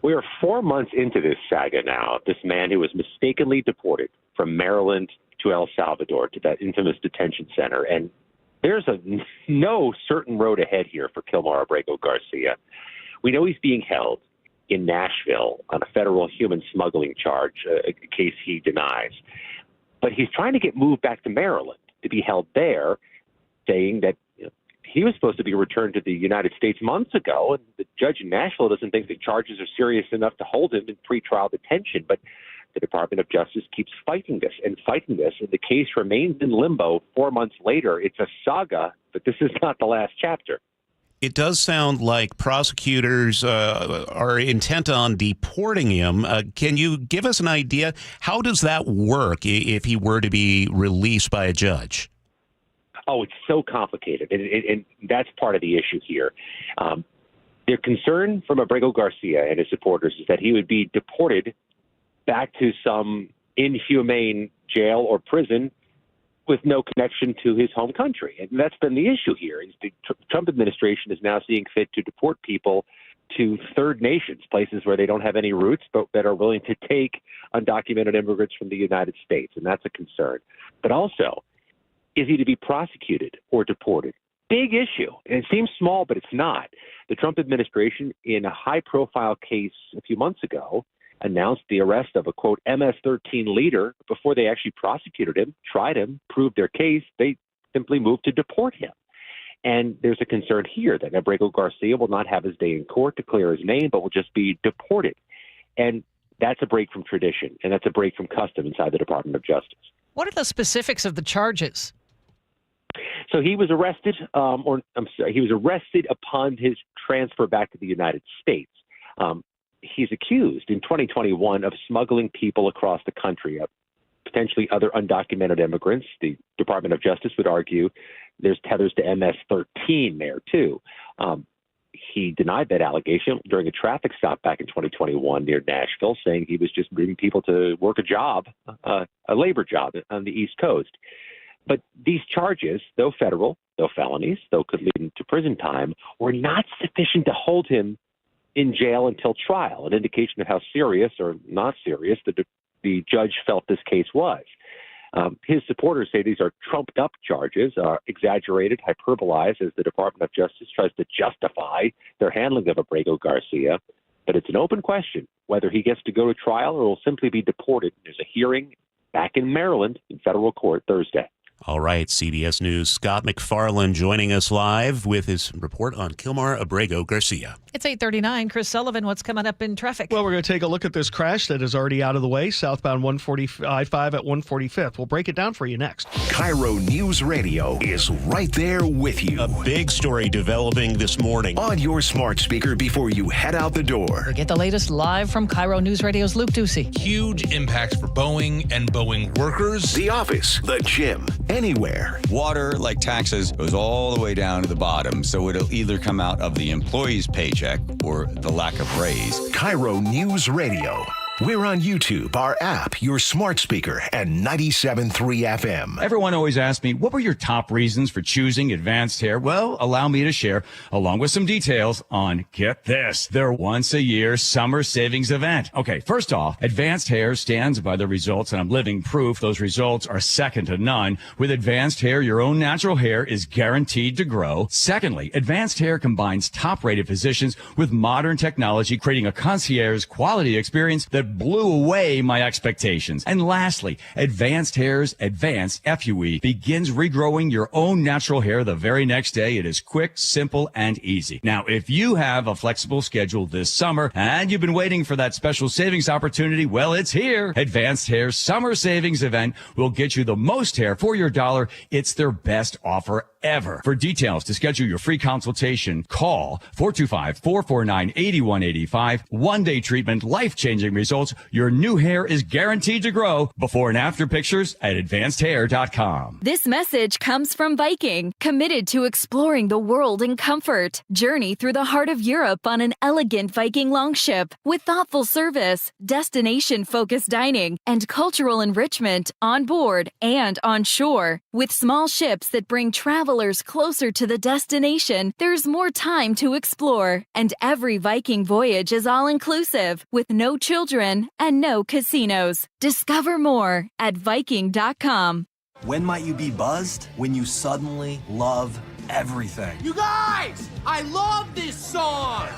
We are 4 months into this saga now. This man who was mistakenly deported from Maryland to El Salvador, to that infamous detention center. And there's no certain road ahead here for Kilmar Abrego Garcia. We know he's being held in Nashville on a federal human smuggling charge, a case he denies. But he's trying to get moved back to Maryland to be held there, saying that he was supposed to be returned to the United States months ago, and the judge in Nashville doesn't think the charges are serious enough to hold him in pretrial detention. But the Department of Justice keeps fighting this, and the case remains in limbo 4 months later. It's a saga, but this is not the last chapter. It does sound like prosecutors are intent on deporting him. Can you give us an idea? How does that work if he were to be released by a judge? Oh, it's so complicated, and that's part of the issue here. Their concern from Abrego Garcia and his supporters is that he would be deported back to some inhumane jail or prison with no connection to his home country. And that's been the issue here. The Trump administration is now seeing fit to deport people to third nations, places where they don't have any roots, but that are willing to take undocumented immigrants from the United States. And that's a concern. But also, is he to be prosecuted or deported? Big issue. And it seems small, but it's not. The Trump administration, in a high-profile case a few months ago, announced the arrest of a, quote, MS-13 leader before they actually prosecuted him, tried him, proved their case. They simply moved to deport him. And there's a concern here that Abrego Garcia will not have his day in court to clear his name, but will just be deported. And that's a break from tradition, and that's a break from custom inside the Department of Justice. What are the specifics of the charges? So he was arrested, he was arrested upon his transfer back to the United States. He's accused in 2021 of smuggling people across the country, potentially other undocumented immigrants. The Department of Justice would argue there's tethers to MS-13 there, too. He denied that allegation during a traffic stop back in 2021 near Nashville, saying he was just bringing people to work a job, a labor job on the East Coast. But these charges, though federal, though felonies, though could lead him to prison time, were not sufficient to hold him in jail until trial, an indication of how serious or not serious the judge felt this case was. His supporters say these are trumped-up charges, exaggerated, hyperbolized, as the Department of Justice tries to justify their handling of Abrego Garcia. But it's an open question whether he gets to go to trial or will simply be deported. There's a hearing back in Maryland in federal court Thursday. All right, CBS News' Scott McFarland joining us live with his report on Kilmar Abrego Garcia. It's 8:39. Chris Sullivan, what's coming up in traffic? Well, we're going to take a look at this crash that is already out of the way, southbound I-5 at 145th. We'll break it down for you next. KIRO News Radio is right there with you. A big story developing this morning. On your smart speaker before you head out the door. We get the latest live from KIRO News Radio's Luke Ducey. Huge impacts for Boeing and Boeing workers. The office, the gym, anywhere. Water, like taxes, goes all the way down to the bottom, so it'll either come out of the employee's paycheck or the lack of raise. KIRO News Radio. We're on YouTube, our app, your smart speaker, and 97.3 FM. Everyone always asks me, what were your top reasons for choosing Advanced Hair? Well, allow me to share, along with some details, on, get this, their once-a-year summer savings event. Okay, first off, Advanced Hair stands by the results, and I'm living proof those results are second to none. With Advanced Hair, your own natural hair is guaranteed to grow. Secondly, Advanced Hair combines top-rated physicians with modern technology, creating a concierge quality experience that blew away my expectations. And lastly, Advanced Hair's Advanced FUE begins regrowing your own natural hair the very next day. It is quick, simple, and easy. Now, if you have a flexible schedule this summer and you've been waiting for that special savings opportunity, well, it's here. Advanced Hair's Summer Savings Event will get you the most hair for your dollar. It's their best offer ever. For details to schedule your free consultation, call 425-449-8185. One-day treatment, life-changing results. Your new hair is guaranteed to grow. Before and after pictures at advancedhair.com. This message comes from Viking, committed to exploring the world in comfort. Journey through the heart of Europe on an elegant Viking longship with thoughtful service, destination-focused dining, and cultural enrichment on board and on shore. With small ships that bring travelers closer to the destination, there's more time to explore. And every Viking voyage is all-inclusive, with no children and no casinos. Discover more at Viking.com. When might you be buzzed? When you suddenly love everything. You guys, I love this song.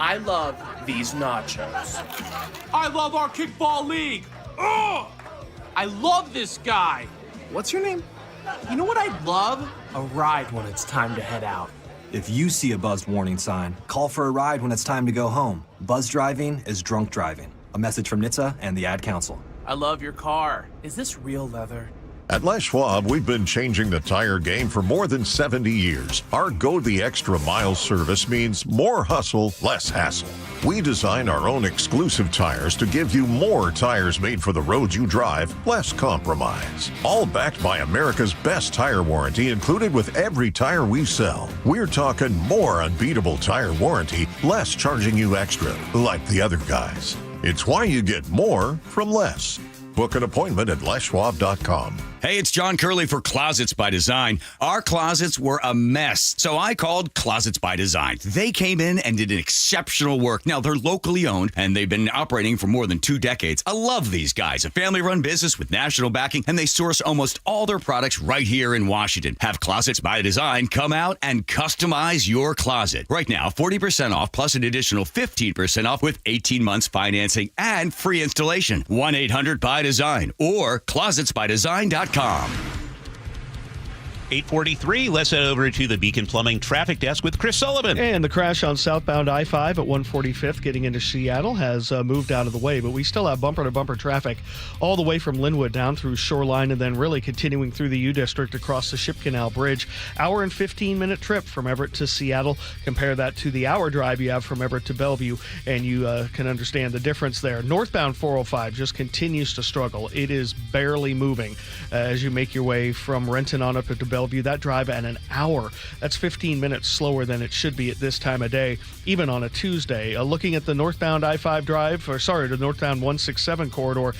I love these nachos. I love our kickball league. Ugh! I love this guy. What's your name? You know what I'd love? A ride when it's time to head out. If you see a buzzed warning sign, call for a ride when it's time to go home. Buzz driving is drunk driving. A message from NHTSA and the Ad Council. I love your car. Is this real leather? At Les Schwab, we've been changing the tire game for more than 70 years. Our Go the Extra Mile service means more hustle, less hassle. We design our own exclusive tires to give you more tires made for the roads you drive, less compromise. All backed by America's best tire warranty included with every tire we sell. We're talking more unbeatable tire warranty, less charging you extra, like the other guys. It's why you get more from less. Book an appointment at leschwab.com. Hey, it's John Curley for Closets by Design. Our closets were a mess, so I called Closets by Design. They came in and did exceptional work. Now, they're locally owned, and they've been operating for more than 2 decades. I love these guys, a family-run business with national backing, and they source almost all their products right here in Washington. Have Closets by Design come out and customize your closet. Right now, 40% off plus an additional 15% off with 18 months financing and free installation. 1-800-BY-DESIGN or closetsbydesign.com. 8:43. Let's head over to the Beacon Plumbing Traffic Desk with Chris Sullivan. And the crash on southbound I-5 at 145th getting into Seattle has moved out of the way, but we still have bumper-to-bumper traffic all the way from Linwood down through Shoreline and then really continuing through the U-District across the Ship Canal Bridge. Hour and 15-minute trip from Everett to Seattle. Compare that to the hour drive you have from Everett to Bellevue, and you can understand the difference there. Northbound 405 just continues to struggle. It is barely moving as you make your way from Renton on up to Bellevue. That drive at an hour, that's 15 minutes slower than it should be at this time of day, even on a Tuesday. Looking at the northbound I-5 drive, the northbound 167 corridor,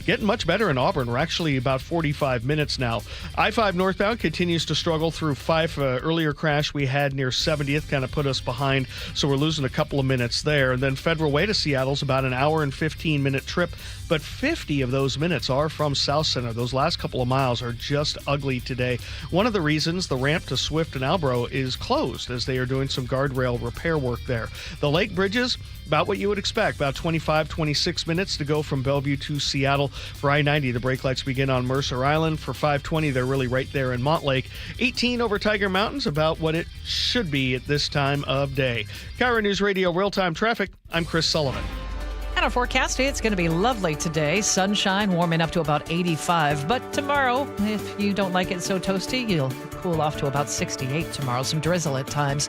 getting much better in Auburn. We're actually about 45 minutes now. I-5 northbound continues to struggle through 5. Earlier crash we had near 70th kind of put us behind, so we're losing a couple of minutes there. And then Federal Way to Seattle's about an hour and 15-minute trip, but 50 of those minutes are from South Center. Those last couple of miles are just ugly today. one of the reasons the ramp to Swift and Albro is closed, as they are doing some guardrail repair work there. The lake bridges, about what you would expect, about 26 minutes to go from Bellevue to Seattle. For I-90, the brake lights begin on Mercer Island. For 520, they're really right there in Montlake. 18 over Tiger Mountain's about what it should be at this time of day. KIRO News Radio real-time traffic. I'm Chris Sullivan. And our forecast, it's going to be lovely today. Sunshine warming up to about 85. But tomorrow, if you don't like it so toasty, you'll cool off to about 68 tomorrow. Some drizzle at times.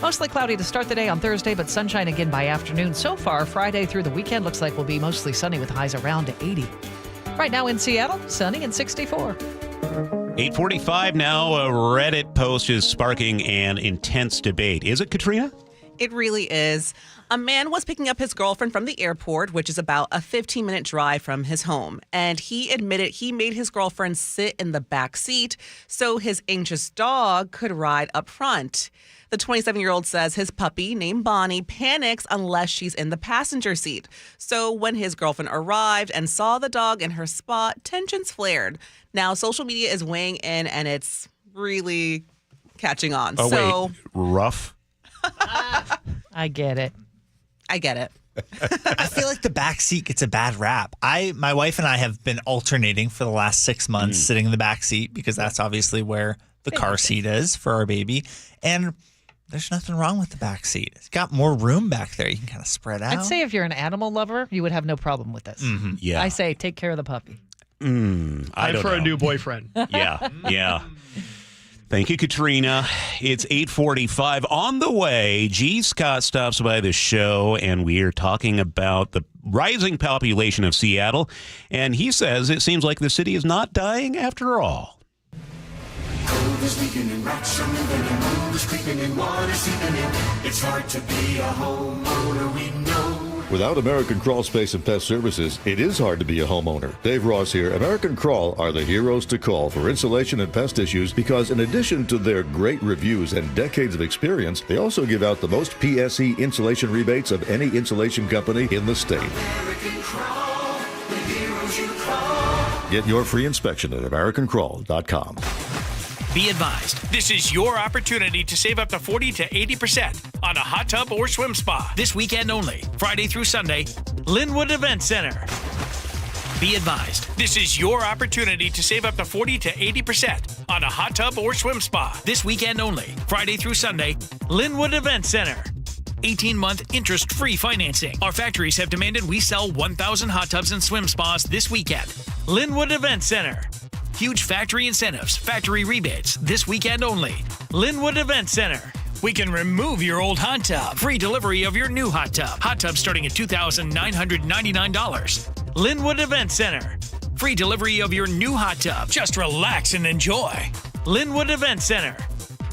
Mostly cloudy to start the day on Thursday, but sunshine again by afternoon. So far, Friday through the weekend looks like will be mostly sunny with highs around 80. Right now in Seattle, sunny and 64. 8:45 now. A Reddit post is sparking an intense debate. Is it, Katrina? It really is. A man was picking up his girlfriend from the airport, which is about a 15-minute drive from his home. And he admitted he made his girlfriend sit in the back seat so his anxious dog could ride up front. The 27-year-old says his puppy, named Bonnie, panics unless she's in the passenger seat. So when his girlfriend arrived and saw the dog in her spot, tensions flared. Now, social media is weighing in, and it's really catching on. Wait. Rough? I get it. I get it. I feel like the back seat gets a bad rap. My wife and I have been alternating for the last 6 months sitting in the back seat because that's obviously where the car seat is for our baby. And there's nothing wrong with the back seat. It's got more room back there. You can kind of spread out. I'd say if you're an animal lover, you would have no problem with this. Mm-hmm. Yeah. I say take care of the puppy. I don't for know. a new boyfriend. Yeah. Thank you, Katrina. It's 8:45. On the way, G. Scott stops by the show, and we are talking about the rising population of Seattle. And he says it seems like the city is not dying after all. Cold is leaking and rocks are moving and moon is creeping and water seeping in. It's hard to be a homeowner, we know. Without American Crawl Space and Pest Services, it is hard to be a homeowner. Dave Ross here. American Crawl are the heroes to call for insulation and pest issues because in addition to their great reviews and decades of experience, they also give out the most PSE insulation rebates of any insulation company in the state. American Crawl, the heroes you call. Get your free inspection at AmericanCrawl.com. Be advised, this is your opportunity to save up to 40 to 80% on a hot tub or swim spa. This weekend only, Friday through Sunday, Linwood Event Center. Be advised, this is your opportunity to save up to 40 to 80% on a hot tub or swim spa. This weekend only, Friday through Sunday, Linwood Event Center. 18-month interest-free financing. Our factories have demanded we sell 1,000 hot tubs and swim spas this weekend. Linwood Event Center. Huge factory incentives, factory rebates, this weekend only. Linwood Event Center. We can remove your old hot tub. Free delivery of your new hot tub. Hot tub starting at $2,999. Linwood Event Center. Free delivery of your new hot tub. Just relax and enjoy. Linwood Event Center.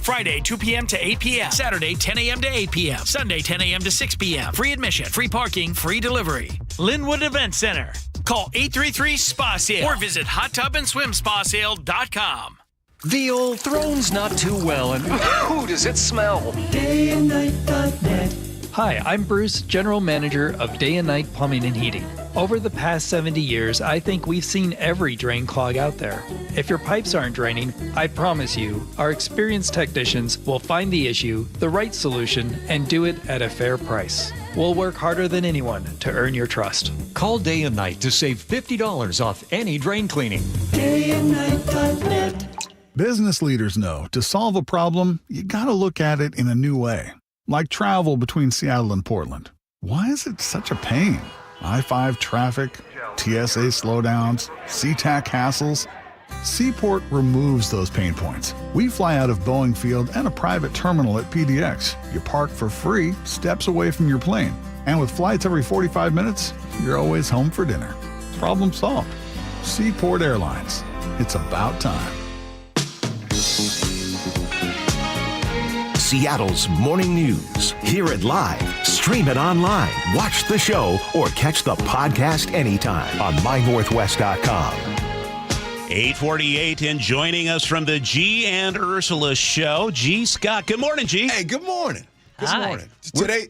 Friday, 2 p.m. to 8 p.m. Saturday, 10 a.m. to 8 p.m. Sunday, 10 a.m. to 6 p.m. Free admission, free parking, free delivery. Linwood Event Center. Call 833-SPA-SALE or visit hottubandSwimSpaSale.com. The old throne's not too well, and ooh, does it smell? DayandNight.net. Hi, I'm Bruce, General Manager of Day and Night Plumbing and Heating. Over the past 70 years, I think we've seen every drain clog out there. If your pipes aren't draining, I promise you, our experienced technicians will find the issue, the right solution, and do it at a fair price. We'll work harder than anyone to earn your trust. Call Day and Night to save $50 off any drain cleaning. DayandNight.net. Business leaders know to solve a problem, you gotta look at it in a new way. Like travel between Seattle and Portland. Why is it such a pain? I-5 traffic, TSA slowdowns, SeaTac hassles. Seaport removes those pain points. We fly out of Boeing Field and a private terminal at PDX. You park for free, steps away from your plane. And with flights every 45 minutes, you're always home for dinner. Problem solved. Seaport Airlines. It's about time. Seattle's morning news. Hear it live, stream it online, watch the show, or catch the podcast anytime on mynorthwest.com. 8:48 and joining us from the G and Ursula show, G. Scott. Good morning, G. Hey, good morning. Good morning.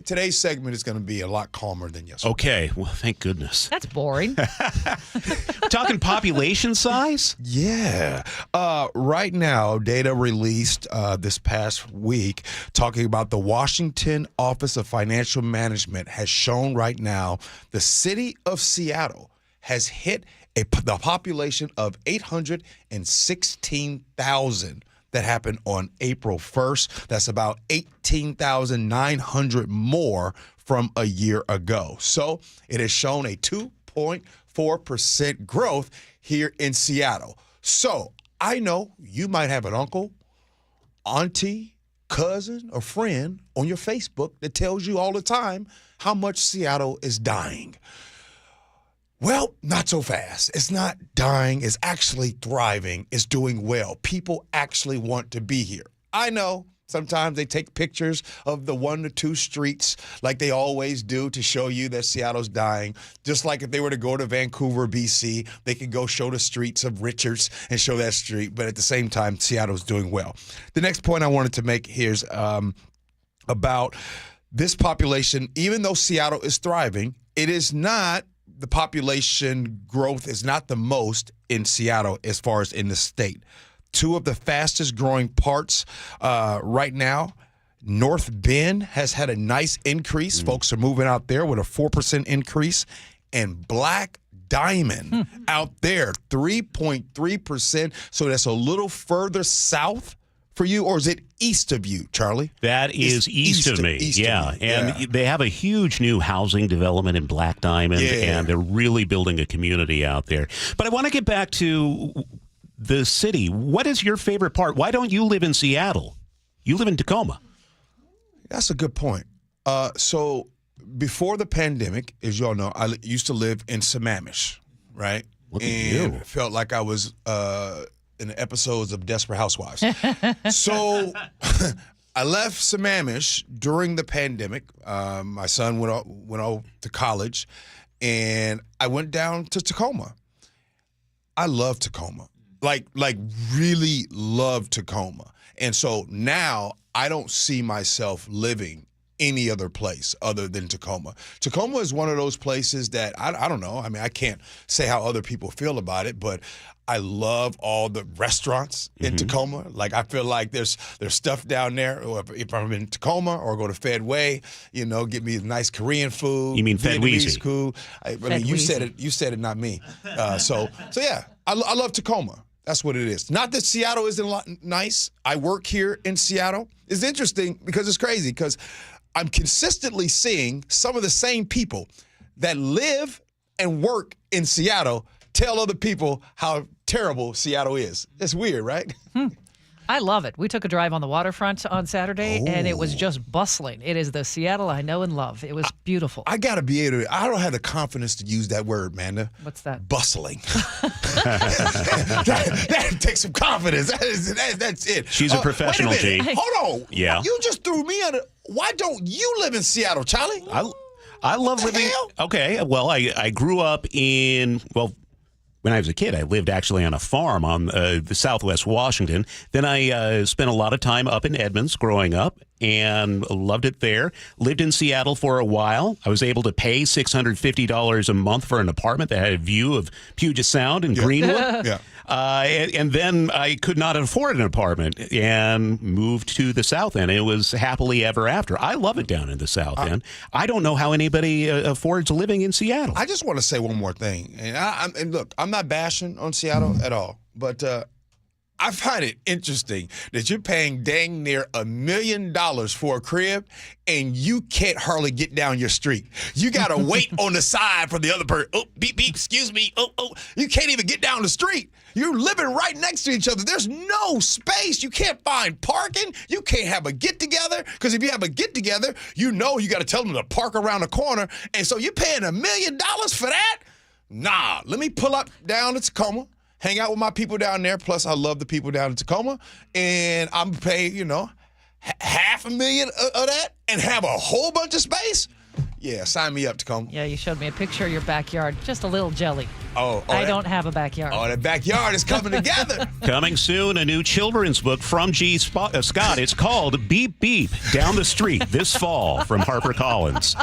Today's segment is going to be a lot calmer than yesterday. Okay, well, thank goodness. That's boring. Talking population size? Yeah. Right now, data released this past week talking about the Washington Office of Financial Management has shown right now the city of Seattle has hit the population of 816,000 that happened on April 1st. That's about 18,900 more from a year ago. So it has shown a 2.4% growth here in Seattle. So I know you might have an uncle, auntie, cousin, or friend on your Facebook that tells you all the time how much Seattle is dying. Well, not so fast. It's not dying. It's actually thriving. It's doing well. People actually want to be here. I know sometimes they take pictures of the 1 to 2 streets like they always do to show you that Seattle's dying. Just like if they were to go to Vancouver, BC, they could go show the streets of Richards and show that street. But at the same time, Seattle's doing well. The next point I wanted to make here is about this population. Even though Seattle is thriving, it is not. The population growth is not the most in Seattle as far as in the state. 2 of the fastest growing parts right now, North Bend has had a nice increase. Folks are moving out there with a 4% increase. And Black Diamond out there, 3.3%. So that's a little further south for you, or is it east of you, Charlie? That is east of me, yeah. And they have a huge new housing development in Black Diamond, and they're really building a community out there. But I want to get back to the city. What is your favorite part? Why don't you live in Seattle? You live in Tacoma. That's a good point. So before the pandemic, as you all know, I used to live in Sammamish, right? Look at you. Felt like I was in the episodes of Desperate Housewives. So I left Sammamish during the pandemic. My son went off to college, and I went down to Tacoma. I love Tacoma, like really love Tacoma. And so now I don't see myself living any other place other than Tacoma. Tacoma is one of those places that I don't know. I mean, I can't say how other people feel about it, but I love all the restaurants in Tacoma. Like, I feel like there's stuff down there. Or if I'm in Tacoma or go to Fedway, get me nice Korean food. You mean Fedweezy? Cool. I mean, you said it, not me. So yeah, I love Tacoma. That's what it is. Not that Seattle isn't nice. I work here in Seattle. It's interesting because it's crazy because I'm consistently seeing some of the same people that live and work in Seattle tell other people how terrible Seattle is. It's weird, right? I love it. We took a drive on the waterfront on Saturday, and it was just bustling. It is the Seattle I know and love. It was beautiful. I got to be able to, I don't have the confidence to use that word, Manda. What's that? Bustling. that takes some confidence. That's it. She's a professional, G. G. Hold on. Yeah. You just threw me under. Why don't you live in Seattle, Charlie? I love living. Okay. Well, I grew up when I was a kid, I lived actually on a farm on the Southwest Washington. Then I spent a lot of time up in Edmonds growing up and loved it there. Lived in Seattle for a while. I was able to pay $650 a month for an apartment that had a view of Puget Sound and Greenwood. Yeah. And then I could not afford an apartment and moved to the South End. It was happily ever after. I love it down in the South End. I don't know how anybody affords living in Seattle. I just want to say one more thing. And look, I'm not bashing on Seattle at all, but I find it interesting that you're paying dang near $1 million for a crib and you can't hardly get down your street. You got to wait on the side for the other person. Oh, beep, beep, excuse me. Oh. You can't even get down the street. You're living right next to each other. There's no space. You can't find parking. You can't have a get-together because if you have a get-together, you got to tell them to park around the corner. And so you're paying $1 million for that? Nah, let me pull up down to Tacoma. Hang out with my people down there. Plus, I love the people down in Tacoma. And I'm paying, $500,000 of that and have a whole bunch of space. Yeah, sign me up, Tacoma. Yeah, you showed me a picture of your backyard. Just a little jelly. Oh, I don't have a backyard. Oh, that backyard is coming together. Coming soon, a new children's book from Scott. It's called Beep Beep Down the Street this fall from HarperCollins.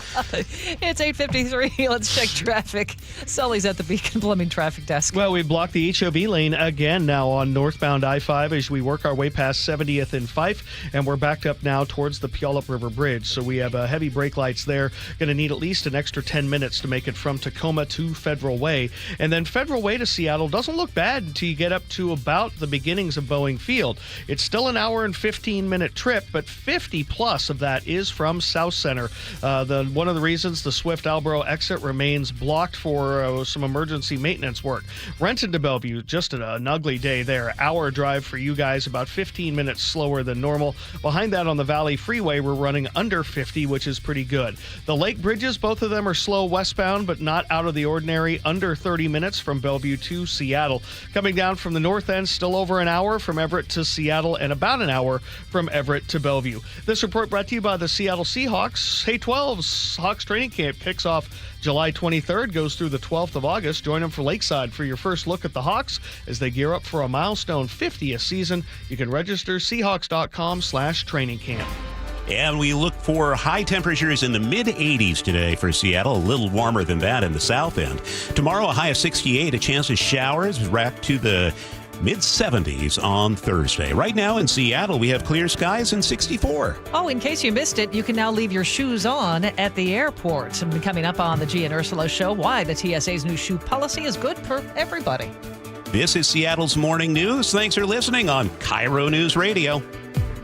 It's 8:53. Let's check traffic. Sully's at the Beacon Plumbing traffic desk. Well, we blocked the HOV lane again now on northbound I-5 as we work our way past 70th and Fife, and we're backed up now towards the Puyallup River Bridge. So we have heavy brake lights there. Going to need at least an extra 10 minutes to make it from Tacoma to Federal Way. And then Federal Way to Seattle doesn't look bad until you get up to about the beginnings of Boeing Field. It's still an hour and 15-minute trip, but 50 plus of that is from South Center. One of the reasons the Swift Albro exit remains blocked for some emergency maintenance work. Renton to Bellevue, just an ugly day there. Hour drive for you guys, about 15 minutes slower than normal. Behind that on the Valley Freeway, we're running under 50, which is pretty good. The Lake Bridges, both of them are slow westbound, but not out of the ordinary, under 30 minutes from Bellevue to Seattle. Coming down from the north end, still over an hour from Everett to Seattle and about an hour from Everett to Bellevue. This report brought to you by the Seattle Seahawks. Hey, 12's Hawks training camp kicks off July 23rd, goes through the 12th of August. Join them for Lakeside for your first look at the Hawks as they gear up for a milestone 50th season. You can register Seahawks.com/training camp. And we look for high temperatures in the mid-80s today for Seattle, a little warmer than that in the south end. Tomorrow, a high of 68, a chance of showers, back to the mid-70s on Thursday. Right now in Seattle, we have clear skies and 64. Oh, in case you missed it, you can now leave your shoes on at the airport. And coming up on the G and Ursula Show, why the TSA's new shoe policy is good for everybody. This is Seattle's Morning News. Thanks for listening on KIRO News Radio.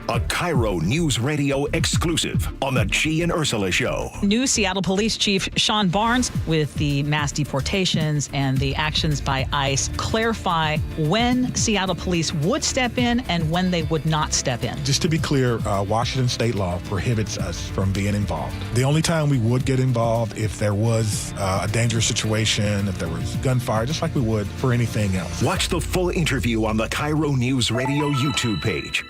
A KIRO News Radio exclusive on the G and Ursula Show. New Seattle Police Chief Sean Barnes, with the mass deportations and the actions by ICE, clarify when Seattle police would step in and when they would not step in. Just to be clear, Washington state law prohibits us from being involved. The only time we would get involved if there was a dangerous situation, if there was gunfire, just like we would for anything else. Watch the full interview on the KIRO News Radio YouTube page.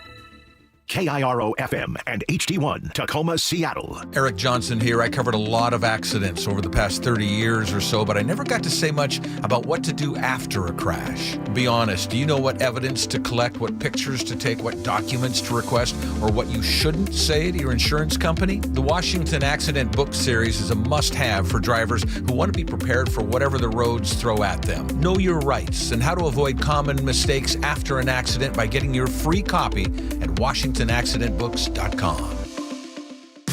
KIRO FM and HD1 Tacoma, Seattle. Eric Johnson here. I covered a lot of accidents over the past 30 years or so, but I never got to say much about what to do after a crash. Be honest, do you know what evidence to collect, what pictures to take, what documents to request, or what you shouldn't say to your insurance company? The Washington Accident Book Series is a must-have for drivers who want to be prepared for whatever the roads throw at them. Know your rights and how to avoid common mistakes after an accident by getting your free copy at WashingtonAccidentBooks.com.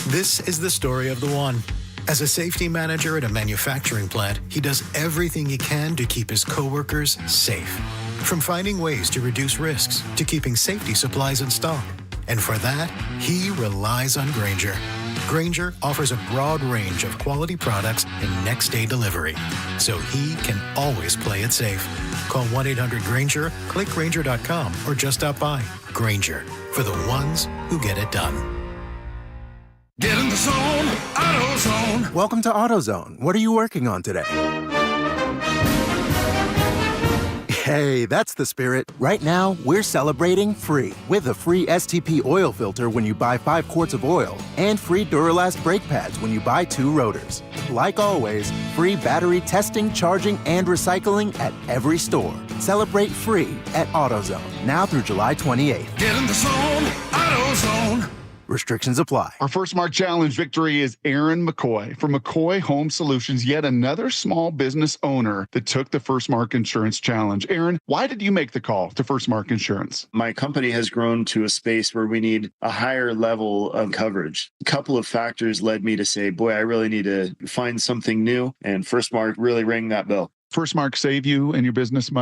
This is the story of the one. As a safety manager at a manufacturing plant, he does everything he can to keep his coworkers safe. From finding ways to reduce risks to keeping safety supplies in stock. And for that, he relies on Grainger. Grainger offers a broad range of quality products and next-day delivery, so he can always play it safe. Call 1-800-GRAINGER, click Grainger.com, or just stop by. Grainger, for the ones who get it done. Get in the zone, AutoZone. Welcome to AutoZone. What are you working on today? Hey, that's the spirit. Right now, we're celebrating free with a free STP oil filter when you buy 5 quarts of oil and free Duralast brake pads when you buy 2 rotors. Like always, free battery testing, charging, and recycling at every store. Celebrate free at AutoZone, now through July 28th. Get in the zone, AutoZone. Restrictions apply. Our First Mark Challenge victory is Aaron McCoy from McCoy Home Solutions, yet another small business owner that took the First Mark Insurance Challenge. Aaron, why did you make the call to First Mark Insurance? My company has grown to a space where we need a higher level of coverage. A couple of factors led me to say, boy, I really need to find something new, and First Mark really rang that bell. First Mark save you and your business money.